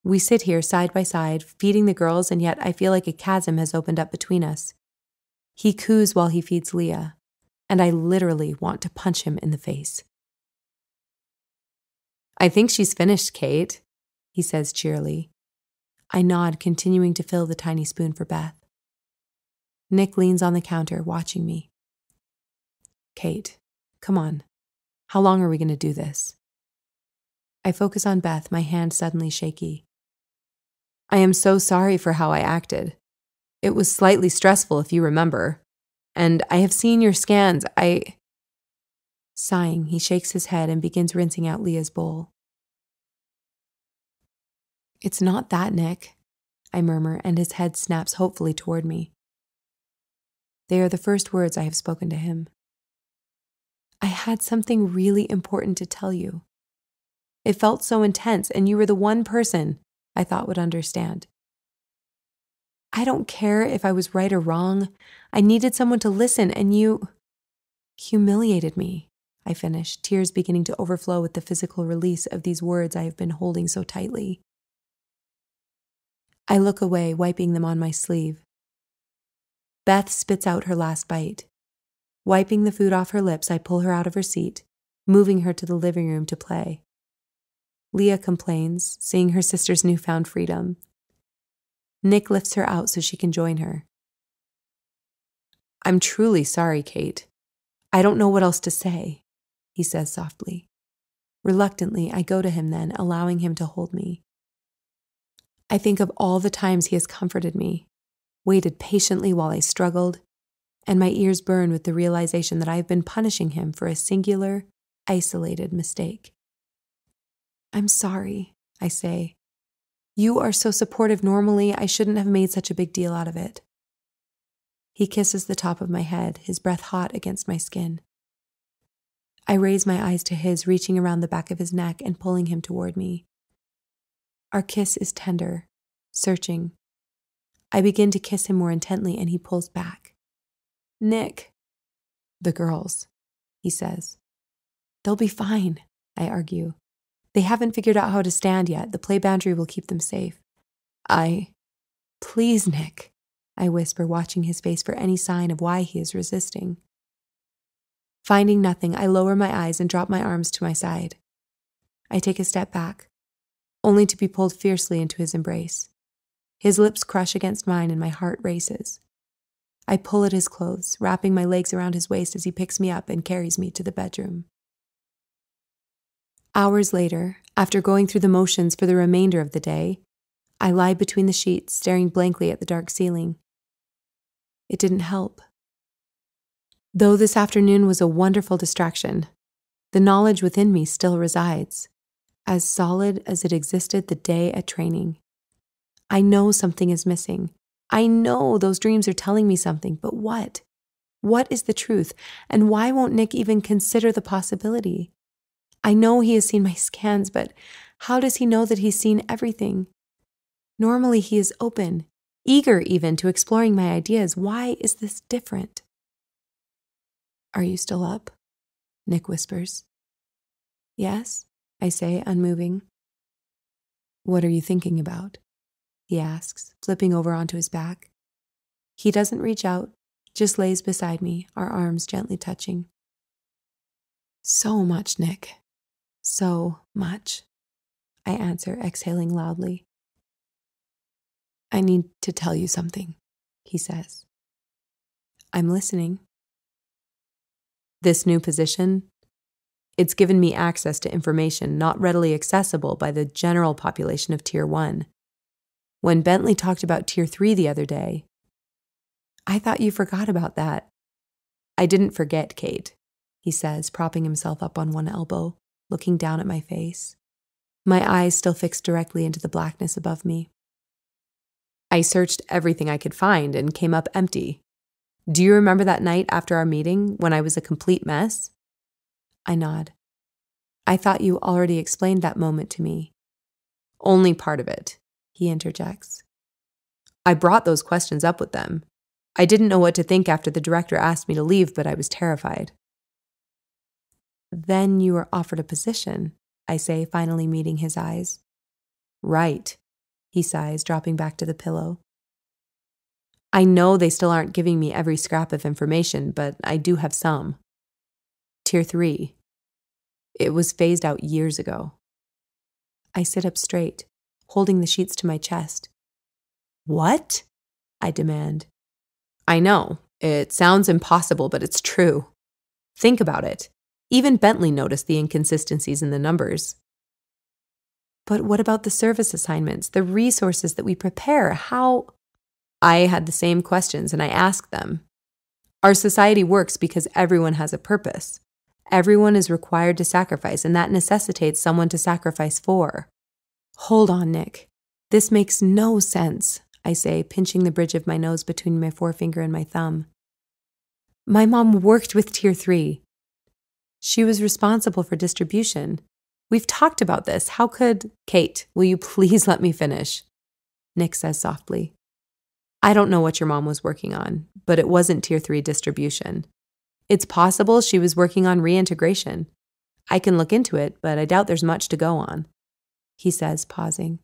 We sit here side by side, feeding the girls, and yet I feel like a chasm has opened up between us. He coos while he feeds Leah, and I literally want to punch him in the face. "I think she's finished, Kate," he says cheerily. I nod, continuing to fill the tiny spoon for Beth. Nick leans on the counter, watching me. "Kate, come on. How long are we going to do this?" I focus on Beth, my hand suddenly shaky. "I am so sorry for how I acted. It was slightly stressful, if you remember. And I have seen your scans. Sighing, he shakes his head and begins rinsing out Leah's bowl. "It's not that, Nick," I murmur, and his head snaps hopefully toward me. They are the first words I have spoken to him. "I had something really important to tell you. It felt so intense, and you were the one person I thought would understand. I don't care if I was right or wrong. I needed someone to listen, and you humiliated me," I finish, tears beginning to overflow with the physical release of these words I have been holding so tightly. I look away, wiping them on my sleeve. Beth spits out her last bite. Wiping the food off her lips, I pull her out of her seat, moving her to the living room to play. Leah complains, seeing her sister's newfound freedom. Nick lifts her out so she can join her. "I'm truly sorry, Kate. I don't know what else to say," he says softly. Reluctantly, I go to him then, allowing him to hold me. I think of all the times he has comforted me, waited patiently while I struggled, and my ears burn with the realization that I have been punishing him for a singular, isolated mistake. "I'm sorry," I say. "You are so supportive normally, I shouldn't have made such a big deal out of it." He kisses the top of my head, his breath hot against my skin. I raise my eyes to his, reaching around the back of his neck and pulling him toward me. Our kiss is tender, searching. I begin to kiss him more intently, and he pulls back. "Nick." "The girls," he says. "They'll be fine," I argue. "They haven't figured out how to stand yet. The play boundary will keep them safe." "Please, Nick," I whisper, watching his face for any sign of why he is resisting. Finding nothing, I lower my eyes and drop my arms to my side. I take a step back, only to be pulled fiercely into his embrace. His lips crush against mine and my heart races. I pull at his clothes, wrapping my legs around his waist as he picks me up and carries me to the bedroom. Hours later, after going through the motions for the remainder of the day, I lie between the sheets, staring blankly at the dark ceiling. It didn't help. Though this afternoon was a wonderful distraction, the knowledge within me still resides, as solid as it existed the day at training. I know something is missing. I know those dreams are telling me something, but what? What is the truth? And why won't Nick even consider the possibility? I know he has seen my scans, but how does he know that he's seen everything? Normally he is open, eager even to exploring my ideas. Why is this different? "Are you still up?" Nick whispers. "Yes," I say, unmoving. "What are you thinking about?" he asks, flipping over onto his back. He doesn't reach out, just lays beside me, our arms gently touching. "So much, Nick. So much," I answer, exhaling loudly. "I need to tell you something," he says. "I'm listening." "This new position, it's given me access to information not readily accessible by the general population of Tier 1. When Bentley talked about Tier 3 the other day, I thought you forgot about that." "I didn't forget, Kate," he says, propping himself up on one elbow, looking down at my face, my eyes still fixed directly into the blackness above me. "I searched everything I could find and came up empty. Do you remember that night after our meeting when I was a complete mess?" I nod. "I thought you already explained that moment to me." Only part of it, he interjects. I brought those questions up with them. I didn't know what to think after the director asked me to leave, but I was terrified. Then you were offered a position, I say, finally meeting his eyes. Right, he sighs, dropping back to the pillow. I know they still aren't giving me every scrap of information, but I do have some. Tier 3. It was phased out years ago. I sit up straight, holding the sheets to my chest. What? I demand. I know, it sounds impossible, but it's true. Think about it. Even Bentley noticed the inconsistencies in the numbers. But what about the service assignments, the resources that we prepare? How? I had the same questions and I asked them. Our society works because everyone has a purpose. Everyone is required to sacrifice, and that necessitates someone to sacrifice for. Hold on, Nick. This makes no sense, I say, pinching the bridge of my nose between my forefinger and my thumb. My mom worked with Tier 3. She was responsible for distribution. We've talked about this. How could... Kate, will you please let me finish? Nick says softly. I don't know what your mom was working on, but it wasn't Tier 3 distribution. It's possible she was working on reintegration. I can look into it, but I doubt there's much to go on, he says, pausing.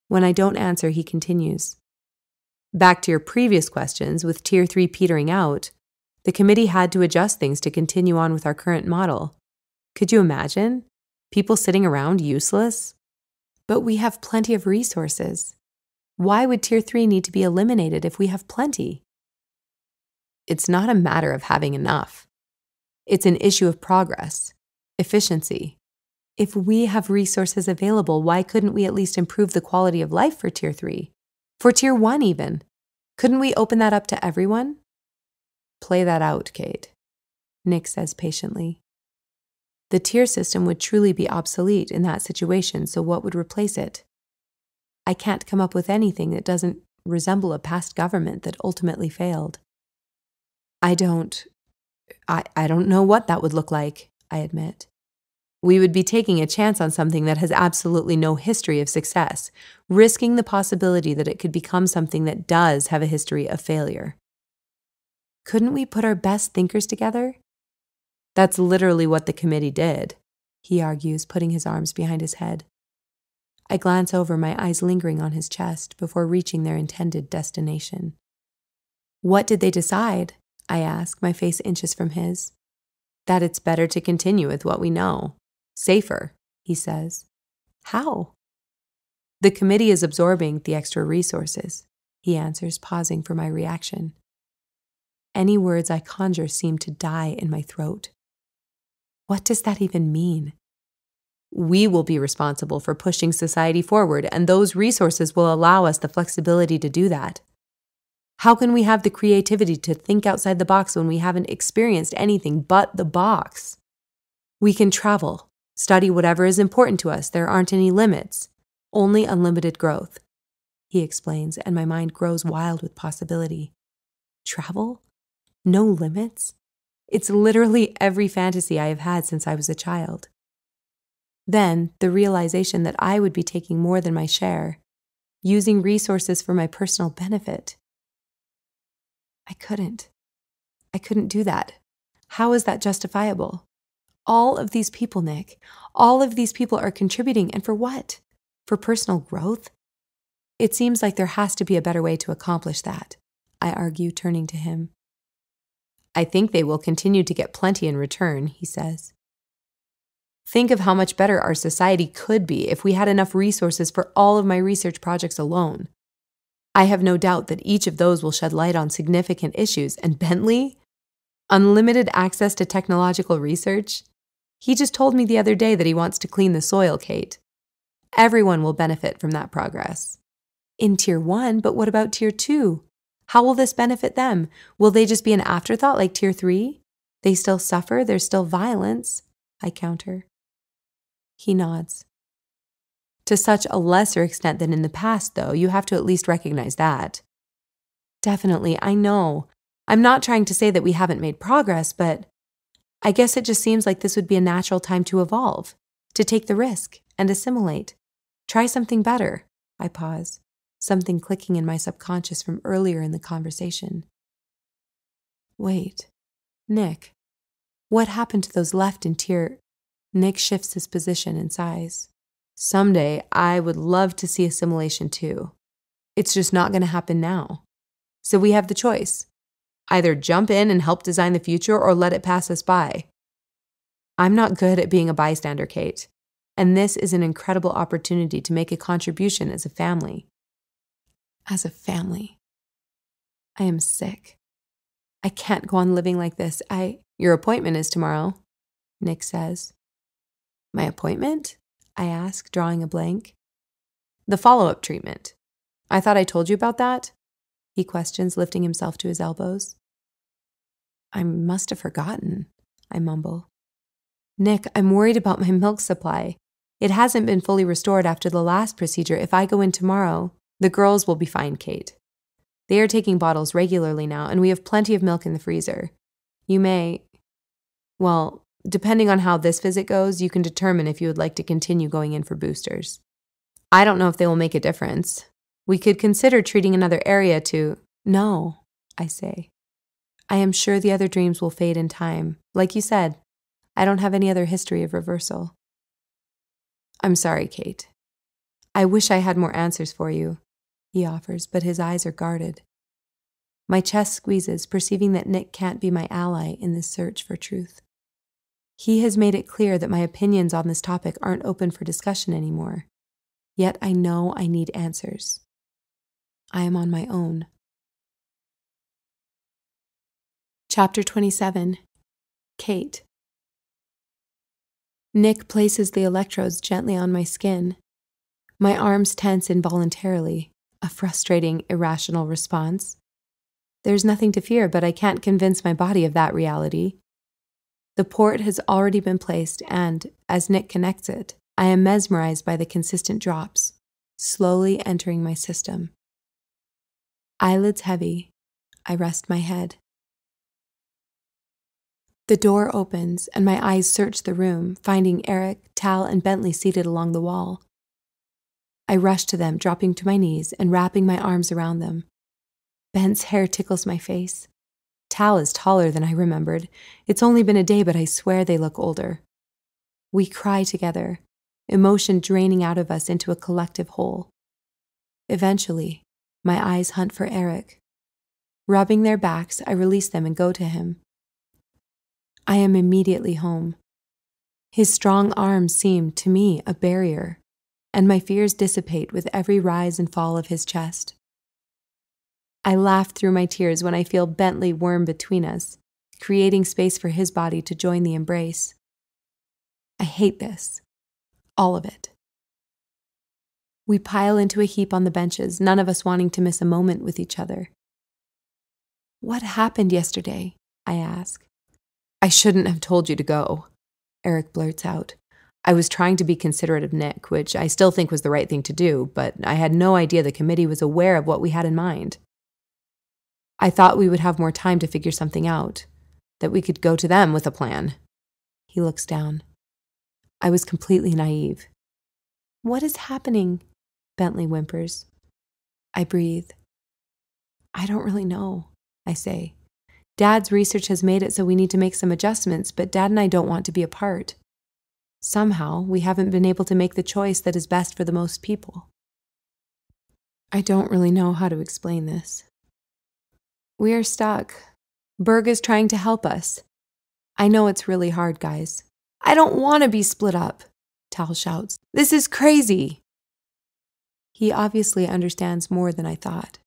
When I don't answer, he continues. Back to your previous questions, with Tier 3 petering out, the committee had to adjust things to continue on with our current model. Could you imagine? People sitting around useless? But we have plenty of resources. Why would Tier 3 need to be eliminated if we have plenty? It's not a matter of having enough. It's an issue of progress, efficiency. If we have resources available, why couldn't we at least improve the quality of life for Tier 3? For Tier 1 even? Couldn't we open that up to everyone? Play that out, Kate, Nick says patiently. The tier system would truly be obsolete in that situation, so what would replace it? I can't come up with anything that doesn't resemble a past government that ultimately failed. I don't know what that would look like, I admit. We would be taking a chance on something that has absolutely no history of success, risking the possibility that it could become something that does have a history of failure. Couldn't we put our best thinkers together? That's literally what the committee did, he argues, putting his arms behind his head. I glance over, my eyes lingering on his chest before reaching their intended destination. What did they decide? I ask, my face inches from his. That it's better to continue with what we know. Safer, he says. How? The committee is absorbing the extra resources, he answers, pausing for my reaction. Any words I conjure seem to die in my throat. What does that even mean? We will be responsible for pushing society forward, and those resources will allow us the flexibility to do that. How can we have the creativity to think outside the box when we haven't experienced anything but the box? We can travel, study whatever is important to us. There aren't any limits, only unlimited growth, he explains, and my mind grows wild with possibility. Travel? No limits? It's literally every fantasy I have had since I was a child. Then, the realization that I would be taking more than my share, using resources for my personal benefit. I couldn't do that. How is that justifiable? All of these people, Nick, all of these people are contributing, and for what? For personal growth? It seems like there has to be a better way to accomplish that, I argue, turning to him. I think they will continue to get plenty in return, he says. Think of how much better our society could be if we had enough resources for all of my research projects alone. I have no doubt that each of those will shed light on significant issues. And Bentley? Unlimited access to technological research? He just told me the other day that he wants to clean the soil, Kate. Everyone will benefit from that progress. In Tier 1, but what about Tier 2? How will this benefit them? Will they just be an afterthought like Tier 3? They still suffer, there's still violence, I counter. He nods. To such a lesser extent than in the past, though, you have to at least recognize that. Definitely, I know. I'm not trying to say that we haven't made progress, but I guess it just seems like this would be a natural time to evolve, to take the risk and assimilate, Try something better. I pause, something clicking in my subconscious from earlier in the conversation. Wait, Nick, what happened to those left in tier? Nick shifts his position and sighs. Someday, I would love to see assimilation too. It's just not going to happen now. So we have the choice. Either jump in and help design the future or let it pass us by. I'm not good at being a bystander, Kate, and this is an incredible opportunity to make a contribution as a family. As a family. I am sick. I can't go on living like this. Your appointment is tomorrow, Nick says. My appointment? I ask, drawing a blank. The follow-up treatment. I thought I told you about that? He questions, lifting himself to his elbows. I must have forgotten, I mumble. Nick, I'm worried about my milk supply. It hasn't been fully restored after the last procedure. If I go in tomorrow, the girls will be fine, Kate. They are taking bottles regularly now, and we have plenty of milk in the freezer. You may, well, depending on how this visit goes, you can determine if you would like to continue going in for boosters. I don't know if they will make a difference. We could consider treating another area to... No, I say. I am sure the other dreams will fade in time. Like you said, I don't have any other history of reversal. I'm sorry, Kate. I wish I had more answers for you, he offers, but his eyes are guarded. My chest squeezes, perceiving that Nick can't be my ally in this search for truth. He has made it clear that my opinions on this topic aren't open for discussion anymore. Yet I know I need answers. I am on my own. Chapter 27. Kate. Nick places the electrodes gently on my skin. My arms tense involuntarily, a frustrating, irrational response. There's nothing to fear, but I can't convince my body of that reality. The port has already been placed, and, as Nick connects it, I am mesmerized by the consistent drops, slowly entering my system. Eyelids heavy, I rest my head. The door opens, and my eyes search the room, finding Eric, Tal, and Bentley seated along the wall. I rush to them, dropping to my knees and wrapping my arms around them. Ben's hair tickles my face. Tal is taller than I remembered. It's only been a day, but I swear they look older. We cry together, emotion draining out of us into a collective whole. Eventually, my eyes hunt for Eric. Rubbing their backs, I release them and go to him. I am immediately home. His strong arms seem, to me, a barrier, and my fears dissipate with every rise and fall of his chest. I laugh through my tears when I feel Bentley worm between us, creating space for his body to join the embrace. I hate this. All of it. We pile into a heap on the benches, none of us wanting to miss a moment with each other. What happened yesterday? I ask. I shouldn't have told you to go, Eric blurts out. I was trying to be considerate of Nick, which I still think was the right thing to do, but I had no idea the committee was aware of what we had in mind. I thought we would have more time to figure something out, that we could go to them with a plan. He looks down. I was completely naive. What is happening? Bentley whimpers. I breathe. I don't really know, I say. Dad's research has made it so we need to make some adjustments, but Dad and I don't want to be apart. Somehow, we haven't been able to make the choice that is best for the most people. I don't really know how to explain this. We are stuck. Berg is trying to help us. I know it's really hard, guys. I don't want to be split up, Tal shouts. This is crazy. He obviously understands more than I thought.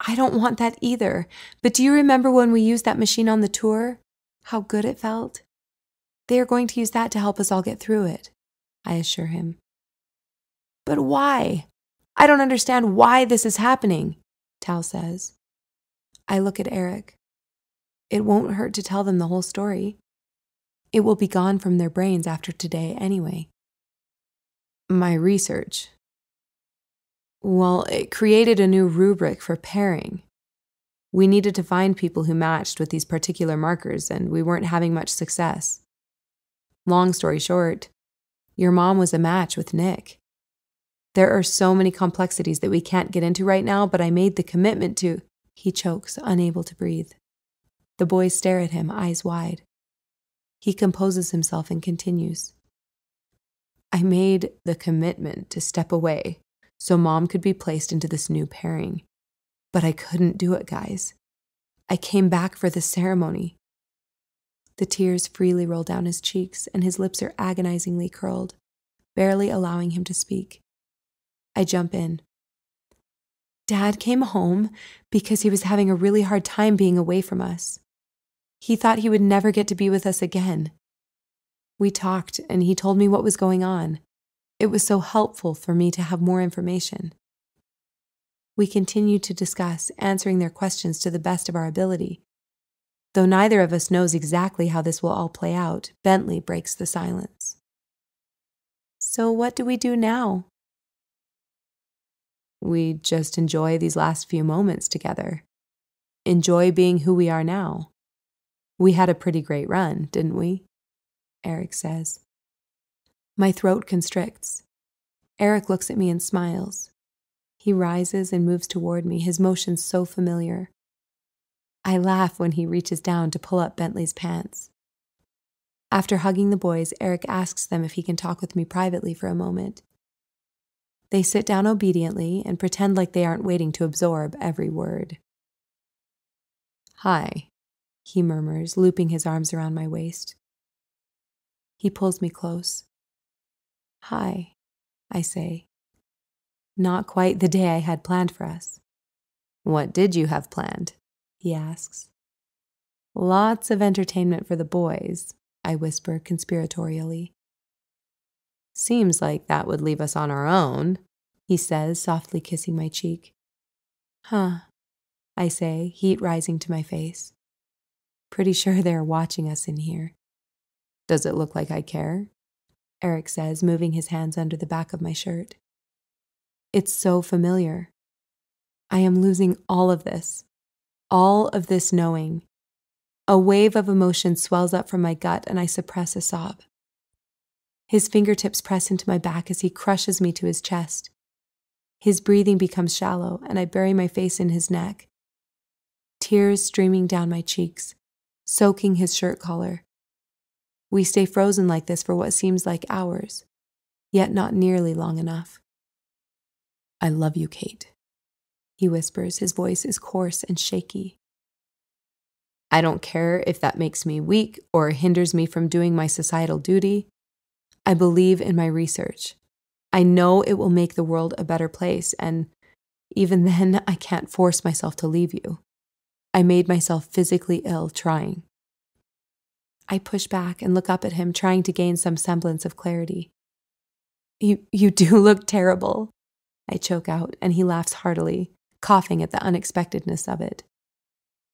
I don't want that either, but do you remember when we used that machine on the tour? How good it felt? They are going to use that to help us all get through it, I assure him. But why? I don't understand why this is happening, Tal says. I look at Eric. It won't hurt to tell them the whole story. It will be gone from their brains after today anyway. My research. Well, it created a new rubric for pairing. We needed to find people who matched with these particular markers, and we weren't having much success. Long story short, your mom was a match with Nick. There are so many complexities that we can't get into right now, but I made the commitment to. He chokes, unable to breathe. The boys stare at him, eyes wide. He composes himself and continues. I made the commitment to step away so Mom could be placed into this new pairing. But I couldn't do it, guys. I came back for the ceremony. The tears freely roll down his cheeks, and his lips are agonizingly curled, barely allowing him to speak. I jump in. Dad came home because he was having a really hard time being away from us. He thought he would never get to be with us again. We talked, and he told me what was going on. It was so helpful for me to have more information. We continued to discuss, answering their questions to the best of our ability. Though neither of us knows exactly how this will all play out, Bentley breaks the silence. So what do we do now? We just enjoy these last few moments together. Enjoy being who we are now. We had a pretty great run, didn't we? Eric says. My throat constricts. Eric looks at me and smiles. He rises and moves toward me, his motions so familiar. I laugh when he reaches down to pull up Bentley's pants. After hugging the boys, Eric asks them if he can talk with me privately for a moment. They sit down obediently and pretend like they aren't waiting to absorb every word. Hi, he murmurs, looping his arms around my waist. He pulls me close. Hi, I say. Not quite the day I had planned for us. What did you have planned? He asks. Lots of entertainment for the boys, I whisper conspiratorially. Seems like that would leave us on our own, he says, softly kissing my cheek. Huh, I say, heat rising to my face. Pretty sure they're watching us in here. Does it look like I care? Eric says, moving his hands under the back of my shirt. It's so familiar. I am losing all of this knowing. A wave of emotion swells up from my gut and I suppress a sob. His fingertips press into my back as he crushes me to his chest. His breathing becomes shallow and I bury my face in his neck. Tears streaming down my cheeks, soaking his shirt collar. We stay frozen like this for what seems like hours, yet not nearly long enough. I love you, Kate, he whispers. His voice is coarse and shaky. I don't care if that makes me weak or hinders me from doing my societal duty. I believe in my research. I know it will make the world a better place, and even then, I can't force myself to leave you. I made myself physically ill trying. I push back and look up at him, trying to gain some semblance of clarity. You do look terrible, I choke out, and he laughs heartily, coughing at the unexpectedness of it.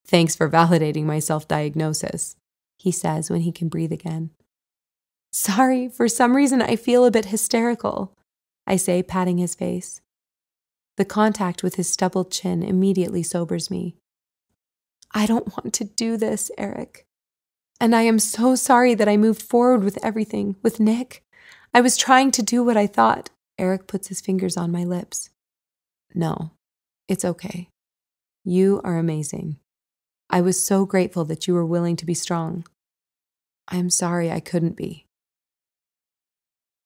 Thanks for validating my self-diagnosis, he says when he can breathe again. Sorry, for some reason I feel a bit hysterical, I say, patting his face. The contact with his stubbled chin immediately sobers me. I don't want to do this, Eric. And I am so sorry that I moved forward with everything, with Nick. I was trying to do what I thought. Eric puts his fingers on my lips. No, it's okay. You are amazing. I was so grateful that you were willing to be strong. I'm sorry I couldn't be.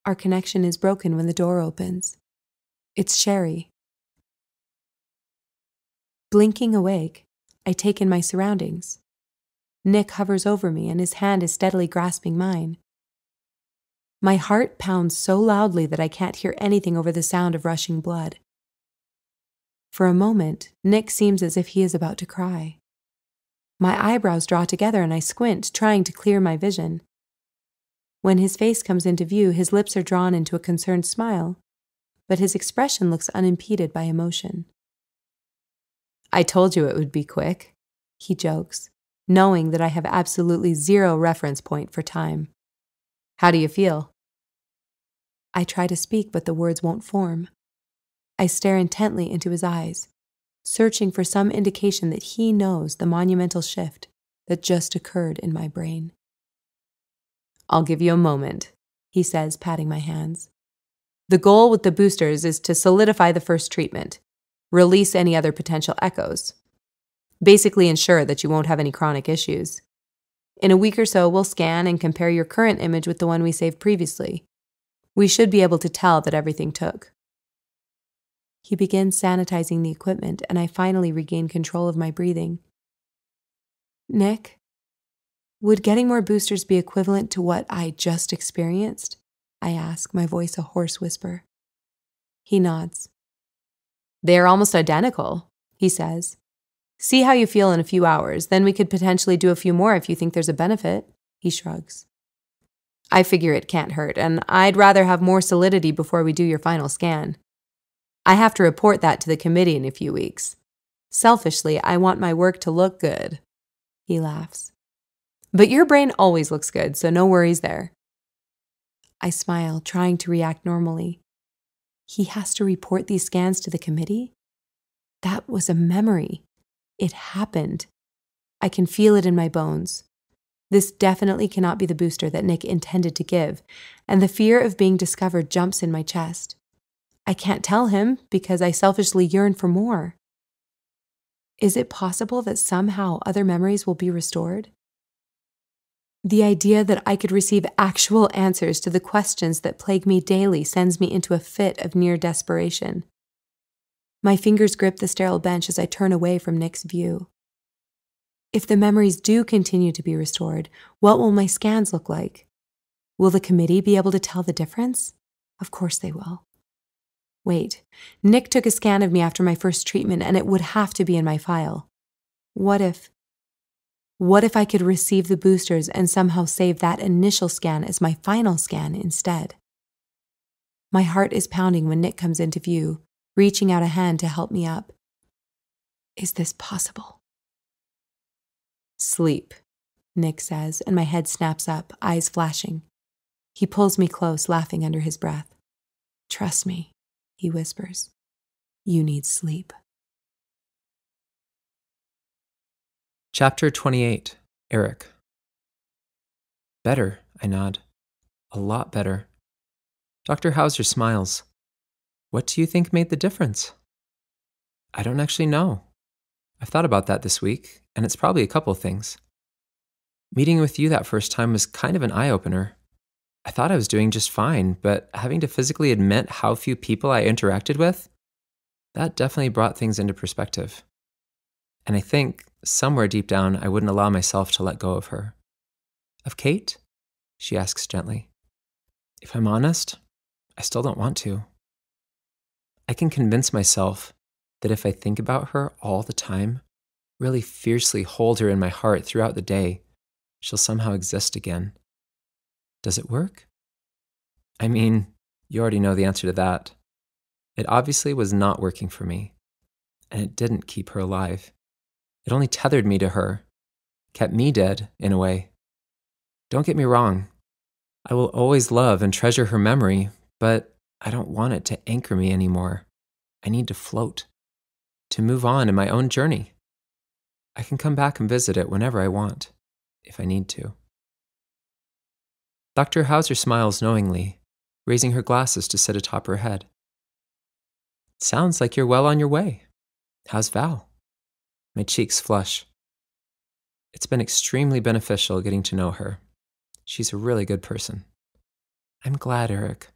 Our connection is broken when the door opens. It's Sherry. Blinking awake, I take in my surroundings. Nick hovers over me and his hand is steadily grasping mine. My heart pounds so loudly that I can't hear anything over the sound of rushing blood. For a moment, Nick seems as if he is about to cry. My eyebrows draw together and I squint, trying to clear my vision. When his face comes into view, his lips are drawn into a concerned smile, but his expression looks unimpeded by emotion. I told you it would be quick, he jokes, knowing that I have absolutely zero reference point for time. How do you feel? I try to speak, but the words won't form. I stare intently into his eyes, searching for some indication that he knows the monumental shift that just occurred in my brain. I'll give you a moment, he says, patting my hands. The goal with the boosters is to solidify the first treatment, release any other potential echoes, basically ensure that you won't have any chronic issues. In a week or so, we'll scan and compare your current image with the one we saved previously. We should be able to tell that everything took. He begins sanitizing the equipment, and I finally regain control of my breathing. Nick, would getting more boosters be equivalent to what I just experienced? I ask, my voice a hoarse whisper. He nods. They are almost identical, he says. See how you feel in a few hours, then we could potentially do a few more if you think there's a benefit, he shrugs. I figure it can't hurt, and I'd rather have more solidity before we do your final scan. I have to report that to the committee in a few weeks. Selfishly, I want my work to look good. He laughs. But your brain always looks good, so no worries there. I smile, trying to react normally. He has to report these scans to the committee? That was a memory. It happened. I can feel it in my bones. This definitely cannot be the booster that Nick intended to give, and the fear of being discovered jumps in my chest. I can't tell him because I selfishly yearn for more. Is it possible that somehow other memories will be restored? The idea that I could receive actual answers to the questions that plague me daily sends me into a fit of near desperation. My fingers grip the sterile bench as I turn away from Nick's view. If the memories do continue to be restored, what will my scans look like? Will the committee be able to tell the difference? Of course they will. Wait, Nick took a scan of me after my first treatment, and it would have to be in my file. What if I could receive the boosters and somehow save that initial scan as my final scan instead? My heart is pounding when Nick comes into view, reaching out a hand to help me up. Is this possible? Sleep, Nick says, and my head snaps up, eyes flashing. He pulls me close, laughing under his breath. Trust me, he whispers. You need sleep. Chapter 28, Eric. Better, I nod. A lot better. Dr. Hauser smiles. What do you think made the difference? I don't actually know. I've thought about that this week, and it's probably a couple of things. Meeting with you that first time was kind of an eye-opener. I thought I was doing just fine, but having to physically admit how few people I interacted with, that definitely brought things into perspective. And I think, somewhere deep down, I wouldn't allow myself to let go of her. Of Kate? She asks gently. If I'm honest, I still don't want to. I can convince myself that if I think about her all the time, really fiercely hold her in my heart throughout the day, she'll somehow exist again. Does it work? I mean, you already know the answer to that. It obviously was not working for me, and it didn't keep her alive. It only tethered me to her, kept me dead, in a way. Don't get me wrong. I will always love and treasure her memory, but I don't want it to anchor me anymore. I need to float, to move on in my own journey. I can come back and visit it whenever I want, if I need to. Dr. Hauser smiles knowingly, raising her glasses to sit atop her head. Sounds like you're well on your way. How's Val? My cheeks flush. It's been extremely beneficial getting to know her. She's a really good person. I'm glad, Eric.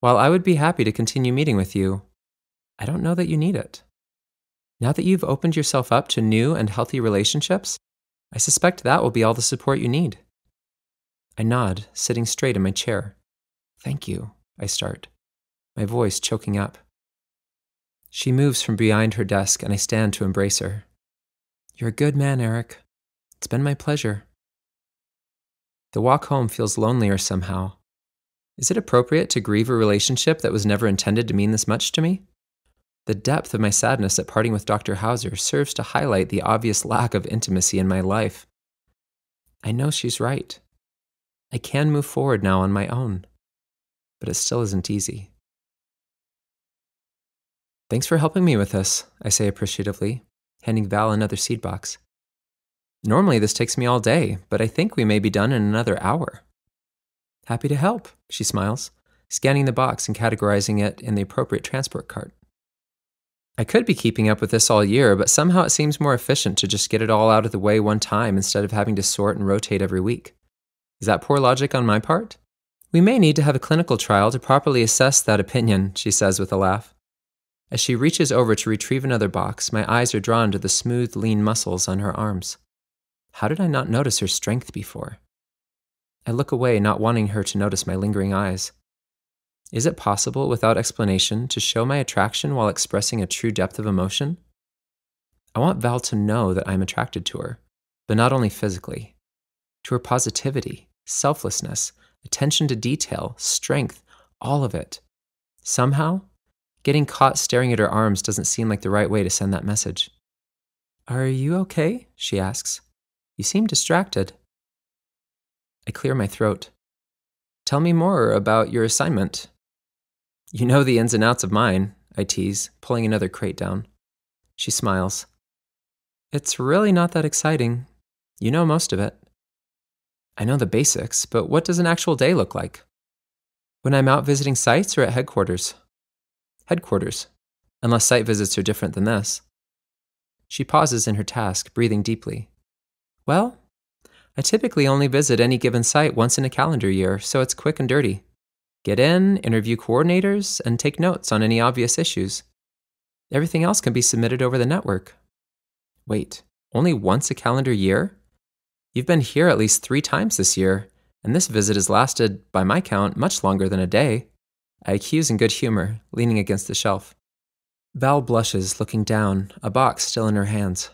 While I would be happy to continue meeting with you, I don't know that you need it. Now that you've opened yourself up to new and healthy relationships, I suspect that will be all the support you need. I nod, sitting straight in my chair. Thank you, I start, my voice choking up. She moves from behind her desk and I stand to embrace her. You're a good man, Eric. It's been my pleasure. The walk home feels lonelier somehow. Is it appropriate to grieve a relationship that was never intended to mean this much to me? The depth of my sadness at parting with Dr. Hauser serves to highlight the obvious lack of intimacy in my life. I know she's right. I can move forward now on my own, but it still isn't easy. Thanks for helping me with this, I say appreciatively, handing Val another seed box. Normally this takes me all day, but I think we may be done in another hour. Happy to help, she smiles, scanning the box and categorizing it in the appropriate transport cart. I could be keeping up with this all year, but somehow it seems more efficient to just get it all out of the way one time instead of having to sort and rotate every week. Is that poor logic on my part? We may need to have a clinical trial to properly assess that opinion, she says with a laugh. As she reaches over to retrieve another box, my eyes are drawn to the smooth, lean muscles on her arms. How did I not notice her strength before? I look away, not wanting her to notice my lingering eyes. Is it possible, without explanation, to show my attraction while expressing a true depth of emotion? I want Val to know that I'm attracted to her, but not only physically. To her positivity, selflessness, attention to detail, strength, all of it. Somehow, getting caught staring at her arms doesn't seem like the right way to send that message. "Are you okay?" she asks. "You seem distracted." I clear my throat. "Tell me more about your assignment." "You know the ins and outs of mine," I tease, pulling another crate down. She smiles. "It's really not that exciting. You know most of it." "I know the basics, but what does an actual day look like?" "When I'm out visiting sites or at headquarters?" "Headquarters, unless site visits are different than this." She pauses in her task, breathing deeply. "Well, I typically only visit any given site once in a calendar year, so it's quick and dirty. Get in, interview coordinators, and take notes on any obvious issues. Everything else can be submitted over the network." "Wait, only once a calendar year? You've been here at least 3 times this year, and this visit has lasted, by my count, much longer than a day," I accuse in good humor, leaning against the shelf. Val blushes, looking down, a box still in her hands.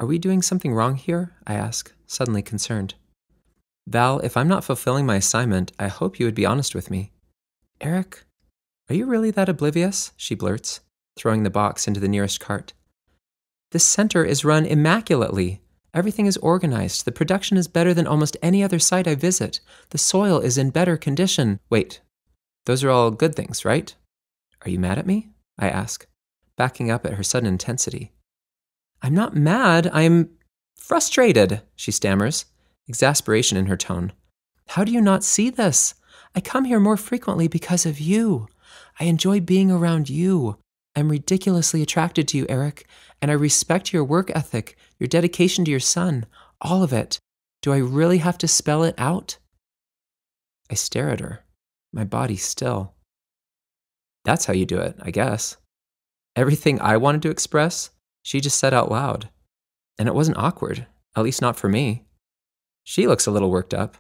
"Are we doing something wrong here?" I ask, suddenly concerned. "Val, if I'm not fulfilling my assignment, I hope you would be honest with me." "Eric, are you really that oblivious?" she blurts, throwing the box into the nearest cart. "This center is run immaculately. Everything is organized. The production is better than almost any other site I visit. The soil is in better condition." "Wait, those are all good things, right? Are you mad at me?" I ask, backing up at her sudden intensity. "I'm not mad, I'm frustrated," she stammers, exasperation in her tone. "How do you not see this? I come here more frequently because of you. I enjoy being around you. I'm ridiculously attracted to you, Eric, and I respect your work ethic, your dedication to your son, all of it. Do I really have to spell it out?" I stare at her, my body still. That's how you do it, I guess. Everything I wanted to express, she just said out loud. And it wasn't awkward, at least not for me. She looks a little worked up.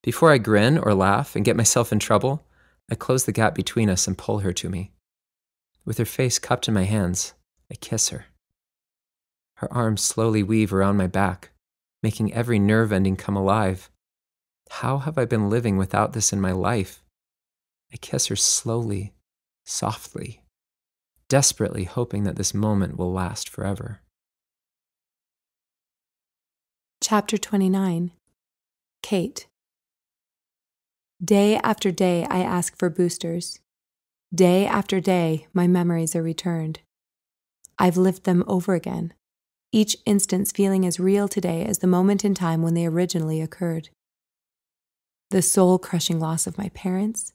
Before I grin or laugh and get myself in trouble, I close the gap between us and pull her to me. With her face cupped in my hands, I kiss her. Her arms slowly weave around my back, making every nerve ending come alive. How have I been living without this in my life? I kiss her slowly, softly, desperately hoping that this moment will last forever. Chapter 29. Kate. Day after day, I ask for boosters. Day after day, my memories are returned. I've lived them over again, each instance feeling as real today as the moment in time when they originally occurred. The soul-crushing loss of my parents,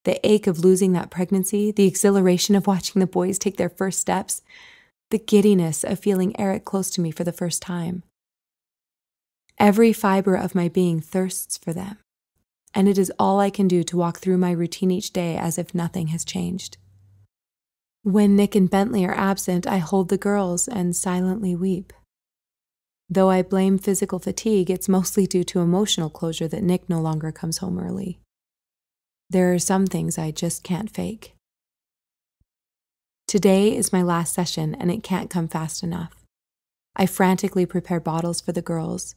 the ache of losing that pregnancy, the exhilaration of watching the boys take their first steps, the giddiness of feeling Eric close to me for the first time. Every fiber of my being thirsts for them, and it is all I can do to walk through my routine each day as if nothing has changed. When Nick and Bentley are absent, I hold the girls and silently weep. Though I blame physical fatigue, it's mostly due to emotional closure that Nick no longer comes home early. There are some things I just can't fake. Today is my last session, and it can't come fast enough. I frantically prepare bottles for the girls.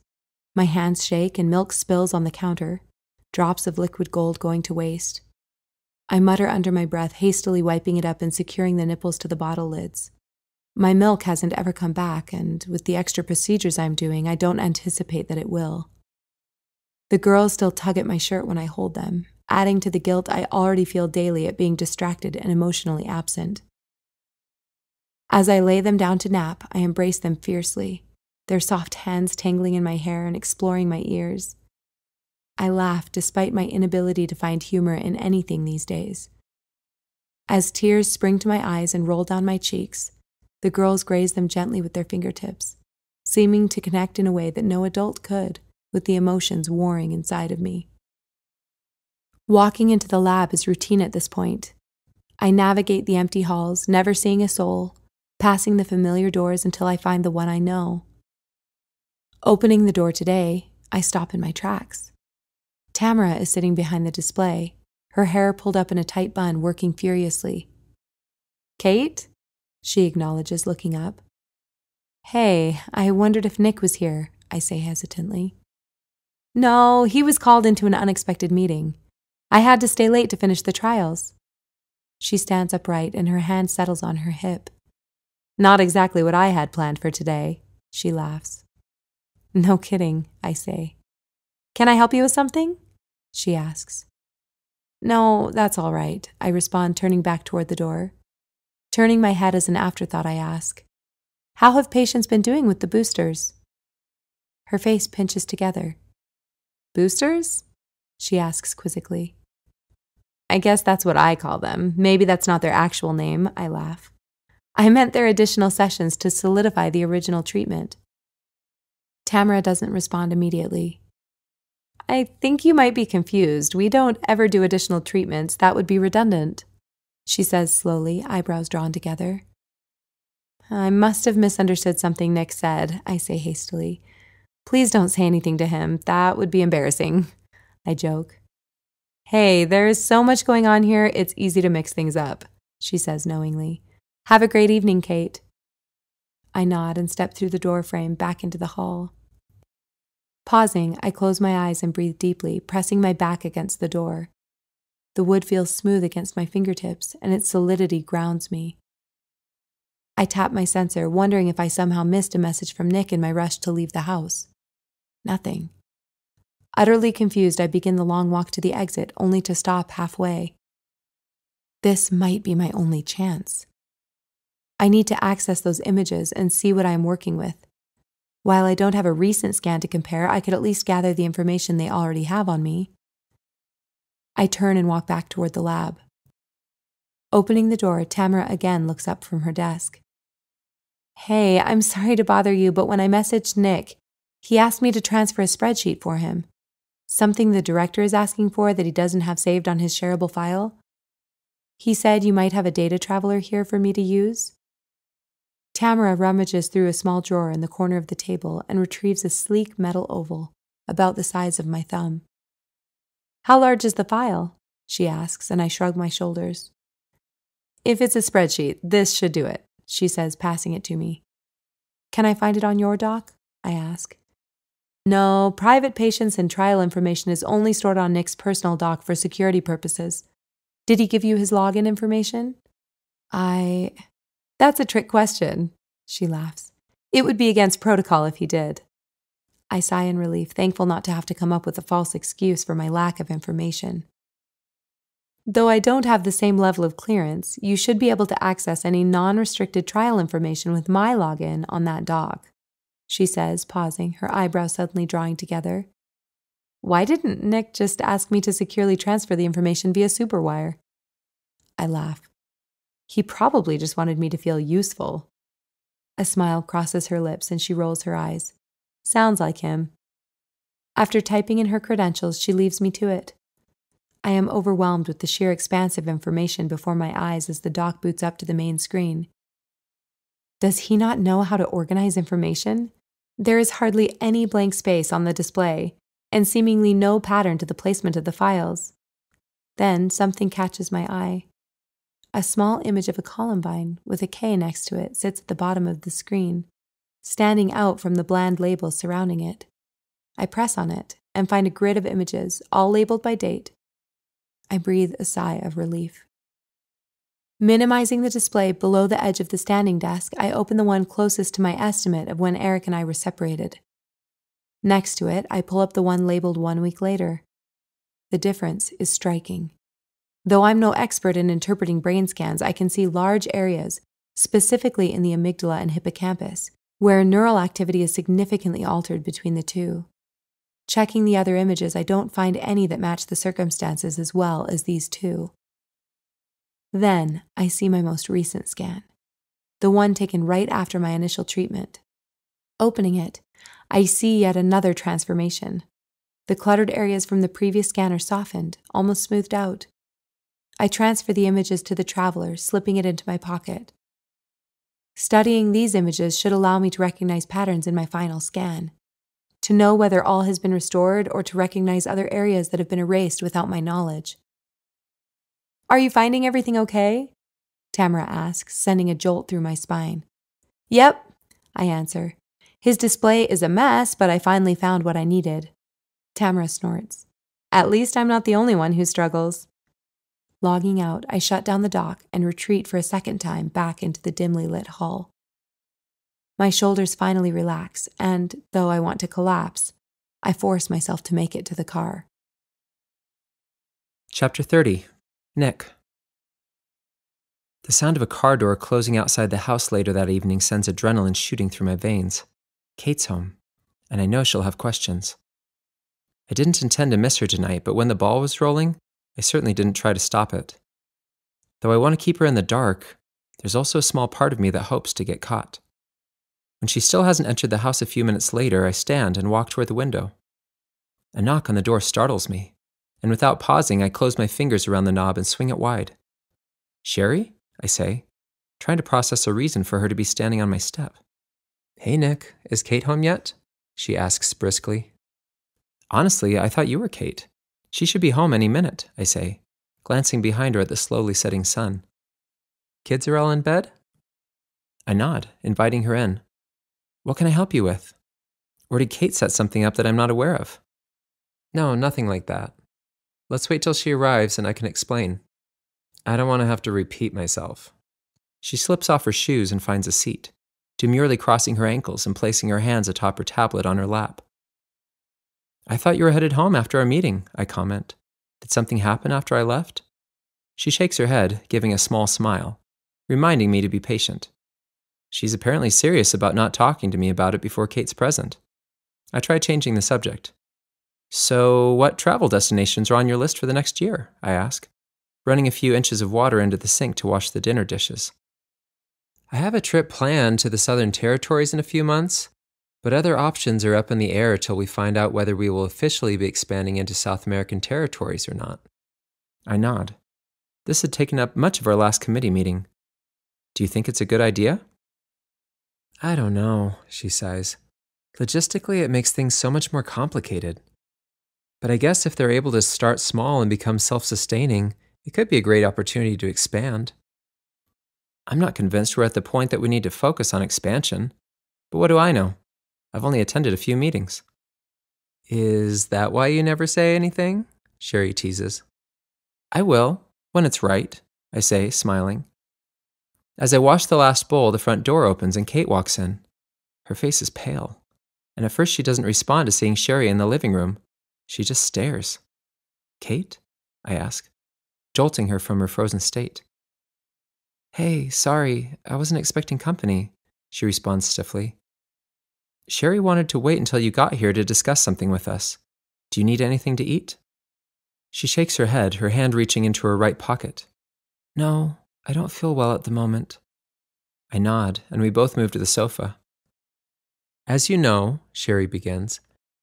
My hands shake and milk spills on the counter, drops of liquid gold going to waste. I mutter under my breath, hastily wiping it up and securing the nipples to the bottle lids. My milk hasn't ever come back, and with the extra procedures I'm doing, I don't anticipate that it will. The girls still tug at my shirt when I hold them, adding to the guilt I already feel daily at being distracted and emotionally absent. As I lay them down to nap, I embrace them fiercely, their soft hands tangling in my hair and exploring my ears. I laugh despite my inability to find humor in anything these days. As tears spring to my eyes and roll down my cheeks, the girls graze them gently with their fingertips, seeming to connect in a way that no adult could with the emotions warring inside of me. Walking into the lab is routine at this point. I navigate the empty halls, never seeing a soul, passing the familiar doors until I find the one I know. Opening the door today, I stop in my tracks. Tamara is sitting behind the display, her hair pulled up in a tight bun, working furiously. "Kate?" she acknowledges, looking up. "Hey, I wondered if Nick was here," I say hesitantly. "No, he was called into an unexpected meeting. I had to stay late to finish the trials." She stands upright and her hand settles on her hip. "Not exactly what I had planned for today," she laughs. "No kidding," I say. "Can I help you with something?" she asks. "No, that's all right," I respond, turning back toward the door. Turning my head as an afterthought, I ask, "How have patients been doing with the boosters?" Her face pinches together. "Boosters?" she asks quizzically. "I guess that's what I call them. Maybe that's not their actual name," I laugh. "I meant their additional sessions to solidify the original treatment." Tamara doesn't respond immediately. "I think you might be confused. We don't ever do additional treatments. That would be redundant," she says slowly, eyebrows drawn together. "I must have misunderstood something Nick said," I say hastily. "Please don't say anything to him. That would be embarrassing," I joke. "Hey, there is so much going on here, it's easy to mix things up," she says knowingly. "Have a great evening, Kate." I nod and step through the doorframe back into the hall. Pausing, I close my eyes and breathe deeply, pressing my back against the door. The wood feels smooth against my fingertips, and its solidity grounds me. I tap my sensor, wondering if I somehow missed a message from Nick in my rush to leave the house. Nothing. Utterly confused, I begin the long walk to the exit, only to stop halfway. This might be my only chance. I need to access those images and see what I am working with. While I don't have a recent scan to compare, I could at least gather the information they already have on me. I turn and walk back toward the lab. Opening the door, Tamara again looks up from her desk. "Hey, I'm sorry to bother you, but when I messaged Nick, he asked me to transfer a spreadsheet for him. Something the director is asking for that he doesn't have saved on his shareable file. He said you might have a data traveler here for me to use." Tamara rummages through a small drawer in the corner of the table and retrieves a sleek metal oval, about the size of my thumb. "How large is the file?" she asks, and I shrug my shoulders. "If it's a spreadsheet, this should do it," she says, passing it to me. "Can I find it on your doc?" I ask. "No, private patients and trial information is only stored on Nick's personal doc for security purposes. Did he give you his login information?" "That's a trick question," she laughs. "It would be against protocol if he did." I sigh in relief, thankful not to have to come up with a false excuse for my lack of information. "Though I don't have the same level of clearance, you should be able to access any non-restricted trial information with my login on that doc," she says, pausing, her eyebrows suddenly drawing together. "Why didn't Nick just ask me to securely transfer the information via Superwire?" I laugh. "He probably just wanted me to feel useful." A smile crosses her lips and she rolls her eyes. Sounds like him. After typing in her credentials, she leaves me to it. I am overwhelmed with the sheer expanse of information before my eyes as the doc boots up to the main screen. Does he not know how to organize information? There is hardly any blank space on the display, and seemingly no pattern to the placement of the files. Then something catches my eye. A small image of a columbine with a K next to it sits at the bottom of the screen, standing out from the bland labels surrounding it. I press on it and find a grid of images, all labeled by date. I breathe a sigh of relief. Minimizing the display below the edge of the standing desk, I open the one closest to my estimate of when Eric and I were separated. Next to it, I pull up the one labeled 1 week later. The difference is striking. Though I'm no expert in interpreting brain scans, I can see large areas, specifically in the amygdala and hippocampus, where neural activity is significantly altered between the two. Checking the other images, I don't find any that match the circumstances as well as these two. Then I see my most recent scan, the one taken right after my initial treatment. Opening it, I see yet another transformation. The cluttered areas from the previous scan are softened, almost smoothed out. I transfer the images to the traveler, slipping it into my pocket. Studying these images should allow me to recognize patterns in my final scan, to know whether all has been restored or to recognize other areas that have been erased without my knowledge. "Are you finding everything okay?" Tamara asks, sending a jolt through my spine. "Yep," I answer. "His display is a mess, but I finally found what I needed." Tamara snorts. "At least I'm not the only one who struggles." Logging out, I shut down the dock and retreat for a second time back into the dimly lit hull. My shoulders finally relax, and, though I want to collapse, I force myself to make it to the car. Chapter 30. Nick. The sound of a car door closing outside the house later that evening sends adrenaline shooting through my veins. Kate's home, and I know she'll have questions. I didn't intend to miss her tonight, but when the ball was rolling, I certainly didn't try to stop it. Though I want to keep her in the dark, there's also a small part of me that hopes to get caught. When she still hasn't entered the house a few minutes later, I stand and walk toward the window. A knock on the door startles me, and without pausing, I close my fingers around the knob and swing it wide. "Sherry?" I say, trying to process a reason for her to be standing on my step. "Hey, Nick, is Kate home yet?" she asks briskly. "Honestly, I thought you were Kate. She should be home any minute," I say, glancing behind her at the slowly setting sun. "Kids are all in bed?" I nod, inviting her in. "What can I help you with? Or did Kate set something up that I'm not aware of?" "No, nothing like that. Let's wait till she arrives and I can explain. I don't want to have to repeat myself." She slips off her shoes and finds a seat, demurely crossing her ankles and placing her hands atop her tablet on her lap. "I thought you were headed home after our meeting," I comment. "Did something happen after I left?" She shakes her head, giving a small smile, reminding me to be patient. She's apparently serious about not talking to me about it before Kate's present. I try changing the subject. "So, what travel destinations are on your list for the next year?" I ask, running a few inches of water into the sink to wash the dinner dishes. "I have a trip planned to the Southern Territories in a few months, but other options are up in the air till we find out whether we will officially be expanding into South American territories or not." I nod. This had taken up much of our last committee meeting. "Do you think it's a good idea?" "I don't know," she sighs. "Logistically, it makes things so much more complicated. But I guess if they're able to start small and become self-sustaining, it could be a great opportunity to expand." I'm not convinced we're at the point that we need to focus on expansion. But what do I know? I've only attended a few meetings. "Is that why you never say anything?" Sherry teases. "I will, when it's right," I say, smiling. As I wash the last bowl, the front door opens and Kate walks in. Her face is pale, and at first she doesn't respond to seeing Sherry in the living room. She just stares. "Kate?" I ask, jolting her from her frozen state. "Hey, sorry, I wasn't expecting company," she responds stiffly. "Sherry wanted to wait until you got here to discuss something with us. Do you need anything to eat?" She shakes her head, her hand reaching into her right pocket. "No, I don't feel well at the moment." I nod, and we both move to the sofa. "As you know," Sherry begins,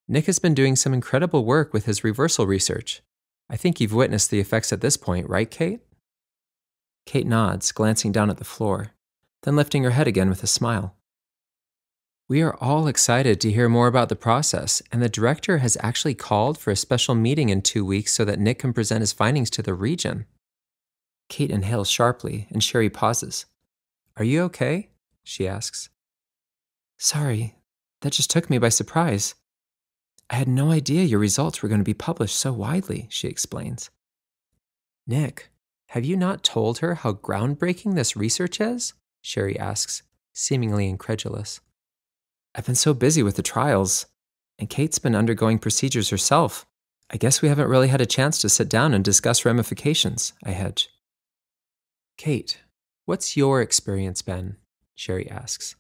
"Nick has been doing some incredible work with his reversal research. I think you've witnessed the effects at this point, right, Kate?" Kate nods, glancing down at the floor, then lifting her head again with a smile. "We are all excited to hear more about the process, and the director has actually called for a special meeting in 2 weeks so that Nick can present his findings to the region." Kate inhales sharply, and Sherry pauses. "Are you okay?" she asks. "Sorry, that just took me by surprise. I had no idea your results were going to be published so widely," she explains. "Nick, have you not told her how groundbreaking this research is?" Sherry asks, seemingly incredulous. "I've been so busy with the trials, and Kate's been undergoing procedures herself. I guess we haven't really had a chance to sit down and discuss ramifications," I hedge. "Kate, what's your experience been?" Sherry asks.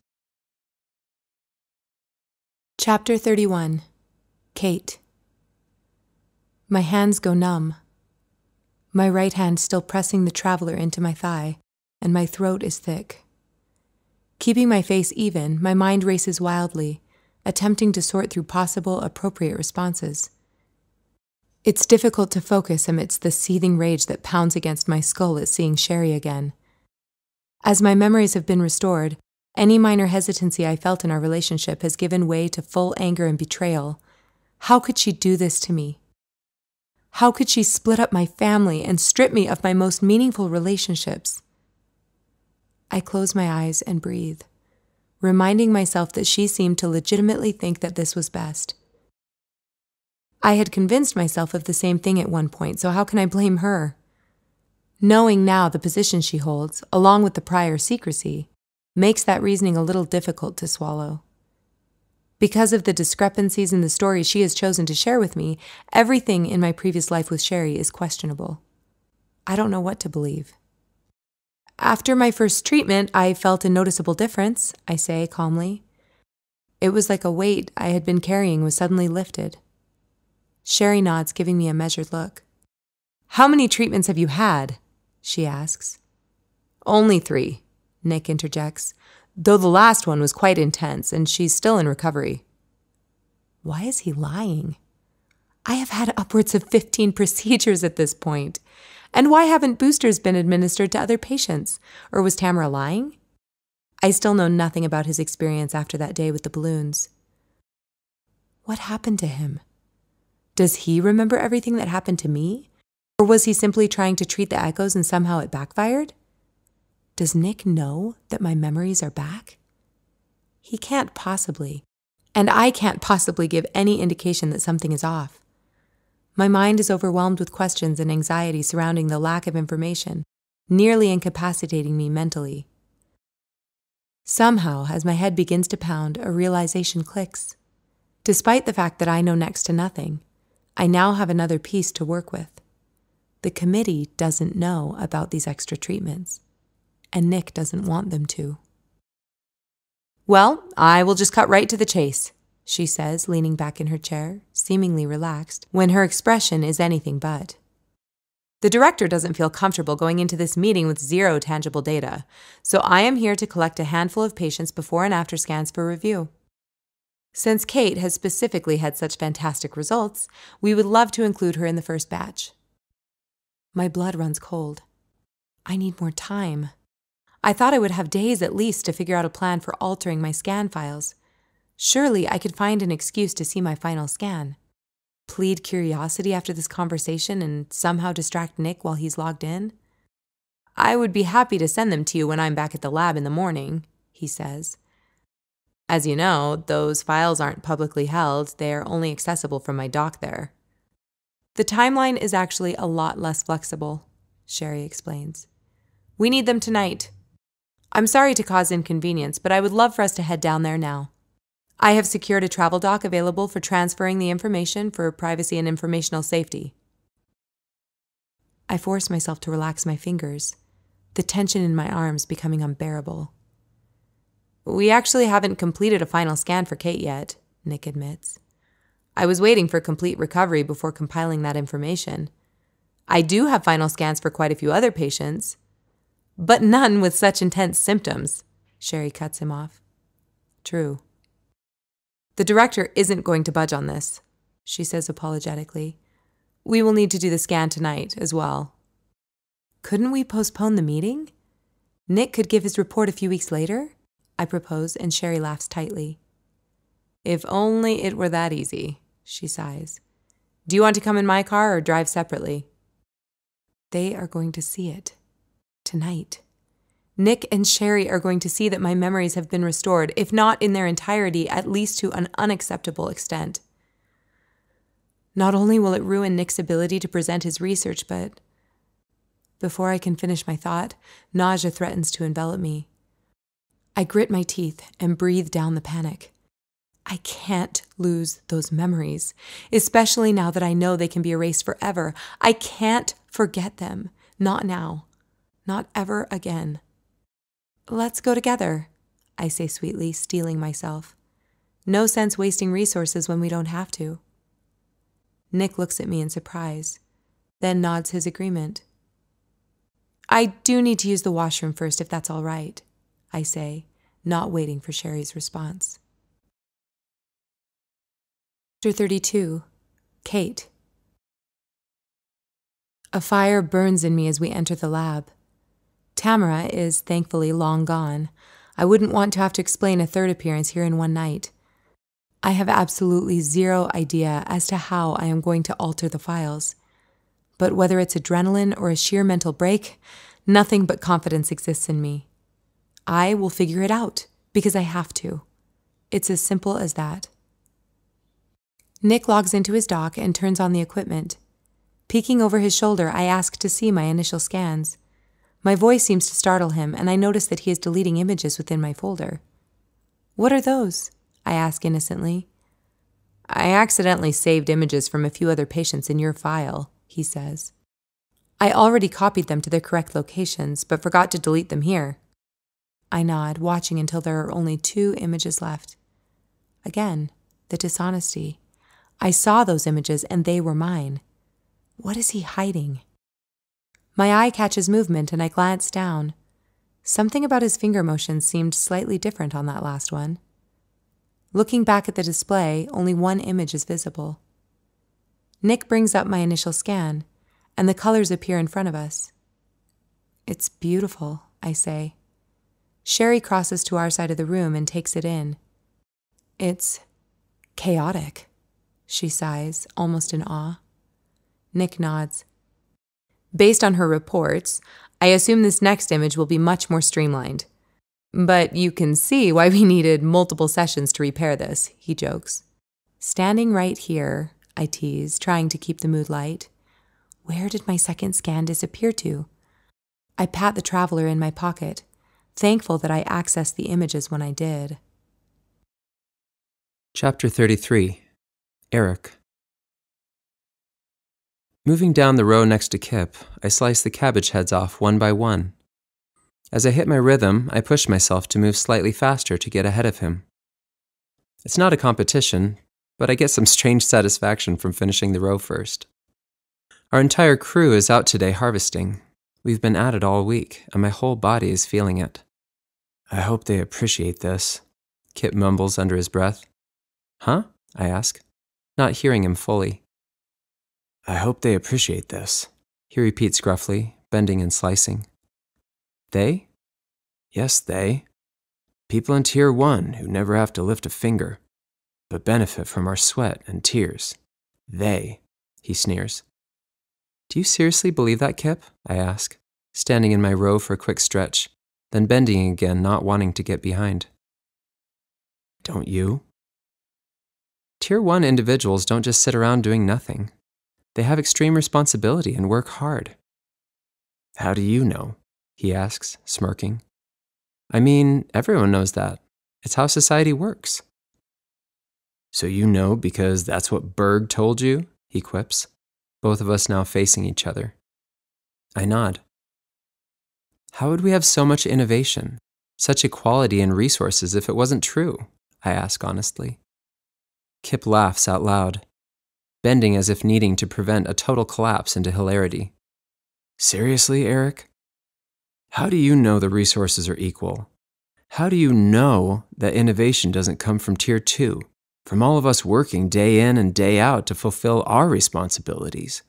Chapter 31. Kate. My hands go numb. My right hand still pressing the traveler into my thigh, and my throat is thick. Keeping my face even, my mind races wildly, attempting to sort through possible appropriate responses. It's difficult to focus amidst the seething rage that pounds against my skull at seeing Sherry again. As my memories have been restored, any minor hesitancy I felt in our relationship has given way to full anger and betrayal. How could she do this to me? How could she split up my family and strip me of my most meaningful relationships? I close my eyes and breathe, reminding myself that she seemed to legitimately think that this was best. I had convinced myself of the same thing at one point, so how can I blame her? Knowing now the position she holds, along with the prior secrecy, makes that reasoning a little difficult to swallow. Because of the discrepancies in the stories she has chosen to share with me, everything in my previous life with Sherry is questionable. I don't know what to believe. After my first treatment, I felt a noticeable difference, I say calmly. It was like a weight I had been carrying was suddenly lifted. Sherry nods, giving me a measured look. "How many treatments have you had?" she asks. "Only 3, Nick interjects, though the last one was quite intense and she's still in recovery. Why is he lying? I have had upwards of 15 procedures at this point. And why haven't boosters been administered to other patients? Or was Tamara lying? I still know nothing about his experience after that day with the balloons. What happened to him? Does he remember everything that happened to me? Or was he simply trying to treat the echoes and somehow it backfired? Does Nick know that my memories are back? He can't possibly. And I can't possibly give any indication that something is off. My mind is overwhelmed with questions and anxiety surrounding the lack of information, nearly incapacitating me mentally. Somehow, as my head begins to pound, a realization clicks. Despite the fact that I know next to nothing, I now have another piece to work with. The committee doesn't know about these extra treatments, and Nick doesn't want them to. "Well, I will just cut right to the chase," she says, leaning back in her chair, seemingly relaxed, when her expression is anything but. "The director doesn't feel comfortable going into this meeting with 0 tangible data, so I am here to collect a handful of patients before and after scans for review. Since Kate has specifically had such fantastic results, we would love to include her in the first batch." My blood runs cold. I need more time. I thought I would have days at least to figure out a plan for altering my scan files. Surely I could find an excuse to see my final scan. Plead curiosity after this conversation and somehow distract Nick while he's logged in? "I would be happy to send them to you when I'm back at the lab in the morning," he says. "As you know, those files aren't publicly held. They are only accessible from my dock there." "The timeline is actually a lot less flexible," Sherry explains. "We need them tonight. I'm sorry to cause inconvenience, but I would love for us to head down there now. I have secured a travel dock available for transferring the information for privacy and informational safety." I force myself to relax my fingers, the tension in my arms becoming unbearable. "We actually haven't completed a final scan for Kate yet," Nick admits. "I was waiting for complete recovery before compiling that information. I do have final scans for quite a few other patients, but none with such intense symptoms," Sherry cuts him off. "True. The director isn't going to budge on this," she says apologetically. "We will need to do the scan tonight as well." "Couldn't we postpone the meeting? Nick could give his report a few weeks later?" I propose, and Sherry laughs tightly. "If only it were that easy," she sighs. "Do you want to come in my car or drive separately?" They are going to see it. Tonight. Nick and Sherry are going to see that my memories have been restored, if not in their entirety, at least to an unacceptable extent. Not only will it ruin Nick's ability to present his research, but before I can finish my thought, nausea threatens to envelop me. I grit my teeth and breathe down the panic. I can't lose those memories, especially now that I know they can be erased forever. I can't forget them. Not now. Not ever again. "Let's go together," I say sweetly, steeling myself. No sense wasting resources when we don't have to. Nick looks at me in surprise, then nods his agreement. I do need to use the washroom first if that's all right, I say, not waiting for Sherry's response. Chapter 32. Kate. A fire burns in me as we enter the lab. Tamara is thankfully long gone. I wouldn't want to have to explain a third appearance here in one night. I have absolutely zero idea as to how I am going to alter the files. But whether it's adrenaline or a sheer mental break, nothing but confidence exists in me. I will figure it out, because I have to. It's as simple as that. Nick logs into his dock and turns on the equipment. Peeking over his shoulder, I ask to see my initial scans. My voice seems to startle him, and I notice that he is deleting images within my folder. What are those? I ask innocently. I accidentally saved images from a few other patients in your file, he says. I already copied them to their correct locations, but forgot to delete them here. I nod, watching until there are only 2 images left. Again, the dishonesty. I saw those images and they were mine. What is he hiding? My eye catches movement and I glance down. Something about his finger motions seemed slightly different on that last one. Looking back at the display, only 1 image is visible. Nick brings up my initial scan, and the colors appear in front of us. It's beautiful, I say. Sherry crosses to our side of the room and takes it in. It's chaotic, she sighs, almost in awe. Nick nods. Based on her reports, I assume this next image will be much more streamlined. But you can see why we needed multiple sessions to repair this, he jokes. Standing right here, I tease, trying to keep the mood light. Where did my second scan disappear to? I pat the traveler in my pocket, thankful that I accessed the images when I did. Chapter 33. Eric. Moving down the row next to Kip, I slice the cabbage heads off one by one. As I hit my rhythm, I push myself to move slightly faster to get ahead of him. It's not a competition, but I get some strange satisfaction from finishing the row first. Our entire crew is out today harvesting. We've been at it all week, and my whole body is feeling it. I hope they appreciate this, Kip mumbles under his breath. Huh? I ask, not hearing him fully. I hope they appreciate this, he repeats gruffly, bending and slicing. They? Yes, they. People in Tier 1 who never have to lift a finger, but benefit from our sweat and tears. They, he sneers. Do you seriously believe that, Kip? I ask, standing in my row for a quick stretch, then bending again, not wanting to get behind. Don't you? Tier 1 individuals don't just sit around doing nothing. They have extreme responsibility and work hard. How do you know? He asks, smirking. I mean, everyone knows that. It's how society works. So you know because that's what Berg told you? He quips, both of us now facing each other. I nod. How would we have so much innovation, such equality and resources if it wasn't true? I ask honestly. Kip laughs out loud, bending as if needing to prevent a total collapse into hilarity. Seriously, Eric? How do you know the resources are equal? How do you know that innovation doesn't come from Tier 2, from all of us working day in and day out to fulfill our responsibilities?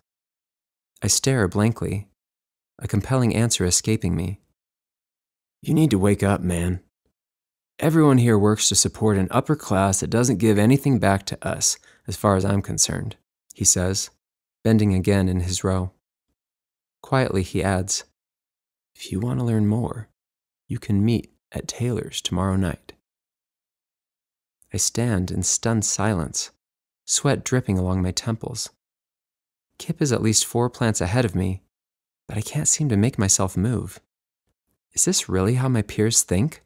I stare blankly, a compelling answer escaping me. You need to wake up, man. Everyone here works to support an upper class that doesn't give anything back to us, as far as I'm concerned, he says, bending again in his row. Quietly, he adds, if you want to learn more, you can meet at Taylor's tomorrow night. I stand in stunned silence, sweat dripping along my temples. Kip is at least 4 plants ahead of me, but I can't seem to make myself move. Is this really how my peers think?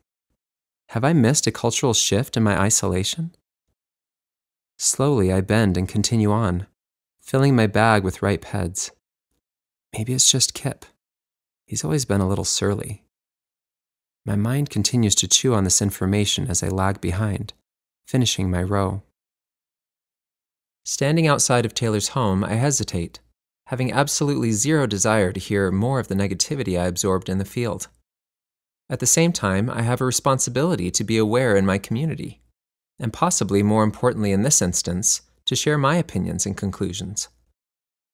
Have I missed a cultural shift in my isolation? Slowly, I bend and continue on, filling my bag with ripe heads. Maybe it's just Kip. He's always been a little surly. My mind continues to chew on this information as I lag behind, finishing my row. Standing outside of Taylor's home, I hesitate, having absolutely zero desire to hear more of the negativity I absorbed in the field. At the same time, I have a responsibility to be aware in my community, and possibly more importantly in this instance, to share my opinions and conclusions.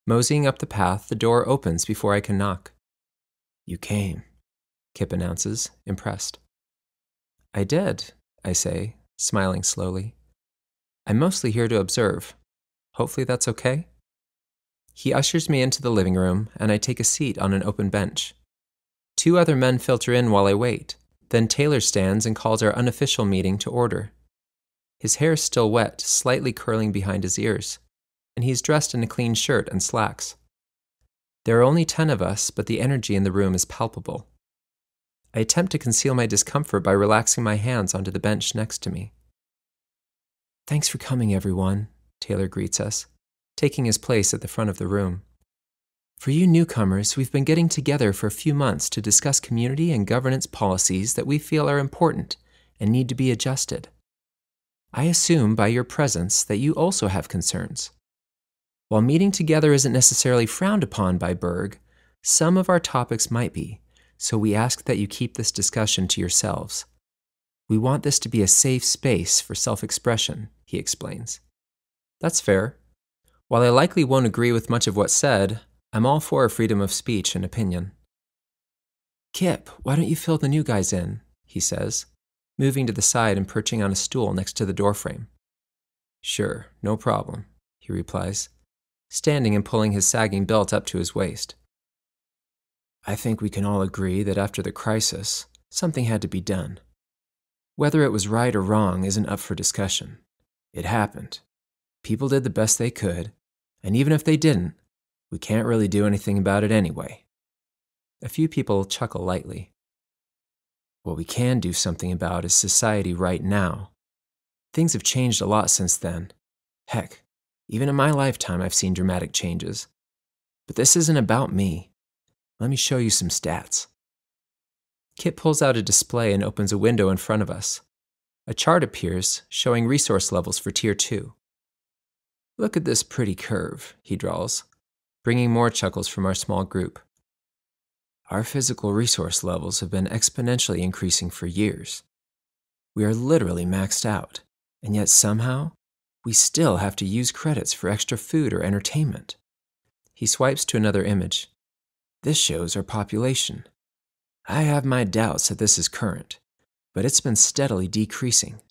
Moseying up the path, the door opens before I can knock. "You came," Kip announces, impressed. "I did," I say, smiling slowly. "I'm mostly here to observe. Hopefully that's okay?" He ushers me into the living room, and I take a seat on an open bench. 2 other men filter in while I wait. Then Taylor stands and calls our unofficial meeting to order. His hair is still wet, slightly curling behind his ears, and he's dressed in a clean shirt and slacks. There are only 10 of us, but the energy in the room is palpable. I attempt to conceal my discomfort by relaxing my hands onto the bench next to me. "Thanks for coming, everyone," Taylor greets us, taking his place at the front of the room. "For you newcomers, we've been getting together for a few months to discuss community and governance policies that we feel are important and need to be adjusted. I assume by your presence that you also have concerns. While meeting together isn't necessarily frowned upon by Berg, some of our topics might be, so we ask that you keep this discussion to yourselves. We want this to be a safe space for self-expression," he explains. That's fair. While I likely won't agree with much of what's said, I'm all for freedom of speech and opinion. "Kip, why don't you fill the new guys in?" he says, moving to the side and perching on a stool next to the doorframe. "Sure, no problem," he replies, standing and pulling his sagging belt up to his waist. "I think we can all agree that after the crisis, something had to be done. Whether it was right or wrong isn't up for discussion. It happened. People did the best they could, and even if they didn't, we can't really do anything about it anyway." A few people chuckle lightly. "What we can do something about is society right now. Things have changed a lot since then. Heck, even in my lifetime I've seen dramatic changes. But this isn't about me. Let me show you some stats." Kip pulls out a display and opens a window in front of us. A chart appears, showing resource levels for Tier 2. "Look at this pretty curve," he drawls, bringing more chuckles from our small group. "Our physical resource levels have been exponentially increasing for years. We are literally maxed out, and yet somehow, we still have to use credits for extra food or entertainment." He swipes to another image. "This shows our population. I have my doubts that this is current, but it's been steadily decreasing.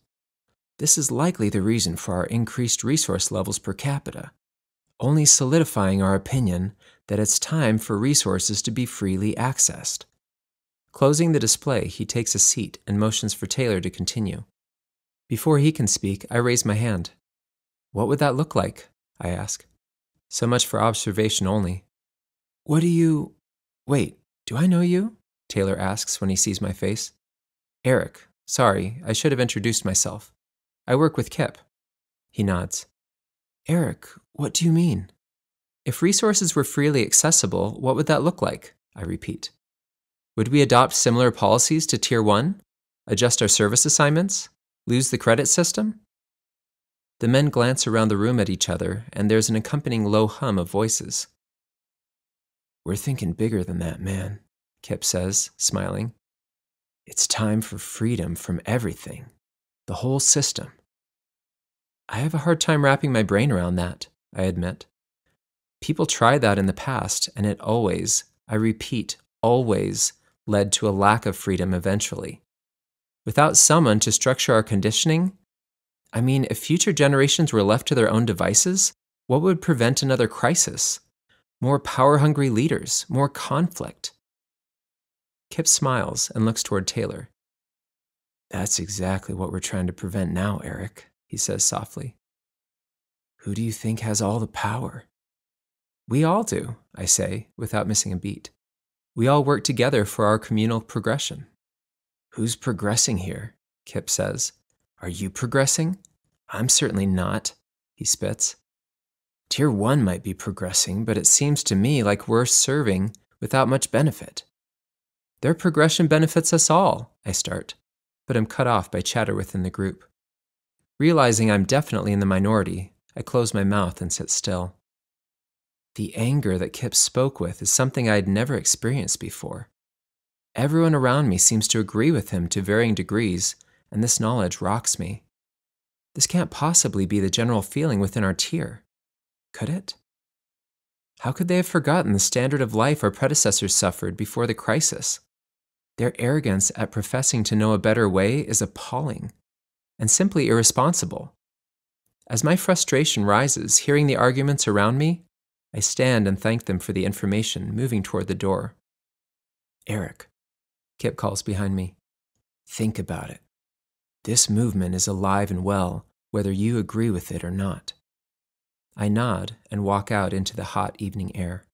This is likely the reason for our increased resource levels per capita, only solidifying our opinion that it's time for resources to be freely accessed." Closing the display, he takes a seat and motions for Taylor to continue. Before he can speak, I raise my hand. "What would that look like?" I ask. So much for observation only. Wait, do I know you?" Taylor asks when he sees my face. "Eric, sorry, I should have introduced myself. I work with Kip." He nods. "Eric, what do you mean?" "If resources were freely accessible, what would that look like?" I repeat. "Would we adopt similar policies to Tier 1? Adjust our service assignments? Lose the credit system?" The men glance around the room at each other, and there's an accompanying low hum of voices. "We're thinking bigger than that, man," Kip says, smiling. "It's time for freedom from everything. The whole system." I have a hard time wrapping my brain around that, I admit. People tried that in the past, and it always, I repeat, always led to a lack of freedom eventually. Without someone to structure our conditioning, if future generations were left to their own devices, what would prevent another crisis? More power-hungry leaders, more conflict. Kip smiles and looks toward Taylor. "That's exactly what we're trying to prevent now, Eric," he says softly. "Who do you think has all the power?" "We all do," I say, without missing a beat. "We all work together for our communal progression." "Who's progressing here?" Kip says. "Are you progressing? I'm certainly not," he spits. "Tier 1 might be progressing, but it seems to me like we're serving without much benefit." "Their progression benefits us all," I start, but am cut off by chatter within the group. Realizing I'm definitely in the minority, I close my mouth and sit still. The anger that Kip spoke with is something I had never experienced before. Everyone around me seems to agree with him to varying degrees, and this knowledge rocks me. This can't possibly be the general feeling within our tier. Could it? How could they have forgotten the standard of life our predecessors suffered before the crisis? Their arrogance at professing to know a better way is appalling and simply irresponsible. As my frustration rises, hearing the arguments around me, I stand and thank them for the information, moving toward the door. Eric, Kip calls behind me. Think about it. This movement is alive and well, whether you agree with it or not. I nod and walk out into the hot evening air.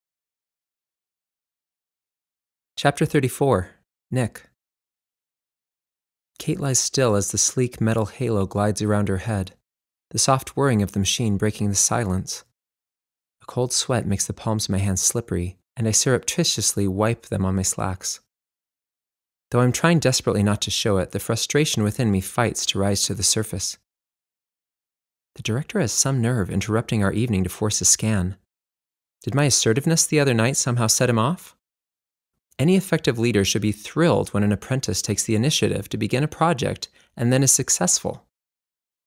Chapter 34. Nick. Kate lies still as the sleek metal halo glides around her head, the soft whirring of the machine breaking the silence. A cold sweat makes the palms of my hands slippery, and I surreptitiously wipe them on my slacks. Though I'm trying desperately not to show it, the frustration within me fights to rise to the surface. The director has some nerve interrupting our evening to force a scan. Did my assertiveness the other night somehow set him off? Any effective leader should be thrilled when an apprentice takes the initiative to begin a project and then is successful.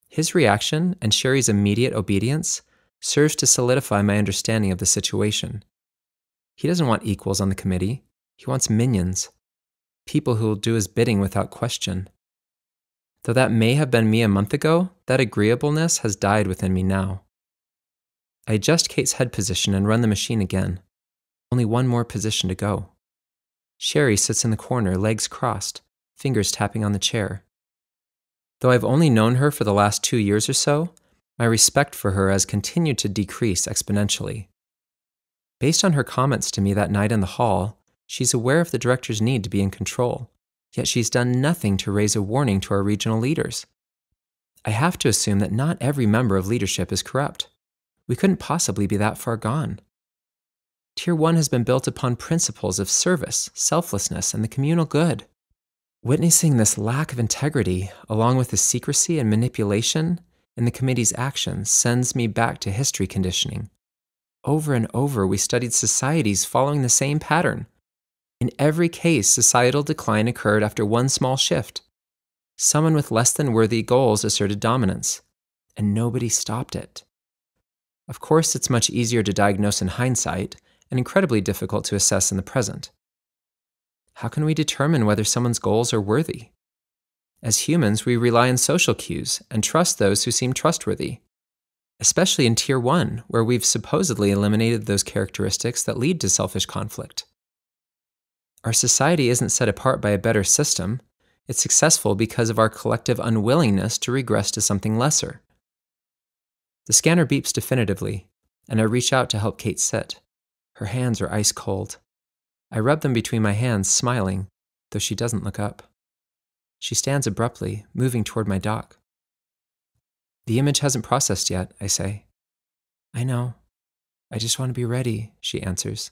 His reaction and Sherry's immediate obedience serves to solidify my understanding of the situation. He doesn't want equals on the committee. He wants minions. People who will do his bidding without question. Though that may have been me a month ago, that agreeableness has died within me now. I adjust Kate's head position and run the machine again. Only one more position to go. Sherry sits in the corner, legs crossed, fingers tapping on the chair. Though I've only known her for the last 2 years or so, my respect for her has continued to decrease exponentially. Based on her comments to me that night in the hall, she's aware of the director's need to be in control, yet she's done nothing to raise a warning to our regional leaders. I have to assume that not every member of leadership is corrupt. We couldn't possibly be that far gone. Tier 1 has been built upon principles of service, selflessness, and the communal good. Witnessing this lack of integrity, along with the secrecy and manipulation in the committee's actions, sends me back to history conditioning. Over and over, we studied societies following the same pattern. In every case, societal decline occurred after one small shift. Someone with less than worthy goals asserted dominance, and nobody stopped it. Of course, it's much easier to diagnose in hindsight, and incredibly difficult to assess in the present. How can we determine whether someone's goals are worthy? As humans, we rely on social cues and trust those who seem trustworthy, especially in Tier 1, where we've supposedly eliminated those characteristics that lead to selfish conflict. Our society isn't set apart by a better system. It's successful because of our collective unwillingness to regress to something lesser. The scanner beeps definitively, and I reach out to help Kate sit. Her hands are ice cold. I rub them between my hands, smiling, though she doesn't look up. She stands abruptly, moving toward my dock. The image hasn't processed yet, I say. I know. I just want to be ready, she answers.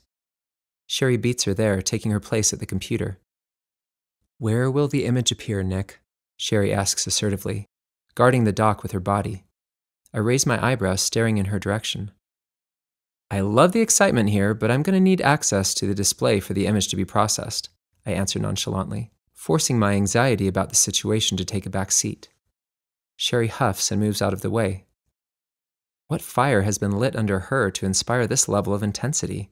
Sherry beats her there, taking her place at the computer. Where will the image appear, Nick? Sherry asks assertively, guarding the dock with her body. I raise my eyebrows, staring in her direction. I love the excitement here, but I'm going to need access to the display for the image to be processed, I answer nonchalantly, forcing my anxiety about the situation to take a back seat. Sherry huffs and moves out of the way. What fire has been lit under her to inspire this level of intensity?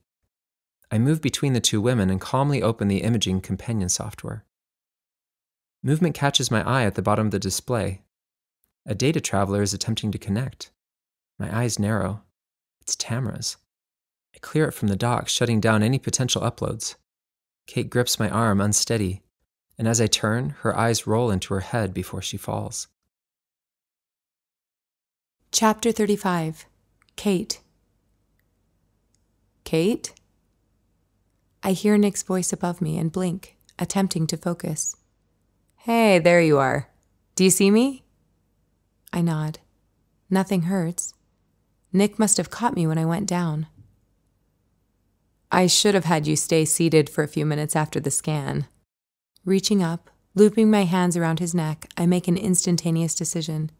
I move between the two women and calmly open the imaging companion software. Movement catches my eye at the bottom of the display. A data traveler is attempting to connect. My eyes narrow. It's Tamara's. I clear it from the dock, shutting down any potential uploads. Kate grips my arm unsteady, and as I turn, her eyes roll into her head before she falls. Chapter 35. Kate. Kate? I hear Nick's voice above me and blink, attempting to focus. Hey, there you are. Do you see me? I nod. Nothing hurts. Nick must have caught me when I went down. I should have had you stay seated for a few minutes after the scan. Reaching up, looping my hands around his neck, I make an instantaneous decision.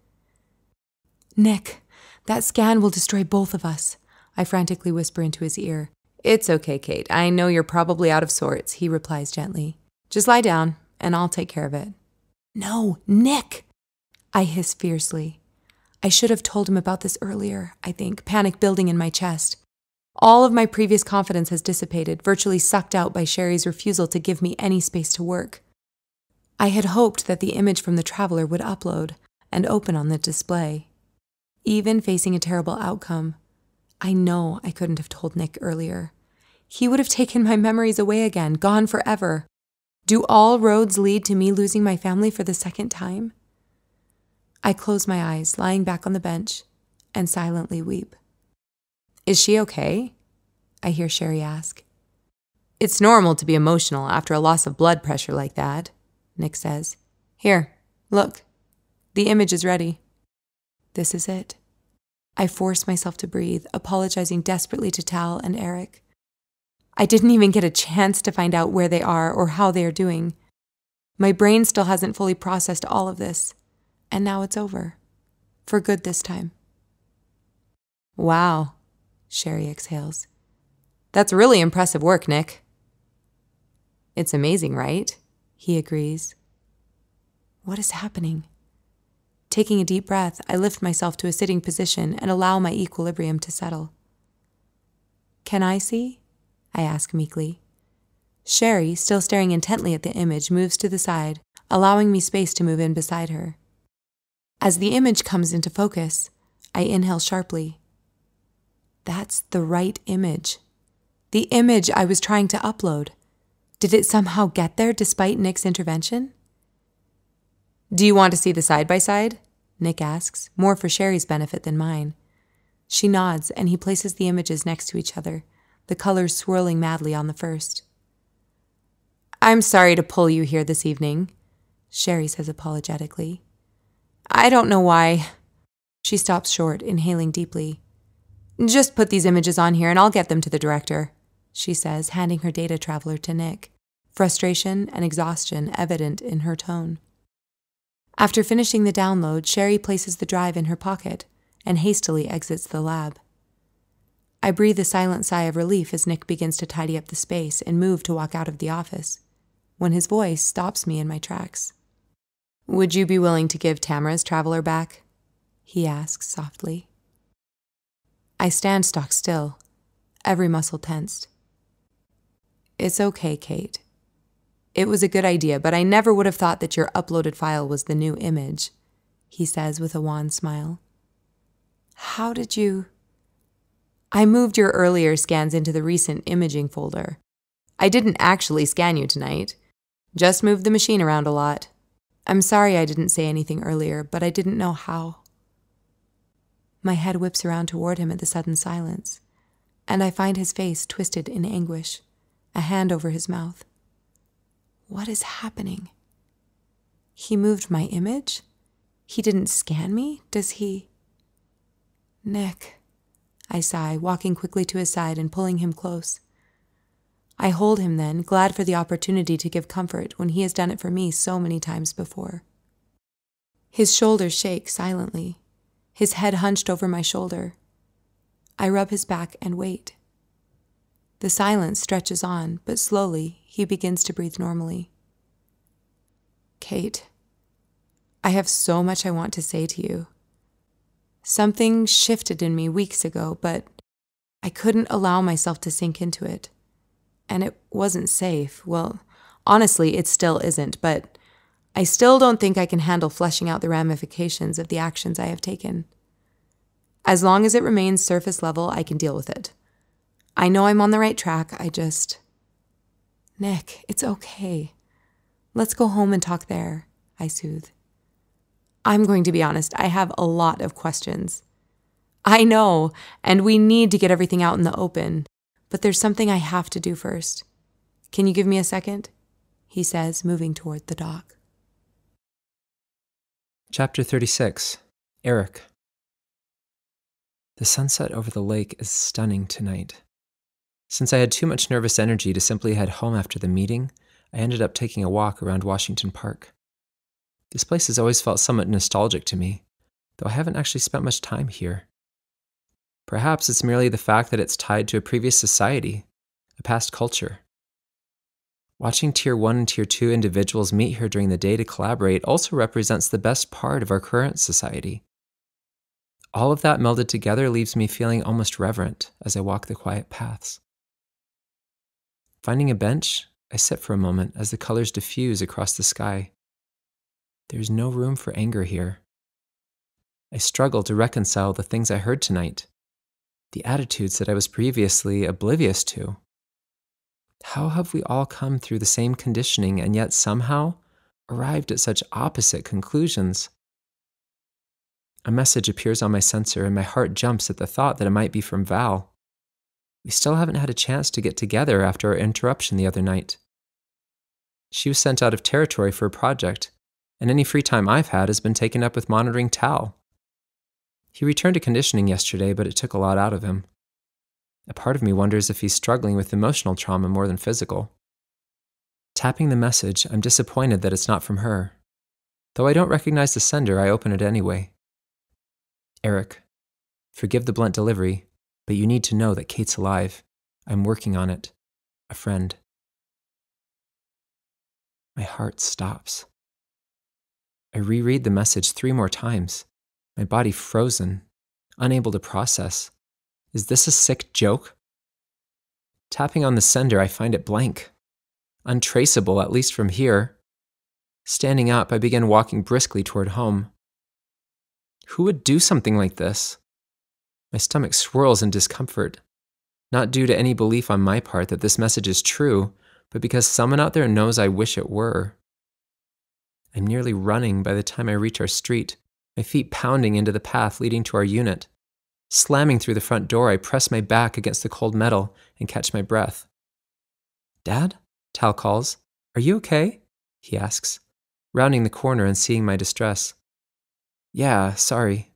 Nick, That scan will destroy both of us, I frantically whisper into his ear. It's okay, Kate. I know you're probably out of sorts, he replies gently. Just lie down, and I'll take care of it. No, Nick! I hiss fiercely. I should have told him about this earlier, I think, panic building in my chest. All of my previous confidence has dissipated, virtually sucked out by Sherry's refusal to give me any space to work. I had hoped that the image from the traveler would upload and open on the display. Even facing a terrible outcome, I know I couldn't have told Nick earlier. He would have taken my memories away again, gone forever. Do all roads lead to me losing my family for the second time? I close my eyes, lying back on the bench, and silently weep. Is she okay? I hear Sherry ask. It's normal to be emotional after a loss of blood pressure like that, Nick says. Here, look. The image is ready. This is it. I force myself to breathe, apologizing desperately to Tal and Eric. I didn't even get a chance to find out where they are or how they are doing. My brain still hasn't fully processed all of this, and now it's over. For good this time. Wow, Sherry exhales. That's really impressive work, Nick. It's amazing, right? He agrees. What is happening? Taking a deep breath, I lift myself to a sitting position and allow my equilibrium to settle. Can I see? I ask meekly. Sherry, still staring intently at the image, moves to the side, allowing me space to move in beside her. As the image comes into focus, I inhale sharply. That's the right image. The image I was trying to upload. Did it somehow get there despite Nick's intervention? Do you want to see the side-by-side? Nick asks, more for Sherry's benefit than mine. She nods, and he places the images next to each other, the colors swirling madly on the first. I'm sorry to pull you here this evening, Sherry says apologetically. I don't know why. She stops short, inhaling deeply. Just put these images on here and I'll get them to the director, she says, handing her data traveler to Nick, frustration and exhaustion evident in her tone. After finishing the download, Sherry places the drive in her pocket and hastily exits the lab. I breathe a silent sigh of relief as Nick begins to tidy up the space and move to walk out of the office, when his voice stops me in my tracks. Would you be willing to give Tamara's traveler back? He asks softly. I stand stock still, every muscle tensed. It's okay, Kate. It was a good idea, but I never would have thought that your uploaded file was the new image, he says with a wan smile. How did you... I moved your earlier scans into the recent imaging folder. I didn't actually scan you tonight. Just moved the machine around a lot. I'm sorry I didn't say anything earlier, but I didn't know how. My head whips around toward him at the sudden silence, and I find his face twisted in anguish, a hand over his mouth. What is happening? He moved my image? He didn't scan me? Does he... Nick, I sigh, walking quickly to his side and pulling him close. I hold him then, glad for the opportunity to give comfort when he has done it for me so many times before. His shoulders shake silently, his head hunched over my shoulder. I rub his back and wait. The silence stretches on, but slowly he begins to breathe normally. Kate, I have so much I want to say to you. Something shifted in me weeks ago, but I couldn't allow myself to sink into it. And it wasn't safe. Well, honestly, it still isn't, but I still don't think I can handle fleshing out the ramifications of the actions I have taken. As long as it remains surface level, I can deal with it. I know I'm on the right track, Nick, it's okay. Let's go home and talk there, I soothe. I'm going to be honest, I have a lot of questions. I know, and we need to get everything out in the open, but there's something I have to do first. Can you give me a second? He says, moving toward the dock. Chapter 36. Eric. The sunset over the lake is stunning tonight. Since I had too much nervous energy to simply head home after the meeting, I ended up taking a walk around Washington Park. This place has always felt somewhat nostalgic to me, though I haven't actually spent much time here. Perhaps it's merely the fact that it's tied to a previous society, a past culture. Watching Tier 1 and Tier 2 individuals meet here during the day to collaborate also represents the best part of our current society. All of that melded together leaves me feeling almost reverent as I walk the quiet paths. Finding a bench, I sit for a moment as the colors diffuse across the sky. There's no room for anger here. I struggle to reconcile the things I heard tonight, the attitudes that I was previously oblivious to. How have we all come through the same conditioning and yet somehow arrived at such opposite conclusions? A message appears on my sensor and my heart jumps at the thought that it might be from Val. We still haven't had a chance to get together after our interruption the other night. She was sent out of territory for a project, and any free time I've had has been taken up with monitoring Tal. He returned to conditioning yesterday, but it took a lot out of him. A part of me wonders if he's struggling with emotional trauma more than physical. Tapping the message, I'm disappointed that it's not from her. Though I don't recognize the sender, I open it anyway. Eric, forgive the blunt delivery, but you need to know that Kate's alive. I'm working on it. A friend. My heart stops. I reread the message 3 more times, my body frozen, unable to process. Is this a sick joke? Tapping on the sender, I find it blank. Untraceable, at least from here. Standing up, I begin walking briskly toward home. Who would do something like this? My stomach swirls in discomfort, not due to any belief on my part that this message is true, but because someone out there knows I wish it were. I'm nearly running by the time I reach our street, my feet pounding into the path leading to our unit. Slamming through the front door, I press my back against the cold metal and catch my breath. Dad? Tal calls. Are you okay? He asks, rounding the corner and seeing my distress. Yeah, sorry.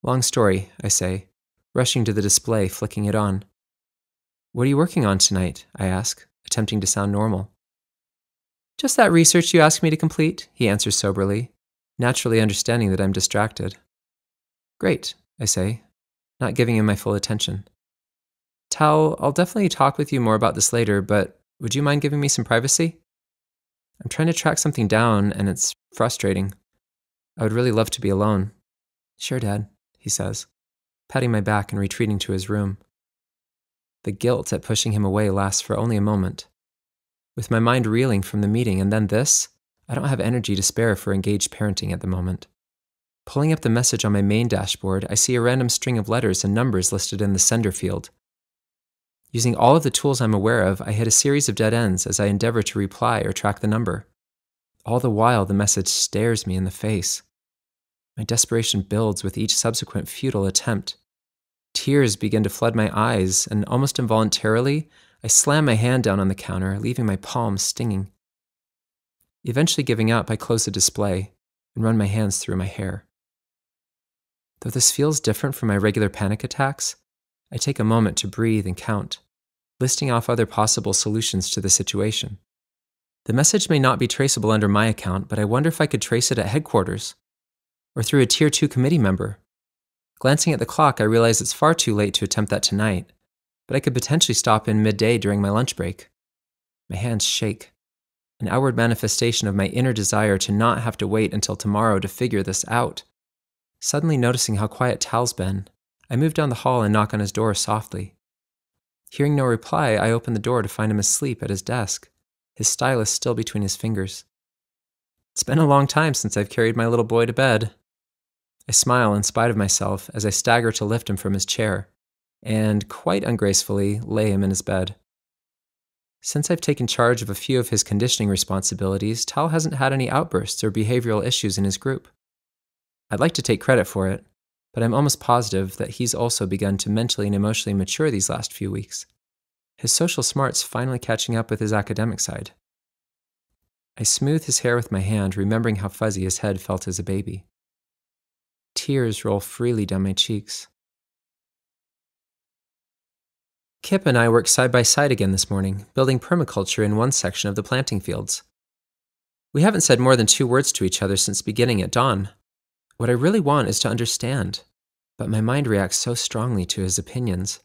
Long story, I say, rushing to the display, flicking it on. What are you working on tonight? I ask, attempting to sound normal. Just that research you asked me to complete, he answers soberly, naturally understanding that I'm distracted. Great, I say, not giving him my full attention. Tal, I'll definitely talk with you more about this later, but would you mind giving me some privacy? I'm trying to track something down, and it's frustrating. I would really love to be alone. Sure, Dad, he says, patting my back and retreating to his room. The guilt at pushing him away lasts for only a moment. With my mind reeling from the meeting and then this, I don't have energy to spare for engaged parenting at the moment. Pulling up the message on my main dashboard, I see a random string of letters and numbers listed in the sender field. Using all of the tools I'm aware of, I hit a series of dead ends as I endeavor to reply or track the number. All the while, the message stares me in the face. My desperation builds with each subsequent futile attempt. Tears begin to flood my eyes, and almost involuntarily, I slam my hand down on the counter, leaving my palms stinging. Eventually giving up, I close the display and run my hands through my hair. Though this feels different from my regular panic attacks, I take a moment to breathe and count, listing off other possible solutions to the situation. The message may not be traceable under my account, but I wonder if I could trace it at headquarters, or through a Tier 2 committee member. Glancing at the clock, I realize it's far too late to attempt that tonight, but I could potentially stop in midday during my lunch break. My hands shake, an outward manifestation of my inner desire to not have to wait until tomorrow to figure this out. Suddenly noticing how quiet Tal's been, I move down the hall and knock on his door softly. Hearing no reply, I open the door to find him asleep at his desk, his stylus still between his fingers. It's been a long time since I've carried my little boy to bed. I smile in spite of myself as I stagger to lift him from his chair, and, quite ungracefully, lay him in his bed. Since I've taken charge of a few of his conditioning responsibilities, Tal hasn't had any outbursts or behavioral issues in his group. I'd like to take credit for it, but I'm almost positive that he's also begun to mentally and emotionally mature these last few weeks. His social smarts finally catching up with his academic side. I smooth his hair with my hand, remembering how fuzzy his head felt as a baby. Tears roll freely down my cheeks. Kip and I worked side by side again this morning, building permaculture in one section of the planting fields. We haven't said more than 2 words to each other since beginning at dawn. What I really want is to understand. but my mind reacts so strongly to his opinions.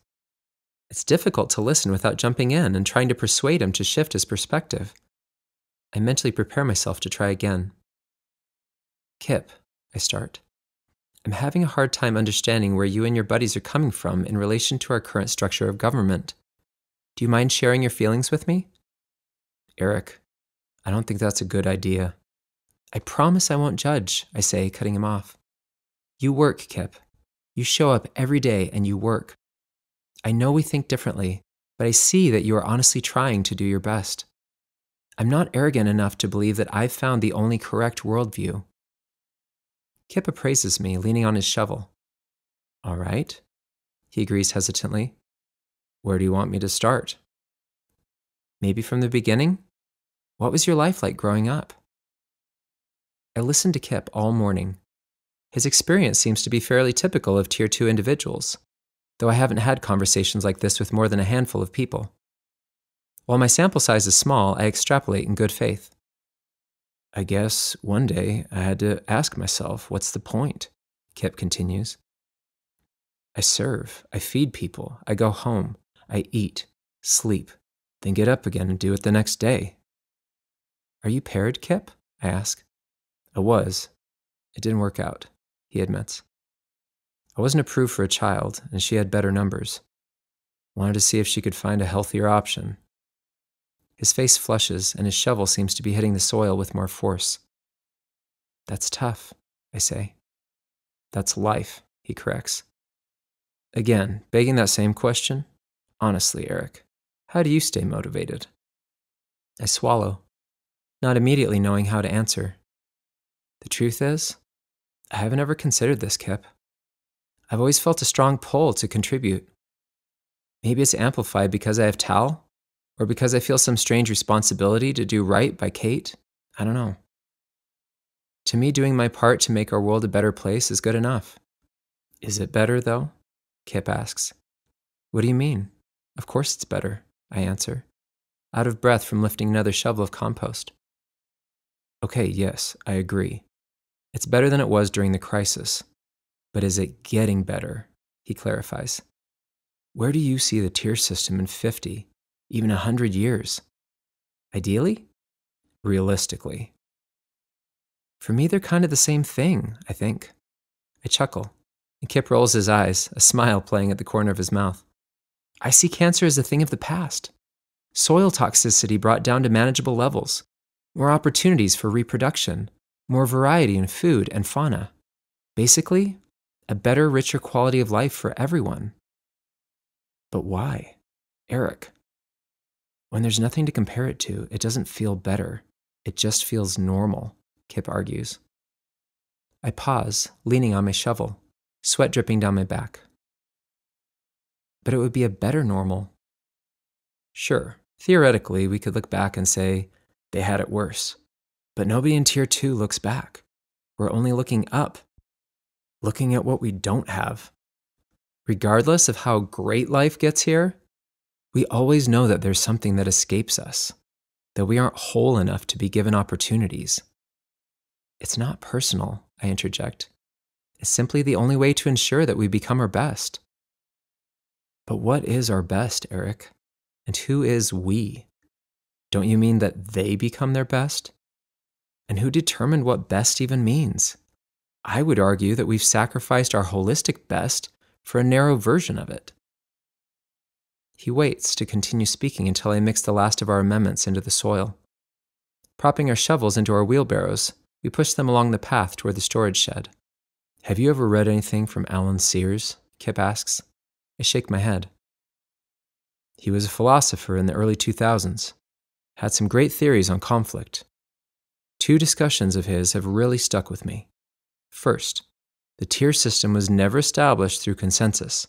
It's difficult to listen without jumping in and trying to persuade him to shift his perspective. I mentally prepare myself to try again. Kip, I start. I'm having a hard time understanding where you and your buddies are coming from in relation to our current structure of government. Do you mind sharing your feelings with me? Eric, I don't think that's a good idea. I promise I won't judge, I say, cutting him off. You work, Kip. You show up every day and you work. I know we think differently, but I see that you are honestly trying to do your best. I'm not arrogant enough to believe that I've found the only correct worldview. Kip appraises me, leaning on his shovel. All right, he agrees hesitantly. Where do you want me to start? Maybe from the beginning? What was your life like growing up? I listened to Kip all morning. His experience seems to be fairly typical of Tier 2 individuals, though I haven't had conversations like this with more than a handful of people. While my sample size is small, I extrapolate in good faith. I guess one day I had to ask myself, what's the point? Kip continues. I serve, I feed people, I go home, I eat, sleep, then get up again and do it the next day. Are you paired, Kip? I ask. I was. It didn't work out, he admits. I wasn't approved for a child, and she had better numbers. Wanted to see if she could find a healthier option. His face flushes, and his shovel seems to be hitting the soil with more force. That's tough, I say. That's life, he corrects. Again, begging that same question. Honestly, Eric, how do you stay motivated? I swallow, not immediately knowing how to answer. The truth is, I haven't ever considered this, Kip. I've always felt a strong pull to contribute. Maybe it's amplified because I have Tal, or because I feel some strange responsibility to do right by Kate. I don't know. To me, doing my part to make our world a better place is good enough. Is it better, though? Kip asks. What do you mean? Of course it's better, I answer, out of breath from lifting another shovel of compost. Okay, yes, I agree. It's better than it was during the crisis. But is it getting better? He clarifies. Where do you see the tier system in 50, even 100 years? Ideally? Realistically. For me, they're kind of the same thing, I think. I chuckle, and Kip rolls his eyes, a smile playing at the corner of his mouth. I see cancer as a thing of the past. Soil toxicity brought down to manageable levels, more opportunities for reproduction, more variety in food and fauna. Basically, a better, richer quality of life for everyone. But why? Eric. When there's nothing to compare it to, it doesn't feel better. It just feels normal, Kip argues. I pause, leaning on my shovel, sweat dripping down my back. But it would be a better normal. Sure, theoretically, we could look back and say, they had it worse. But nobody in Tier 2 looks back. We're only looking up, looking at what we don't have. Regardless of how great life gets here, we always know that there's something that escapes us, that we aren't whole enough to be given opportunities. It's not personal, I interject. It's simply the only way to ensure that we become our best. But what is our best, Eric? And who is we? Don't you mean that they become their best? And who determined what best even means? I would argue that we've sacrificed our holistic best for a narrow version of it. He waits to continue speaking until I mix the last of our amendments into the soil. Propping our shovels into our wheelbarrows, we push them along the path toward the storage shed. Have you ever read anything from Alan Sears? Kip asks. I shake my head. He was a philosopher in the early 2000s. Had some great theories on conflict. Two discussions of his have really stuck with me. First, the tier system was never established through consensus.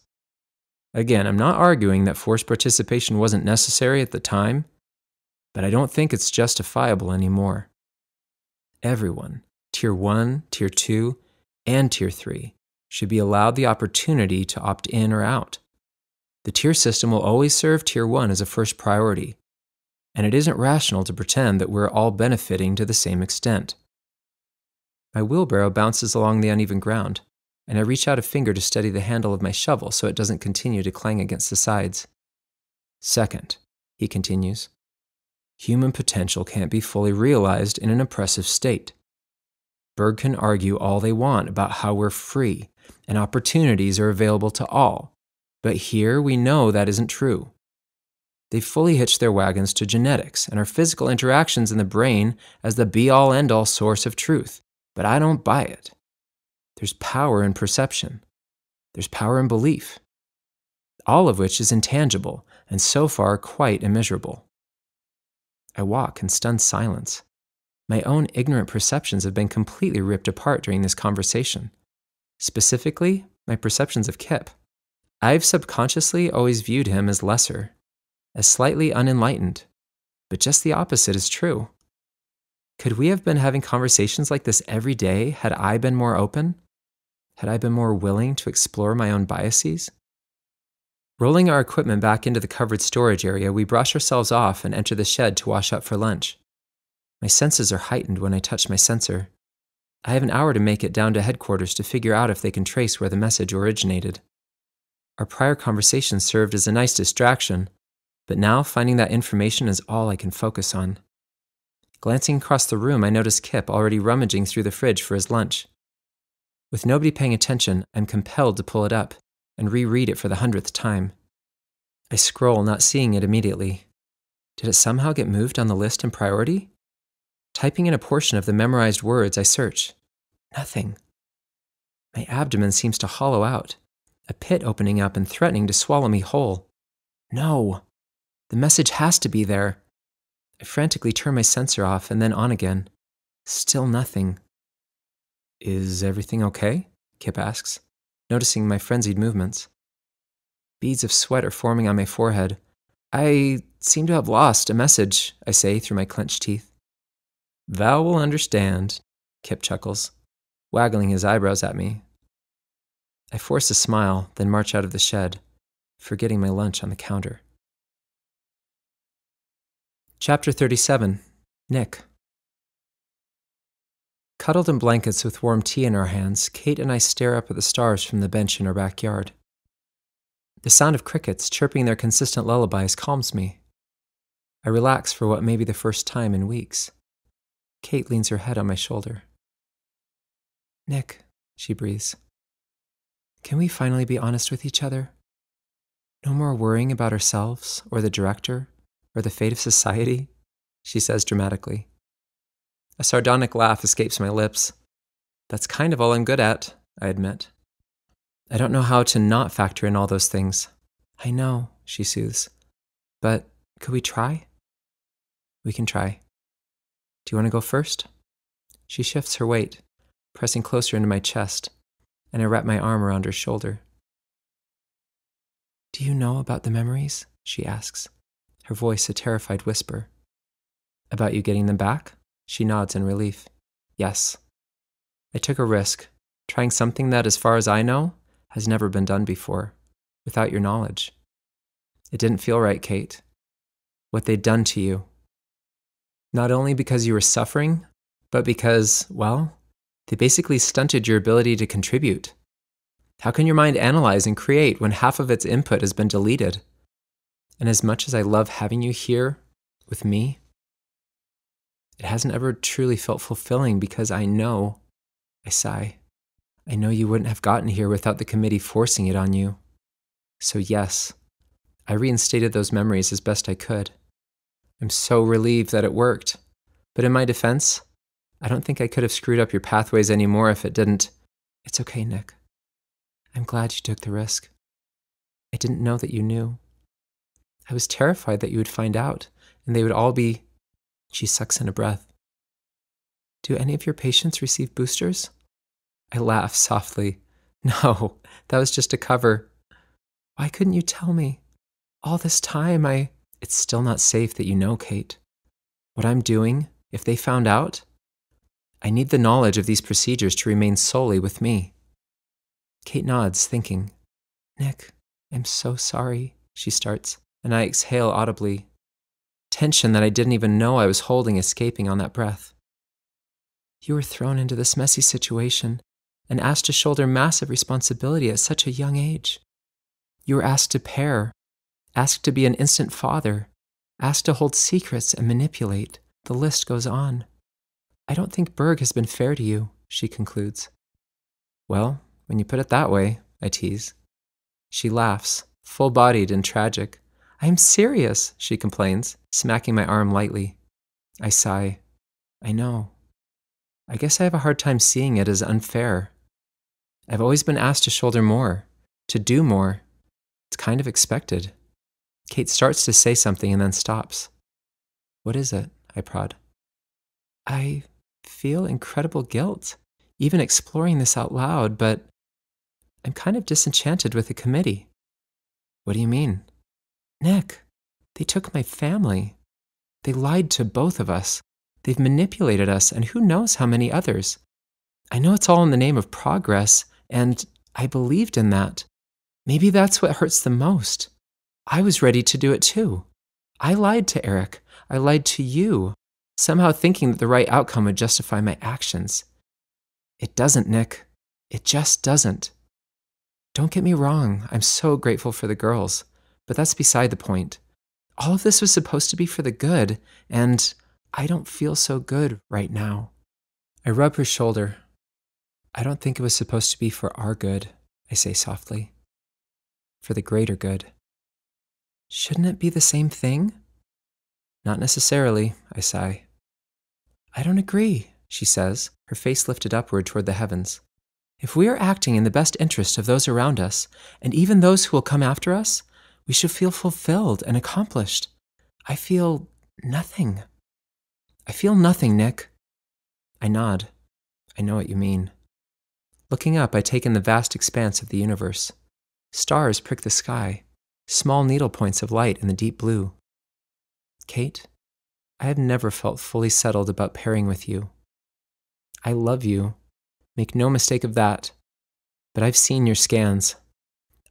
Again, I'm not arguing that forced participation wasn't necessary at the time, but I don't think it's justifiable anymore. Everyone, Tier 1, Tier 2, and Tier 3, should be allowed the opportunity to opt in or out. The tier system will always serve Tier 1 as a first priority, and it isn't rational to pretend that we're all benefiting to the same extent. My wheelbarrow bounces along the uneven ground. and I reach out a finger to steady the handle of my shovel so it doesn't continue to clang against the sides. Second, he continues, human potential can't be fully realized in an oppressive state. Berg can argue all they want about how we're free and opportunities are available to all, but here we know that isn't true. They fully hitch their wagons to genetics and our physical interactions in the brain as the be-all end-all source of truth, but I don't buy it. There's power in perception. There's power in belief, all of which is intangible and so far quite immeasurable. I walk in stunned silence. My own ignorant perceptions have been completely ripped apart during this conversation. Specifically, my perceptions of Kip. I've subconsciously always viewed him as lesser, as slightly unenlightened, but just the opposite is true. Could we have been having conversations like this every day had I been more open? Had I been more willing to explore my own biases? Rolling our equipment back into the covered storage area, we brush ourselves off and enter the shed to wash up for lunch. My senses are heightened when I touch my sensor. I have an hour to make it down to headquarters to figure out if they can trace where the message originated. Our prior conversation served as a nice distraction, but now finding that information is all I can focus on. Glancing across the room, I notice Kip already rummaging through the fridge for his lunch. With nobody paying attention, I'm compelled to pull it up and reread it for the 100th time. I scroll, not seeing it immediately. Did it somehow get moved on the list in priority? Typing in a portion of the memorized words, I search. Nothing. My abdomen seems to hollow out, a pit opening up and threatening to swallow me whole. No! The message has to be there. I frantically turn my sensor off and then on again. Still nothing. Is everything okay? Kip asks, noticing my frenzied movements. Beads of sweat are forming on my forehead. I seem to have lost a message, I say through my clenched teeth. Val will understand, Kip chuckles, waggling his eyebrows at me. I force a smile, then march out of the shed, forgetting my lunch on the counter. Chapter 37, Nick. Cuddled in blankets with warm tea in our hands, Kate and I stare up at the stars from the bench in our backyard. The sound of crickets chirping their consistent lullabies calms me. I relax for what may be the first time in weeks. Kate leans her head on my shoulder. Nick, she breathes. Can we finally be honest with each other? No more worrying about ourselves or the director or the fate of society, she says dramatically. A sardonic laugh escapes my lips. That's kind of all I'm good at, I admit. I don't know how to not factor in all those things. I know, she soothes. But could we try? We can try. Do you want to go first? She shifts her weight, pressing closer into my chest, and I wrap my arm around her shoulder. Do you know about the memories? She asks, her voice a terrified whisper. About you getting them back? She nods in relief. Yes. I took a risk, trying something that, as far as I know, has never been done before, without your knowledge. It didn't feel right, Kate. What they'd done to you. Not only because you were suffering, but because, well, they basically stunted your ability to contribute. How can your mind analyze and create when half of its input has been deleted? And as much as I love having you here with me, it hasn't ever truly felt fulfilling because I know, I sigh, I know you wouldn't have gotten here without the committee forcing it on you. So yes, I reinstated those memories as best I could. I'm so relieved that it worked. But in my defense, I don't think I could have screwed up your pathways anymore if it didn't. It's okay, Nick. I'm glad you took the risk. I didn't know that you knew. I was terrified that you would find out, and they would all be... She sucks in a breath. Do any of your patients receive boosters? I laugh softly. No, that was just a cover. Why couldn't you tell me? All this time, It's still not safe that you know, Kate. What I'm doing, if they found out, I need the knowledge of these procedures to remain solely with me. Kate nods, thinking. Nick, I'm so sorry, she starts, and I exhale audibly. Tension that I didn't even know I was holding escaping on that breath. You were thrown into this messy situation, and asked to shoulder massive responsibility at such a young age. You were asked to pair, asked to be an instant father, asked to hold secrets and manipulate. The list goes on. I don't think Berg has been fair to you, she concludes. Well, when you put it that way, I tease. She laughs, full-bodied and tragic. I am serious, she complains, smacking my arm lightly. I sigh. I know. I guess I have a hard time seeing it as unfair. I've always been asked to shoulder more, to do more. It's kind of expected. Kate starts to say something and then stops. What is it? I prod. I feel incredible guilt, even exploring this out loud, but I'm kind of disenchanted with the committee. What do you mean? Nick, they took my family. They lied to both of us. They've manipulated us, and who knows how many others. I know it's all in the name of progress, and I believed in that. Maybe that's what hurts the most. I was ready to do it too. I lied to Eric. I lied to you, somehow thinking that the right outcome would justify my actions. It doesn't, Nick. It just doesn't. Don't get me wrong, I'm so grateful for the girls, but that's beside the point. All of this was supposed to be for the good, and I don't feel so good right now. I rub her shoulder. I don't think it was supposed to be for our good, I say softly. For the greater good. Shouldn't it be the same thing? Not necessarily, I sigh. I don't agree, she says, her face lifted upward toward the heavens. If we are acting in the best interest of those around us, and even those who will come after us, we should feel fulfilled and accomplished. I feel nothing. I feel nothing, Nick. I nod. I know what you mean. Looking up, I take in the vast expanse of the universe. Stars prick the sky, small needle points of light in the deep blue. Kate, I have never felt fully settled about pairing with you. I love you. Make no mistake of that. But I've seen your scans.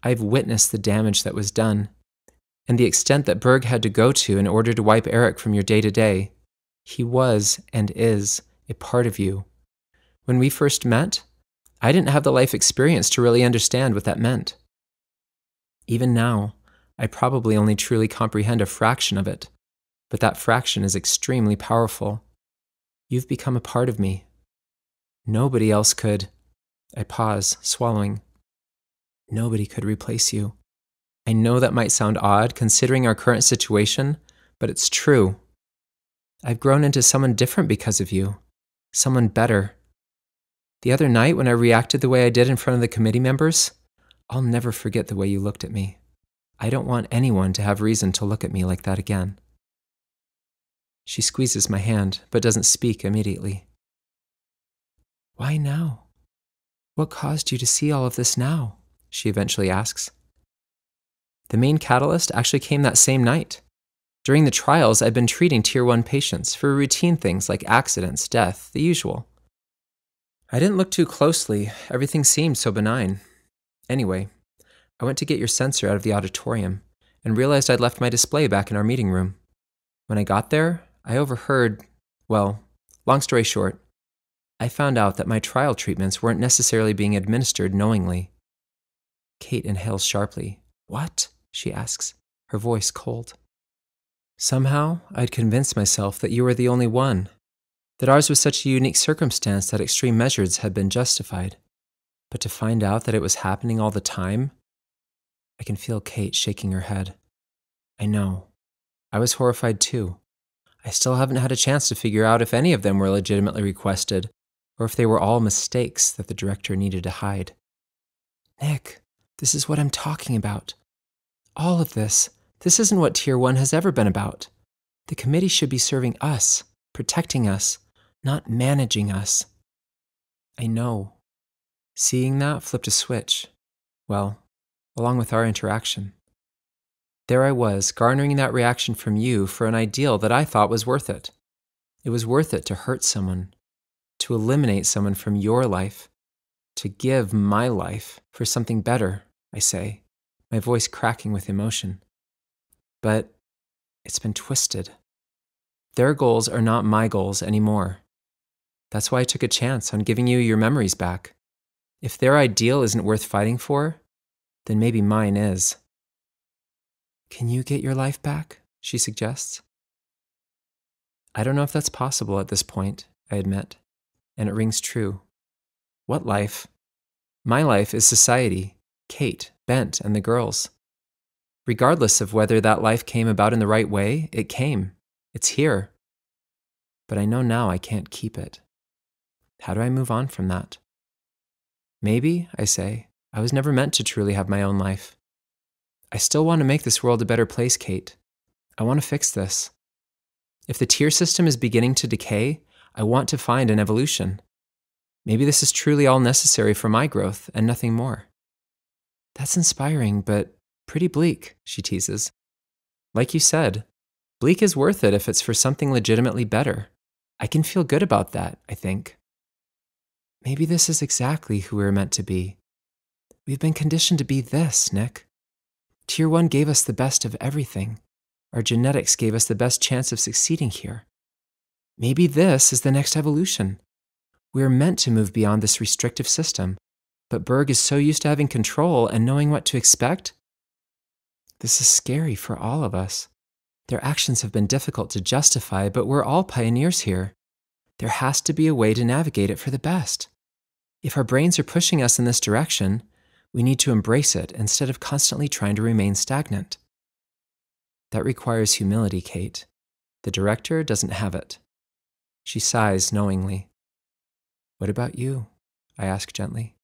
I've witnessed the damage that was done, and the extent that Berg had to go to in order to wipe Eric from your day-to-day. He was and is a part of you. When we first met, I didn't have the life experience to really understand what that meant. Even now, I probably only truly comprehend a fraction of it, but that fraction is extremely powerful. You've become a part of me. Nobody else could. I pause, swallowing. Nobody could replace you. I know that might sound odd considering our current situation, but it's true. I've grown into someone different because of you. Someone better. The other night when I reacted the way I did in front of the committee members, I'll never forget the way you looked at me. I don't want anyone to have reason to look at me like that again. She squeezes my hand, but doesn't speak immediately. Why now? What caused you to see all of this now? She eventually asks. The main catalyst actually came that same night. During the trials, I'd been treating Tier 1 patients for routine things like accidents, death, the usual. I didn't look too closely. Everything seemed so benign. Anyway, I went to get your sensor out of the auditorium and realized I'd left my display back in our meeting room. When I got there, I overheard, well, long story short, I found out that my trial treatments weren't necessarily being administered knowingly. Kate inhales sharply. What? She asks, her voice cold. Somehow, I'd convinced myself that you were the only one, that ours was such a unique circumstance that extreme measures had been justified. But to find out that it was happening all the time, I can feel Kate shaking her head. I know. I was horrified too. I still haven't had a chance to figure out if any of them were legitimately requested, or if they were all mistakes that the director needed to hide. Nick, this is what I'm talking about. All of this isn't what Tier 1 has ever been about. The committee should be serving us, protecting us, not managing us. I know. Seeing that flipped a switch. Well, along with our interaction. There I was, garnering that reaction from you for an ideal that I thought was worth it. It was worth it to hurt someone, to eliminate someone from your life, to give my life for something better, I say, my voice cracking with emotion. But it's been twisted. Their goals are not my goals anymore. That's why I took a chance on giving you your memories back. If their ideal isn't worth fighting for, then maybe mine is. Can you get your life back? She suggests. I don't know if that's possible at this point, I admit, and it rings true. What life? My life is society, Kate, Bent, and the girls. Regardless of whether that life came about in the right way, it came. It's here. But I know now I can't keep it. How do I move on from that? Maybe, I say, I was never meant to truly have my own life. I still want to make this world a better place, Kate. I want to fix this. If the tier system is beginning to decay, I want to find an evolution. Maybe this is truly all necessary for my growth and nothing more. That's inspiring, but pretty bleak, she teases. Like you said, bleak is worth it if it's for something legitimately better. I can feel good about that, I think. Maybe this is exactly who we're meant to be. We've been conditioned to be this, Nick. Tier 1 gave us the best of everything. Our genetics gave us the best chance of succeeding here. Maybe this is the next evolution. We're meant to move beyond this restrictive system, but Berg is so used to having control and knowing what to expect. This is scary for all of us. Their actions have been difficult to justify, but we're all pioneers here. There has to be a way to navigate it for the best. If our brains are pushing us in this direction, we need to embrace it instead of constantly trying to remain stagnant. That requires humility, Kate. The director doesn't have it. She sighs knowingly. What about you? I ask gently.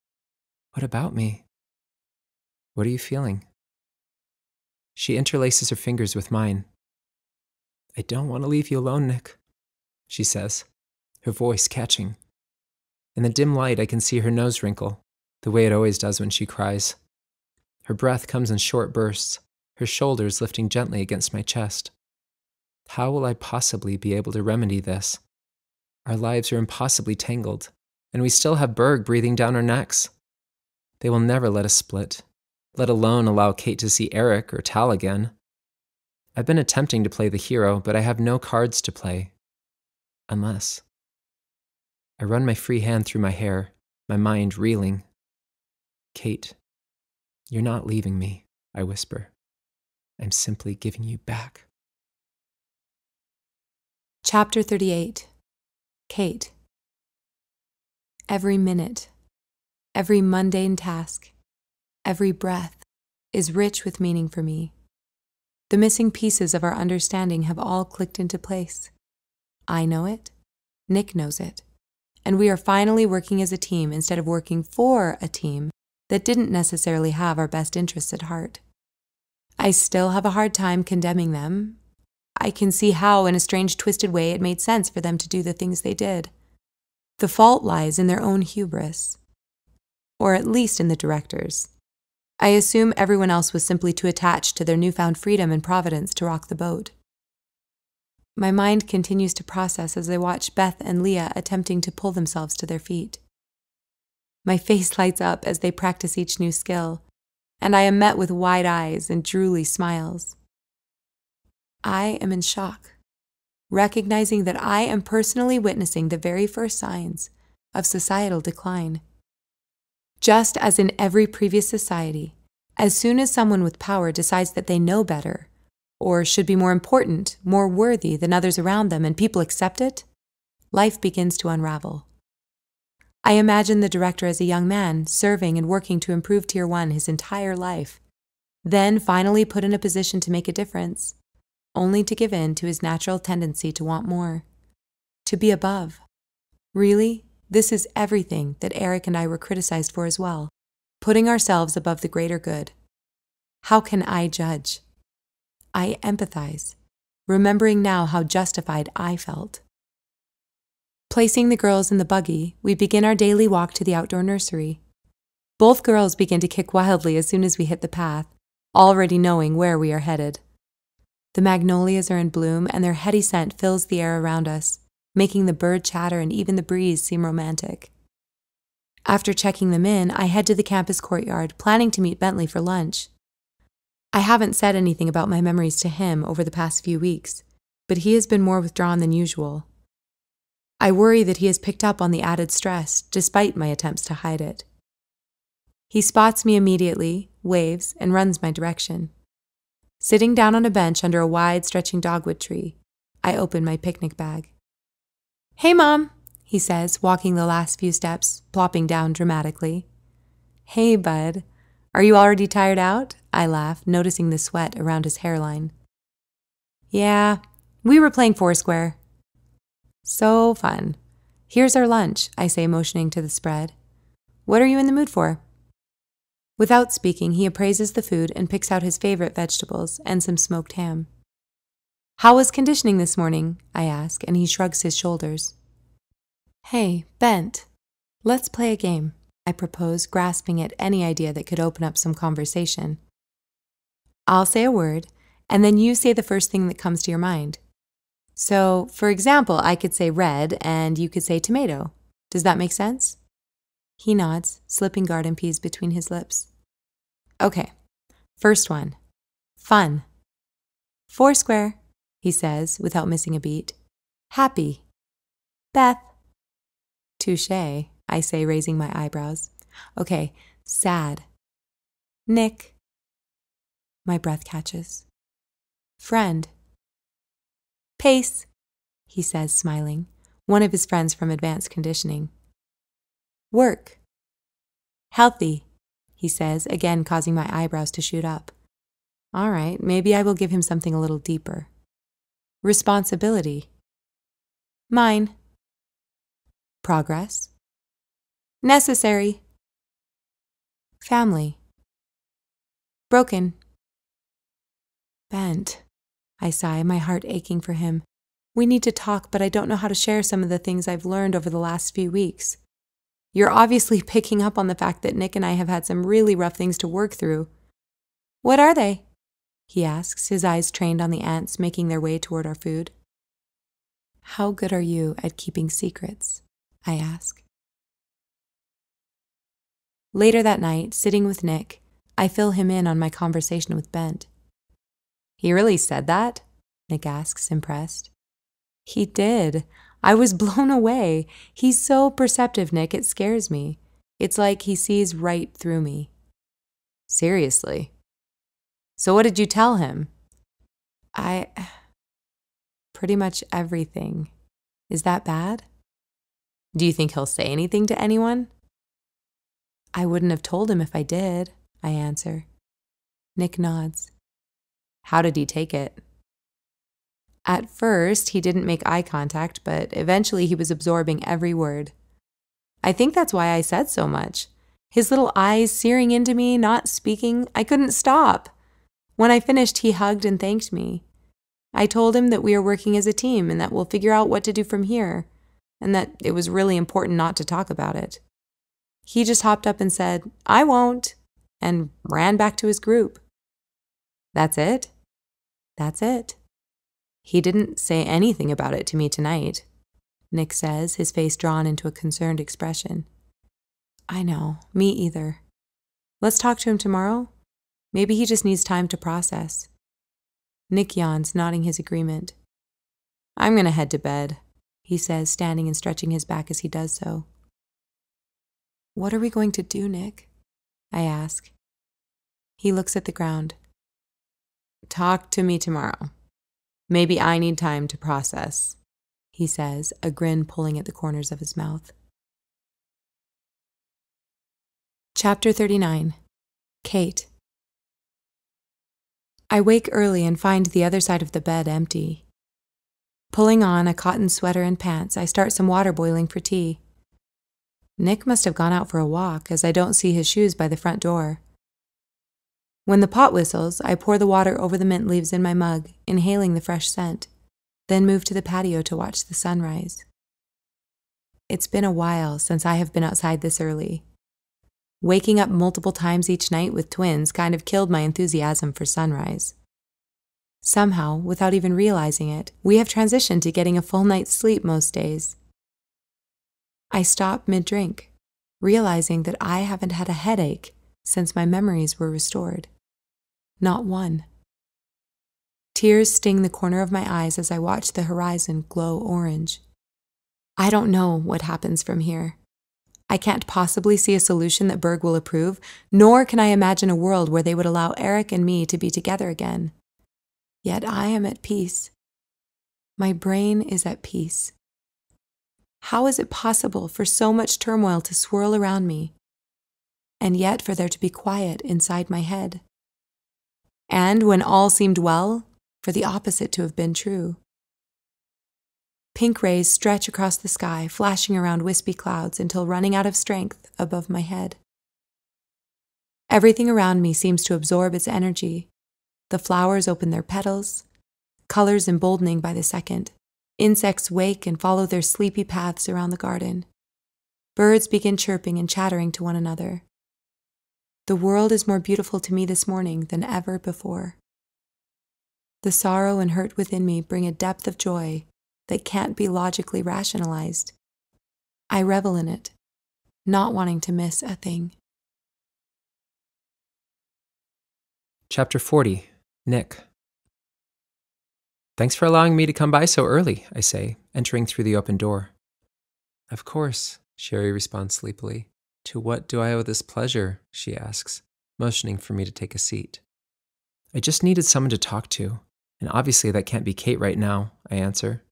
What about me? What are you feeling? She interlaces her fingers with mine. I don't want to leave you alone, Nick, she says, her voice catching. In the dim light, I can see her nose wrinkle, the way it always does when she cries. Her breath comes in short bursts, her shoulders lifting gently against my chest. How will I possibly be able to remedy this? Our lives are impossibly tangled, and we still have Berg breathing down our necks. They will never let us split, let alone allow Kate to see Eric or Tal again. I've been attempting to play the hero, but I have no cards to play. Unless. I run my free hand through my hair, my mind reeling. Kate, you're not leaving me, I whisper. I'm simply giving you back. Chapter 38. Kate. Every minute, every mundane task, every breath is rich with meaning for me. The missing pieces of our understanding have all clicked into place. I know it, Nick knows it, and we are finally working as a team instead of working for a team that didn't necessarily have our best interests at heart. I still have a hard time condemning them. I can see how, in a strange, twisted way, it made sense for them to do the things they did. The fault lies in their own hubris, or at least in the director's. I assume everyone else was simply too attached to their newfound freedom and providence to rock the boat. My mind continues to process as I watch Beth and Leah attempting to pull themselves to their feet. My face lights up as they practice each new skill, and I am met with wide eyes and drooly smiles. I am in shock, recognizing that I am personally witnessing the very first signs of societal decline. Just as in every previous society, as soon as someone with power decides that they know better, or should be more important, more worthy than others around them, and people accept it, life begins to unravel. I imagine the director as a young man, serving and working to improve Tier 1 his entire life, then finally put in a position to make a difference, only to give in to his natural tendency to want more, to be above. Really? This is everything that Eric and I were criticized for as well, putting ourselves above the greater good. How can I judge? I empathize, remembering now how justified I felt. Placing the girls in the buggy, we begin our daily walk to the outdoor nursery. Both girls begin to kick wildly as soon as we hit the path, already knowing where we are headed. The magnolias are in bloom, and their heady scent fills the air around us, making the bird chatter and even the breeze seem romantic. After checking them in, I head to the campus courtyard, planning to meet Bentley for lunch. I haven't said anything about my memories to him over the past few weeks, but he has been more withdrawn than usual. I worry that he has picked up on the added stress, despite my attempts to hide it. He spots me immediately, waves, and runs my direction. Sitting down on a bench under a wide, stretching dogwood tree, I open my picnic bag. "Hey, Mom," he says, walking the last few steps, plopping down dramatically. "Hey, bud. Are you already tired out?" I laugh, noticing the sweat around his hairline. "Yeah, we were playing Foursquare." "So fun. Here's our lunch," I say, motioning to the spread. "What are you in the mood for?" Without speaking, he appraises the food and picks out his favorite vegetables and some smoked ham. "How was conditioning this morning?" I ask, and he shrugs his shoulders. "Hey, Bent, let's play a game," I propose, grasping at any idea that could open up some conversation. I'll say a word, and then you say the first thing that comes to your mind. So, for example, I could say red, and you could say tomato. Does that make sense? He nods, slipping garden peas between his lips. Okay, first one. Fun. Foursquare, he says, without missing a beat. Happy. Beth. Touché, I say, raising my eyebrows. Okay, sad. Nick. My breath catches. Friend. Pace, he says, smiling, one of his friends from advanced conditioning. Work. Healthy, he says, again causing my eyebrows to shoot up. All right, maybe I will give him something a little deeper. Responsibility. Mine. Progress. Necessary. Family. Broken. Bent. I sigh, my heart aching for him. We need to talk, but I don't know how to share some of the things I've learned over the last few weeks. You're obviously picking up on the fact that Nick and I have had some really rough things to work through. What are they? He asks, his eyes trained on the ants making their way toward our food. How good are you at keeping secrets? I ask. Later that night, sitting with Nick, I fill him in on my conversation with Bent. He really said that? Nick asks, impressed. He did. I was blown away. He's so perceptive, Nick, it scares me. It's like he sees right through me. Seriously? So what did you tell him? Pretty much everything. Is that bad? Do you think he'll say anything to anyone? I wouldn't have told him if I did, I answer. Nick nods. How did he take it? At first, he didn't make eye contact, but eventually he was absorbing every word. I think that's why I said so much. His little eyes searing into me, not speaking, I couldn't stop. When I finished, he hugged and thanked me. I told him that we are working as a team and that we'll figure out what to do from here, and that it was really important not to talk about it. He just hopped up and said, "I won't," and ran back to his group. That's it? That's it. He didn't say anything about it to me tonight, Nick says, his face drawn into a concerned expression. I know, me either. Let's talk to him tomorrow? Maybe he just needs time to process. Nick yawns, nodding his agreement. I'm going to head to bed, he says, standing and stretching his back as he does so. What are we going to do, Nick? I ask. He looks at the ground. Talk to me tomorrow. Maybe I need time to process, he says, a grin pulling at the corners of his mouth. Chapter 39. Kate. I wake early and find the other side of the bed empty. Pulling on a cotton sweater and pants, I start some water boiling for tea. Nick must have gone out for a walk, as I don't see his shoes by the front door. When the pot whistles, I pour the water over the mint leaves in my mug, inhaling the fresh scent, then move to the patio to watch the sunrise. It's been a while since I have been outside this early. Waking up multiple times each night with twins kind of killed my enthusiasm for sunrise. Somehow, without even realizing it, we have transitioned to getting a full night's sleep most days. I stop mid-drink, realizing that I haven't had a headache since my memories were restored. Not one. Tears sting the corner of my eyes as I watch the horizon glow orange. I don't know what happens from here. I can't possibly see a solution that Berg will approve, nor can I imagine a world where they would allow Eric and me to be together again. Yet I am at peace. My brain is at peace. How is it possible for so much turmoil to swirl around me, and yet for there to be quiet inside my head? And when all seemed well, for the opposite to have been true. Pink rays stretch across the sky, flashing around wispy clouds until running out of strength above my head. Everything around me seems to absorb its energy. The flowers open their petals, colors emboldening by the second. Insects wake and follow their sleepy paths around the garden. Birds begin chirping and chattering to one another. The world is more beautiful to me this morning than ever before. The sorrow and hurt within me bring a depth of joy that can't be logically rationalized. I revel in it, not wanting to miss a thing. Chapter 40, Nick. Thanks for allowing me to come by so early, I say, entering through the open door. Of course, Sherry responds sleepily. To what do I owe this pleasure, she asks, motioning for me to take a seat. I just needed someone to talk to, and obviously that can't be Kate right now, I answer.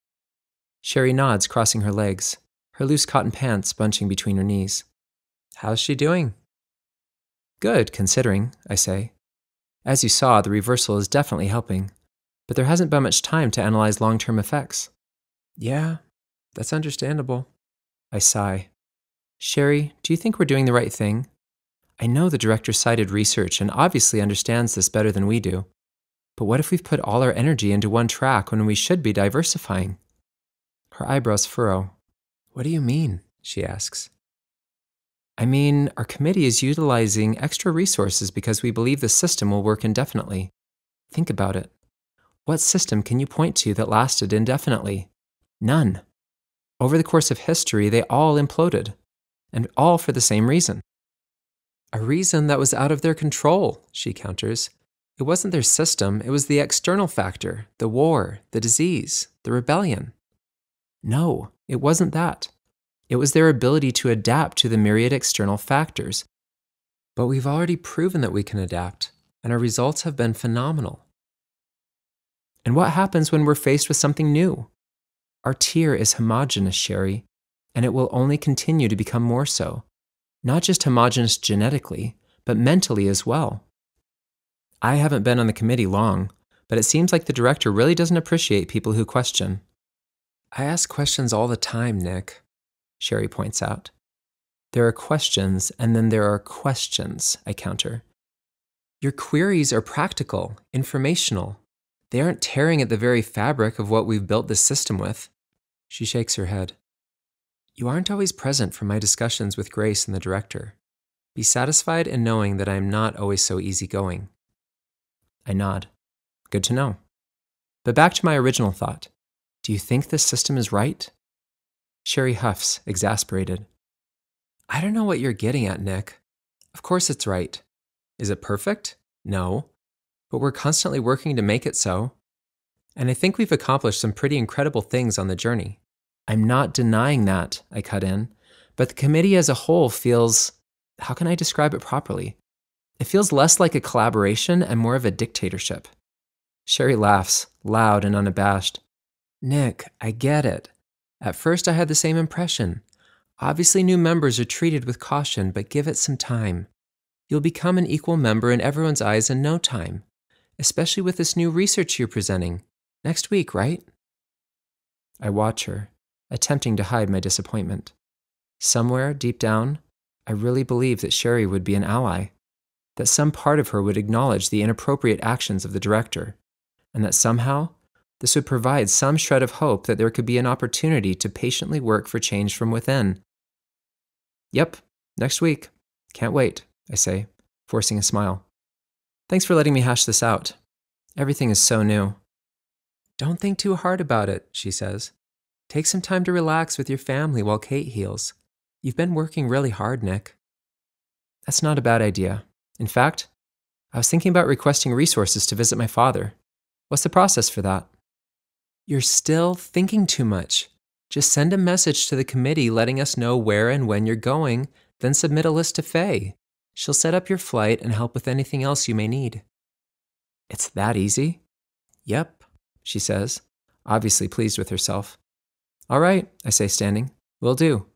Sherry nods, crossing her legs, her loose cotton pants bunching between her knees. How's she doing? Good, considering, I say. As you saw, the reversal is definitely helping, but there hasn't been much time to analyze long-term effects. Yeah, that's understandable. I sigh. Sherry, do you think we're doing the right thing? I know the director cited research and obviously understands this better than we do. But what if we've put all our energy into one track when we should be diversifying? Her eyebrows furrow. What do you mean? She asks. I mean, our committee is utilizing extra resources because we believe the system will work indefinitely. Think about it. What system can you point to that lasted indefinitely? None. Over the course of history, they all imploded, and all for the same reason. A reason that was out of their control, she counters. It wasn't their system, it was the external factor, the war, the disease, the rebellion. No, it wasn't that. It was their ability to adapt to the myriad external factors. But we've already proven that we can adapt, and our results have been phenomenal. And what happens when we're faced with something new? Our tier is homogeneous, Sherry, and it will only continue to become more so. Not just homogeneous genetically, but mentally as well. I haven't been on the committee long, but it seems like the director really doesn't appreciate people who question. I ask questions all the time, Nick, Sherry points out. There are questions, and then there are questions, I counter. Your queries are practical, informational. They aren't tearing at the very fabric of what we've built this system with. She shakes her head. You aren't always present for my discussions with Grace and the director. Be satisfied in knowing that I am not always so easygoing. I nod. Good to know. But back to my original thought. Do you think this system is right? Sherry huffs, exasperated. I don't know what you're getting at, Nick. Of course it's right. Is it perfect? No. But we're constantly working to make it so. And I think we've accomplished some pretty incredible things on the journey. I'm not denying that, I cut in, but the committee as a whole feels, how can I describe it properly? It feels less like a collaboration and more of a dictatorship. Sherry laughs, loud and unabashed. Nick, I get it. At first I had the same impression. Obviously new members are treated with caution, but give it some time. You'll become an equal member in everyone's eyes in no time, especially with this new research you're presenting. Next week, right? I watch her, attempting to hide my disappointment. Somewhere, deep down, I really believe that Sherry would be an ally, that some part of her would acknowledge the inappropriate actions of the director, and that somehow this would provide some shred of hope that there could be an opportunity to patiently work for change from within. Yep, next week. Can't wait, I say, forcing a smile. Thanks for letting me hash this out. Everything is so new. Don't think too hard about it, she says. Take some time to relax with your family while Kate heals. You've been working really hard, Nick. That's not a bad idea. In fact, I was thinking about requesting resources to visit my father. What's the process for that? You're still thinking too much. Just send a message to the committee letting us know where and when you're going, then submit a list to Faye. She'll set up your flight and help with anything else you may need. It's that easy? Yep, she says, obviously pleased with herself. All right, I say, standing. Will do.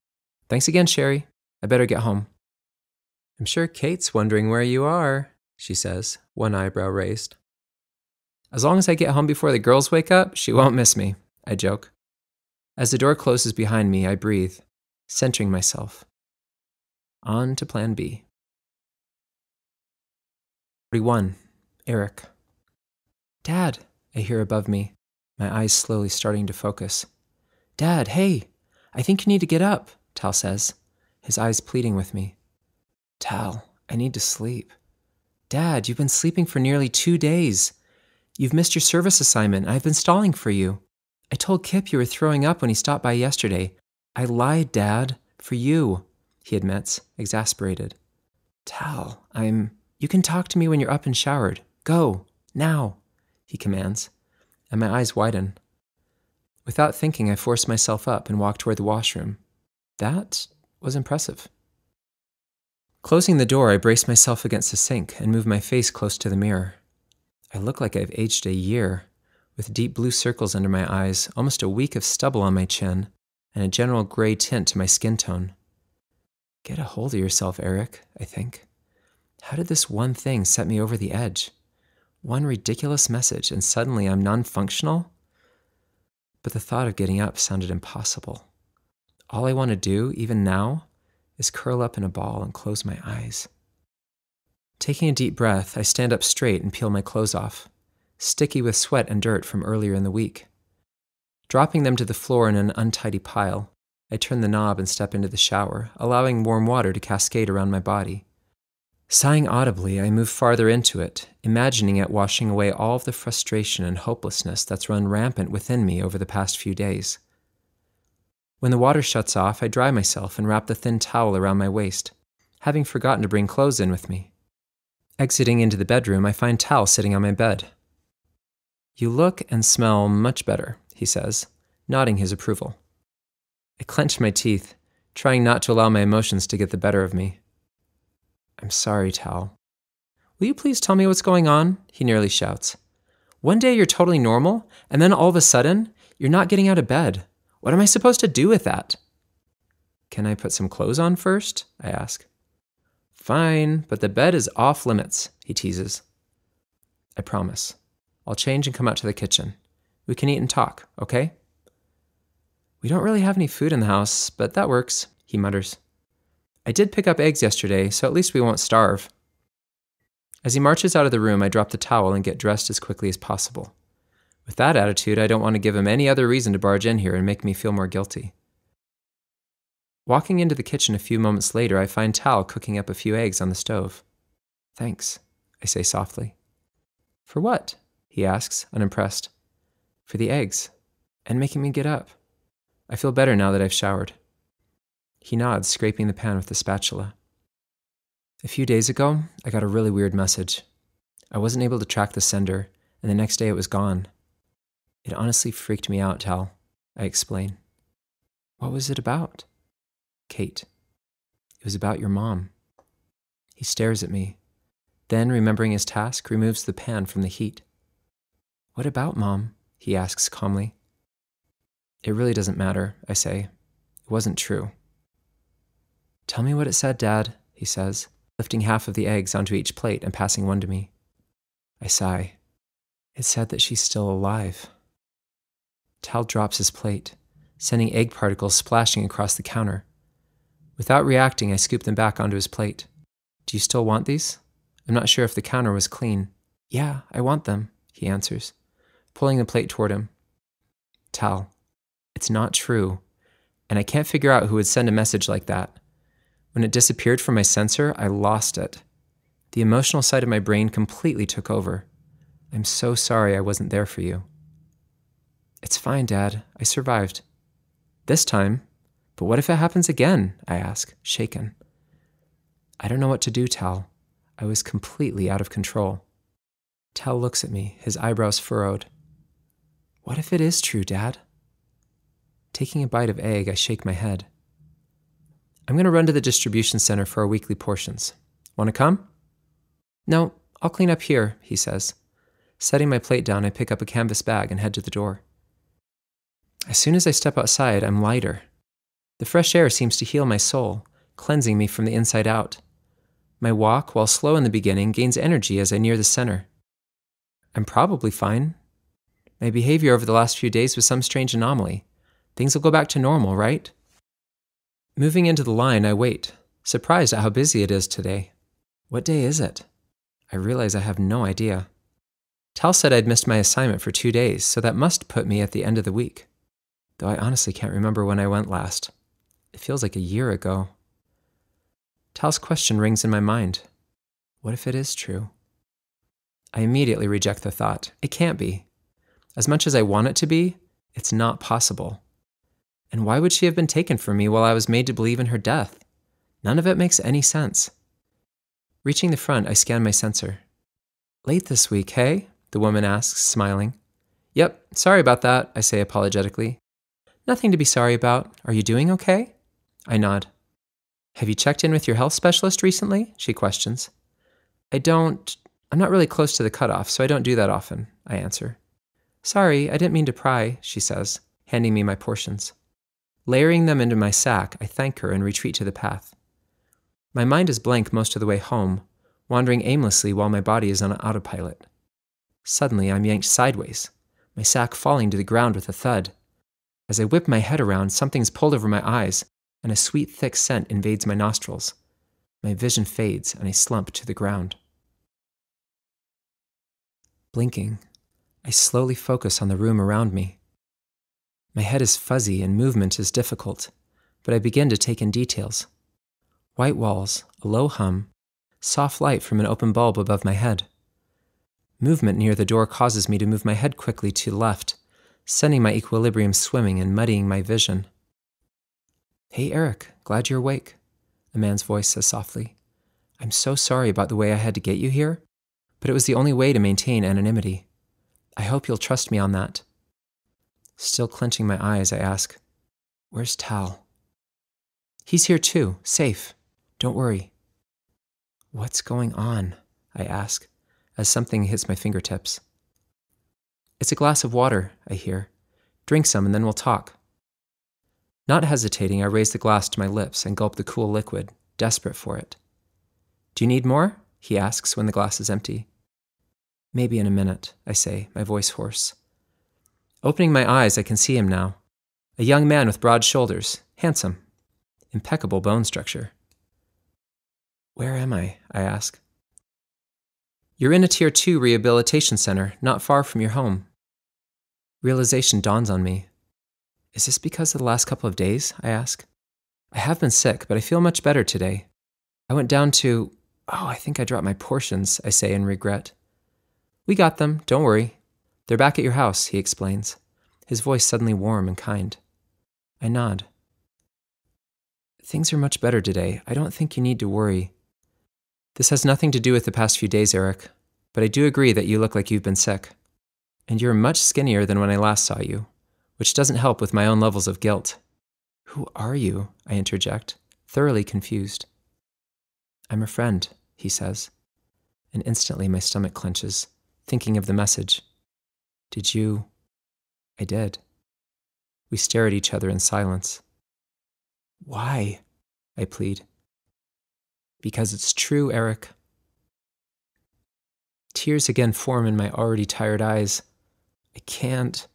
Thanks again, Sherry. I better get home. I'm sure Kate's wondering where you are, she says, one eyebrow raised. As long as I get home before the girls wake up, she won't miss me, I joke. As the door closes behind me, I breathe, centering myself. On to plan B. 41. Eric. Dad, I hear above me, my eyes slowly starting to focus. Dad, hey, I think you need to get up, Tal says, his eyes pleading with me. Tal, I need to sleep. Dad, you've been sleeping for nearly 2 days. You've missed your service assignment. I've been stalling for you. I told Kip you were throwing up when he stopped by yesterday. I lied, Dad, for you, he admits, exasperated. Tal, you can talk to me when you're up and showered. Go, now, he commands, and my eyes widen. Without thinking, I force myself up and walk toward the washroom. That was impressive. Closing the door, I brace myself against the sink and move my face close to the mirror. I look like I've aged a year, with deep blue circles under my eyes, almost a week of stubble on my chin, and a general gray tint to my skin tone. Get a hold of yourself, Eric, I think. How did this one thing set me over the edge? One ridiculous message, and suddenly I'm non-functional? But the thought of getting up sounded impossible. All I want to do, even now, is curl up in a ball and close my eyes. Taking a deep breath, I stand up straight and peel my clothes off, sticky with sweat and dirt from earlier in the week. Dropping them to the floor in an untidy pile, I turn the knob and step into the shower, allowing warm water to cascade around my body. Sighing audibly, I move farther into it, imagining it washing away all of the frustration and hopelessness that's run rampant within me over the past few days. When the water shuts off, I dry myself and wrap the thin towel around my waist, having forgotten to bring clothes in with me. Exiting into the bedroom, I find Tal sitting on my bed. You look and smell much better, he says, nodding his approval. I clench my teeth, trying not to allow my emotions to get the better of me. I'm sorry, Tal. Will you please tell me what's going on? He nearly shouts. One day you're totally normal, and then all of a sudden, you're not getting out of bed. What am I supposed to do with that? Can I put some clothes on first? I ask. Fine, but the bed is off limits, he teases. I promise. I'll change and come out to the kitchen. We can eat and talk, okay? We don't really have any food in the house, but that works, he mutters. I did pick up eggs yesterday, so at least we won't starve. As he marches out of the room, I drop the towel and get dressed as quickly as possible. With that attitude, I don't want to give him any other reason to barge in here and make me feel more guilty. Walking into the kitchen a few moments later, I find Tal cooking up a few eggs on the stove. Thanks, I say softly. For what? He asks, unimpressed. For the eggs, and making me get up. I feel better now that I've showered. He nods, scraping the pan with the spatula. A few days ago, I got a really weird message. I wasn't able to track the sender, and the next day it was gone. It honestly freaked me out, Tal, I explain. What was it about? Kate. It was about your mom. He stares at me, then, remembering his task, removes the pan from the heat. What about Mom? He asks calmly. It really doesn't matter, I say. It wasn't true. Tell me what it said, Dad, he says, lifting half of the eggs onto each plate and passing one to me. I sigh. It said that she's still alive. Tal drops his plate, sending egg particles splashing across the counter. Without reacting, I scoop them back onto his plate. Do you still want these? I'm not sure if the counter was clean. Yeah, I want them, he answers, pulling the plate toward him. Tal, it's not true, and I can't figure out who would send a message like that. When it disappeared from my sensor, I lost it. The emotional side of my brain completely took over. I'm so sorry I wasn't there for you. It's fine, Dad. I survived. This time. But what if it happens again? I ask, shaken. I don't know what to do, Tal. I was completely out of control. Tal looks at me, his eyebrows furrowed. What if it is true, Dad? Taking a bite of egg, I shake my head. I'm going to run to the distribution center for our weekly portions. Want to come? No, I'll clean up here, he says. Setting my plate down, I pick up a canvas bag and head to the door. As soon as I step outside, I'm lighter. The fresh air seems to heal my soul, cleansing me from the inside out. My walk, while slow in the beginning, gains energy as I near the center. I'm probably fine. My behavior over the last few days was some strange anomaly. Things will go back to normal, right? Moving into the line, I wait, surprised at how busy it is today. What day is it? I realize I have no idea. Tal said I'd missed my assignment for 2 days, so that must put me at the end of the week. Though I honestly can't remember when I went last. It feels like a year ago. Tal's question rings in my mind. What if it is true? I immediately reject the thought. It can't be. As much as I want it to be, it's not possible. And why would she have been taken from me while I was made to believe in her death? None of it makes any sense. Reaching the front, I scan my sensor. Late this week, hey? The woman asks, smiling. Yep, sorry about that, I say apologetically. Nothing to be sorry about. Are you doing okay? I nod. Have you checked in with your health specialist recently? She questions. I'm not really close to the cutoff, so I don't do that often, I answer. Sorry, I didn't mean to pry, she says, handing me my portions. Layering them into my sack, I thank her and retreat to the path. My mind is blank most of the way home, wandering aimlessly while my body is on autopilot. Suddenly, I'm yanked sideways, my sack falling to the ground with a thud. As I whip my head around, something's pulled over my eyes, and a sweet, thick scent invades my nostrils. My vision fades, and I slump to the ground. Blinking, I slowly focus on the room around me. My head is fuzzy and movement is difficult, but I begin to take in details. White walls, a low hum, soft light from an open bulb above my head. Movement near the door causes me to move my head quickly to the left, sending my equilibrium swimming and muddying my vision. Hey, Eric, glad you're awake, a man's voice says softly. I'm so sorry about the way I had to get you here, but it was the only way to maintain anonymity. I hope you'll trust me on that. Still clenching my eyes, I ask, Where's Tal? He's here too, safe. Don't worry. What's going on? I ask, as something hits my fingertips. It's a glass of water, I hear. Drink some and then we'll talk. Not hesitating, I raise the glass to my lips and gulp the cool liquid, desperate for it. Do you need more? He asks when the glass is empty. Maybe in a minute, I say, my voice hoarse. Opening my eyes, I can see him now. A young man with broad shoulders, handsome, impeccable bone structure. Where am I? I ask. You're in a Tier 2 rehabilitation center, not far from your home. Realization dawns on me. Is this because of the last couple of days? I ask. I have been sick, but I feel much better today. I went down to... I think I dropped my portions, I say in regret. We got them, don't worry. They're back at your house, he explains, his voice suddenly warm and kind. I nod. Things are much better today. I don't think you need to worry. This has nothing to do with the past few days, Eric, but I do agree that you look like you've been sick. And you're much skinnier than when I last saw you, which doesn't help with my own levels of guilt. Who are you? I interject, thoroughly confused. I'm a friend, he says, and instantly my stomach clenches, thinking of the message. Did you? I did. We stare at each other in silence. Why? I plead. Because it's true, Eric. Tears again form in my already tired eyes. I can't.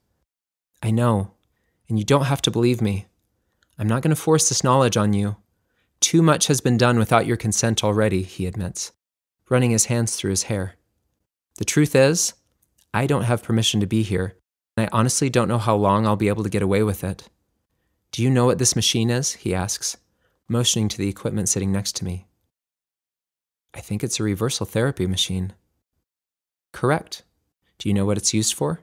I know, and you don't have to believe me. I'm not going to force this knowledge on you. Too much has been done without your consent already, he admits, running his hands through his hair. The truth is, I don't have permission to be here, and I honestly don't know how long I'll be able to get away with it. Do you know what this machine is? He asks, motioning to the equipment sitting next to me. I think it's a reversal therapy machine. Correct. Do you know what it's used for?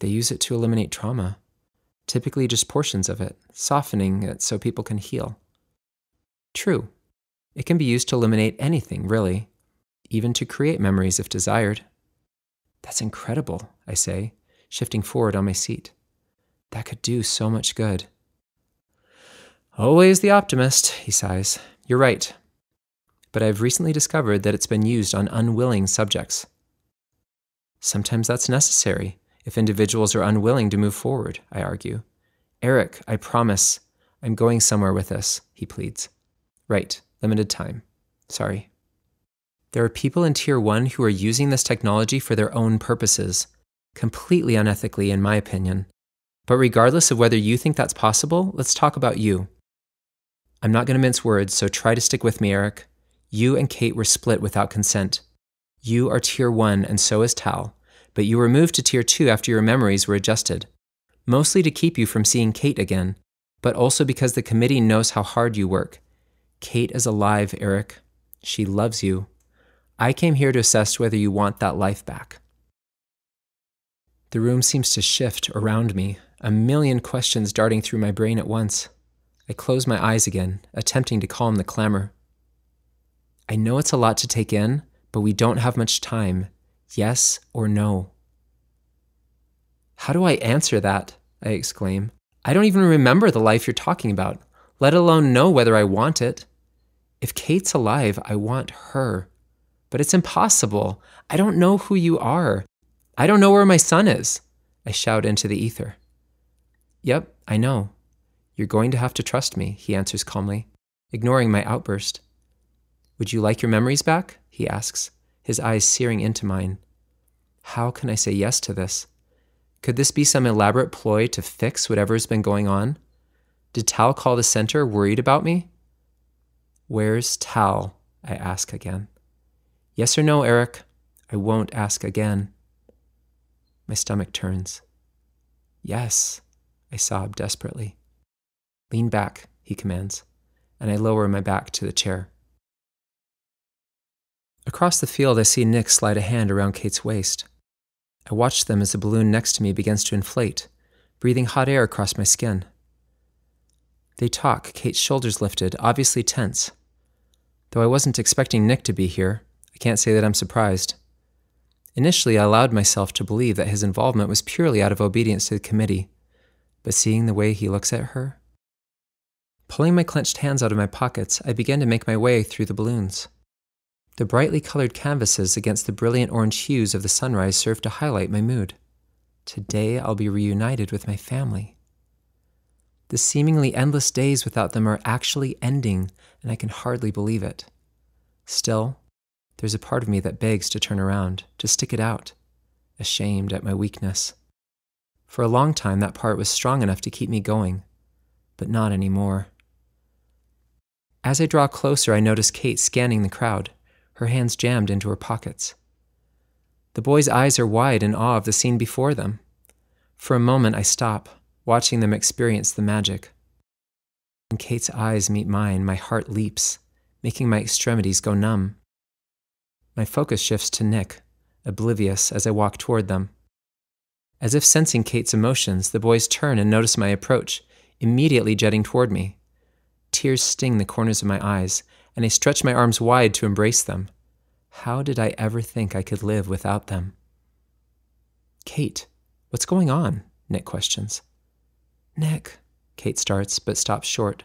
They use it to eliminate trauma, typically just portions of it, softening it so people can heal. True. It can be used to eliminate anything, really, even to create memories if desired. That's incredible, I say, shifting forward on my seat. That could do so much good. Always the optimist, he sighs. You're right. But I've recently discovered that it's been used on unwilling subjects. Sometimes that's necessary if individuals are unwilling to move forward, I argue. Eric, I promise I'm going somewhere with this, he pleads. Right, limited time. Sorry. There are people in Tier 1 who are using this technology for their own purposes, completely unethically in my opinion. But regardless of whether you think that's possible, let's talk about you. I'm not going to mince words, so try to stick with me, Eric. You and Kate were split without consent. You are Tier 1 and so is Tal, but you were moved to Tier 2 after your memories were adjusted. Mostly to keep you from seeing Kate again, but also because the committee knows how hard you work. Kate is alive, Eric. She loves you. I came here to assess whether you want that life back. The room seems to shift around me, a million questions darting through my brain at once. I close my eyes again, attempting to calm the clamor. I know it's a lot to take in, but we don't have much time. Yes or no? How do I answer that? I exclaim. I don't even remember the life you're talking about, let alone know whether I want it. If Kate's alive, I want her. But it's impossible. I don't know who you are. I don't know where my son is. I shout into the ether. Yep, I know. You're going to have to trust me, he answers calmly, ignoring my outburst. Would you like your memories back? He asks, his eyes searing into mine. How can I say yes to this? Could this be some elaborate ploy to fix whatever's been going on? Did Tal call the center worried about me? Where's Tal? I ask again. Yes or no, Eric? I won't ask again. My stomach turns. Yes, I sob desperately. Lean back, he commands, and I lower my back to the chair. Across the field, I see Nick slide a hand around Kate's waist. I watch them as the balloon next to me begins to inflate, breathing hot air across my skin. They talk, Kate's shoulders lifted, obviously tense. Though I wasn't expecting Nick to be here, I can't say that I'm surprised. Initially, I allowed myself to believe that his involvement was purely out of obedience to the committee, but seeing the way he looks at her... Pulling my clenched hands out of my pockets, I began to make my way through the balloons. The brightly colored canvases against the brilliant orange hues of the sunrise served to highlight my mood. Today I'll be reunited with my family. The seemingly endless days without them are actually ending, and I can hardly believe it. Still, there's a part of me that begs to turn around, to stick it out, ashamed at my weakness. For a long time, that part was strong enough to keep me going, but not anymore. As I draw closer, I notice Kate scanning the crowd, her hands jammed into her pockets. The boys' eyes are wide in awe of the scene before them. For a moment, I stop, watching them experience the magic. When Kate's eyes meet mine, my heart leaps, making my extremities go numb. My focus shifts to Nick, oblivious as I walk toward them. As if sensing Kate's emotions, the boys turn and notice my approach, immediately jetting toward me. Tears sting the corners of my eyes, and I stretch my arms wide to embrace them. How did I ever think I could live without them? Kate, what's going on? Nick questions. Nick, Kate starts, but stops short.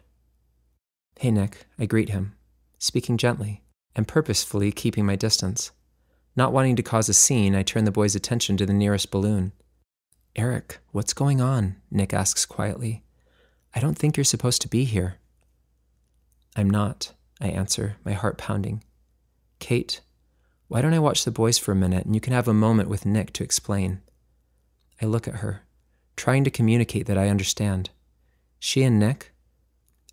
Hey, Nick, I greet him, speaking gently and purposefully keeping my distance. Not wanting to cause a scene, I turn the boys' attention to the nearest balloon. Eric, what's going on? Nick asks quietly. I don't think you're supposed to be here. I'm not, I answer, my heart pounding. Kate, why don't I watch the boys for a minute and you can have a moment with Nick to explain? I look at her, trying to communicate that I understand. She and Nick,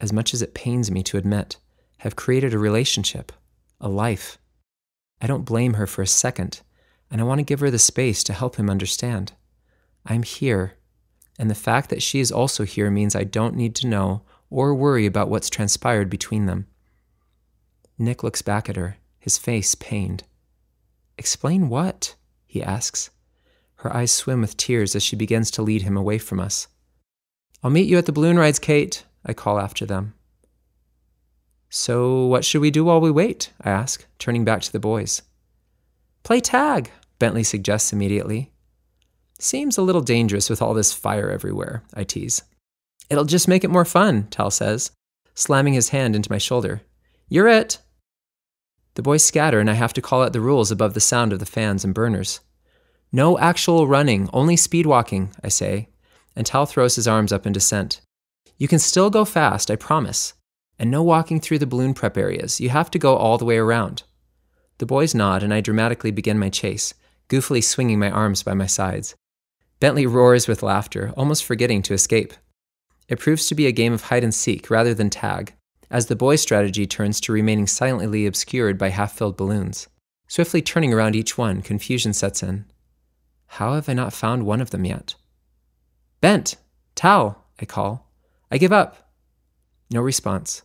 as much as it pains me to admit, have created a relationship, a life. I don't blame her for a second, and I want to give her the space to help him understand. I'm here, and the fact that she is also here means I don't need to know or worry about what's transpired between them. Nick looks back at her, his face pained. Explain what? He asks. Her eyes swim with tears as she begins to lead him away from us. I'll meet you at the balloon rides, Kate, I call after them. So what should we do while we wait? I ask, turning back to the boys. Play tag, Bentley suggests immediately. Seems a little dangerous with all this fire everywhere, I tease. It'll just make it more fun, Tal says, slamming his hand into my shoulder. You're it! The boys scatter and I have to call out the rules above the sound of the fans and burners. No actual running, only speed walking, I say, and Tal throws his arms up in dissent. You can still go fast, I promise. And no walking through the balloon prep areas. You have to go all the way around. The boys nod and I dramatically begin my chase, goofily swinging my arms by my sides. Bentley roars with laughter, almost forgetting to escape. It proves to be a game of hide and seek rather than tag, as the boys' strategy turns to remaining silently obscured by half-filled balloons. Swiftly turning around each one, confusion sets in. How have I not found one of them yet? Bent! Tal! I call. I give up. No response.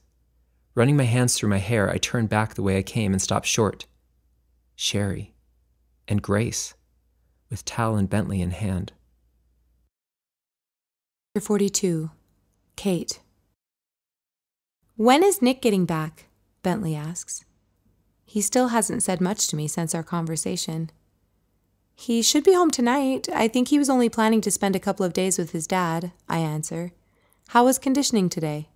Running my hands through my hair, I turn back the way I came and stop short. Sherry. And Grace, with Tal and Bentley in hand. Chapter 42. Kate. When is Nick getting back? Bentley asks. He still hasn't said much to me since our conversation. He should be home tonight. I think he was only planning to spend a couple of days with his dad, I answer. How was conditioning today?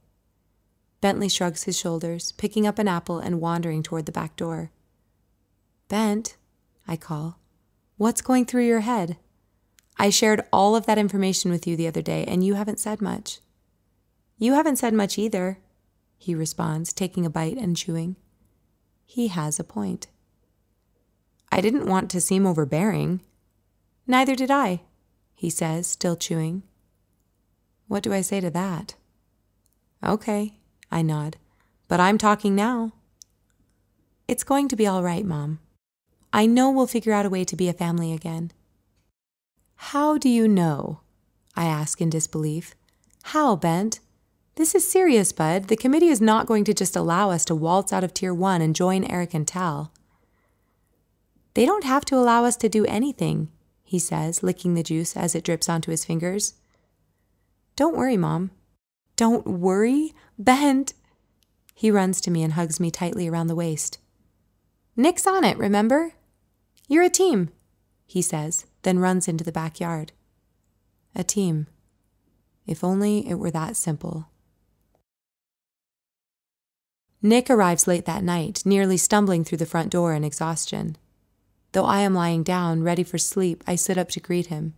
Bentley shrugs his shoulders, picking up an apple and wandering toward the back door. Bent, I call. What's going through your head? I shared all of that information with you the other day, and you haven't said much. You haven't said much either, he responds, taking a bite and chewing. He has a point. I didn't want to seem overbearing. Neither did I, he says, still chewing. What do I say to that? Okay, I nod, but I'm talking now. It's going to be all right, Mom. I know we'll figure out a way to be a family again. How do you know? I ask in disbelief. How, Bent? This is serious, Bud. The committee is not going to just allow us to waltz out of Tier 1 and join Eric and Tal. They don't have to allow us to do anything, he says, licking the juice as it drips onto his fingers. Don't worry, Mom. Don't worry? Bent! He runs to me and hugs me tightly around the waist. Nick's on it, remember? You're a team, he says, then runs into the backyard. A team. If only it were that simple. Nick arrives late that night, nearly stumbling through the front door in exhaustion. Though I am lying down, ready for sleep, I sit up to greet him.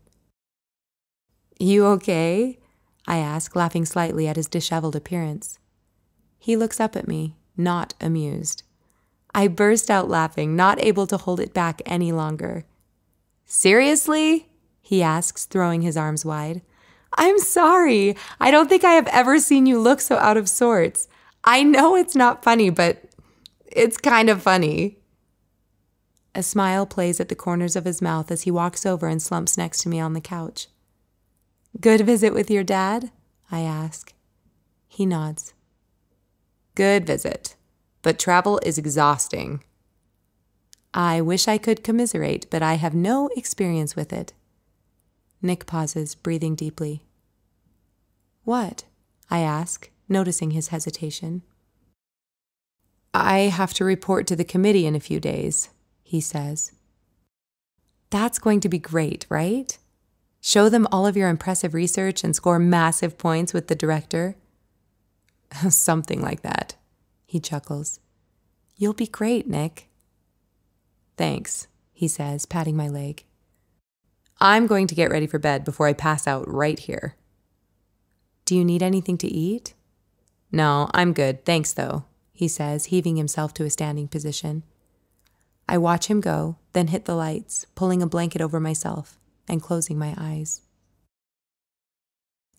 You okay? I ask, laughing slightly at his disheveled appearance. He looks up at me, not amused. I burst out laughing, not able to hold it back any longer. Seriously? He asks, throwing his arms wide. I'm sorry. I don't think I have ever seen you look so out of sorts. I know it's not funny, but it's kind of funny. A smile plays at the corners of his mouth as he walks over and slumps next to me on the couch. Good visit with your dad? I ask. He nods. Good visit, but travel is exhausting. I wish I could commiserate, but I have no experience with it. Nick pauses, breathing deeply. What? I ask, noticing his hesitation. I have to report to the committee in a few days, he says. That's going to be great, right? Show them all of your impressive research and score massive points with the director? Something like that, he chuckles. You'll be great, Nick. Thanks, he says, patting my leg. I'm going to get ready for bed before I pass out right here. Do you need anything to eat? No, I'm good, thanks though, he says, heaving himself to a standing position. I watch him go, then hit the lights, pulling a blanket over myself and closing my eyes.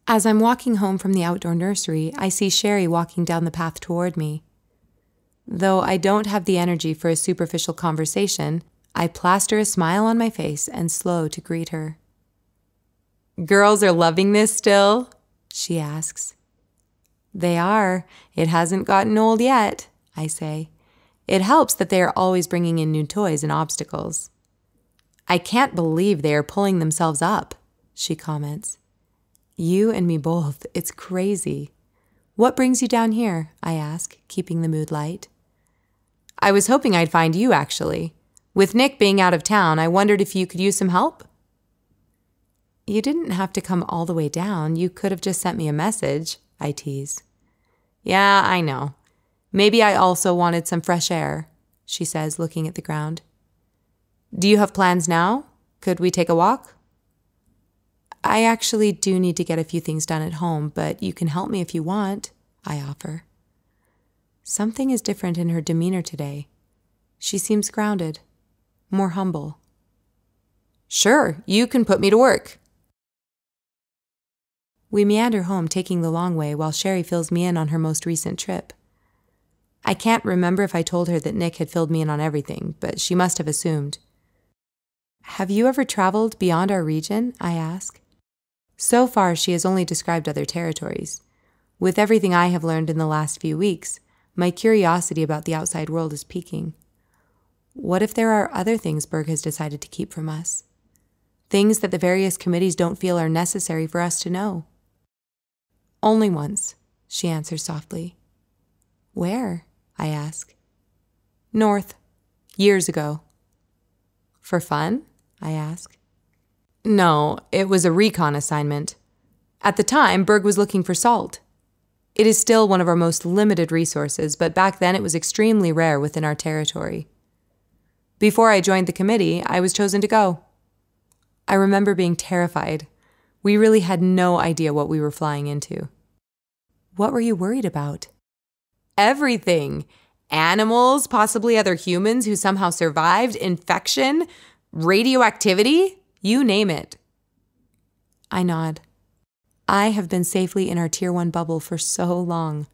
As I'm walking home from the outdoor nursery, I see Sherry walking down the path toward me. Though I don't have the energy for a superficial conversation, I plaster a smile on my face and slow to greet her. Girls are loving this still? She asks. They are. It hasn't gotten old yet, I say. It helps that they are always bringing in new toys and obstacles. I can't believe they are pulling themselves up, she comments. You and me both. It's crazy. What brings you down here? I ask, keeping the mood light. I was hoping I'd find you, actually. With Nick being out of town, I wondered if you could use some help. You didn't have to come all the way down. You could have just sent me a message, I tease. Yeah, I know. Maybe I also wanted some fresh air, she says, looking at the ground. Do you have plans now? Could we take a walk? I actually do need to get a few things done at home, but you can help me if you want, I offer. Something is different in her demeanor today. She seems grounded, more humble. Sure, you can put me to work. We meander home, taking the long way, while Sherry fills me in on her most recent trip. I can't remember if I told her that Nick had filled me in on everything, but she must have assumed. Have you ever traveled beyond our region? I ask. So far, she has only described other territories. With everything I have learned in the last few weeks, my curiosity about the outside world is peaking. What if there are other things Berg has decided to keep from us? Things that the various committees don't feel are necessary for us to know. Only once, she answers softly. Where? I ask. North. Years ago. For fun? I ask. No, it was a recon assignment. At the time, Berg was looking for salt. It is still one of our most limited resources, but back then it was extremely rare within our territory. Before I joined the committee, I was chosen to go. I remember being terrified. We really had no idea what we were flying into. What were you worried about? Everything. Animals, possibly other humans who somehow survived, infection, radioactivity, you name it. I nod. I have been safely in our Tier 1 bubble for so long.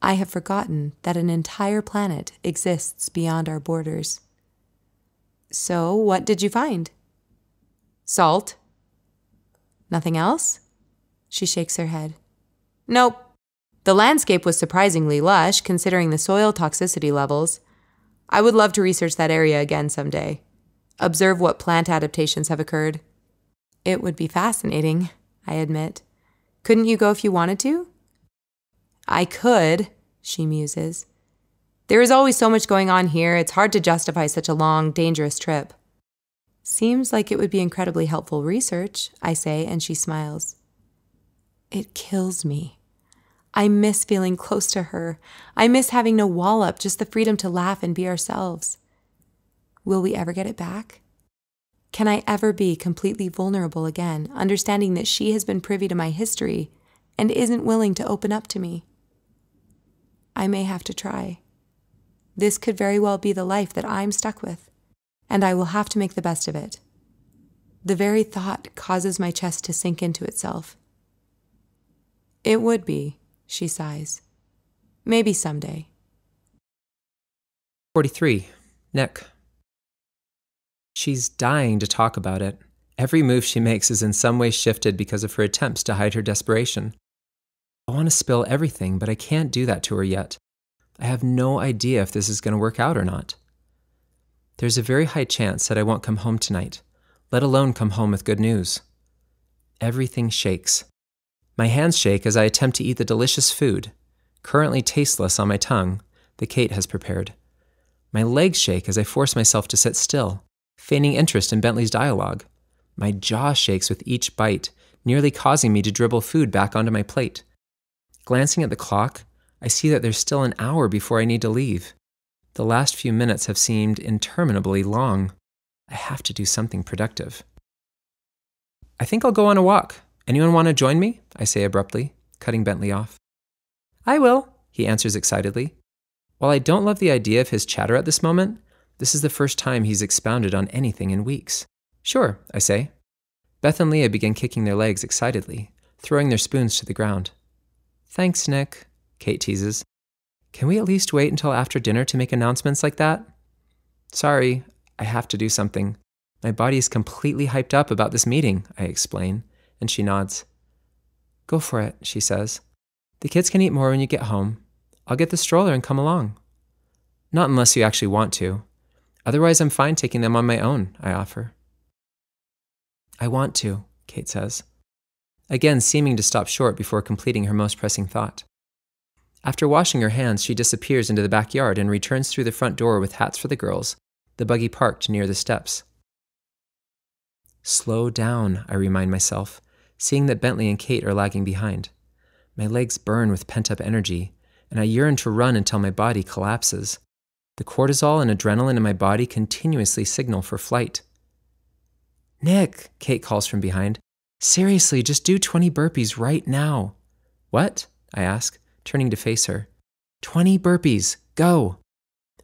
I have forgotten that an entire planet exists beyond our borders. So, what did you find? Salt. Nothing else? She shakes her head. Nope. The landscape was surprisingly lush, considering the soil toxicity levels. I would love to research that area again someday. Observe what plant adaptations have occurred. It would be fascinating, I admit. Couldn't you go if you wanted to? I could, she muses. There is always so much going on here, it's hard to justify such a long, dangerous trip. Seems like it would be incredibly helpful research, I say, and she smiles. It kills me. I miss feeling close to her. I miss having no wall up, just the freedom to laugh and be ourselves. Will we ever get it back? Can I ever be completely vulnerable again, understanding that she has been privy to my history and isn't willing to open up to me? I may have to try. This could very well be the life that I'm stuck with, and I will have to make the best of it. The very thought causes my chest to sink into itself. It would be, she sighs. Maybe someday. 43. Nick. She's dying to talk about it. Every move she makes is in some way shifted because of her attempts to hide her desperation. I want to spill everything, but I can't do that to her yet. I have no idea if this is going to work out or not. There's a very high chance that I won't come home tonight, let alone come home with good news. Everything shakes. My hands shake as I attempt to eat the delicious food, currently tasteless on my tongue, that Kate has prepared. My legs shake as I force myself to sit still, feigning interest in Bentley's dialogue. My jaw shakes with each bite, nearly causing me to dribble food back onto my plate. Glancing at the clock, I see that there's still an hour before I need to leave. The last few minutes have seemed interminably long. I have to do something productive. I think I'll go on a walk. Anyone want to join me? I say abruptly, cutting Bentley off. I will, he answers excitedly. While I don't love the idea of his chatter at this moment, this is the first time he's expounded on anything in weeks. Sure, I say. Beth and Leah begin kicking their legs excitedly, throwing their spoons to the ground. Thanks, Nick, Kate teases. Can we at least wait until after dinner to make announcements like that? Sorry, I have to do something. My body is completely hyped up about this meeting, I explain, and she nods. Go for it, she says. The kids can eat more when you get home. I'll get the stroller and come along. Not unless you actually want to. Otherwise, I'm fine taking them on my own, I offer. I want to, Kate says, again seeming to stop short before completing her most pressing thought. After washing her hands, she disappears into the backyard and returns through the front door with hats for the girls, the buggy parked near the steps. Slow down, I remind myself, seeing that Bentley and Kate are lagging behind. My legs burn with pent-up energy, and I yearn to run until my body collapses. The cortisol and adrenaline in my body continuously signal for flight. Nick, Kate calls from behind. Seriously, just do 20 burpees right now. What? I ask, turning to face her. 20 burpees, go!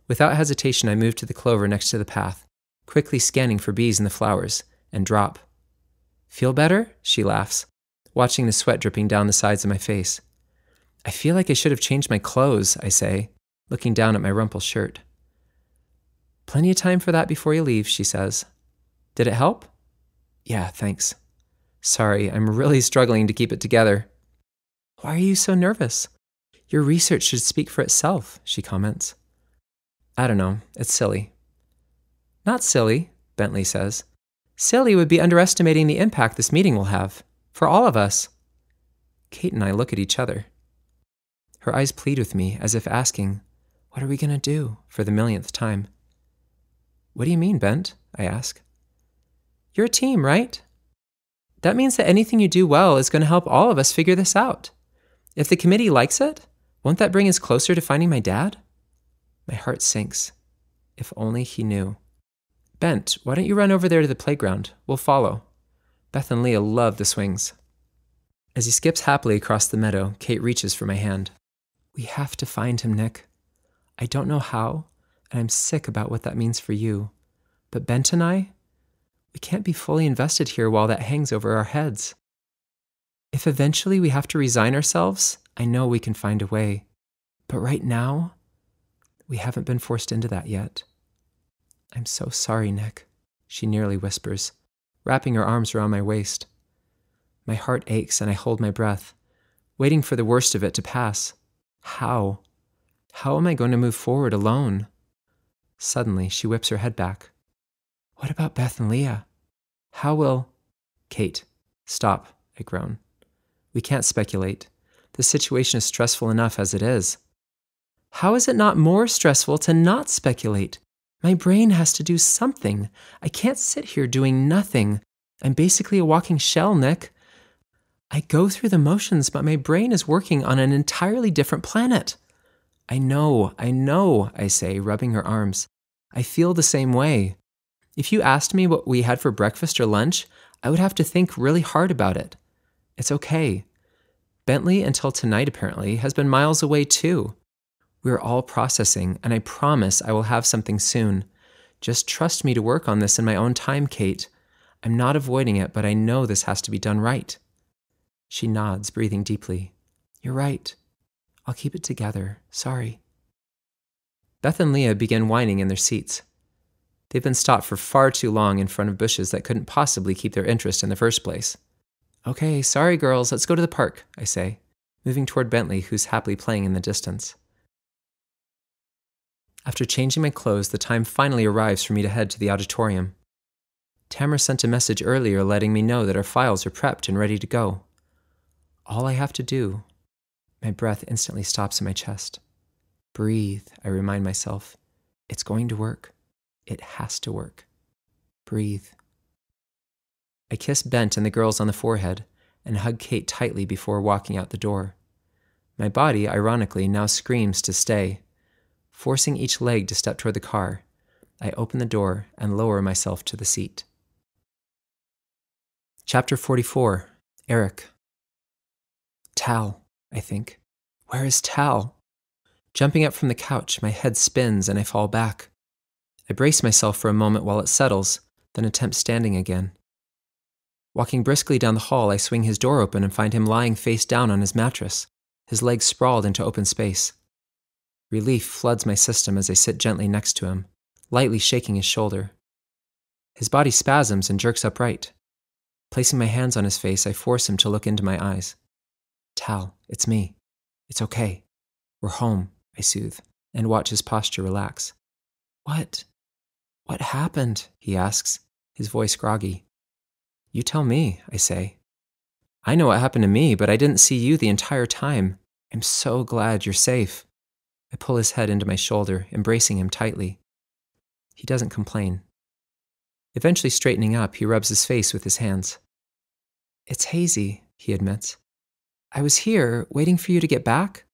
Without hesitation, I move to the clover next to the path, quickly scanning for bees in the flowers, and drop. Feel better? She laughs, watching the sweat dripping down the sides of my face. I feel like I should have changed my clothes, I say, looking down at my rumpled shirt. Plenty of time for that before you leave, she says. Did it help? Yeah, thanks. Sorry, I'm really struggling to keep it together. Why are you so nervous? Your research should speak for itself, she comments. I don't know, it's silly. Not silly, Bentley says. Silly would be underestimating the impact this meeting will have, for all of us. Kate and I look at each other. Her eyes plead with me, as if asking, what are we going to do, for the millionth time? What do you mean, Bent? I ask. You're a team, right? That means that anything you do well is going to help all of us figure this out. If the committee likes it, won't that bring us closer to finding my dad? My heart sinks. If only he knew. Bent, why don't you run over there to the playground? We'll follow. Beth and Leah love the swings. As he skips happily across the meadow, Kate reaches for my hand. We have to find him, Nick. I don't know how, and I'm sick about what that means for you. But Bent and I, we can't be fully invested here while that hangs over our heads. If eventually we have to resign ourselves, I know we can find a way. But right now, we haven't been forced into that yet. I'm so sorry, Nick, she nearly whispers, wrapping her arms around my waist. My heart aches and I hold my breath, waiting for the worst of it to pass. How? How am I going to move forward alone? Suddenly, she whips her head back. What about Beth and Leah? How will... Kate, stop, I groan. We can't speculate. The situation is stressful enough as it is. How is it not more stressful to not speculate? My brain has to do something. I can't sit here doing nothing. I'm basically a walking shell, Nick. I go through the motions, but my brain is working on an entirely different planet. I know, I say, rubbing her arms. I feel the same way. If you asked me what we had for breakfast or lunch, I would have to think really hard about it. It's okay. Bentley, until tonight apparently, has been miles away too. We're all processing, and I promise I will have something soon. Just trust me to work on this in my own time, Kate. I'm not avoiding it, but I know this has to be done right. She nods, breathing deeply. You're right. I'll keep it together. Sorry. Beth and Leah begin whining in their seats. They've been stopped for far too long in front of bushes that couldn't possibly keep their interest in the first place. Okay, sorry girls, let's go to the park, I say, moving toward Bentley, who's happily playing in the distance. After changing my clothes, the time finally arrives for me to head to the auditorium. Tamara sent a message earlier letting me know that our files are prepped and ready to go. All I have to do... My breath instantly stops in my chest. Breathe, I remind myself. It's going to work. It has to work. Breathe. I kiss Bent and the girls on the forehead and hug Kate tightly before walking out the door. My body, ironically, now screams to stay. Forcing each leg to step toward the car, I open the door and lower myself to the seat. Chapter 44. Eric. Tal, I think. Where is Tal? Jumping up from the couch, my head spins and I fall back. I brace myself for a moment while it settles, then attempt standing again. Walking briskly down the hall, I swing his door open and find him lying face down on his mattress, his legs sprawled into open space. Relief floods my system as I sit gently next to him, lightly shaking his shoulder. His body spasms and jerks upright. Placing my hands on his face, I force him to look into my eyes. Tal, it's me. It's okay. We're home, I soothe, and watch his posture relax. What? What happened? He asks, his voice groggy. You tell me, I say. I know what happened to me, but I didn't see you the entire time. I'm so glad you're safe. I pull his head into my shoulder, embracing him tightly. He doesn't complain. Eventually straightening up, he rubs his face with his hands. "It's hazy," he admits. "I was here, waiting for you to get back,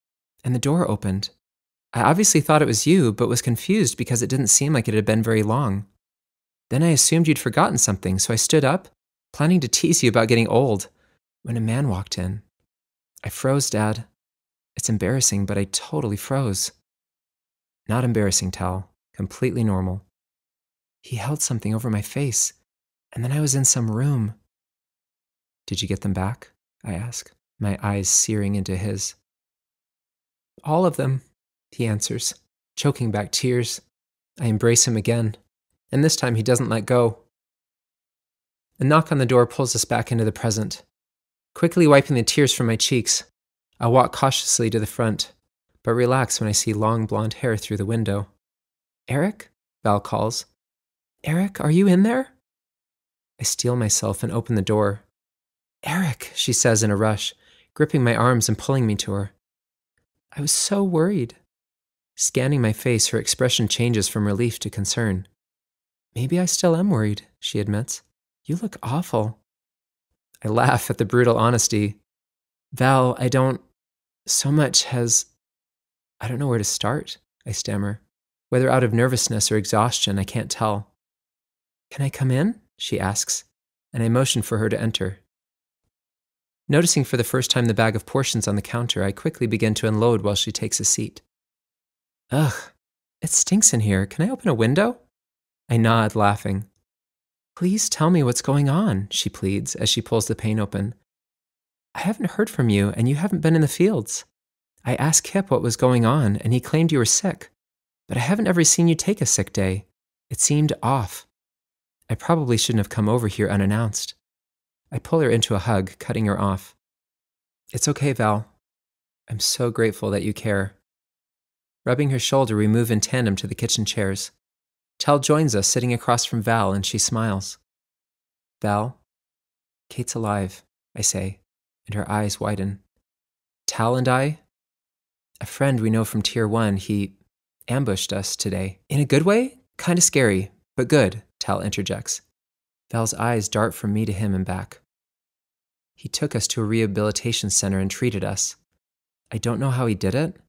and the door opened. I obviously thought it was you, but was confused because it didn't seem like it had been very long. Then I assumed you'd forgotten something, so I stood up, planning to tease you about getting old, when a man walked in. I froze, Dad. It's embarrassing, but I totally froze." "Not embarrassing, Tal. Completely normal." "He held something over my face, and then I was in some room." "Did you get them back?" I ask, my eyes searing into his. "All of them," he answers, choking back tears. I embrace him again, and this time he doesn't let go. A knock on the door pulls us back into the present. Quickly wiping the tears from my cheeks, I walk cautiously to the front, but relax when I see long blonde hair through the window. "Eric?" Val calls. "Eric, are you in there?" I steel myself and open the door. "Eric," she says in a rush, gripping my arms and pulling me to her. "I was so worried." Scanning my face, her expression changes from relief to concern. "Maybe I still am worried," she admits. "You look awful." I laugh at the brutal honesty. "Val, I don't know where to start," I stammer. Whether out of nervousness or exhaustion, I can't tell. "Can I come in?" she asks, and I motion for her to enter. Noticing for the first time the bag of portions on the counter, I quickly begin to unload while she takes a seat. "Ugh, it stinks in here. Can I open a window?" I nod, laughing. "Please tell me what's going on," she pleads as she pulls the pane open. "I haven't heard from you, and you haven't been in the fields. I asked Kip what was going on, and he claimed you were sick. But I haven't ever seen you take a sick day. It seemed off. I probably shouldn't have come over here unannounced." I pull her into a hug, cutting her off. "It's okay, Val. I'm so grateful that you care." Rubbing her shoulder, we move in tandem to the kitchen chairs. Tal joins us, sitting across from Val, and she smiles. "Val, Kate's alive," I say, and her eyes widen. "Tal and I, a friend we know from Tier 1, he ambushed us today. In a good way? Kinda scary, but good," Tal interjects. Val's eyes dart from me to him and back. "He took us to a rehabilitation center and treated us. I don't know how he did it,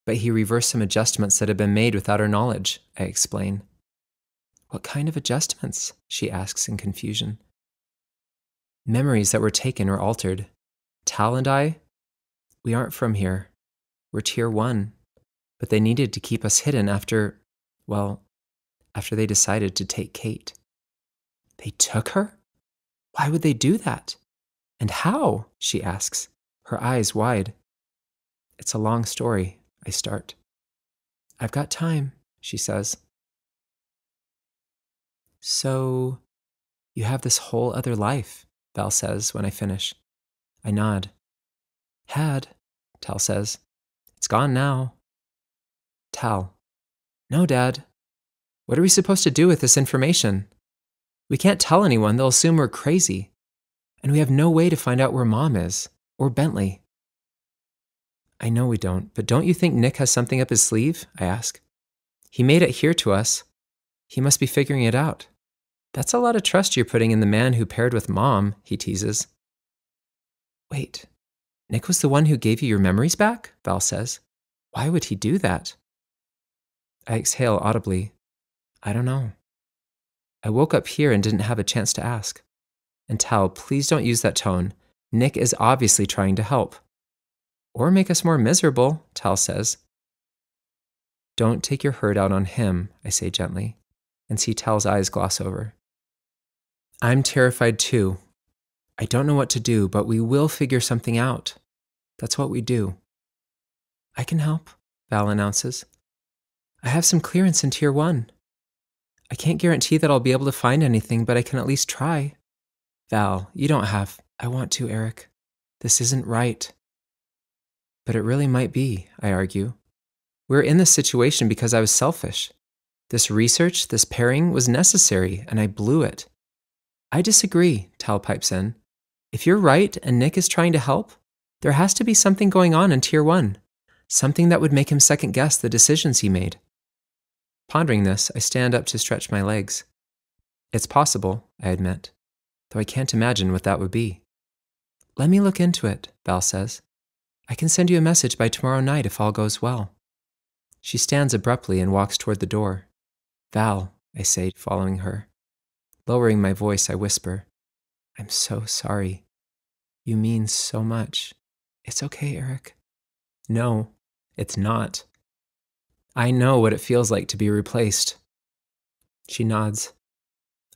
but he reversed some adjustments that had been made without our knowledge," I explain. "What kind of adjustments?" she asks in confusion. "Memories that were taken or altered. Tal and I, we aren't from here. We're Tier 1, but they needed to keep us hidden after they decided to take Kate." "They took her? Why would they do that? And how?" she asks, her eyes wide. "It's a long story," I start. "I've got time," she says. "So, you have this whole other life," Val says when I finish. I nod. "Had," Tal says. "It's gone now." Tal: "No, Dad. What are we supposed to do with this information? We can't tell anyone, they'll assume we're crazy. And we have no way to find out where Mom is, or Bentley." "I know we don't, but don't you think Nick has something up his sleeve?" I ask. "He made it here to us. He must be figuring it out." "That's a lot of trust you're putting in the man who paired with Mom," he teases. "Wait, Nick was the one who gave you your memories back?" Val says. "Why would he do that?" I exhale audibly. I don't know. I woke up here and didn't have a chance to ask. And Tal, please don't use that tone. Nick is obviously trying to help. "Or make us more miserable," Tal says. "Don't take your hurt out on him," I say gently, and see Tal's eyes gloss over. "I'm terrified too. I don't know what to do, but we will figure something out. That's what we do." "I can help," Val announces. "I have some clearance in Tier 1. I can't guarantee that I'll be able to find anything, but I can at least try." "Val, you don't have." "I want to, Eric. This isn't right." "But it really might be," I argue. "We're in this situation because I was selfish. This research, this pairing, was necessary, and I blew it." "I disagree," Tal pipes in. "If you're right and Nick is trying to help, there has to be something going on in Tier 1. Something that would make him second-guess the decisions he made." Pondering this, I stand up to stretch my legs. It's possible, I admit, though I can't imagine what that would be. Let me look into it, Val says. I can send you a message by tomorrow night if all goes well. She stands abruptly and walks toward the door. Val, I say, following her. Lowering my voice, I whisper, I'm so sorry. You mean so much. It's okay, Eric. No, it's not. I know what it feels like to be replaced. She nods.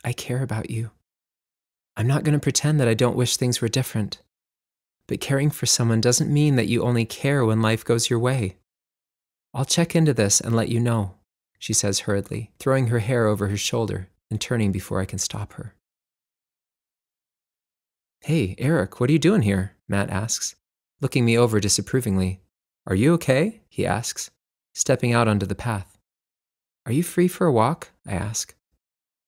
I care about you. I'm not going to pretend that I don't wish things were different. But caring for someone doesn't mean that you only care when life goes your way. I'll check into this and let you know, she says hurriedly, throwing her hair over her shoulder and turning before I can stop her. Hey, Eric, what are you doing here? Matt asks, looking me over disapprovingly. Are you okay? He asks, stepping out onto the path. Are you free for a walk? I ask.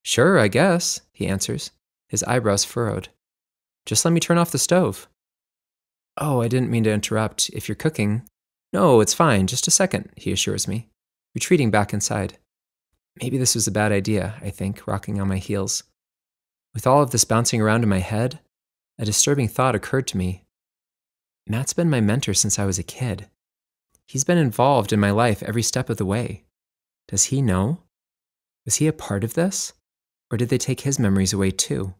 Sure, I guess, he answers, his eyebrows furrowed. Just let me turn off the stove. Oh, I didn't mean to interrupt. If you're cooking. No, it's fine. Just a second, he assures me, retreating back inside. Maybe this was a bad idea, I think, rocking on my heels. With all of this bouncing around in my head, a disturbing thought occurred to me. Matt's been my mentor since I was a kid. He's been involved in my life every step of the way. Does he know? Was he a part of this? Or did they take his memories away too?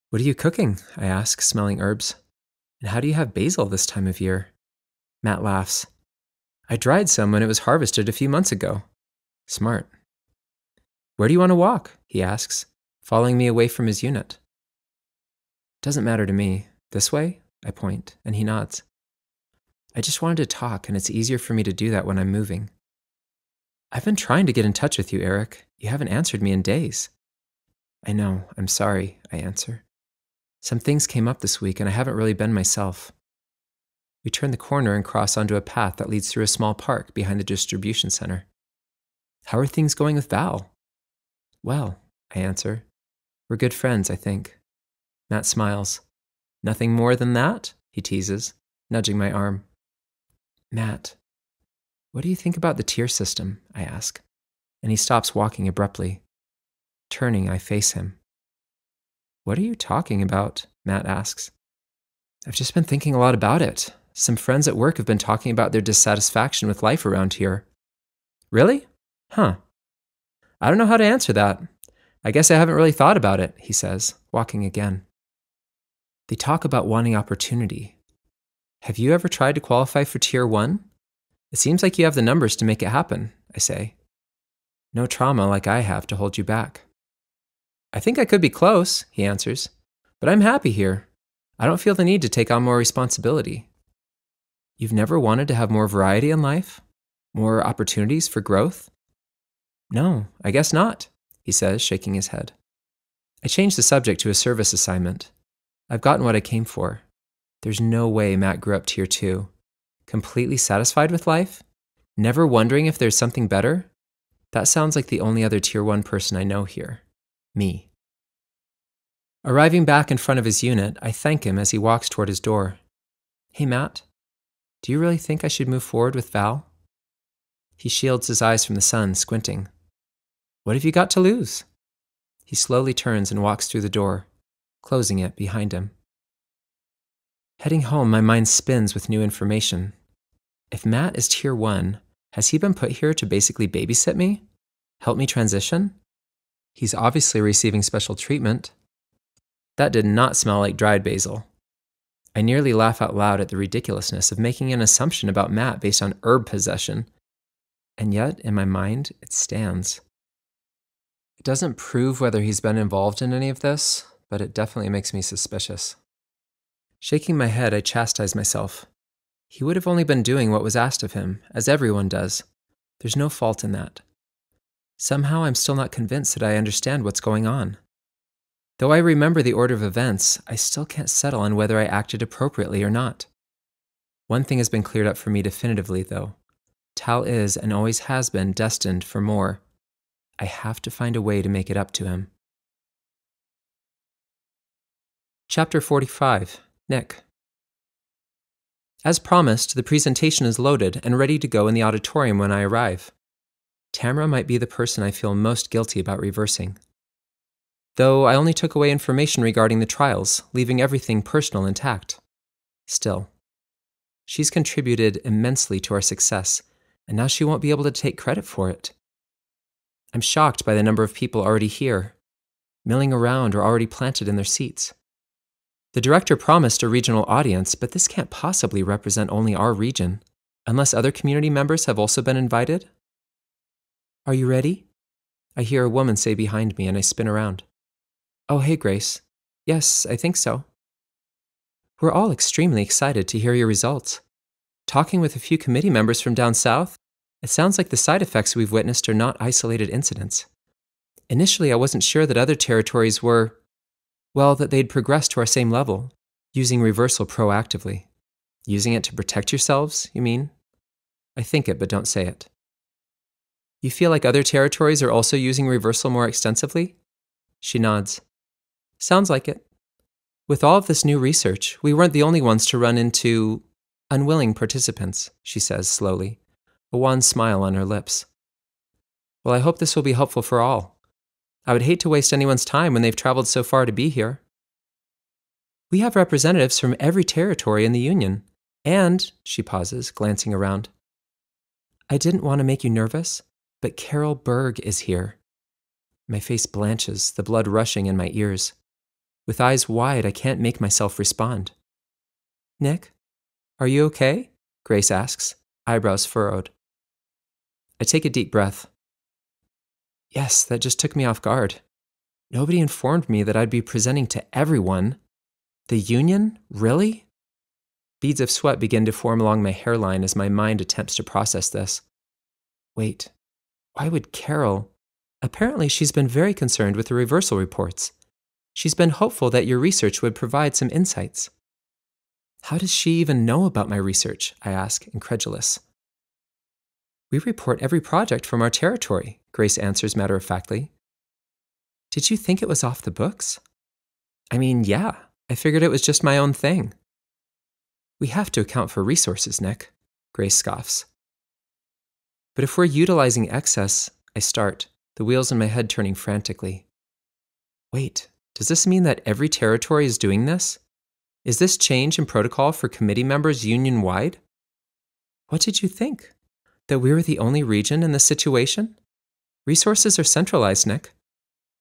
What are you cooking? I ask, smelling herbs. And how do you have basil this time of year? Matt laughs. I dried some when it was harvested a few months ago. Smart. Where do you want to walk? He asks, following me away from his unit. Doesn't matter to me. This way? I point, and he nods. I just wanted to talk, and it's easier for me to do that when I'm moving. I've been trying to get in touch with you, Eric. You haven't answered me in days. I know. I'm sorry, I answer. Some things came up this week, and I haven't really been myself. We turn the corner and cross onto a path that leads through a small park behind the distribution center. How are things going with Val? Well, I answer. We're good friends, I think. Matt smiles. Nothing more than that? He teases, nudging my arm. Matt, what do you think about the tier system? I ask, and he stops walking abruptly. Turning, I face him. What are you talking about? Matt asks. I've just been thinking a lot about it. Some friends at work have been talking about their dissatisfaction with life around here. Really? Huh. I don't know how to answer that. I guess I haven't really thought about it, he says, walking again. They talk about wanting opportunity. Have you ever tried to qualify for Tier 1? It seems like you have the numbers to make it happen, I say. No trauma like I have to hold you back. I think I could be close, he answers, but I'm happy here. I don't feel the need to take on more responsibility. You've never wanted to have more variety in life? More opportunities for growth? No, I guess not, he says, shaking his head. I changed the subject to a service assignment. I've gotten what I came for. There's no way Matt grew up Tier 2. Completely satisfied with life? Never wondering if there's something better? That sounds like the only other Tier 1 person I know here. Me. Arriving back in front of his unit, I thank him as he walks toward his door. Hey, Matt, do you really think I should move forward with Val? He shields his eyes from the sun, squinting. What have you got to lose? He slowly turns and walks through the door, closing it behind him. Heading home, my mind spins with new information. If Matt is Tier 1, has he been put here to basically babysit me? Help me transition? He's obviously receiving special treatment. That did not smell like dried basil. I nearly laugh out loud at the ridiculousness of making an assumption about Matt based on herb possession. And yet, in my mind, it stands. It doesn't prove whether he's been involved in any of this, but it definitely makes me suspicious. Shaking my head, I chastise myself. He would have only been doing what was asked of him, as everyone does. There's no fault in that. Somehow I'm still not convinced that I understand what's going on. Though I remember the order of events, I still can't settle on whether I acted appropriately or not. One thing has been cleared up for me definitively, though. Tal is, and always has been, destined for more. I have to find a way to make it up to him. Chapter 45. Nick. As promised, the presentation is loaded and ready to go in the auditorium when I arrive. Tamara might be the person I feel most guilty about reversing. though I only took away information regarding the trials, leaving everything personal intact. Still, she's contributed immensely to our success, and now she won't be able to take credit for it. I'm shocked by the number of people already here, milling around or already planted in their seats. The director promised a regional audience, but this can't possibly represent only our region, unless other community members have also been invited. Are you ready? I hear a woman say behind me, and I spin around. Oh, hey, Grace. Yes, I think so. We're all extremely excited to hear your results. Talking with a few committee members from down south, it sounds like the side effects we've witnessed are not isolated incidents. Initially, I wasn't sure that other territories were, well, that they'd progressed to our same level, using reversal proactively. Using it to protect yourselves, you mean? I think it, but don't say it. You feel like other territories are also using reversal more extensively? She nods. Sounds like it. With all of this new research, we weren't the only ones to run into unwilling participants, she says slowly, a wan smile on her lips. Well, I hope this will be helpful for all. I would hate to waste anyone's time when they've traveled so far to be here. We have representatives from every territory in the Union, and, she pauses, glancing around. I didn't want to make you nervous, but Carol Berg is here. My face blanches, the blood rushing in my ears. With eyes wide, I can't make myself respond. Nick, are you okay? Grace asks, eyebrows furrowed. I take a deep breath. Yes, that just took me off guard. Nobody informed me that I'd be presenting to everyone. The Union? Really? Beads of sweat begin to form along my hairline as my mind attempts to process this. Wait, why would Carol? Apparently she's been very concerned with the reversal reports. She's been hopeful that your research would provide some insights. How does she even know about my research? I ask, incredulous. We report every project from our territory, Grace answers matter-of-factly. Did you think it was off the books? I mean, yeah, I figured it was just my own thing. We have to account for resources, Nick, Grace scoffs. But if we're utilizing excess, I start, the wheels in my head turning frantically. Wait, does this mean that every territory is doing this? Is this change in protocol for committee members union-wide? What did you think? That we were the only region in this situation? Resources are centralized, Nick.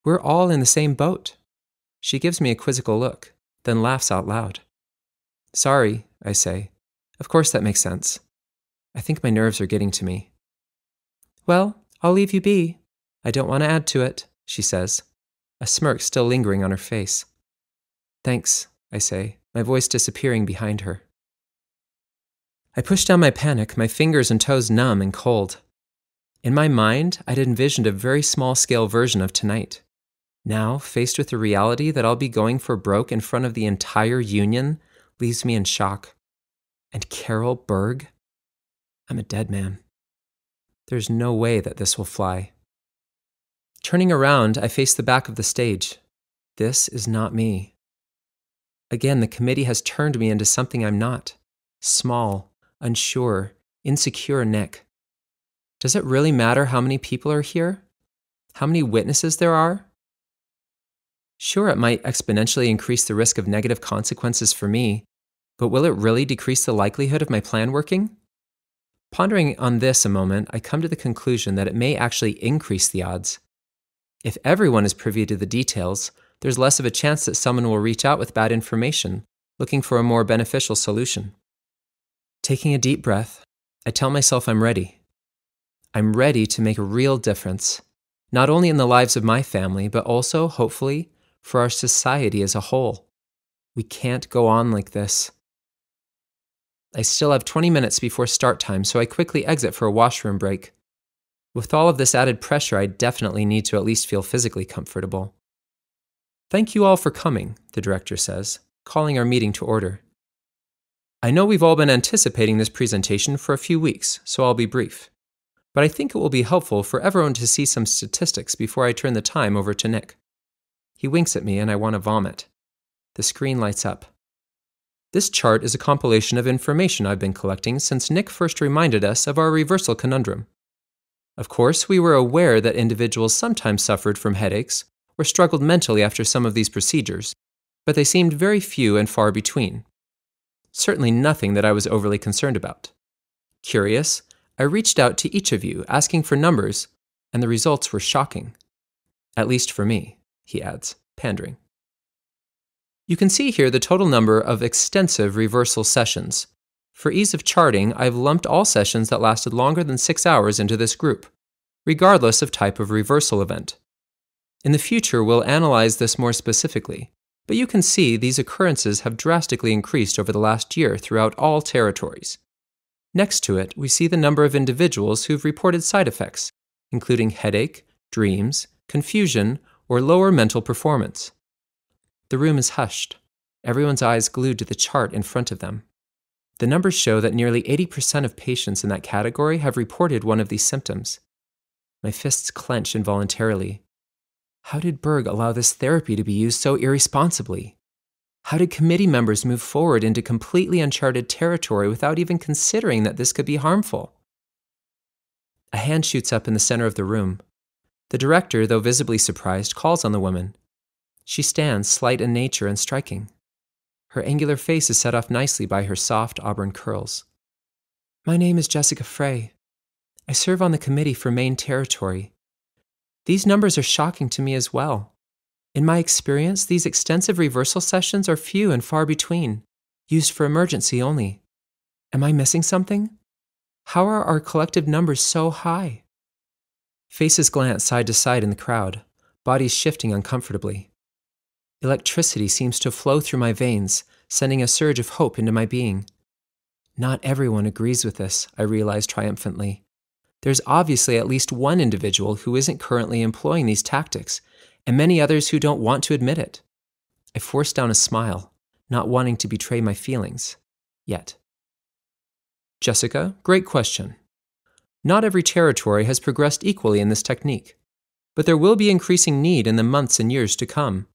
We're all in the same boat. She gives me a quizzical look, then laughs out loud. Sorry, I say. Of course that makes sense. I think my nerves are getting to me. Well, I'll leave you be. I don't want to add to it, she says, a smirk still lingering on her face. Thanks, I say, my voice disappearing behind her. I push down my panic, my fingers and toes numb and cold. In my mind, I'd envisioned a very small-scale version of tonight. Now, faced with the reality that I'll be going for broke in front of the entire Union, leaves me in shock. And Carol Berg? I'm a dead man. There's no way that this will fly. Turning around, I face the back of the stage. This is not me. Again, the committee has turned me into something I'm not. Small, unsure, insecure Nick. Does it really matter how many people are here? How many witnesses there are? Sure, it might exponentially increase the risk of negative consequences for me, but will it really decrease the likelihood of my plan working? Pondering on this a moment, I come to the conclusion that it may actually increase the odds. If everyone is privy to the details, there's less of a chance that someone will reach out with bad information, looking for a more beneficial solution. Taking a deep breath, I tell myself I'm ready. I'm ready to make a real difference, not only in the lives of my family, but also, hopefully, for our society as a whole. We can't go on like this. I still have 20 minutes before start time, so I quickly exit for a washroom break. With all of this added pressure, I definitely need to at least feel physically comfortable. Thank you all for coming, the director says, calling our meeting to order. I know we've all been anticipating this presentation for a few weeks, so I'll be brief. But I think it will be helpful for everyone to see some statistics before I turn the time over to Nick. He winks at me and I want to vomit. The screen lights up. This chart is a compilation of information I've been collecting since Nick first reminded us of our reversal conundrum. Of course, we were aware that individuals sometimes suffered from headaches or struggled mentally after some of these procedures, but they seemed very few and far between. Certainly nothing that I was overly concerned about. Curious, I reached out to each of you asking for numbers, and the results were shocking. At least for me, he adds, pandering. You can see here the total number of extensive reversal sessions. For ease of charting, I've lumped all sessions that lasted longer than 6 hours into this group, regardless of type of reversal event. In the future, we'll analyze this more specifically, but you can see these occurrences have drastically increased over the last year throughout all territories. Next to it, we see the number of individuals who've reported side effects, including headache, dreams, confusion, or lower mental performance. The room is hushed, everyone's eyes glued to the chart in front of them. The numbers show that nearly 80% of patients in that category have reported one of these symptoms. My fists clench involuntarily. How did Berg allow this therapy to be used so irresponsibly? How did committee members move forward into completely uncharted territory without even considering that this could be harmful? A hand shoots up in the center of the room. The director, though visibly surprised, calls on the woman. She stands, slight in nature and striking. Her angular face is set off nicely by her soft auburn curls. My name is Jessica Frey. I serve on the committee for Maine Territory. These numbers are shocking to me as well. In my experience, these extensive reversal sessions are few and far between, used for emergency only. Am I missing something? How are our collective numbers so high? Faces glance side to side in the crowd, bodies shifting uncomfortably. Electricity seems to flow through my veins, sending a surge of hope into my being. Not everyone agrees with this, I realize triumphantly. There's obviously at least one individual who isn't currently employing these tactics, and many others who don't want to admit it. I force down a smile, not wanting to betray my feelings. Yet. Jessica, great question. Not every territory has progressed equally in this technique, but there will be increasing need in the months and years to come.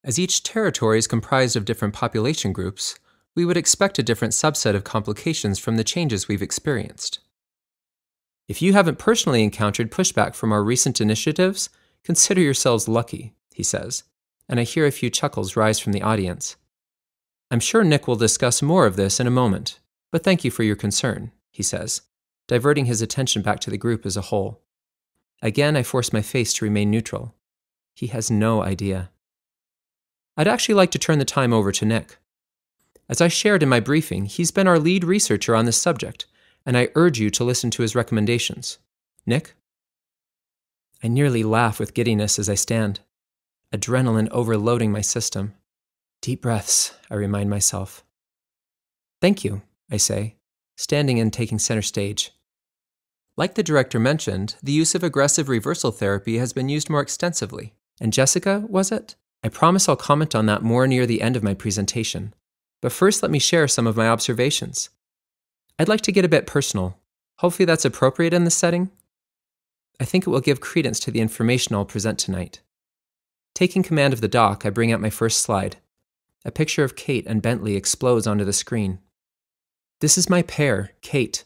As each territory is comprised of different population groups, we would expect a different subset of complications from the changes we've experienced. If you haven't personally encountered pushback from our recent initiatives, consider yourselves lucky, he says, and I hear a few chuckles rise from the audience. I'm sure Nick will discuss more of this in a moment, but thank you for your concern, he says, diverting his attention back to the group as a whole. Again, I force my face to remain neutral. He has no idea. I'd actually like to turn the time over to Nick. As I shared in my briefing, he's been our lead researcher on this subject, and I urge you to listen to his recommendations. Nick? I nearly laugh with giddiness as I stand, adrenaline overloading my system. Deep breaths, I remind myself. Thank you, I say, standing and taking center stage. Like the director mentioned, the use of aggressive reversal therapy has been used more extensively. And Jessica, was it? I promise I'll comment on that more near the end of my presentation. But first, let me share some of my observations. I'd like to get a bit personal. Hopefully that's appropriate in this setting. I think it will give credence to the information I'll present tonight. Taking command of the doc, I bring out my first slide. A picture of Kate and Bentley explodes onto the screen. This is my pair, Kate.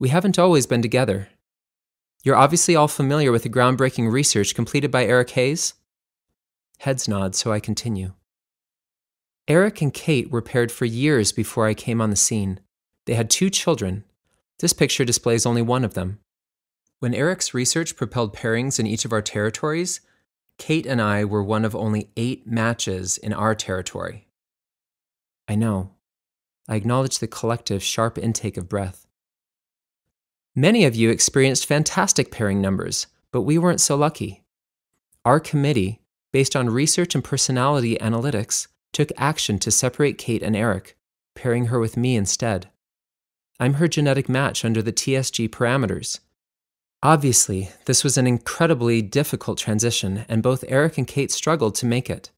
We haven't always been together. You're obviously all familiar with the groundbreaking research completed by Eric Hayes? Heads nod, so I continue. Eric and Kate were paired for years before I came on the scene. They had 2 children. This picture displays only one of them. When Eric's research propelled pairings in each of our territories, Kate and I were one of only 8 matches in our territory. I know. I acknowledge the collective sharp intake of breath. Many of you experienced fantastic pairing numbers, but we weren't so lucky. Our committee, based on research and personality analytics, took action to separate Kate and Eric, pairing her with me instead. I'm her genetic match under the TSG parameters. Obviously, this was an incredibly difficult transition, and both Eric and Kate struggled to make it.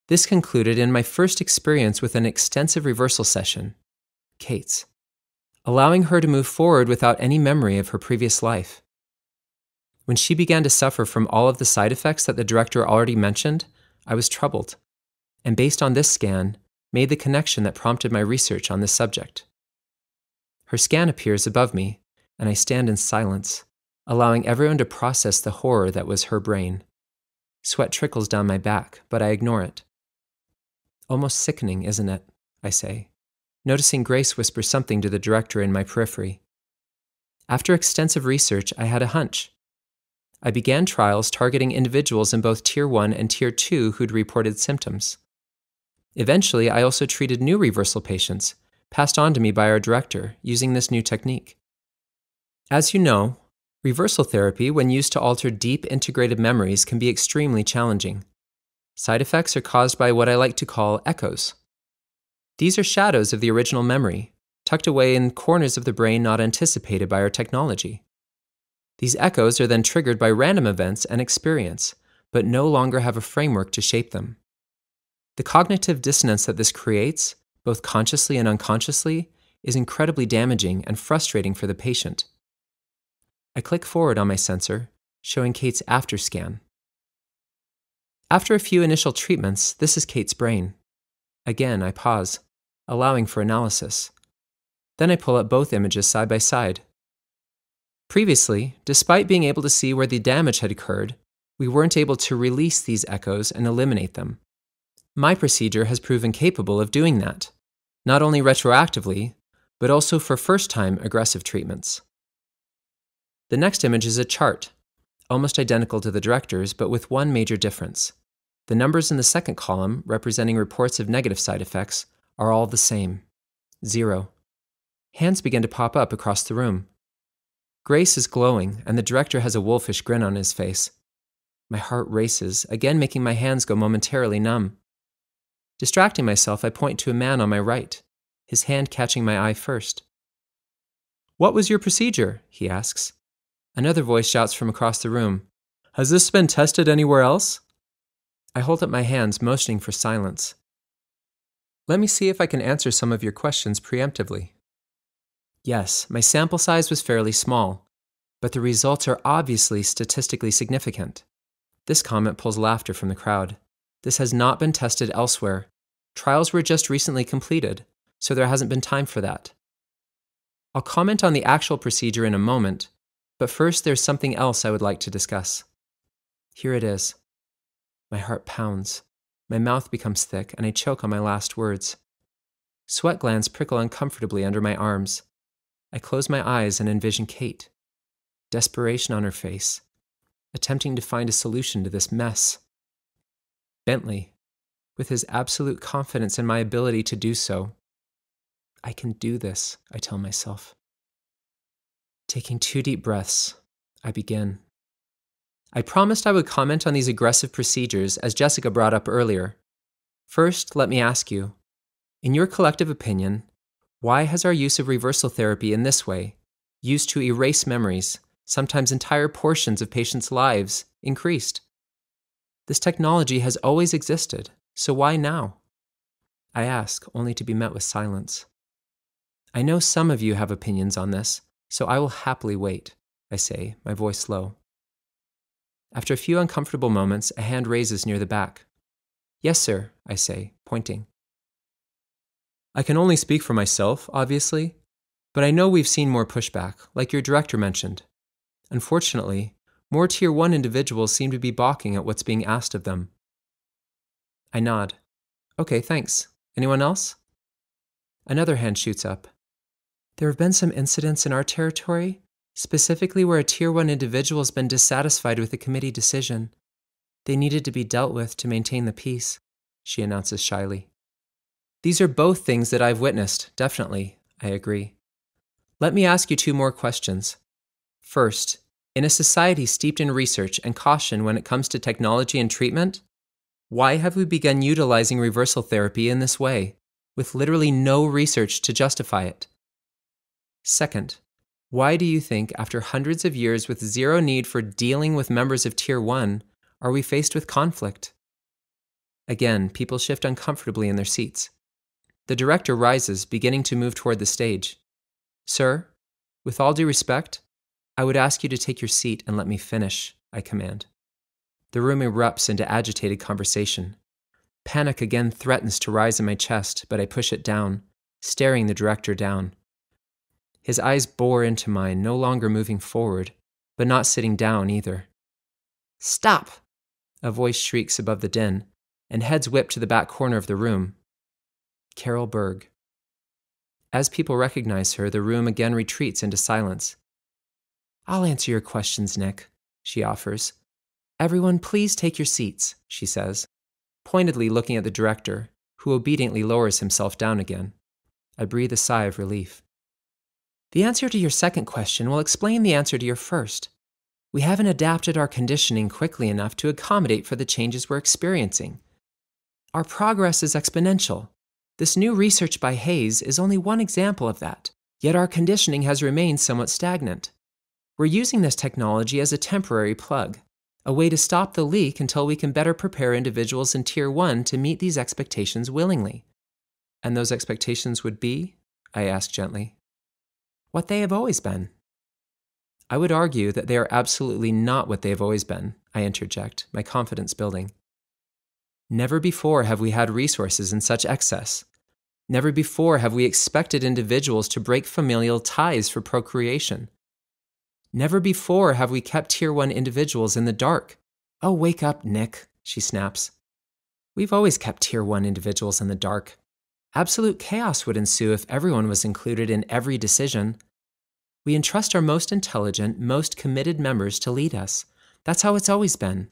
This concluded in my first experience with an extensive reversal session, Kate's, allowing her to move forward without any memory of her previous life. When she began to suffer from all of the side effects that the director already mentioned, I was troubled, and based on this scan, made the connection that prompted my research on this subject. Her scan appears above me, and I stand in silence, allowing everyone to process the horror that was her brain. Sweat trickles down my back, but I ignore it. Almost sickening, isn't it? I say, noticing Grace whisper something to the director in my periphery. After extensive research, I had a hunch. I began trials targeting individuals in both Tier 1 and Tier 2 who'd reported symptoms. Eventually, I also treated new reversal patients, passed on to me by our director, using this new technique. As you know, reversal therapy, when used to alter deep integrated memories, can be extremely challenging. Side effects are caused by what I like to call echoes. These are shadows of the original memory, tucked away in corners of the brain not anticipated by our technology. These echoes are then triggered by random events and experience, but no longer have a framework to shape them. The cognitive dissonance that this creates, both consciously and unconsciously, is incredibly damaging and frustrating for the patient. I click forward on my sensor, showing Kate's after scan. After a few initial treatments, this is Kate's brain. Again, I pause, allowing for analysis. Then I pull up both images side by side. Previously, despite being able to see where the damage had occurred, we weren't able to release these echoes and eliminate them. My procedure has proven capable of doing that, not only retroactively, but also for first-time aggressive treatments. The next image is a chart, almost identical to the director's, but with one major difference. The numbers in the second column, representing reports of negative side effects, are all the same. 0. Hands begin to pop up across the room. Grace is glowing, and the director has a wolfish grin on his face. My heart races, again making my hands go momentarily numb. Distracting myself, I point to a man on my right, his hand catching my eye first. "What was your procedure?" he asks. Another voice shouts from across the room, "Has this been tested anywhere else?" I hold up my hands, motioning for silence. "Let me see if I can answer some of your questions preemptively." Yes, my sample size was fairly small, but the results are obviously statistically significant. This comment pulls laughter from the crowd. This has not been tested elsewhere. Trials were just recently completed, so there hasn't been time for that. I'll comment on the actual procedure in a moment, but first there's something else I would like to discuss. Here it is. My heart pounds. My mouth becomes thick, and I choke on my last words. Sweat glands prickle uncomfortably under my arms. I close my eyes and envision Kate. Desperation on her face, attempting to find a solution to this mess. Bentley, with his absolute confidence in my ability to do so. I can do this, I tell myself. Taking 2 deep breaths, I begin. I promised I would comment on these aggressive procedures, as Jessica brought up earlier. First, let me ask you, in your collective opinion, why has our use of reversal therapy in this way, used to erase memories, sometimes entire portions of patients' lives, increased? This technology has always existed, so why now? I ask, only to be met with silence. I know some of you have opinions on this, so I will happily wait, I say, my voice low. After a few uncomfortable moments, a hand raises near the back. Yes, sir, I say, pointing. I can only speak for myself, obviously, but I know we've seen more pushback, like your director mentioned. Unfortunately, more Tier 1 individuals seem to be balking at what's being asked of them. I nod. Okay, thanks. Anyone else? Another hand shoots up. There have been some incidents in our territory, specifically where a Tier 1 individual has been dissatisfied with the committee decision. They needed to be dealt with to maintain the peace, she announces shyly. These are both things that I've witnessed, definitely, I agree. Let me ask you 2 more questions. First, in a society steeped in research and caution when it comes to technology and treatment, why have we begun utilizing reversal therapy in this way, with literally no research to justify it? Second, why do you think after hundreds of years with zero need for dealing with members of Tier 1, are we faced with conflict? Again, people shift uncomfortably in their seats. The director rises, beginning to move toward the stage. Sir, with all due respect, I would ask you to take your seat and let me finish, I command. The room erupts into agitated conversation. Panic again threatens to rise in my chest, but I push it down, staring the director down. His eyes bore into mine, no longer moving forward, but not sitting down either. Stop! A voice shrieks above the din, and heads whip to the back corner of the room. Carol Berg. As people recognize her, the room again retreats into silence. "I'll answer your questions, Nick," she offers. "Everyone, please take your seats," she says, pointedly looking at the director, who obediently lowers himself down again. I breathe a sigh of relief. "The answer to your second question will explain the answer to your first. We haven't adapted our conditioning quickly enough to accommodate for the changes we're experiencing. Our progress is exponential. This new research by Hayes is only one example of that, yet our conditioning has remained somewhat stagnant. We're using this technology as a temporary plug, a way to stop the leak until we can better prepare individuals in Tier 1 to meet these expectations willingly." "And those expectations would be?" I ask gently. "What they have always been." "I would argue that they are absolutely not what they have always been," I interject, my confidence building. "Never before have we had resources in such excess. Never before have we expected individuals to break familial ties for procreation. Never before have we kept Tier 1 individuals in the dark." "Oh, wake up, Nick," she snaps. "We've always kept Tier 1 individuals in the dark. Absolute chaos would ensue if everyone was included in every decision. We entrust our most intelligent, most committed members to lead us. That's how it's always been."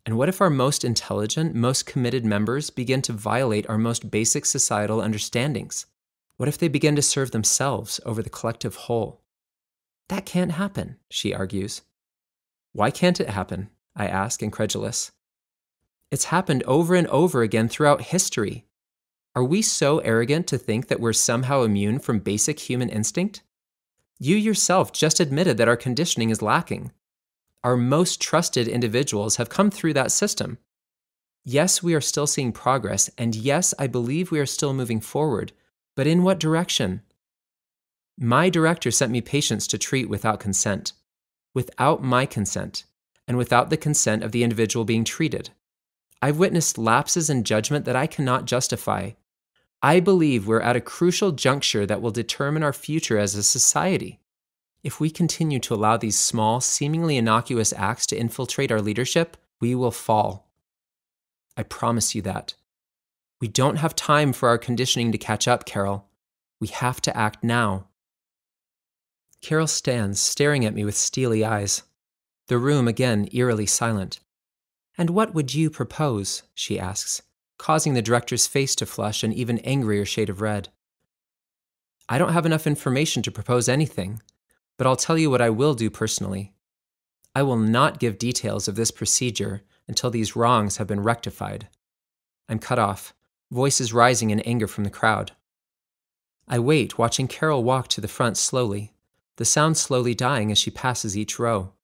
"And what if our most intelligent, most committed members begin to violate our most basic societal understandings? What if they begin to serve themselves over the collective whole?" "That can't happen," she argues. "Why can't it happen?" I ask, incredulous. "It's happened over and over again throughout history. Are we so arrogant to think that we're somehow immune from basic human instinct? You yourself just admitted that our conditioning is lacking. Our most trusted individuals have come through that system. Yes, we are still seeing progress, and yes, I believe we are still moving forward, but in what direction? My director sent me patients to treat without consent, without my consent, and without the consent of the individual being treated. I've witnessed lapses in judgment that I cannot justify. I believe we're at a crucial juncture that will determine our future as a society. If we continue to allow these small, seemingly innocuous acts to infiltrate our leadership, we will fall. I promise you that. We don't have time for our conditioning to catch up, Carol. We have to act now." Carol stands, staring at me with steely eyes. The room again eerily silent. "And what would you propose?" she asks, causing the director's face to flush an even angrier shade of red. "I don't have enough information to propose anything, but I'll tell you what I will do personally. I will not give details of this procedure until these wrongs have been rectified." I'm cut off, voices rising in anger from the crowd. I wait, watching Carol walk to the front slowly, the sound slowly dying as she passes each row.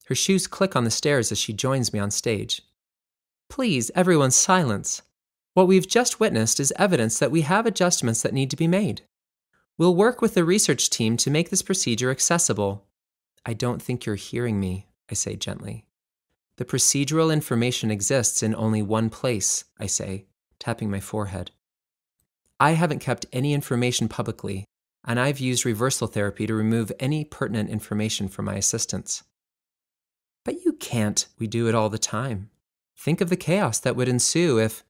Her shoes click on the stairs as she joins me on stage. "Please, everyone, silence. What we've just witnessed is evidence that we have adjustments that need to be made. We'll work with the research team to make this procedure accessible." "I don't think you're hearing me," I say gently. "The procedural information exists in only one place," I say, tapping my forehead. "I haven't kept any information publicly, and I've used reversal therapy to remove any pertinent information from my assistants." "But you can't." "We do it all the time. Think of the chaos that would ensue if—"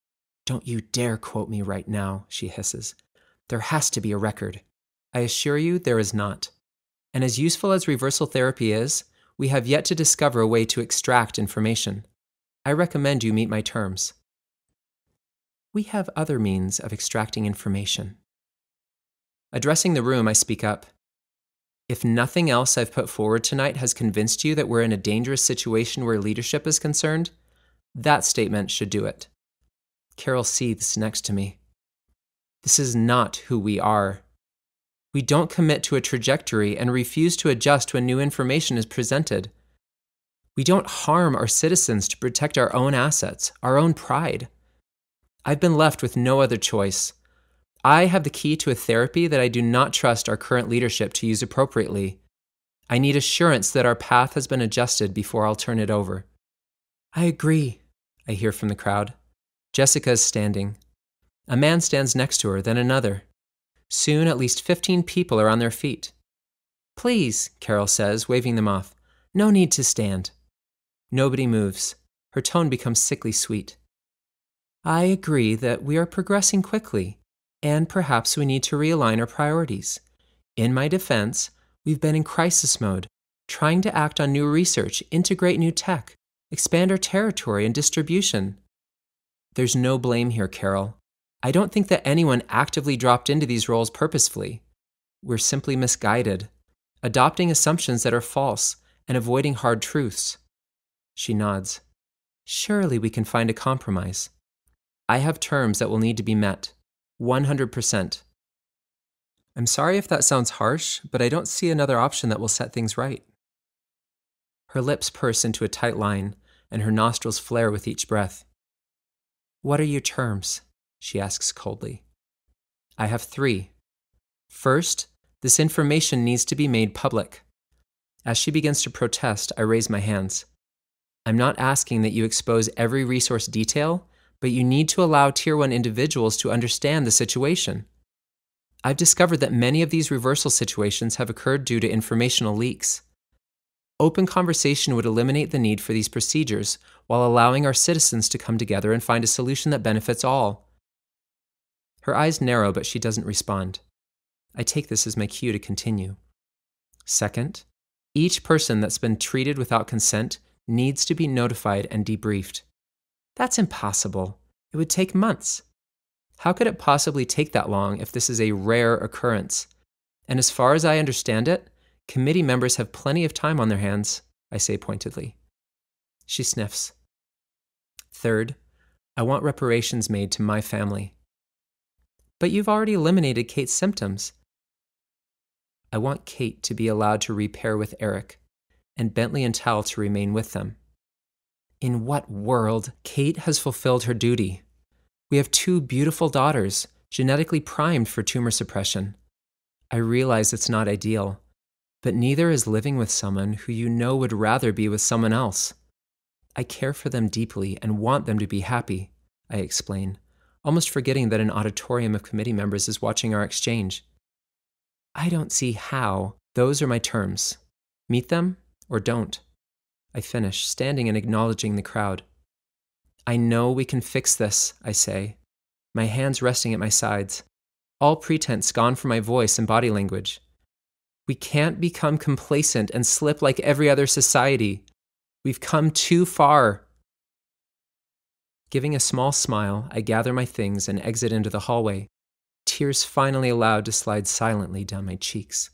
"Don't you dare quote me right now," she hisses. "There has to be a record." I assure you there is not. And as useful as reversal therapy is, we have yet to discover a way to extract information. I recommend you meet my terms. We have other means of extracting information. Addressing the room, I speak up. If nothing else I've put forward tonight has convinced you that we're in a dangerous situation where leadership is concerned, that statement should do it. Carol seethes next to me. This is not who we are. We don't commit to a trajectory and refuse to adjust when new information is presented. We don't harm our citizens to protect our own assets, our own pride. I've been left with no other choice. I have the key to a therapy that I do not trust our current leadership to use appropriately. I need assurance that our path has been adjusted before I'll turn it over. I agree, I hear from the crowd. Jessica is standing. A man stands next to her, then another. Soon, at least 15 people are on their feet. Please, Carol says, waving them off. No need to stand. Nobody moves. Her tone becomes sickly sweet. I agree that we are progressing quickly, and perhaps we need to realign our priorities. In my defense, we've been in crisis mode, trying to act on new research, integrate new tech, expand our territory and distribution. There's no blame here, Carol. I don't think that anyone actively dropped into these roles purposefully. We're simply misguided, adopting assumptions that are false and avoiding hard truths. She nods. Surely we can find a compromise. I have terms that will need to be met. 100%. I'm sorry if that sounds harsh, but I don't see another option that will set things right. Her lips purse into a tight line, and her nostrils flare with each breath. What are your terms? She asks coldly. I have 3. First, this information needs to be made public. As she begins to protest, I raise my hands. I'm not asking that you expose every resource detail, but you need to allow Tier 1 individuals to understand the situation. I've discovered that many of these reversal situations have occurred due to informational leaks. Open conversation would eliminate the need for these procedures while allowing our citizens to come together and find a solution that benefits all. Her eyes narrow, but she doesn't respond. I take this as my cue to continue. Second, each person that's been treated without consent needs to be notified and debriefed. That's impossible. It would take months. How could it possibly take that long if this is a rare occurrence? And as far as I understand it, committee members have plenty of time on their hands, I say pointedly. She sniffs. Third, I want reparations made to my family. But you've already eliminated Kate's symptoms. I want Kate to be allowed to repair with Eric, and Bentley and Tal to remain with them. In what world? Kate has fulfilled her duty. We have 2 beautiful daughters, genetically primed for tumor suppression. I realize it's not ideal, but neither is living with someone who you know would rather be with someone else. I care for them deeply and want them to be happy, I explain, almost forgetting that an auditorium of committee members is watching our exchange. I don't see how. Those are my terms. Meet them or don't. I finish, standing and acknowledging the crowd. I know we can fix this, I say, my hands resting at my sides, all pretense gone from my voice and body language. We can't become complacent and slip like every other society. We've come too far. Giving a small smile, I gather my things and exit into the hallway, tears finally allowed to slide silently down my cheeks.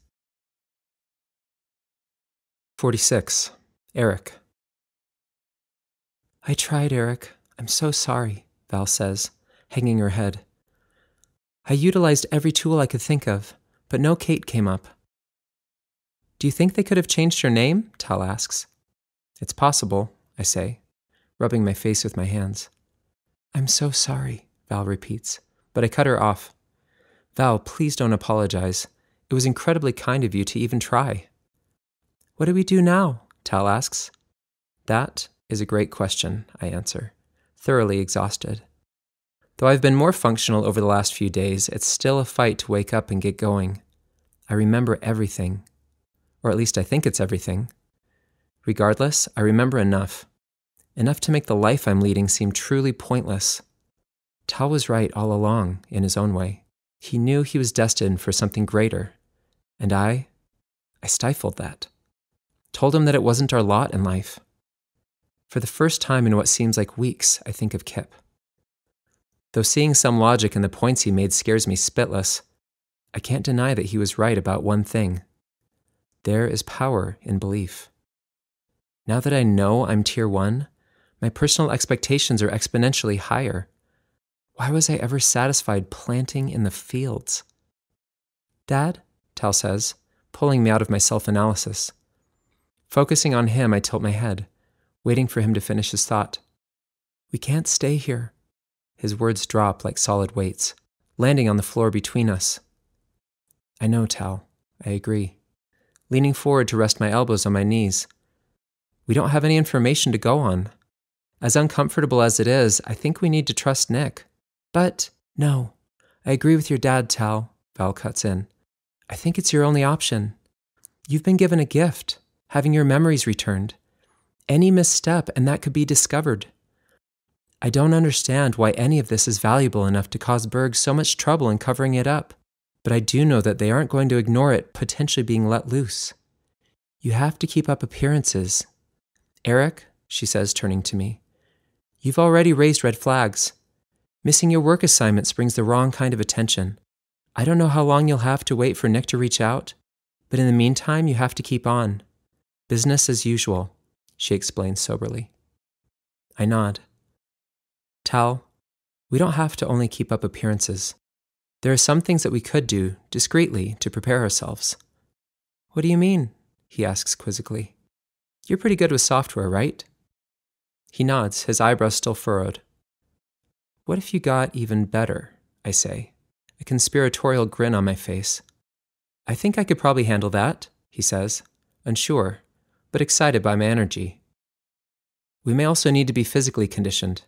46. Eric. I tried, Eric. I'm so sorry, Val says, hanging her head. I utilized every tool I could think of, but no Kate came up. Do you think they could have changed her name? Tal asks. It's possible, I say, rubbing my face with my hands. I'm so sorry, Val repeats, but I cut her off. Val, please don't apologize. It was incredibly kind of you to even try. What do we do now? Tal asks. That is a great question, I answer, thoroughly exhausted. Though I've been more functional over the last few days, it's still a fight to wake up and get going. I remember everything. Or at least I think it's everything. Regardless, I remember enough. Enough to make the life I'm leading seem truly pointless. Tal was right all along, in his own way. He knew he was destined for something greater. And I stifled that. Told him that it wasn't our lot in life. For the first time in what seems like weeks, I think of Kip. Though seeing some logic in the points he made scares me spitless, I can't deny that he was right about one thing. There is power in belief. Now that I know I'm Tier 1, my personal expectations are exponentially higher. Why was I ever satisfied planting in the fields? Dad, Tal says, pulling me out of my self-analysis. Focusing on him, I tilt my head, waiting for him to finish his thought. We can't stay here. His words drop like solid weights, landing on the floor between us. I know, Tal. I agree, leaning forward to rest my elbows on my knees. We don't have any information to go on. As uncomfortable as it is, I think we need to trust Nick. But, no, I agree with your dad, Tal, Val cuts in. I think it's your only option. You've been given a gift, having your memories returned. Any misstep, and that could be discovered. I don't understand why any of this is valuable enough to cause Berg so much trouble in covering it up, but I do know that they aren't going to ignore it potentially being let loose. You have to keep up appearances. Eric, she says, turning to me, you've already raised red flags. Missing your work assignments brings the wrong kind of attention. I don't know how long you'll have to wait for Nick to reach out, but in the meantime, you have to keep on. Business as usual, she explains soberly. I nod. Tal, we don't have to only keep up appearances. There are some things that we could do, discreetly, to prepare ourselves. What do you mean? He asks quizzically. You're pretty good with software, right? He nods, his eyebrows still furrowed. What if you got even better, I say, a conspiratorial grin on my face. I think I could probably handle that, he says, unsure, but excited by my energy. We may also need to be physically conditioned.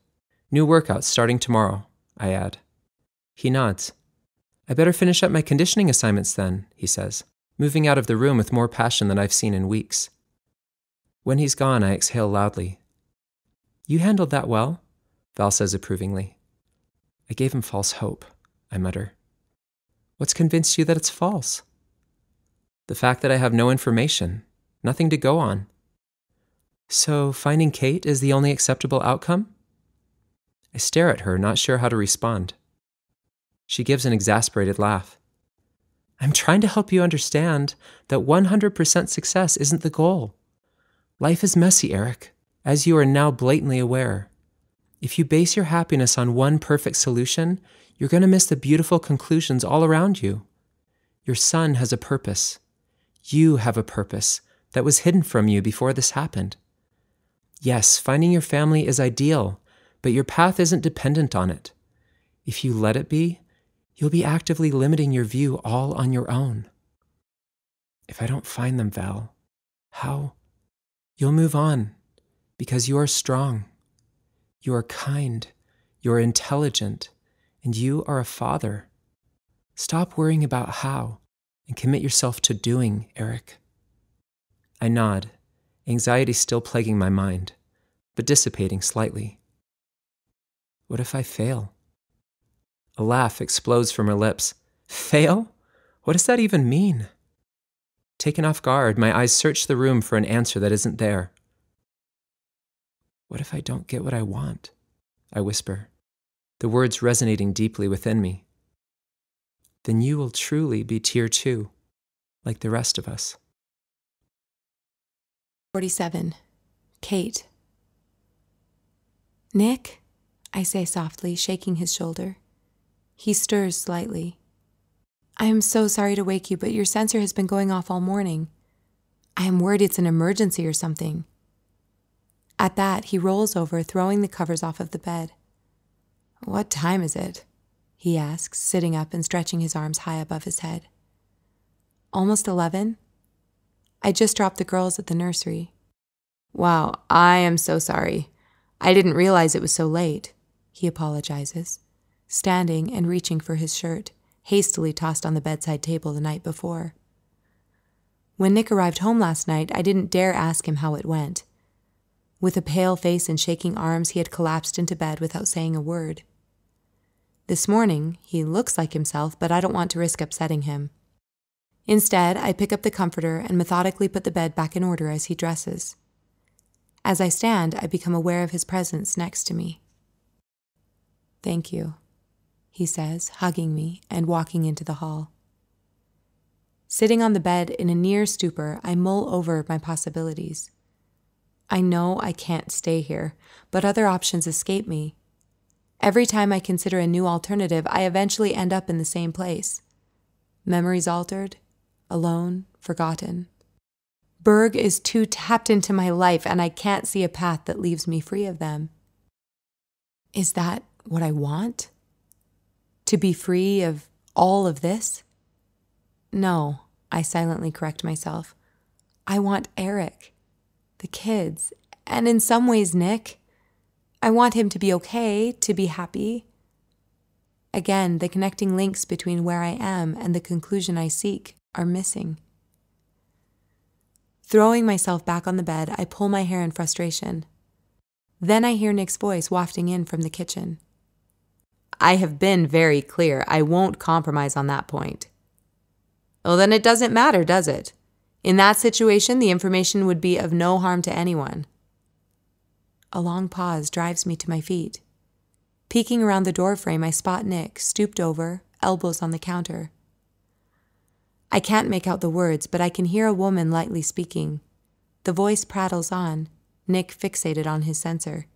New workouts starting tomorrow, I add. He nods. I better finish up my conditioning assignments then, he says, moving out of the room with more passion than I've seen in weeks. When he's gone, I exhale loudly. You handled that well, Val says approvingly. I gave him false hope, I mutter. What's convinced you that it's false? The fact that I have no information, nothing to go on. So finding Kate is the only acceptable outcome? I stare at her, not sure how to respond. She gives an exasperated laugh. I'm trying to help you understand that 100% success isn't the goal. Life is messy, Eric, as you are now blatantly aware. If you base your happiness on one perfect solution, you're going to miss the beautiful conclusions all around you. Your son has a purpose. You have a purpose that was hidden from you before this happened. Yes, finding your family is ideal, but your path isn't dependent on it. If you let it be, you'll be actively limiting your view all on your own. If I don't find them, Val, how? You'll move on, because you are strong. You are kind, you are intelligent, and you are a father. Stop worrying about how and commit yourself to doing, Eric. I nod, anxiety still plaguing my mind, but dissipating slightly. What if I fail? A laugh explodes from her lips. Fail? What does that even mean? Taken off guard, my eyes search the room for an answer that isn't there. What if I don't get what I want? I whisper, the words resonating deeply within me. Then you will truly be tier 2, like the rest of us. 47. Kate. Nick, I say softly, shaking his shoulder. He stirs slightly. I am so sorry to wake you, but your sensor has been going off all morning. I am worried it's an emergency or something. At that, he rolls over, throwing the covers off of the bed. What time is it? He asks, sitting up and stretching his arms high above his head. Almost 11? I just dropped the girls at the nursery. Wow, I am so sorry. I didn't realize it was so late, he apologizes, standing and reaching for his shirt, hastily tossed on the bedside table the night before. When Nick arrived home last night, I didn't dare ask him how it went. With a pale face and shaking arms, he had collapsed into bed without saying a word. This morning, he looks like himself, but I don't want to risk upsetting him. Instead, I pick up the comforter and methodically put the bed back in order as he dresses. As I stand, I become aware of his presence next to me. Thank you, he says, hugging me and walking into the hall. Sitting on the bed in a near stupor, I mull over my possibilities. I know I can't stay here, but other options escape me. Every time I consider a new alternative, I eventually end up in the same place. Memories altered, alone, forgotten. Berg is too tapped into my life, and I can't see a path that leaves me free of them. Is that what I want? To be free of all of this? No, I silently correct myself. I want Eric, the kids, and in some ways Nick. I want him to be okay, to be happy. Again, the connecting links between where I am and the conclusion I seek are missing. Throwing myself back on the bed, I pull my hair in frustration. Then I hear Nick's voice wafting in from the kitchen. I have been very clear. I won't compromise on that point. Well, then it doesn't matter, does it? In that situation, the information would be of no harm to anyone. A long pause drives me to my feet. Peeking around the doorframe, I spot Nick, stooped over, elbows on the counter. I can't make out the words, but I can hear a woman lightly speaking. The voice prattles on, Nick fixated on his sensor.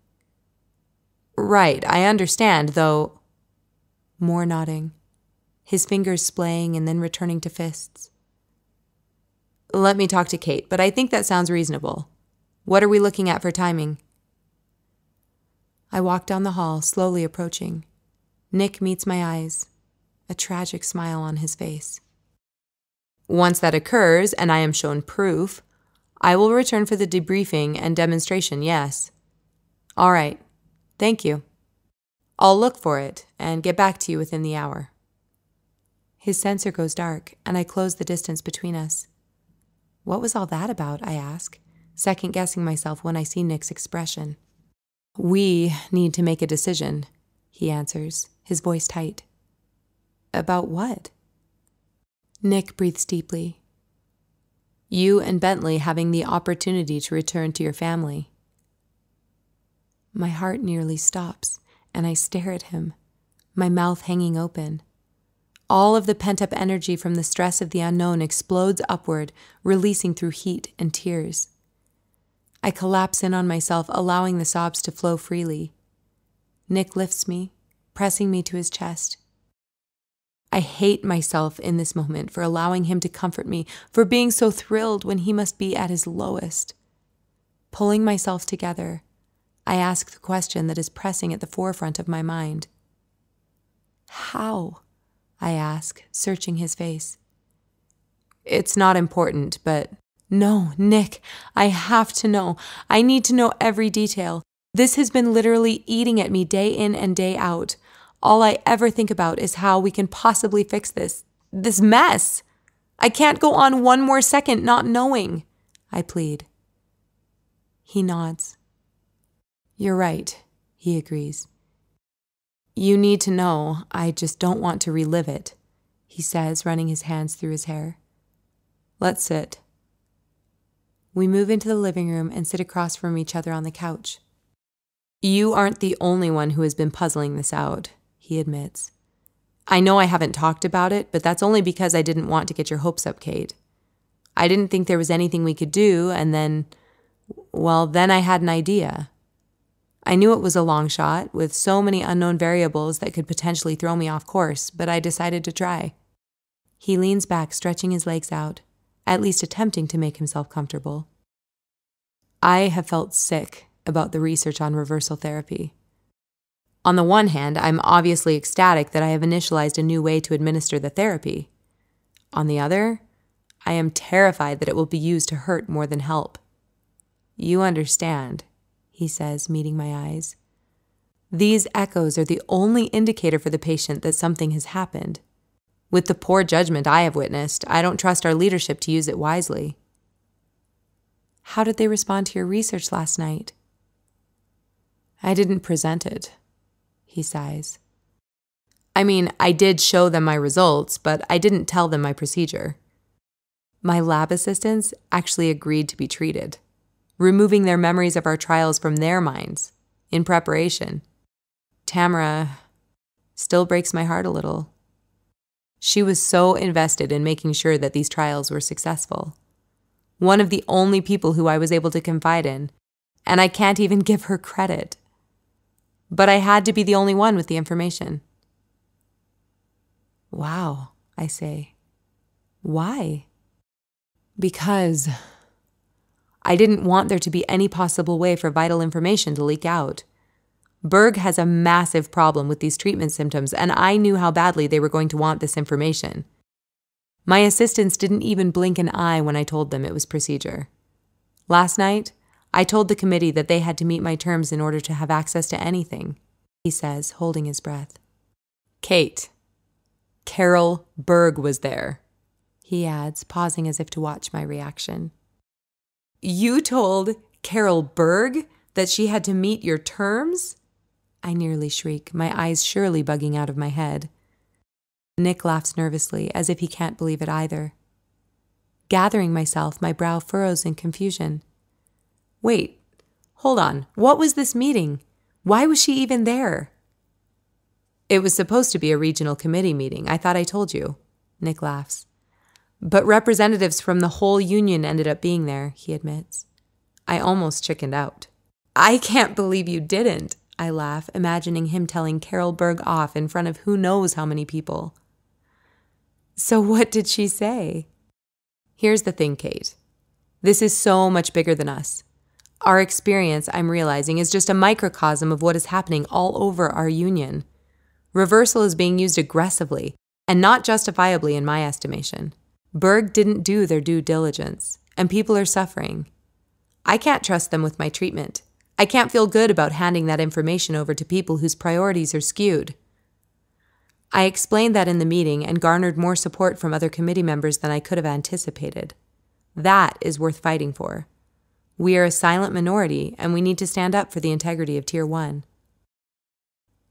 Right, I understand, though. More nodding, his fingers splaying and then returning to fists. Let me talk to Kate, but I think that sounds reasonable. What are we looking at for timing? I walk down the hall, slowly approaching. Nick meets my eyes, a tragic smile on his face. Once that occurs, and I am shown proof, I will return for the debriefing and demonstration, yes. All right. Thank you. I'll look for it and get back to you within the hour. His sensor goes dark, and I close the distance between us. What was all that about, I ask, second-guessing myself when I see Nick's expression. We need to make a decision, he answers, his voice tight. About what? Nick breathes deeply. You and Bentley having the opportunity to return to your family. My heart nearly stops, and I stare at him, my mouth hanging open. All of the pent-up energy from the stress of the unknown explodes upward, releasing through heat and tears. I collapse in on myself, allowing the sobs to flow freely. Nick lifts me, pressing me to his chest. I hate myself in this moment for allowing him to comfort me, for being so thrilled when he must be at his lowest. Pulling myself together, I ask the question that is pressing at the forefront of my mind. How? I ask, searching his face. It's not important, but... No, Nick, I have to know. I need to know every detail. This has been literally eating at me day in and day out. All I ever think about is how we can possibly fix this mess. I can't go on one more second not knowing, I plead. He nods. You're right, he agrees. You need to know, I just don't want to relive it, he says, running his hands through his hair. Let's sit. We move into the living room and sit across from each other on the couch. You aren't the only one who has been puzzling this out, he admits. I know I haven't talked about it, but that's only because I didn't want to get your hopes up, Kate. I didn't think there was anything we could do, and then I had an idea. I knew it was a long shot, with so many unknown variables that could potentially throw me off course, but I decided to try. He leans back, stretching his legs out, at least attempting to make himself comfortable. I have felt sick about the research on reversal therapy. On the one hand, I'm obviously ecstatic that I have initialized a new way to administer the therapy. On the other, I am terrified that it will be used to hurt more than help. You understand, he says, meeting my eyes. These echoes are the only indicator for the patient that something has happened. With the poor judgment I have witnessed, I don't trust our leadership to use it wisely. How did they respond to your research last night? I didn't present it, he sighs. I mean, I did show them my results, but I didn't tell them my procedure. My lab assistants actually agreed to be treated, removing their memories of our trials from their minds, in preparation. Tamara still breaks my heart a little. She was so invested in making sure that these trials were successful. One of the only people who I was able to confide in, and I can't even give her credit. But I had to be the only one with the information. Wow, I say. Why? Because I didn't want there to be any possible way for vital information to leak out. Berg has a massive problem with these treatment symptoms, and I knew how badly they were going to want this information. My assistants didn't even blink an eye when I told them it was procedure. Last night, I told the committee that they had to meet my terms in order to have access to anything, he says, holding his breath. Kate, Carol Berg was there, he adds, pausing as if to watch my reaction. You told Carol Berg that she had to meet your terms? I nearly shriek, my eyes surely bugging out of my head. Nick laughs nervously, as if he can't believe it either. Gathering myself, my brow furrows in confusion. Wait, hold on. What was this meeting? Why was she even there? It was supposed to be a regional committee meeting. I thought I told you. Nick laughs. But representatives from the whole union ended up being there, he admits. I almost chickened out. I can't believe you didn't, I laugh, imagining him telling Carol Berg off in front of who knows how many people. So what did she say? Here's the thing, Kate. This is so much bigger than us. Our experience, I'm realizing, is just a microcosm of what is happening all over our union. Reversal is being used aggressively, and not justifiably in my estimation. Berg didn't do their due diligence, and people are suffering. I can't trust them with my treatment. I can't feel good about handing that information over to people whose priorities are skewed. I explained that in the meeting and garnered more support from other committee members than I could have anticipated. That is worth fighting for. We are a silent minority, and we need to stand up for the integrity of Tier 1.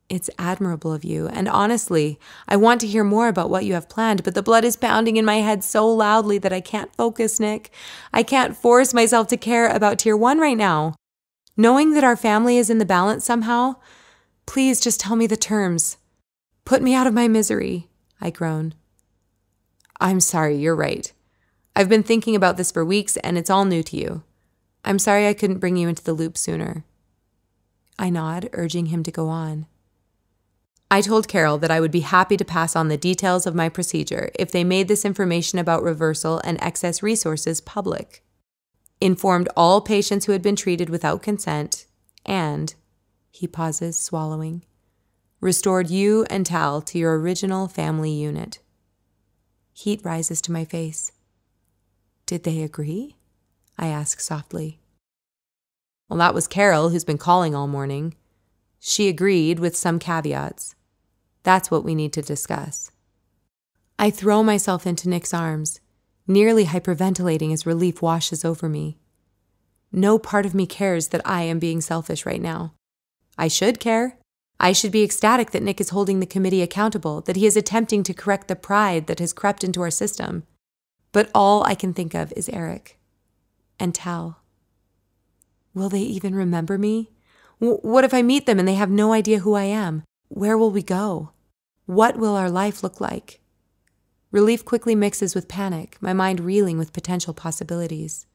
It's admirable of you, and honestly, I want to hear more about what you have planned, but the blood is pounding in my head so loudly that I can't focus, Nick. I can't force myself to care about Tier 1 right now. Knowing that our family is in the balance somehow, please just tell me the terms. Put me out of my misery, I groan. I'm sorry, you're right. I've been thinking about this for weeks, and it's all new to you. I'm sorry I couldn't bring you into the loop sooner. I nod, urging him to go on. I told Carol that I would be happy to pass on the details of my procedure if they made this information about reversal and excess resources public. Informed all patients who had been treated without consent, and, he pauses, swallowing, restored you and Tal to your original family unit. Heat rises to my face. Did they agree? I ask softly. Well, that was Carol, who's been calling all morning. She agreed with some caveats. That's what we need to discuss. I throw myself into Nick's arms, nearly hyperventilating as relief washes over me. No part of me cares that I am being selfish right now. I should care. I should be ecstatic that Nick is holding the committee accountable, that he is attempting to correct the pride that has crept into our system. But all I can think of is Eric and Tal. Will they even remember me? What if I meet them and they have no idea who I am? Where will we go? What will our life look like? Relief quickly mixes with panic, my mind reeling with potential possibilities.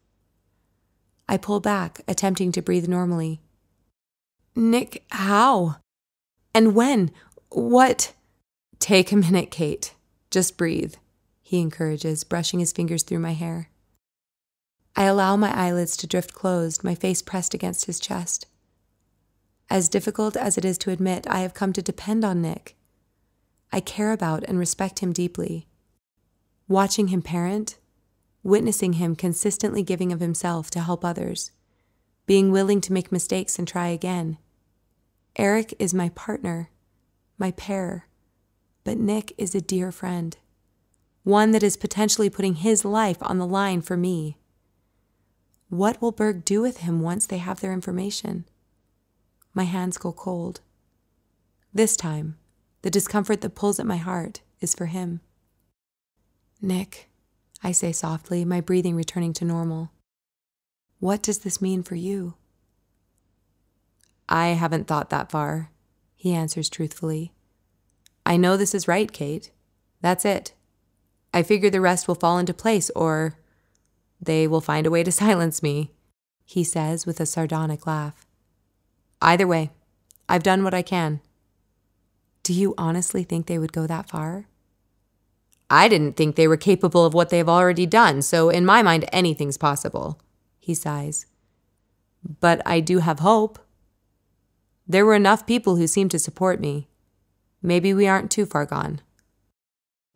I pull back, attempting to breathe normally. Nick, how? And when? What? Take a minute, Kate. Just breathe, he encourages, brushing his fingers through my hair. I allow my eyelids to drift closed, my face pressed against his chest. As difficult as it is to admit, I have come to depend on Nick. I care about and respect him deeply. Watching him parent, witnessing him consistently giving of himself to help others, being willing to make mistakes and try again. Eric is my partner, my pair, but Nick is a dear friend, one that is potentially putting his life on the line for me. What will Berg do with him once they have their information? My hands go cold. This time, the discomfort that pulls at my heart is for him. Nick, I say softly, my breathing returning to normal. What does this mean for you? I haven't thought that far, he answers truthfully. I know this is right, Kate. That's it. I figure the rest will fall into place, or they will find a way to silence me, he says with a sardonic laugh. Either way, I've done what I can. Do you honestly think they would go that far? I didn't think they were capable of what they've already done, so in my mind, anything's possible, he sighs. But I do have hope. There were enough people who seemed to support me. Maybe we aren't too far gone.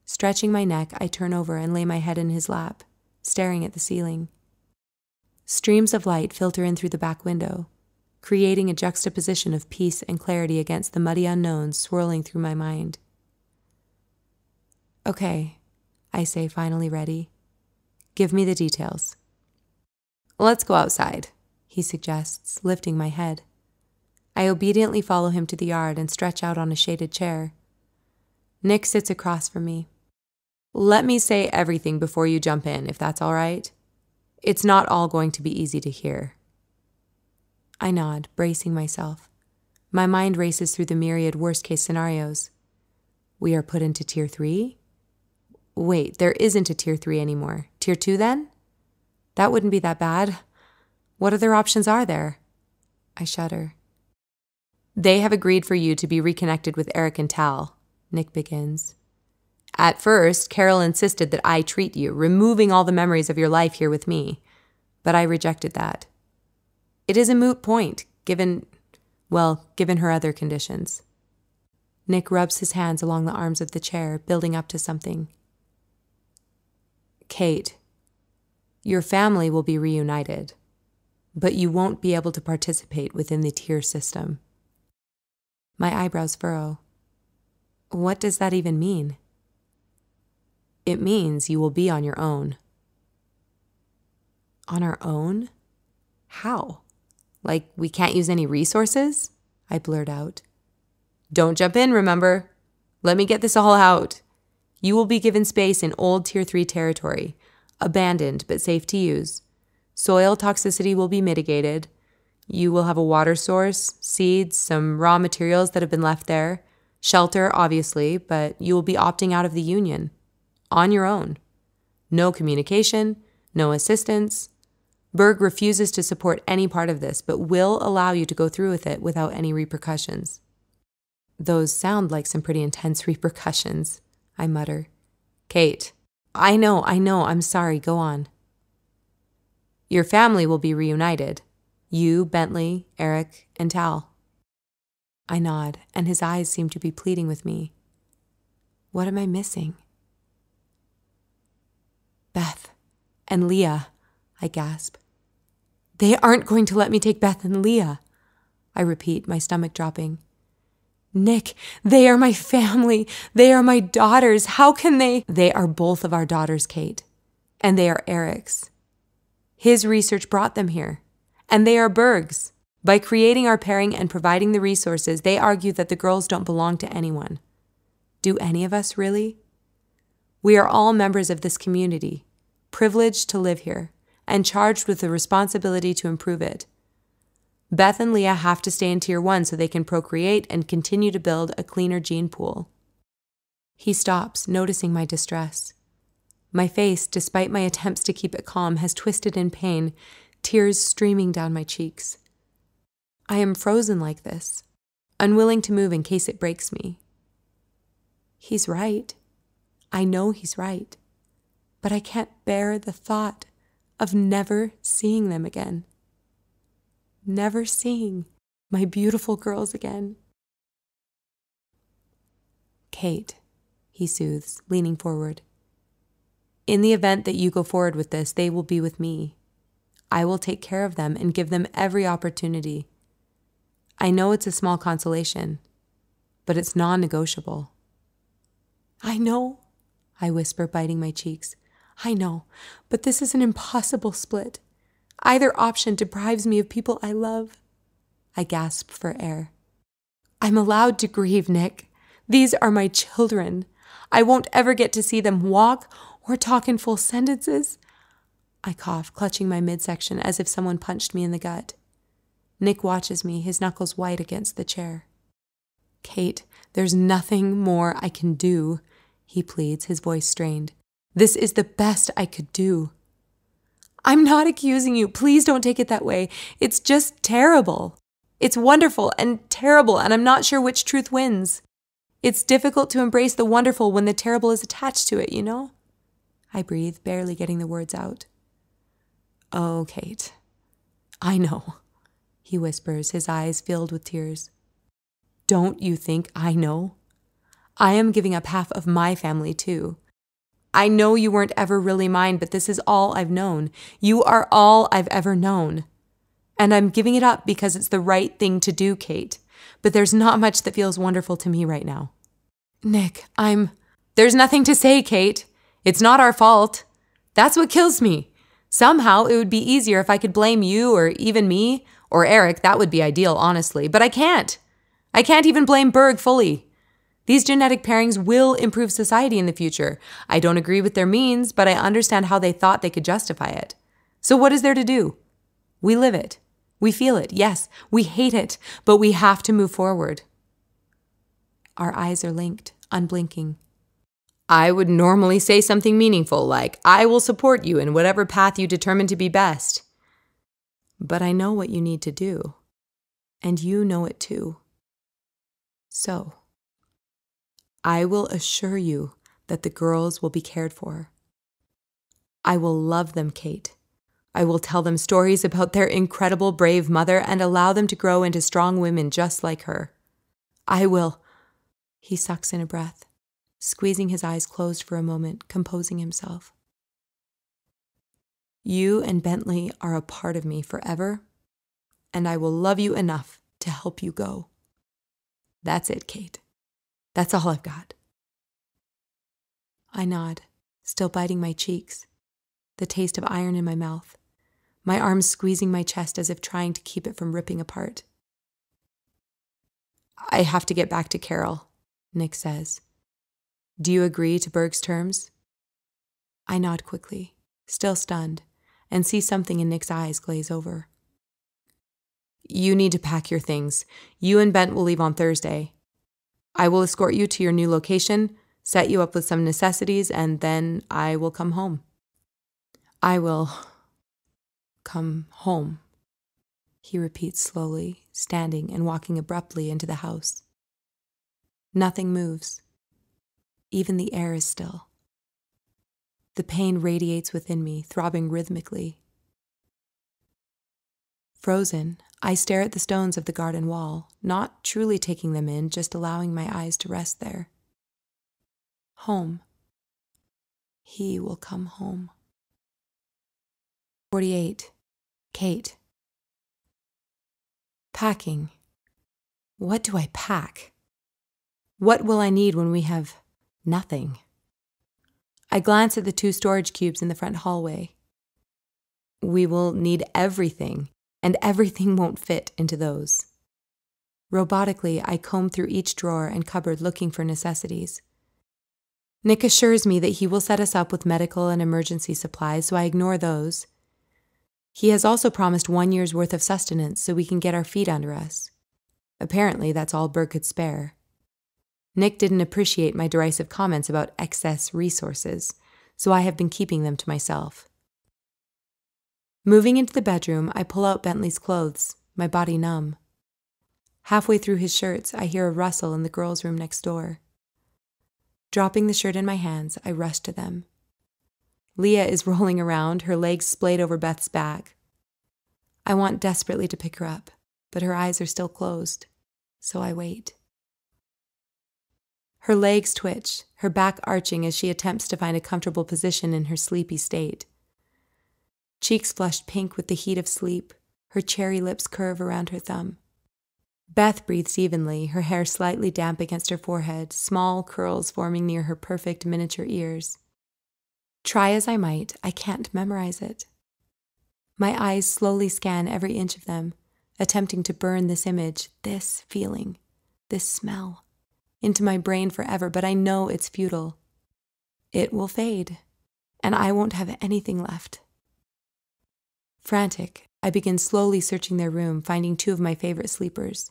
Stretching my neck, I turn over and lay my head in his lap, staring at the ceiling. Streams of light filter in through the back window, creating a juxtaposition of peace and clarity against the muddy unknowns swirling through my mind. Okay, I say, finally ready. Give me the details. Let's go outside, he suggests, lifting my head. I obediently follow him to the yard and stretch out on a shaded chair. Nick sits across from me. Let me say everything before you jump in, if that's all right. It's not all going to be easy to hear. I nod, bracing myself. My mind races through the myriad worst-case scenarios. We are put into Tier 3? Wait, there isn't a Tier 3 anymore. Tier 2 then? That wouldn't be that bad. What other options are there? I shudder. They have agreed for you to be reconnected with Eric and Tal, Nick begins. At first, Carol insisted that I treat you, removing all the memories of your life here with me, but I rejected that. It is a moot point, given her other conditions. Nick rubs his hands along the arms of the chair, building up to something. Kate, your family will be reunited, but you won't be able to participate within the tier system. My eyebrows furrow. What does that even mean? It means you will be on your own. On our own? How? Like we can't use any resources? I blurt out. Don't jump in, remember? Let me get this all out. You will be given space in old Tier 3 territory, abandoned but safe to use. Soil toxicity will be mitigated. You will have a water source, seeds, some raw materials that have been left there, shelter, obviously, but you will be opting out of the union. On your own. No communication, no assistance. Berg refuses to support any part of this, but will allow you to go through with it without any repercussions. Those sound like some pretty intense repercussions, I mutter. Kate, I know, I'm sorry, go on. Your family will be reunited. You, Bentley, Eric, and Tal. I nod, and his eyes seem to be pleading with me. What am I missing? Beth and Leah, I gasp. They aren't going to let me take Beth and Leah, I repeat, my stomach dropping. Nick, they are my family. They are my daughters. How can they? They are both of our daughters, Kate, and they are Eric's. His research brought them here, and they are Berg's. By creating our pairing and providing the resources, they argue that the girls don't belong to anyone. Do any of us really? We are all members of this community, privileged to live here, and charged with the responsibility to improve it. Beth and Leah have to stay in Tier 1 so they can procreate and continue to build a cleaner gene pool. He stops, noticing my distress. My face, despite my attempts to keep it calm, has twisted in pain, tears streaming down my cheeks. I am frozen like this, unwilling to move in case it breaks me. He's right. I know he's right. But I can't bear the thought of never seeing them again. Never seeing my beautiful girls again. Kate, he soothes, leaning forward. In the event that you go forward with this, they will be with me. I will take care of them and give them every opportunity. I know it's a small consolation, but it's non-negotiable. I know, I whisper, biting my cheeks. I know, but this is an impossible split. Either option deprives me of people I love. I gasp for air. I'm allowed to grieve, Nick. These are my children. I won't ever get to see them walk or talk in full sentences. I cough, clutching my midsection as if someone punched me in the gut. Nick watches me, his knuckles white against the chair. Kate, there's nothing more I can do, he pleads, his voice strained. This is the best I could do. I'm not accusing you. Please don't take it that way. It's just terrible. It's wonderful and terrible, and I'm not sure which truth wins. It's difficult to embrace the wonderful when the terrible is attached to it, you know? I breathe, barely getting the words out. Oh, Kate. I know, he whispers, his eyes filled with tears. Don't you think I know? I am giving up half of my family, too. I know you weren't ever really mine, but this is all I've known. You are all I've ever known. And I'm giving it up because it's the right thing to do, Kate. But there's not much that feels wonderful to me right now. Nick, There's nothing to say, Kate. It's not our fault. That's what kills me. Somehow, it would be easier if I could blame you or even me or Eric. That would be ideal, honestly. But I can't. I can't even blame Berg fully. These genetic pairings will improve society in the future. I don't agree with their means, but I understand how they thought they could justify it. So what is there to do? We live it. We feel it. Yes, we hate it, but we have to move forward. Our eyes are linked, unblinking. I would normally say something meaningful like, I will support you in whatever path you determine to be best. But I know what you need to do, and you know it too. So, I will assure you that the girls will be cared for. I will love them, Kate. I will tell them stories about their incredible, brave mother and allow them to grow into strong women just like her. I will. He sucks in a breath, squeezing his eyes closed for a moment, composing himself. You and Bentley are a part of me forever, and I will love you enough to help you go. That's it, Kate. That's all I've got. I nod, still biting my cheeks, the taste of iron in my mouth, my arms squeezing my chest as if trying to keep it from ripping apart. I have to get back to Carol, Nick says. Do you agree to Berg's terms? I nod quickly, still stunned, and see something in Nick's eyes glaze over. You need to pack your things. You and Bent will leave on Thursday. I will escort you to your new location, set you up with some necessities, and then I will come home. I will come home, he repeats slowly, standing and walking abruptly into the house. Nothing moves. Even the air is still. The pain radiates within me, throbbing rhythmically. Frozen, I stare at the stones of the garden wall, not truly taking them in, just allowing my eyes to rest there. Home. He will come home. 48. Kate. Packing. What do I pack? What will I need when we have nothing? I glance at the 2 storage cubes in the front hallway. We will need everything, and everything won't fit into those. Robotically, I comb through each drawer and cupboard looking for necessities. Nick assures me that he will set us up with medical and emergency supplies, so I ignore those. He has also promised 1 year's worth of sustenance so we can get our feet under us. Apparently, that's all Berg could spare. Nick didn't appreciate my derisive comments about excess resources, so I have been keeping them to myself. Moving into the bedroom, I pull out Bentley's clothes, my body numb. Halfway through his shirts, I hear a rustle in the girls' room next door. Dropping the shirt in my hands, I rush to them. Leah is rolling around, her legs splayed over Beth's back. I want desperately to pick her up, but her eyes are still closed, so I wait. Her legs twitch, her back arching as she attempts to find a comfortable position in her sleepy state. Cheeks flushed pink with the heat of sleep, her cherry lips curve around her thumb. Beth breathes evenly, her hair slightly damp against her forehead, small curls forming near her perfect miniature ears. Try as I might, I can't memorize it. My eyes slowly scan every inch of them, attempting to burn this image, this feeling, this smell, into my brain forever, but I know it's futile. It will fade, and I won't have anything left. Frantic, I begin slowly searching their room, finding 2 of my favorite sleepers.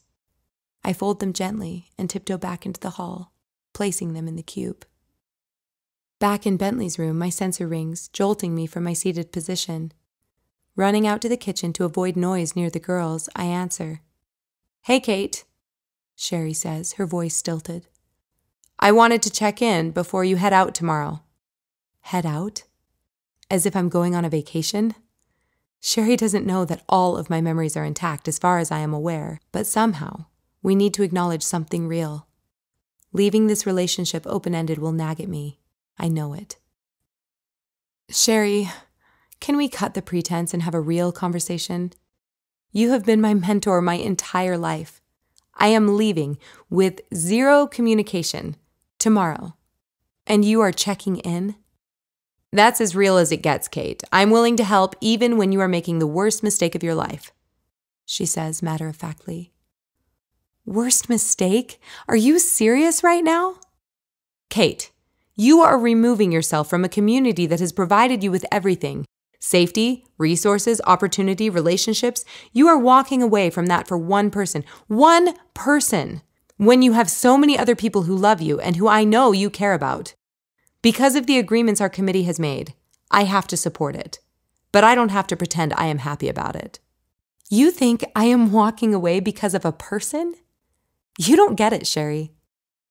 I fold them gently and tiptoe back into the hall, placing them in the cube. Back in Bentley's room, my sensor rings, jolting me from my seated position. Running out to the kitchen to avoid noise near the girls, I answer. Hey, Kate, Sherry says, her voice stilted. I wanted to check in before you head out tomorrow. Head out? As if I'm going on a vacation? Sherry doesn't know that all of my memories are intact as far as I am aware, but somehow we need to acknowledge something real. Leaving this relationship open-ended will nag at me. I know it. Sherry, can we cut the pretense and have a real conversation? You have been my mentor my entire life. I am leaving with 0 communication tomorrow, and you are checking in? That's as real as it gets, Kate. I'm willing to help even when you are making the worst mistake of your life, she says matter-of-factly. Worst mistake? Are you serious right now? Kate, you are removing yourself from a community that has provided you with everything. Safety, resources, opportunity, relationships. You are walking away from that for one person. One person! When you have so many other people who love you and who I know you care about. Because of the agreements our committee has made, I have to support it. But I don't have to pretend I am happy about it. You think I am walking away because of a person? You don't get it, Sherry,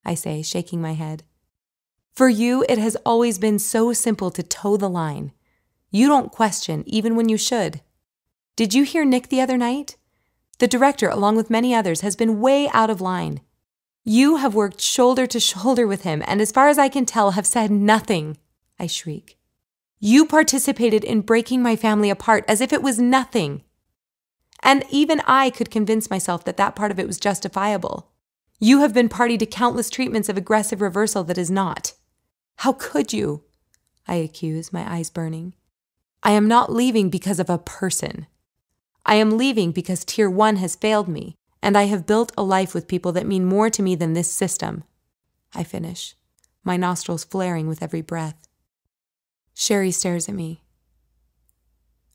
I say, shaking my head. For you, it has always been so simple to toe the line. You don't question, even when you should. Did you hear Nick the other night? The director, along with many others, has been way out of line. You have worked shoulder to shoulder with him, and as far as I can tell, have said nothing, I shriek. You participated in breaking my family apart as if it was nothing. And even I could convince myself that that part of it was justifiable. You have been party to countless treatments of aggressive reversal that is not. How could you? I accuse, my eyes burning. I am not leaving because of a person. I am leaving because Tier 1 has failed me, and I have built a life with people that mean more to me than this system. I finish, my nostrils flaring with every breath. Sherry stares at me.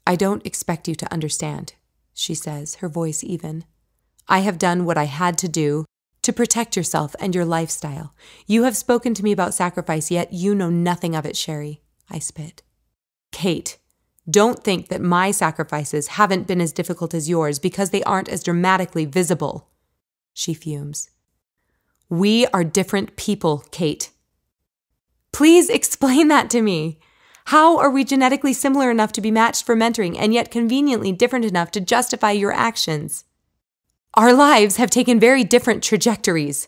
I don't expect you to understand, she says, her voice even. I have done what I had to do to protect yourself and your lifestyle. You have spoken to me about sacrifice, yet you know nothing of it, Sherry. I spit. Kate, don't think that my sacrifices haven't been as difficult as yours because they aren't as dramatically visible. She fumes. We are different people, Kate. Please explain that to me. How are we genetically similar enough to be matched for mentoring and yet conveniently different enough to justify your actions? Our lives have taken very different trajectories.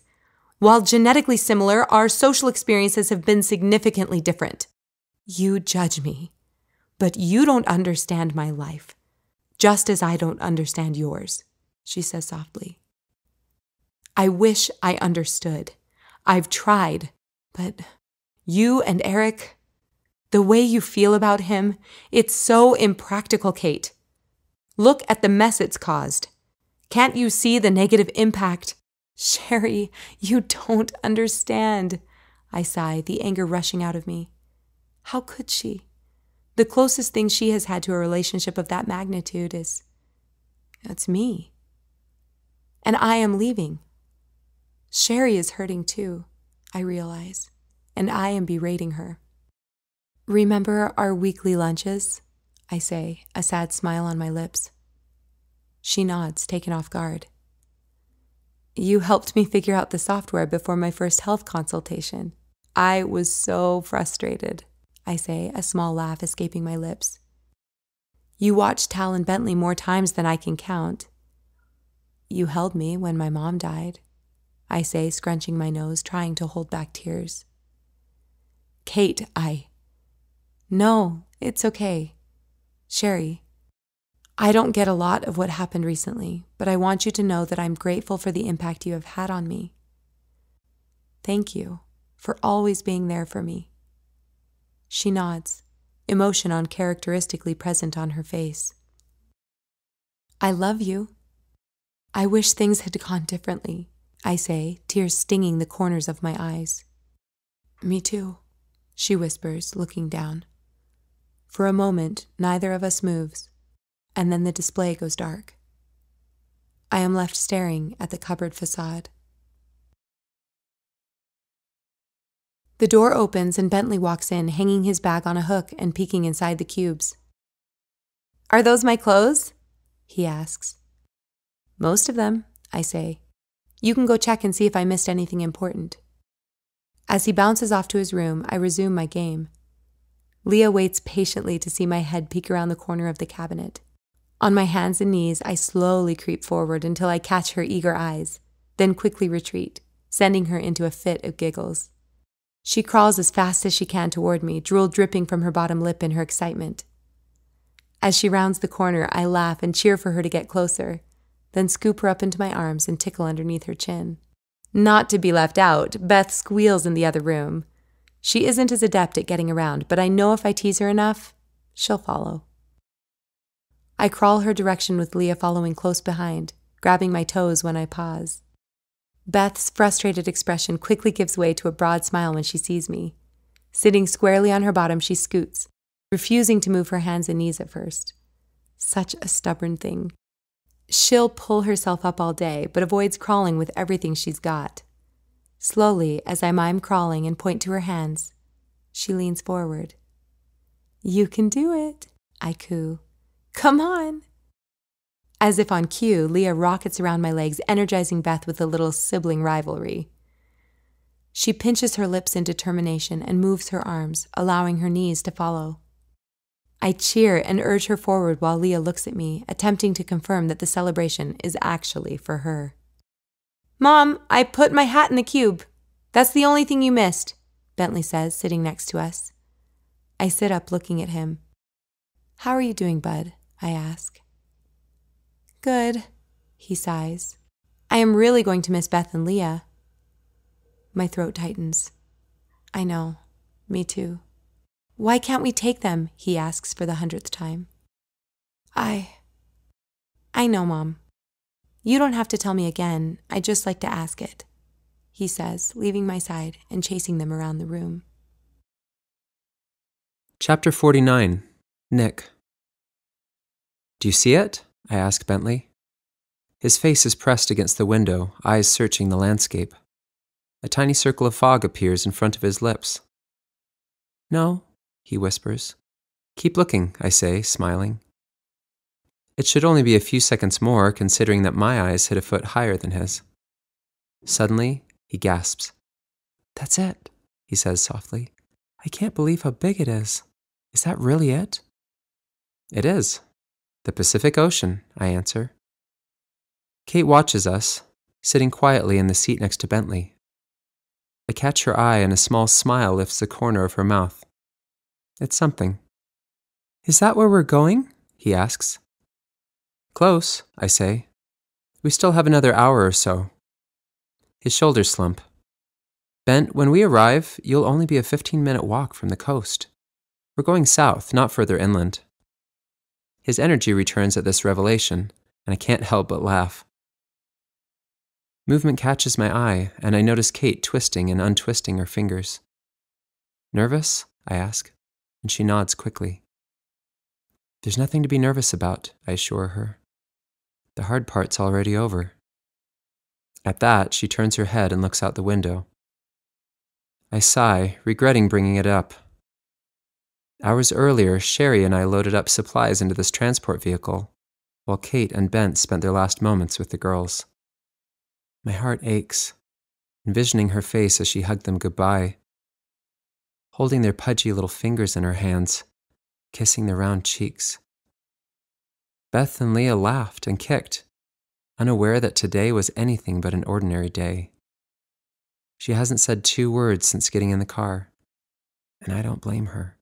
While genetically similar, our social experiences have been significantly different. You judge me, but you don't understand my life, just as I don't understand yours, she says softly. I wish I understood. I've tried, but you and Eric, the way you feel about him, it's so impractical, Kate. Look at the mess it's caused. Can't you see the negative impact? Sherry, you don't understand, I sigh, the anger rushing out of me. How could she? The closest thing she has had to a relationship of that magnitude is, it's me. And I am leaving. Sherry is hurting too, I realize, and I am berating her. Remember our weekly lunches? I say, a sad smile on my lips. She nods, taken off guard. You helped me figure out the software before my first health consultation. I was so frustrated, I say, a small laugh escaping my lips. You watched Tal and Bentley more times than I can count. You held me when my mom died, I say, scrunching my nose, trying to hold back tears. Kate, No, it's okay. Sherry, I don't get a lot of what happened recently, but I want you to know that I'm grateful for the impact you have had on me. Thank you for always being there for me. She nods, emotion uncharacteristically present on her face. I love you. I wish things had gone differently, I say, tears stinging the corners of my eyes. Me too, she whispers, looking down. For a moment, neither of us moves, and then the display goes dark. I am left staring at the cupboard facade. The door opens and Bentley walks in, hanging his bag on a hook and peeking inside the cubes. Are those my clothes? He asks. Most of them, I say. You can go check and see if I missed anything important. As he bounces off to his room, I resume my game. Leah waits patiently to see my head peek around the corner of the cabinet. On my hands and knees, I slowly creep forward until I catch her eager eyes, then quickly retreat, sending her into a fit of giggles. She crawls as fast as she can toward me, drool dripping from her bottom lip in her excitement. As she rounds the corner, I laugh and cheer for her to get closer, then scoop her up into my arms and tickle underneath her chin. Not to be left out, Beth squeals in the other room. She isn't as adept at getting around, but I know if I tease her enough, she'll follow. I crawl her direction with Leah following close behind, grabbing my toes when I pause. Beth's frustrated expression quickly gives way to a broad smile when she sees me. Sitting squarely on her bottom, she scoots, refusing to move her hands and knees at first. Such a stubborn thing. She'll pull herself up all day, but avoids crawling with everything she's got. Slowly, as I mime crawling and point to her hands, she leans forward. "You can do it," I coo. "Come on." As if on cue, Leah rockets around my legs, energizing Beth with a little sibling rivalry. She pinches her lips in determination and moves her arms, allowing her knees to follow. I cheer and urge her forward while Leah looks at me, attempting to confirm that the celebration is actually for her. "Mom, I put my hat in the cube. That's the only thing you missed," Bentley says, sitting next to us. I sit up looking at him. "How are you doing, bud?" I ask. "Good," he sighs. "I am really going to miss Beth and Leah." My throat tightens. I know. Me too. "Why can't we take them?" he asks for the 100th time. I know, Mom. You don't have to tell me again. I'd just like to ask it," he says, leaving my side and chasing them around the room. Chapter 49. Nick. "Do you see it?" I ask Bentley. His face is pressed against the window, eyes searching the landscape. A tiny circle of fog appears in front of his lips. "No," he whispers. "Keep looking," I say, smiling. It should only be a few seconds more, considering that my eyes hit a foot higher than his. Suddenly, he gasps. "That's it," he says softly. "I can't believe how big it is. Is that really it?" "It is. The Pacific Ocean," I answer. Kate watches us, sitting quietly in the seat next to Bentley. I catch her eye and a small smile lifts the corner of her mouth. It's something. "Is that where we're going?" he asks. "Close," I say. "We still have another hour or so." His shoulders slump. "Bent, when we arrive, you'll only be a 15-minute walk from the coast. We're going south, not further inland." His energy returns at this revelation, and I can't help but laugh. Movement catches my eye, and I notice Kate twisting and untwisting her fingers. "Nervous?" I ask, and she nods quickly. "There's nothing to be nervous about," I assure her. "The hard part's already over." At that, she turns her head and looks out the window. I sigh, regretting bringing it up. Hours earlier, Sherry and I loaded up supplies into this transport vehicle, while Kate and Bent spent their last moments with the girls. My heart aches, envisioning her face as she hugged them goodbye, holding their pudgy little fingers in her hands, kissing their round cheeks. Beth and Leah laughed and kicked, unaware that today was anything but an ordinary day. She hasn't said 2 words since getting in the car, and I don't blame her.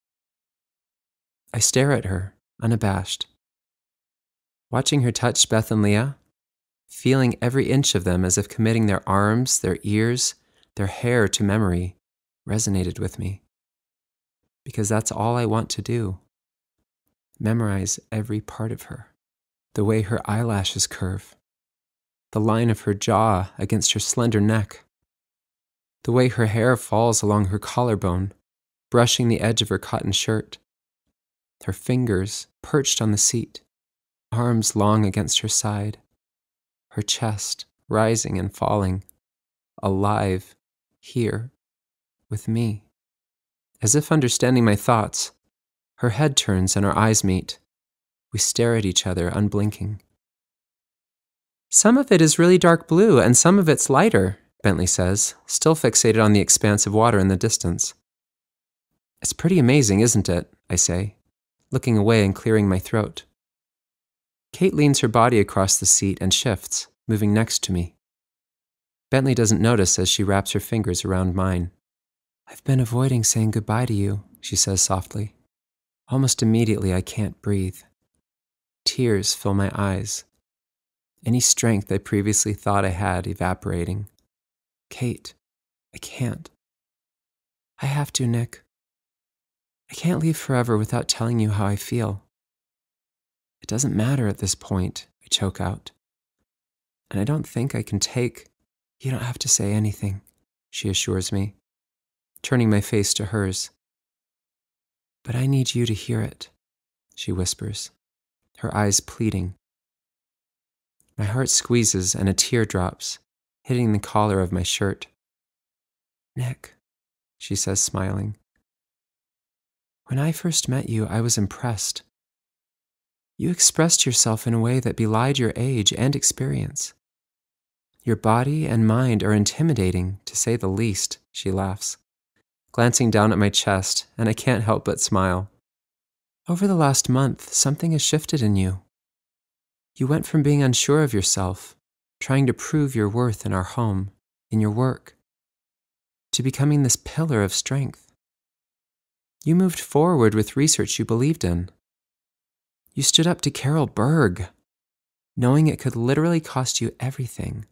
I stare at her, unabashed. Watching her touch Beth and Leah, feeling every inch of them as if committing their arms, their ears, their hair to memory, resonated with me. Because that's all I want to do. Memorize every part of her. The way her eyelashes curve. The line of her jaw against her slender neck. The way her hair falls along her collarbone, brushing the edge of her cotton shirt. Her fingers perched on the seat, arms long against her side. Her chest rising and falling, alive, here, with me. As if understanding my thoughts, her head turns and our eyes meet. We stare at each other, unblinking. "Some of it is really dark blue and some of it's lighter," Bentley says, still fixated on the expanse of water in the distance. "It's pretty amazing, isn't it?" I say, looking away and clearing my throat. Kate leans her body across the seat and shifts, moving next to me. Bentley doesn't notice as she wraps her fingers around mine. "I've been avoiding saying goodbye to you," she says softly. Almost immediately, I can't breathe. Tears fill my eyes. Any strength I previously thought I had evaporating. "Kate, I can't." I have to, Nick. I can't leave forever without telling you how I feel. It doesn't matter at this point, I choke out. And I don't think I can take. You don't have to say anything, she assures me, turning my face to hers. But I need you to hear it, she whispers, her eyes pleading. My heart squeezes and a tear drops, hitting the collar of my shirt. Nick, she says, smiling. When I first met you, I was impressed. You expressed yourself in a way that belied your age and experience. Your body and mind are intimidating, to say the least, she laughs, glancing down at my chest, and I can't help but smile. Over the last month, something has shifted in you. You went from being unsure of yourself, trying to prove your worth in our home, in your work, to becoming this pillar of strength. You moved forward with research you believed in. You stood up to Carol Berg, knowing it could literally cost you everything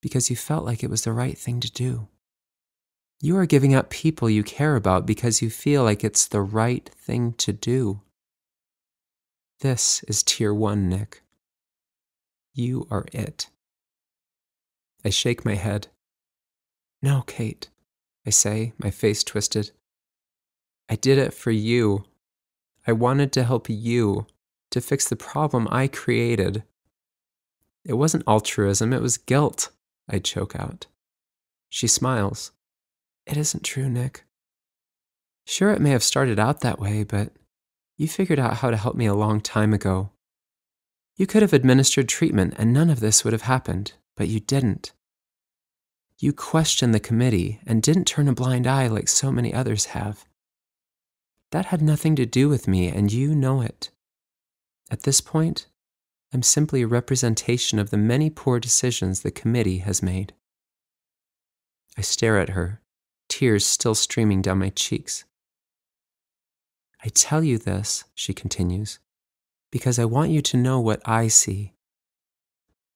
because you felt like it was the right thing to do. You are giving up people you care about because you feel like it's the right thing to do. This is Tier 1, Nick. You are it. I shake my head. No, Kate, I say, my face twisted. I did it for you. I wanted to help you, to fix the problem I created. It wasn't altruism, it was guilt, I choke out. She smiles. It isn't true, Nick. Sure, it may have started out that way, but you figured out how to help me a long time ago. You could have administered treatment and none of this would have happened, but you didn't. You questioned the committee and didn't turn a blind eye like so many others have. That had nothing to do with me, and you know it. At this point, I'm simply a representation of the many poor decisions the committee has made. I stare at her, tears still streaming down my cheeks. I tell you this, she continues, because I want you to know what I see.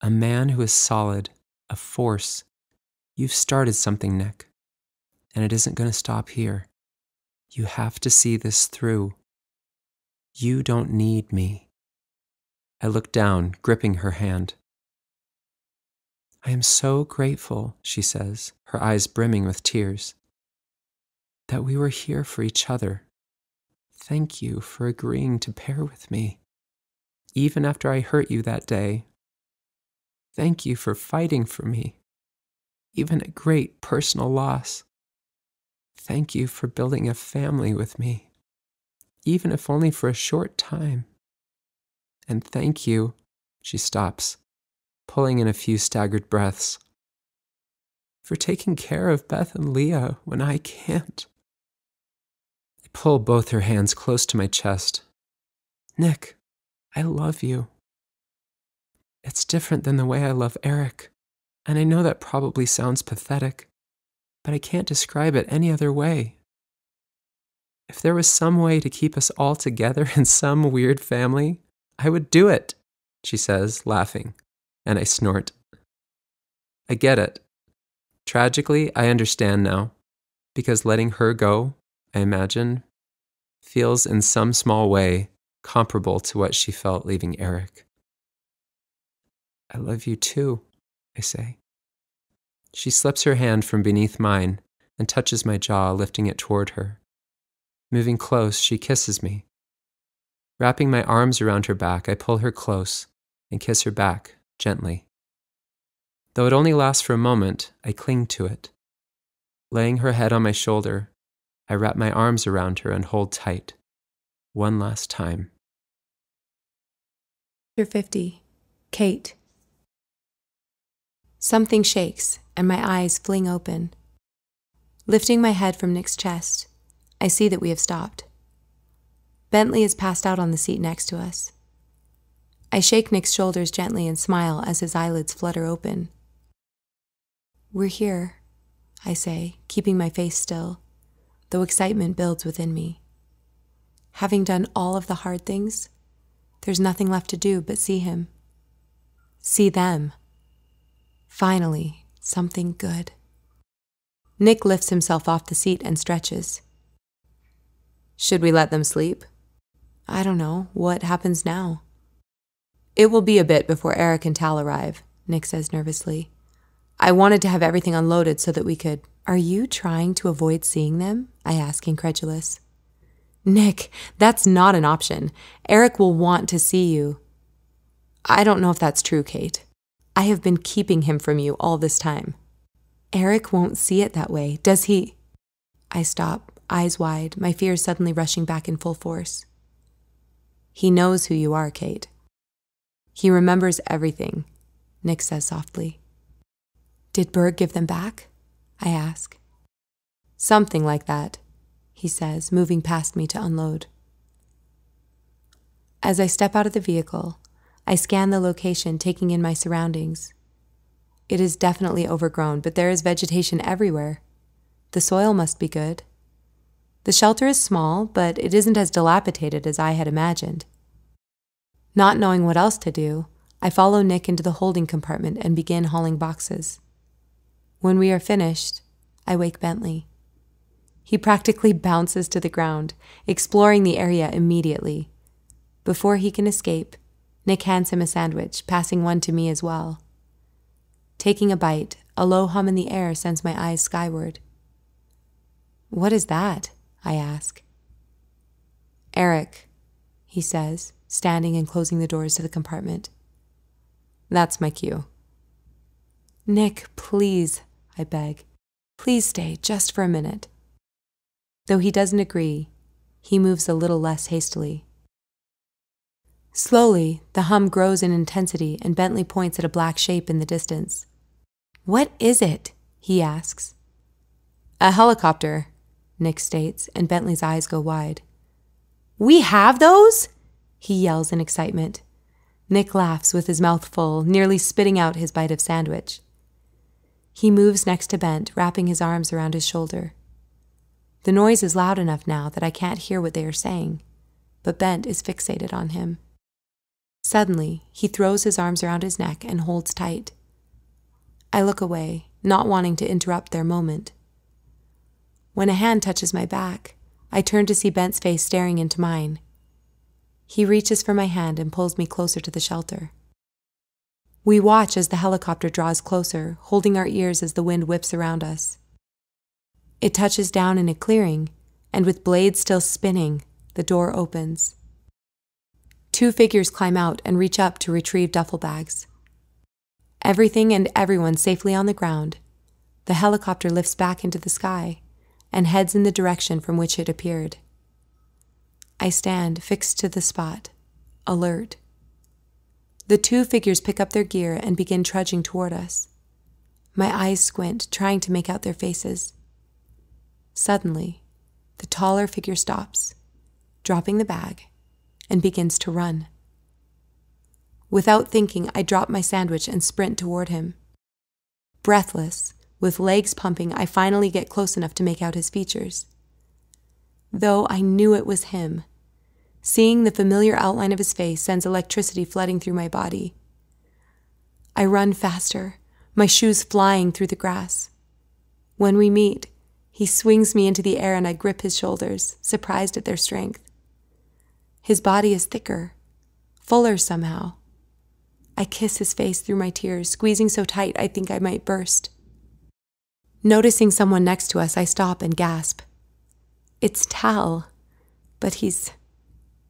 A man who is solid, a force. You've started something, Nick, and it isn't going to stop here. You have to see this through. You don't need me. I look down, gripping her hand. I am so grateful, she says, her eyes brimming with tears, that we were here for each other. Thank you for agreeing to pair with me, even after I hurt you that day. Thank you for fighting for me, even at great personal loss. Thank you for building a family with me, even if only for a short time. And thank you, she stops, pulling in a few staggered breaths, for taking care of Beth and Leah when I can't. I pull both her hands close to my chest. Nick, I love you. It's different than the way I love Eric, and I know that probably sounds pathetic, but I can't describe it any other way. If there was some way to keep us all together in some weird family, I would do it, she says, laughing, and I snort. I get it. Tragically, I understand now, because letting her go, I imagine, feels in some small way comparable to what she felt leaving Eric. I love you too, I say. She slips her hand from beneath mine and touches my jaw, lifting it toward her. Moving close, she kisses me. Wrapping my arms around her back, I pull her close and kiss her back gently. Though it only lasts for a moment, I cling to it. Laying her head on my shoulder, I wrap my arms around her and hold tight. One last time. Chapter 50. Kate. Something shakes, and my eyes fling open. Lifting my head from Nick's chest, I see that we have stopped. Bentley is passed out on the seat next to us. I shake Nick's shoulders gently and smile as his eyelids flutter open. We're here, I say, keeping my face still, though excitement builds within me. Having done all of the hard things, there's nothing left to do but see him. See them. Finally, something good. Nick lifts himself off the seat and stretches. Should we let them sleep? I don't know. What happens now? It will be a bit before Eric and Tal arrive, Nick says nervously. I wanted to have everything unloaded so that we could... Are you trying to avoid seeing them? I ask, incredulous. Nick, that's not an option. Eric will want to see you. I don't know if that's true, Kate. I have been keeping him from you all this time. Eric won't see it that way, does he? I stop, eyes wide, my fears suddenly rushing back in full force. He knows who you are, Kate. He remembers everything, Nick says softly. Did Berg give them back? I ask. Something like that, he says, moving past me to unload. As I step out of the vehicle, I scan the location, taking in my surroundings. It is definitely overgrown, but there is vegetation everywhere. The soil must be good. The shelter is small, but it isn't as dilapidated as I had imagined. Not knowing what else to do, I follow Nick into the holding compartment and begin hauling boxes. When we are finished, I wake Bentley. He practically bounces to the ground, exploring the area immediately. Before he can escape, Nick hands him a sandwich, passing one to me as well. Taking a bite, a low hum in the air sends my eyes skyward. What is that? I ask. Eric, he says, standing and closing the doors to the compartment. That's my cue. Nick, please, I beg. Please stay, just for a minute. Though he doesn't agree, he moves a little less hastily. Slowly, the hum grows in intensity and Bentley points at a black shape in the distance. What is it? He asks. A helicopter, Nick states, and Bentley's eyes go wide. We have those? He yells in excitement. Nick laughs with his mouth full, nearly spitting out his bite of sandwich. He moves next to Bent, wrapping his arms around his shoulder. The noise is loud enough now that I can't hear what they are saying, but Bent is fixated on him. Suddenly, he throws his arms around his neck and holds tight. I look away, not wanting to interrupt their moment. When a hand touches my back, I turn to see Bent's face staring into mine. He reaches for my hand and pulls me closer to the shelter. We watch as the helicopter draws closer, holding our ears as the wind whips around us. It touches down in a clearing, and with blades still spinning, the door opens. Two figures climb out and reach up to retrieve duffel bags. Everything and everyone safely on the ground, the helicopter lifts back into the sky and heads in the direction from which it appeared. I stand fixed to the spot, alert. The two figures pick up their gear and begin trudging toward us. My eyes squint, trying to make out their faces. Suddenly, the taller figure stops, dropping the bag, and begins to run. Without thinking, I drop my sandwich and sprint toward him. Breathless, with legs pumping, I finally get close enough to make out his features. Though I knew it was him, seeing the familiar outline of his face sends electricity flooding through my body. I run faster, my shoes flying through the grass. When we meet, he swings me into the air and I grip his shoulders, surprised at their strength. His body is thicker, fuller somehow. I kiss his face through my tears, squeezing so tight I think I might burst. Noticing someone next to us, I stop and gasp. It's Tal, but he's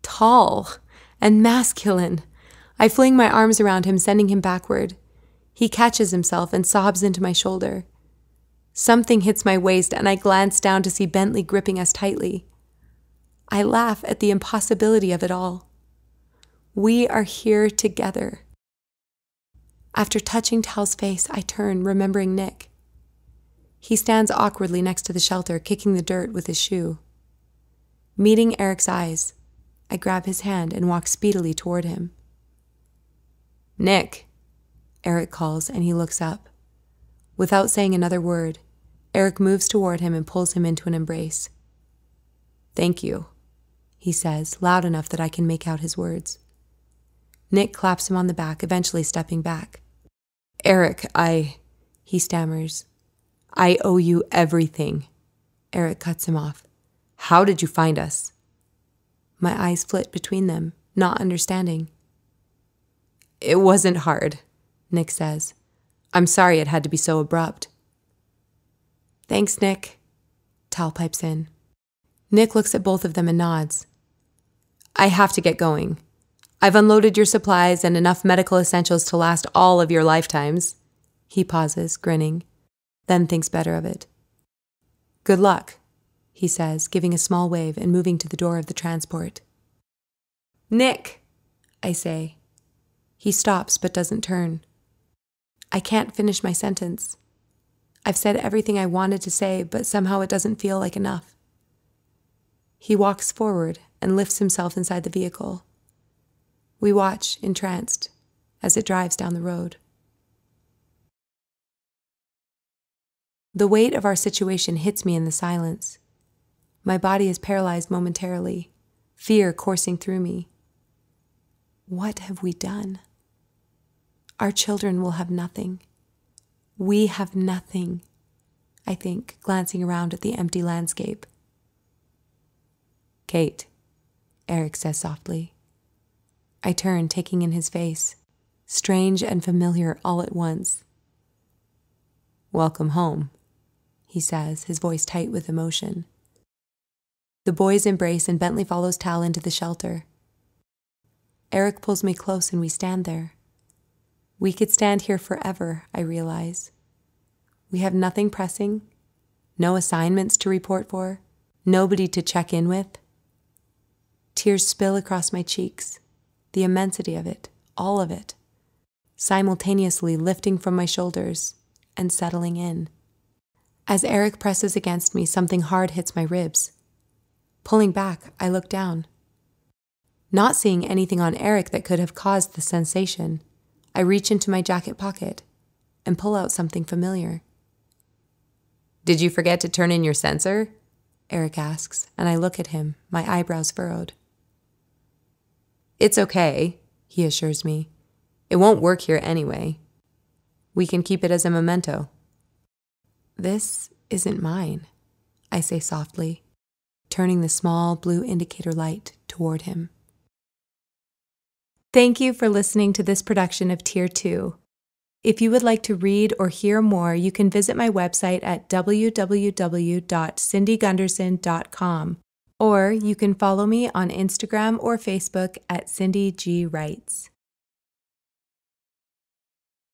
tall and masculine. I fling my arms around him, sending him backward. He catches himself and sobs into my shoulder. Something hits my waist and I glance down to see Bentley gripping us tightly. I laugh at the impossibility of it all. We are here together. After touching Tal's face, I turn, remembering Nick. He stands awkwardly next to the shelter, kicking the dirt with his shoe. Meeting Eric's eyes, I grab his hand and walk speedily toward him. Nick, Eric calls, and he looks up. Without saying another word, Eric moves toward him and pulls him into an embrace. Thank you, he says, loud enough that I can make out his words. Nick claps him on the back, eventually stepping back. Eric, he stammers. I owe you everything. Eric cuts him off. How did you find us? My eyes flit between them, not understanding. It wasn't hard, Nick says. I'm sorry it had to be so abrupt. Thanks, Nick. Tal pipes in. Nick looks at both of them and nods. I have to get going. I've unloaded your supplies and enough medical essentials to last all of your lifetimes. He pauses, grinning, then thinks better of it. Good luck, he says, giving a small wave and moving to the door of the transport. Nick, I say. He stops but doesn't turn. I can't finish my sentence. I've said everything I wanted to say, but somehow it doesn't feel like enough. He walks forward and lifts himself inside the vehicle. We watch, entranced, as it drives down the road. The weight of our situation hits me in the silence. My body is paralyzed momentarily, fear coursing through me. What have we done? Our children will have nothing. We have nothing, I think, glancing around at the empty landscape. Kate, Eric says softly. I turn, taking in his face, strange and familiar all at once. Welcome home, he says, his voice tight with emotion. The boys embrace and Bentley follows Tal into the shelter. Eric pulls me close and we stand there. We could stand here forever, I realize. We have nothing pressing, no assignments to report for, nobody to check in with. Tears spill across my cheeks, the immensity of it, all of it, simultaneously lifting from my shoulders and settling in. As Eric presses against me, something hard hits my ribs. Pulling back, I look down. Not seeing anything on Eric that could have caused the sensation, I reach into my jacket pocket and pull out something familiar. Did you forget to turn in your sensor? Eric asks, and I look at him, my eyebrows furrowed. It's okay, he assures me. It won't work here anyway. We can keep it as a memento. This isn't mine, I say softly, turning the small blue indicator light toward him. Thank you for listening to this production of Tier 2. If you would like to read or hear more, you can visit my website at www.cindygunderson.com, or you can follow me on Instagram or Facebook at Cindy G. Writes.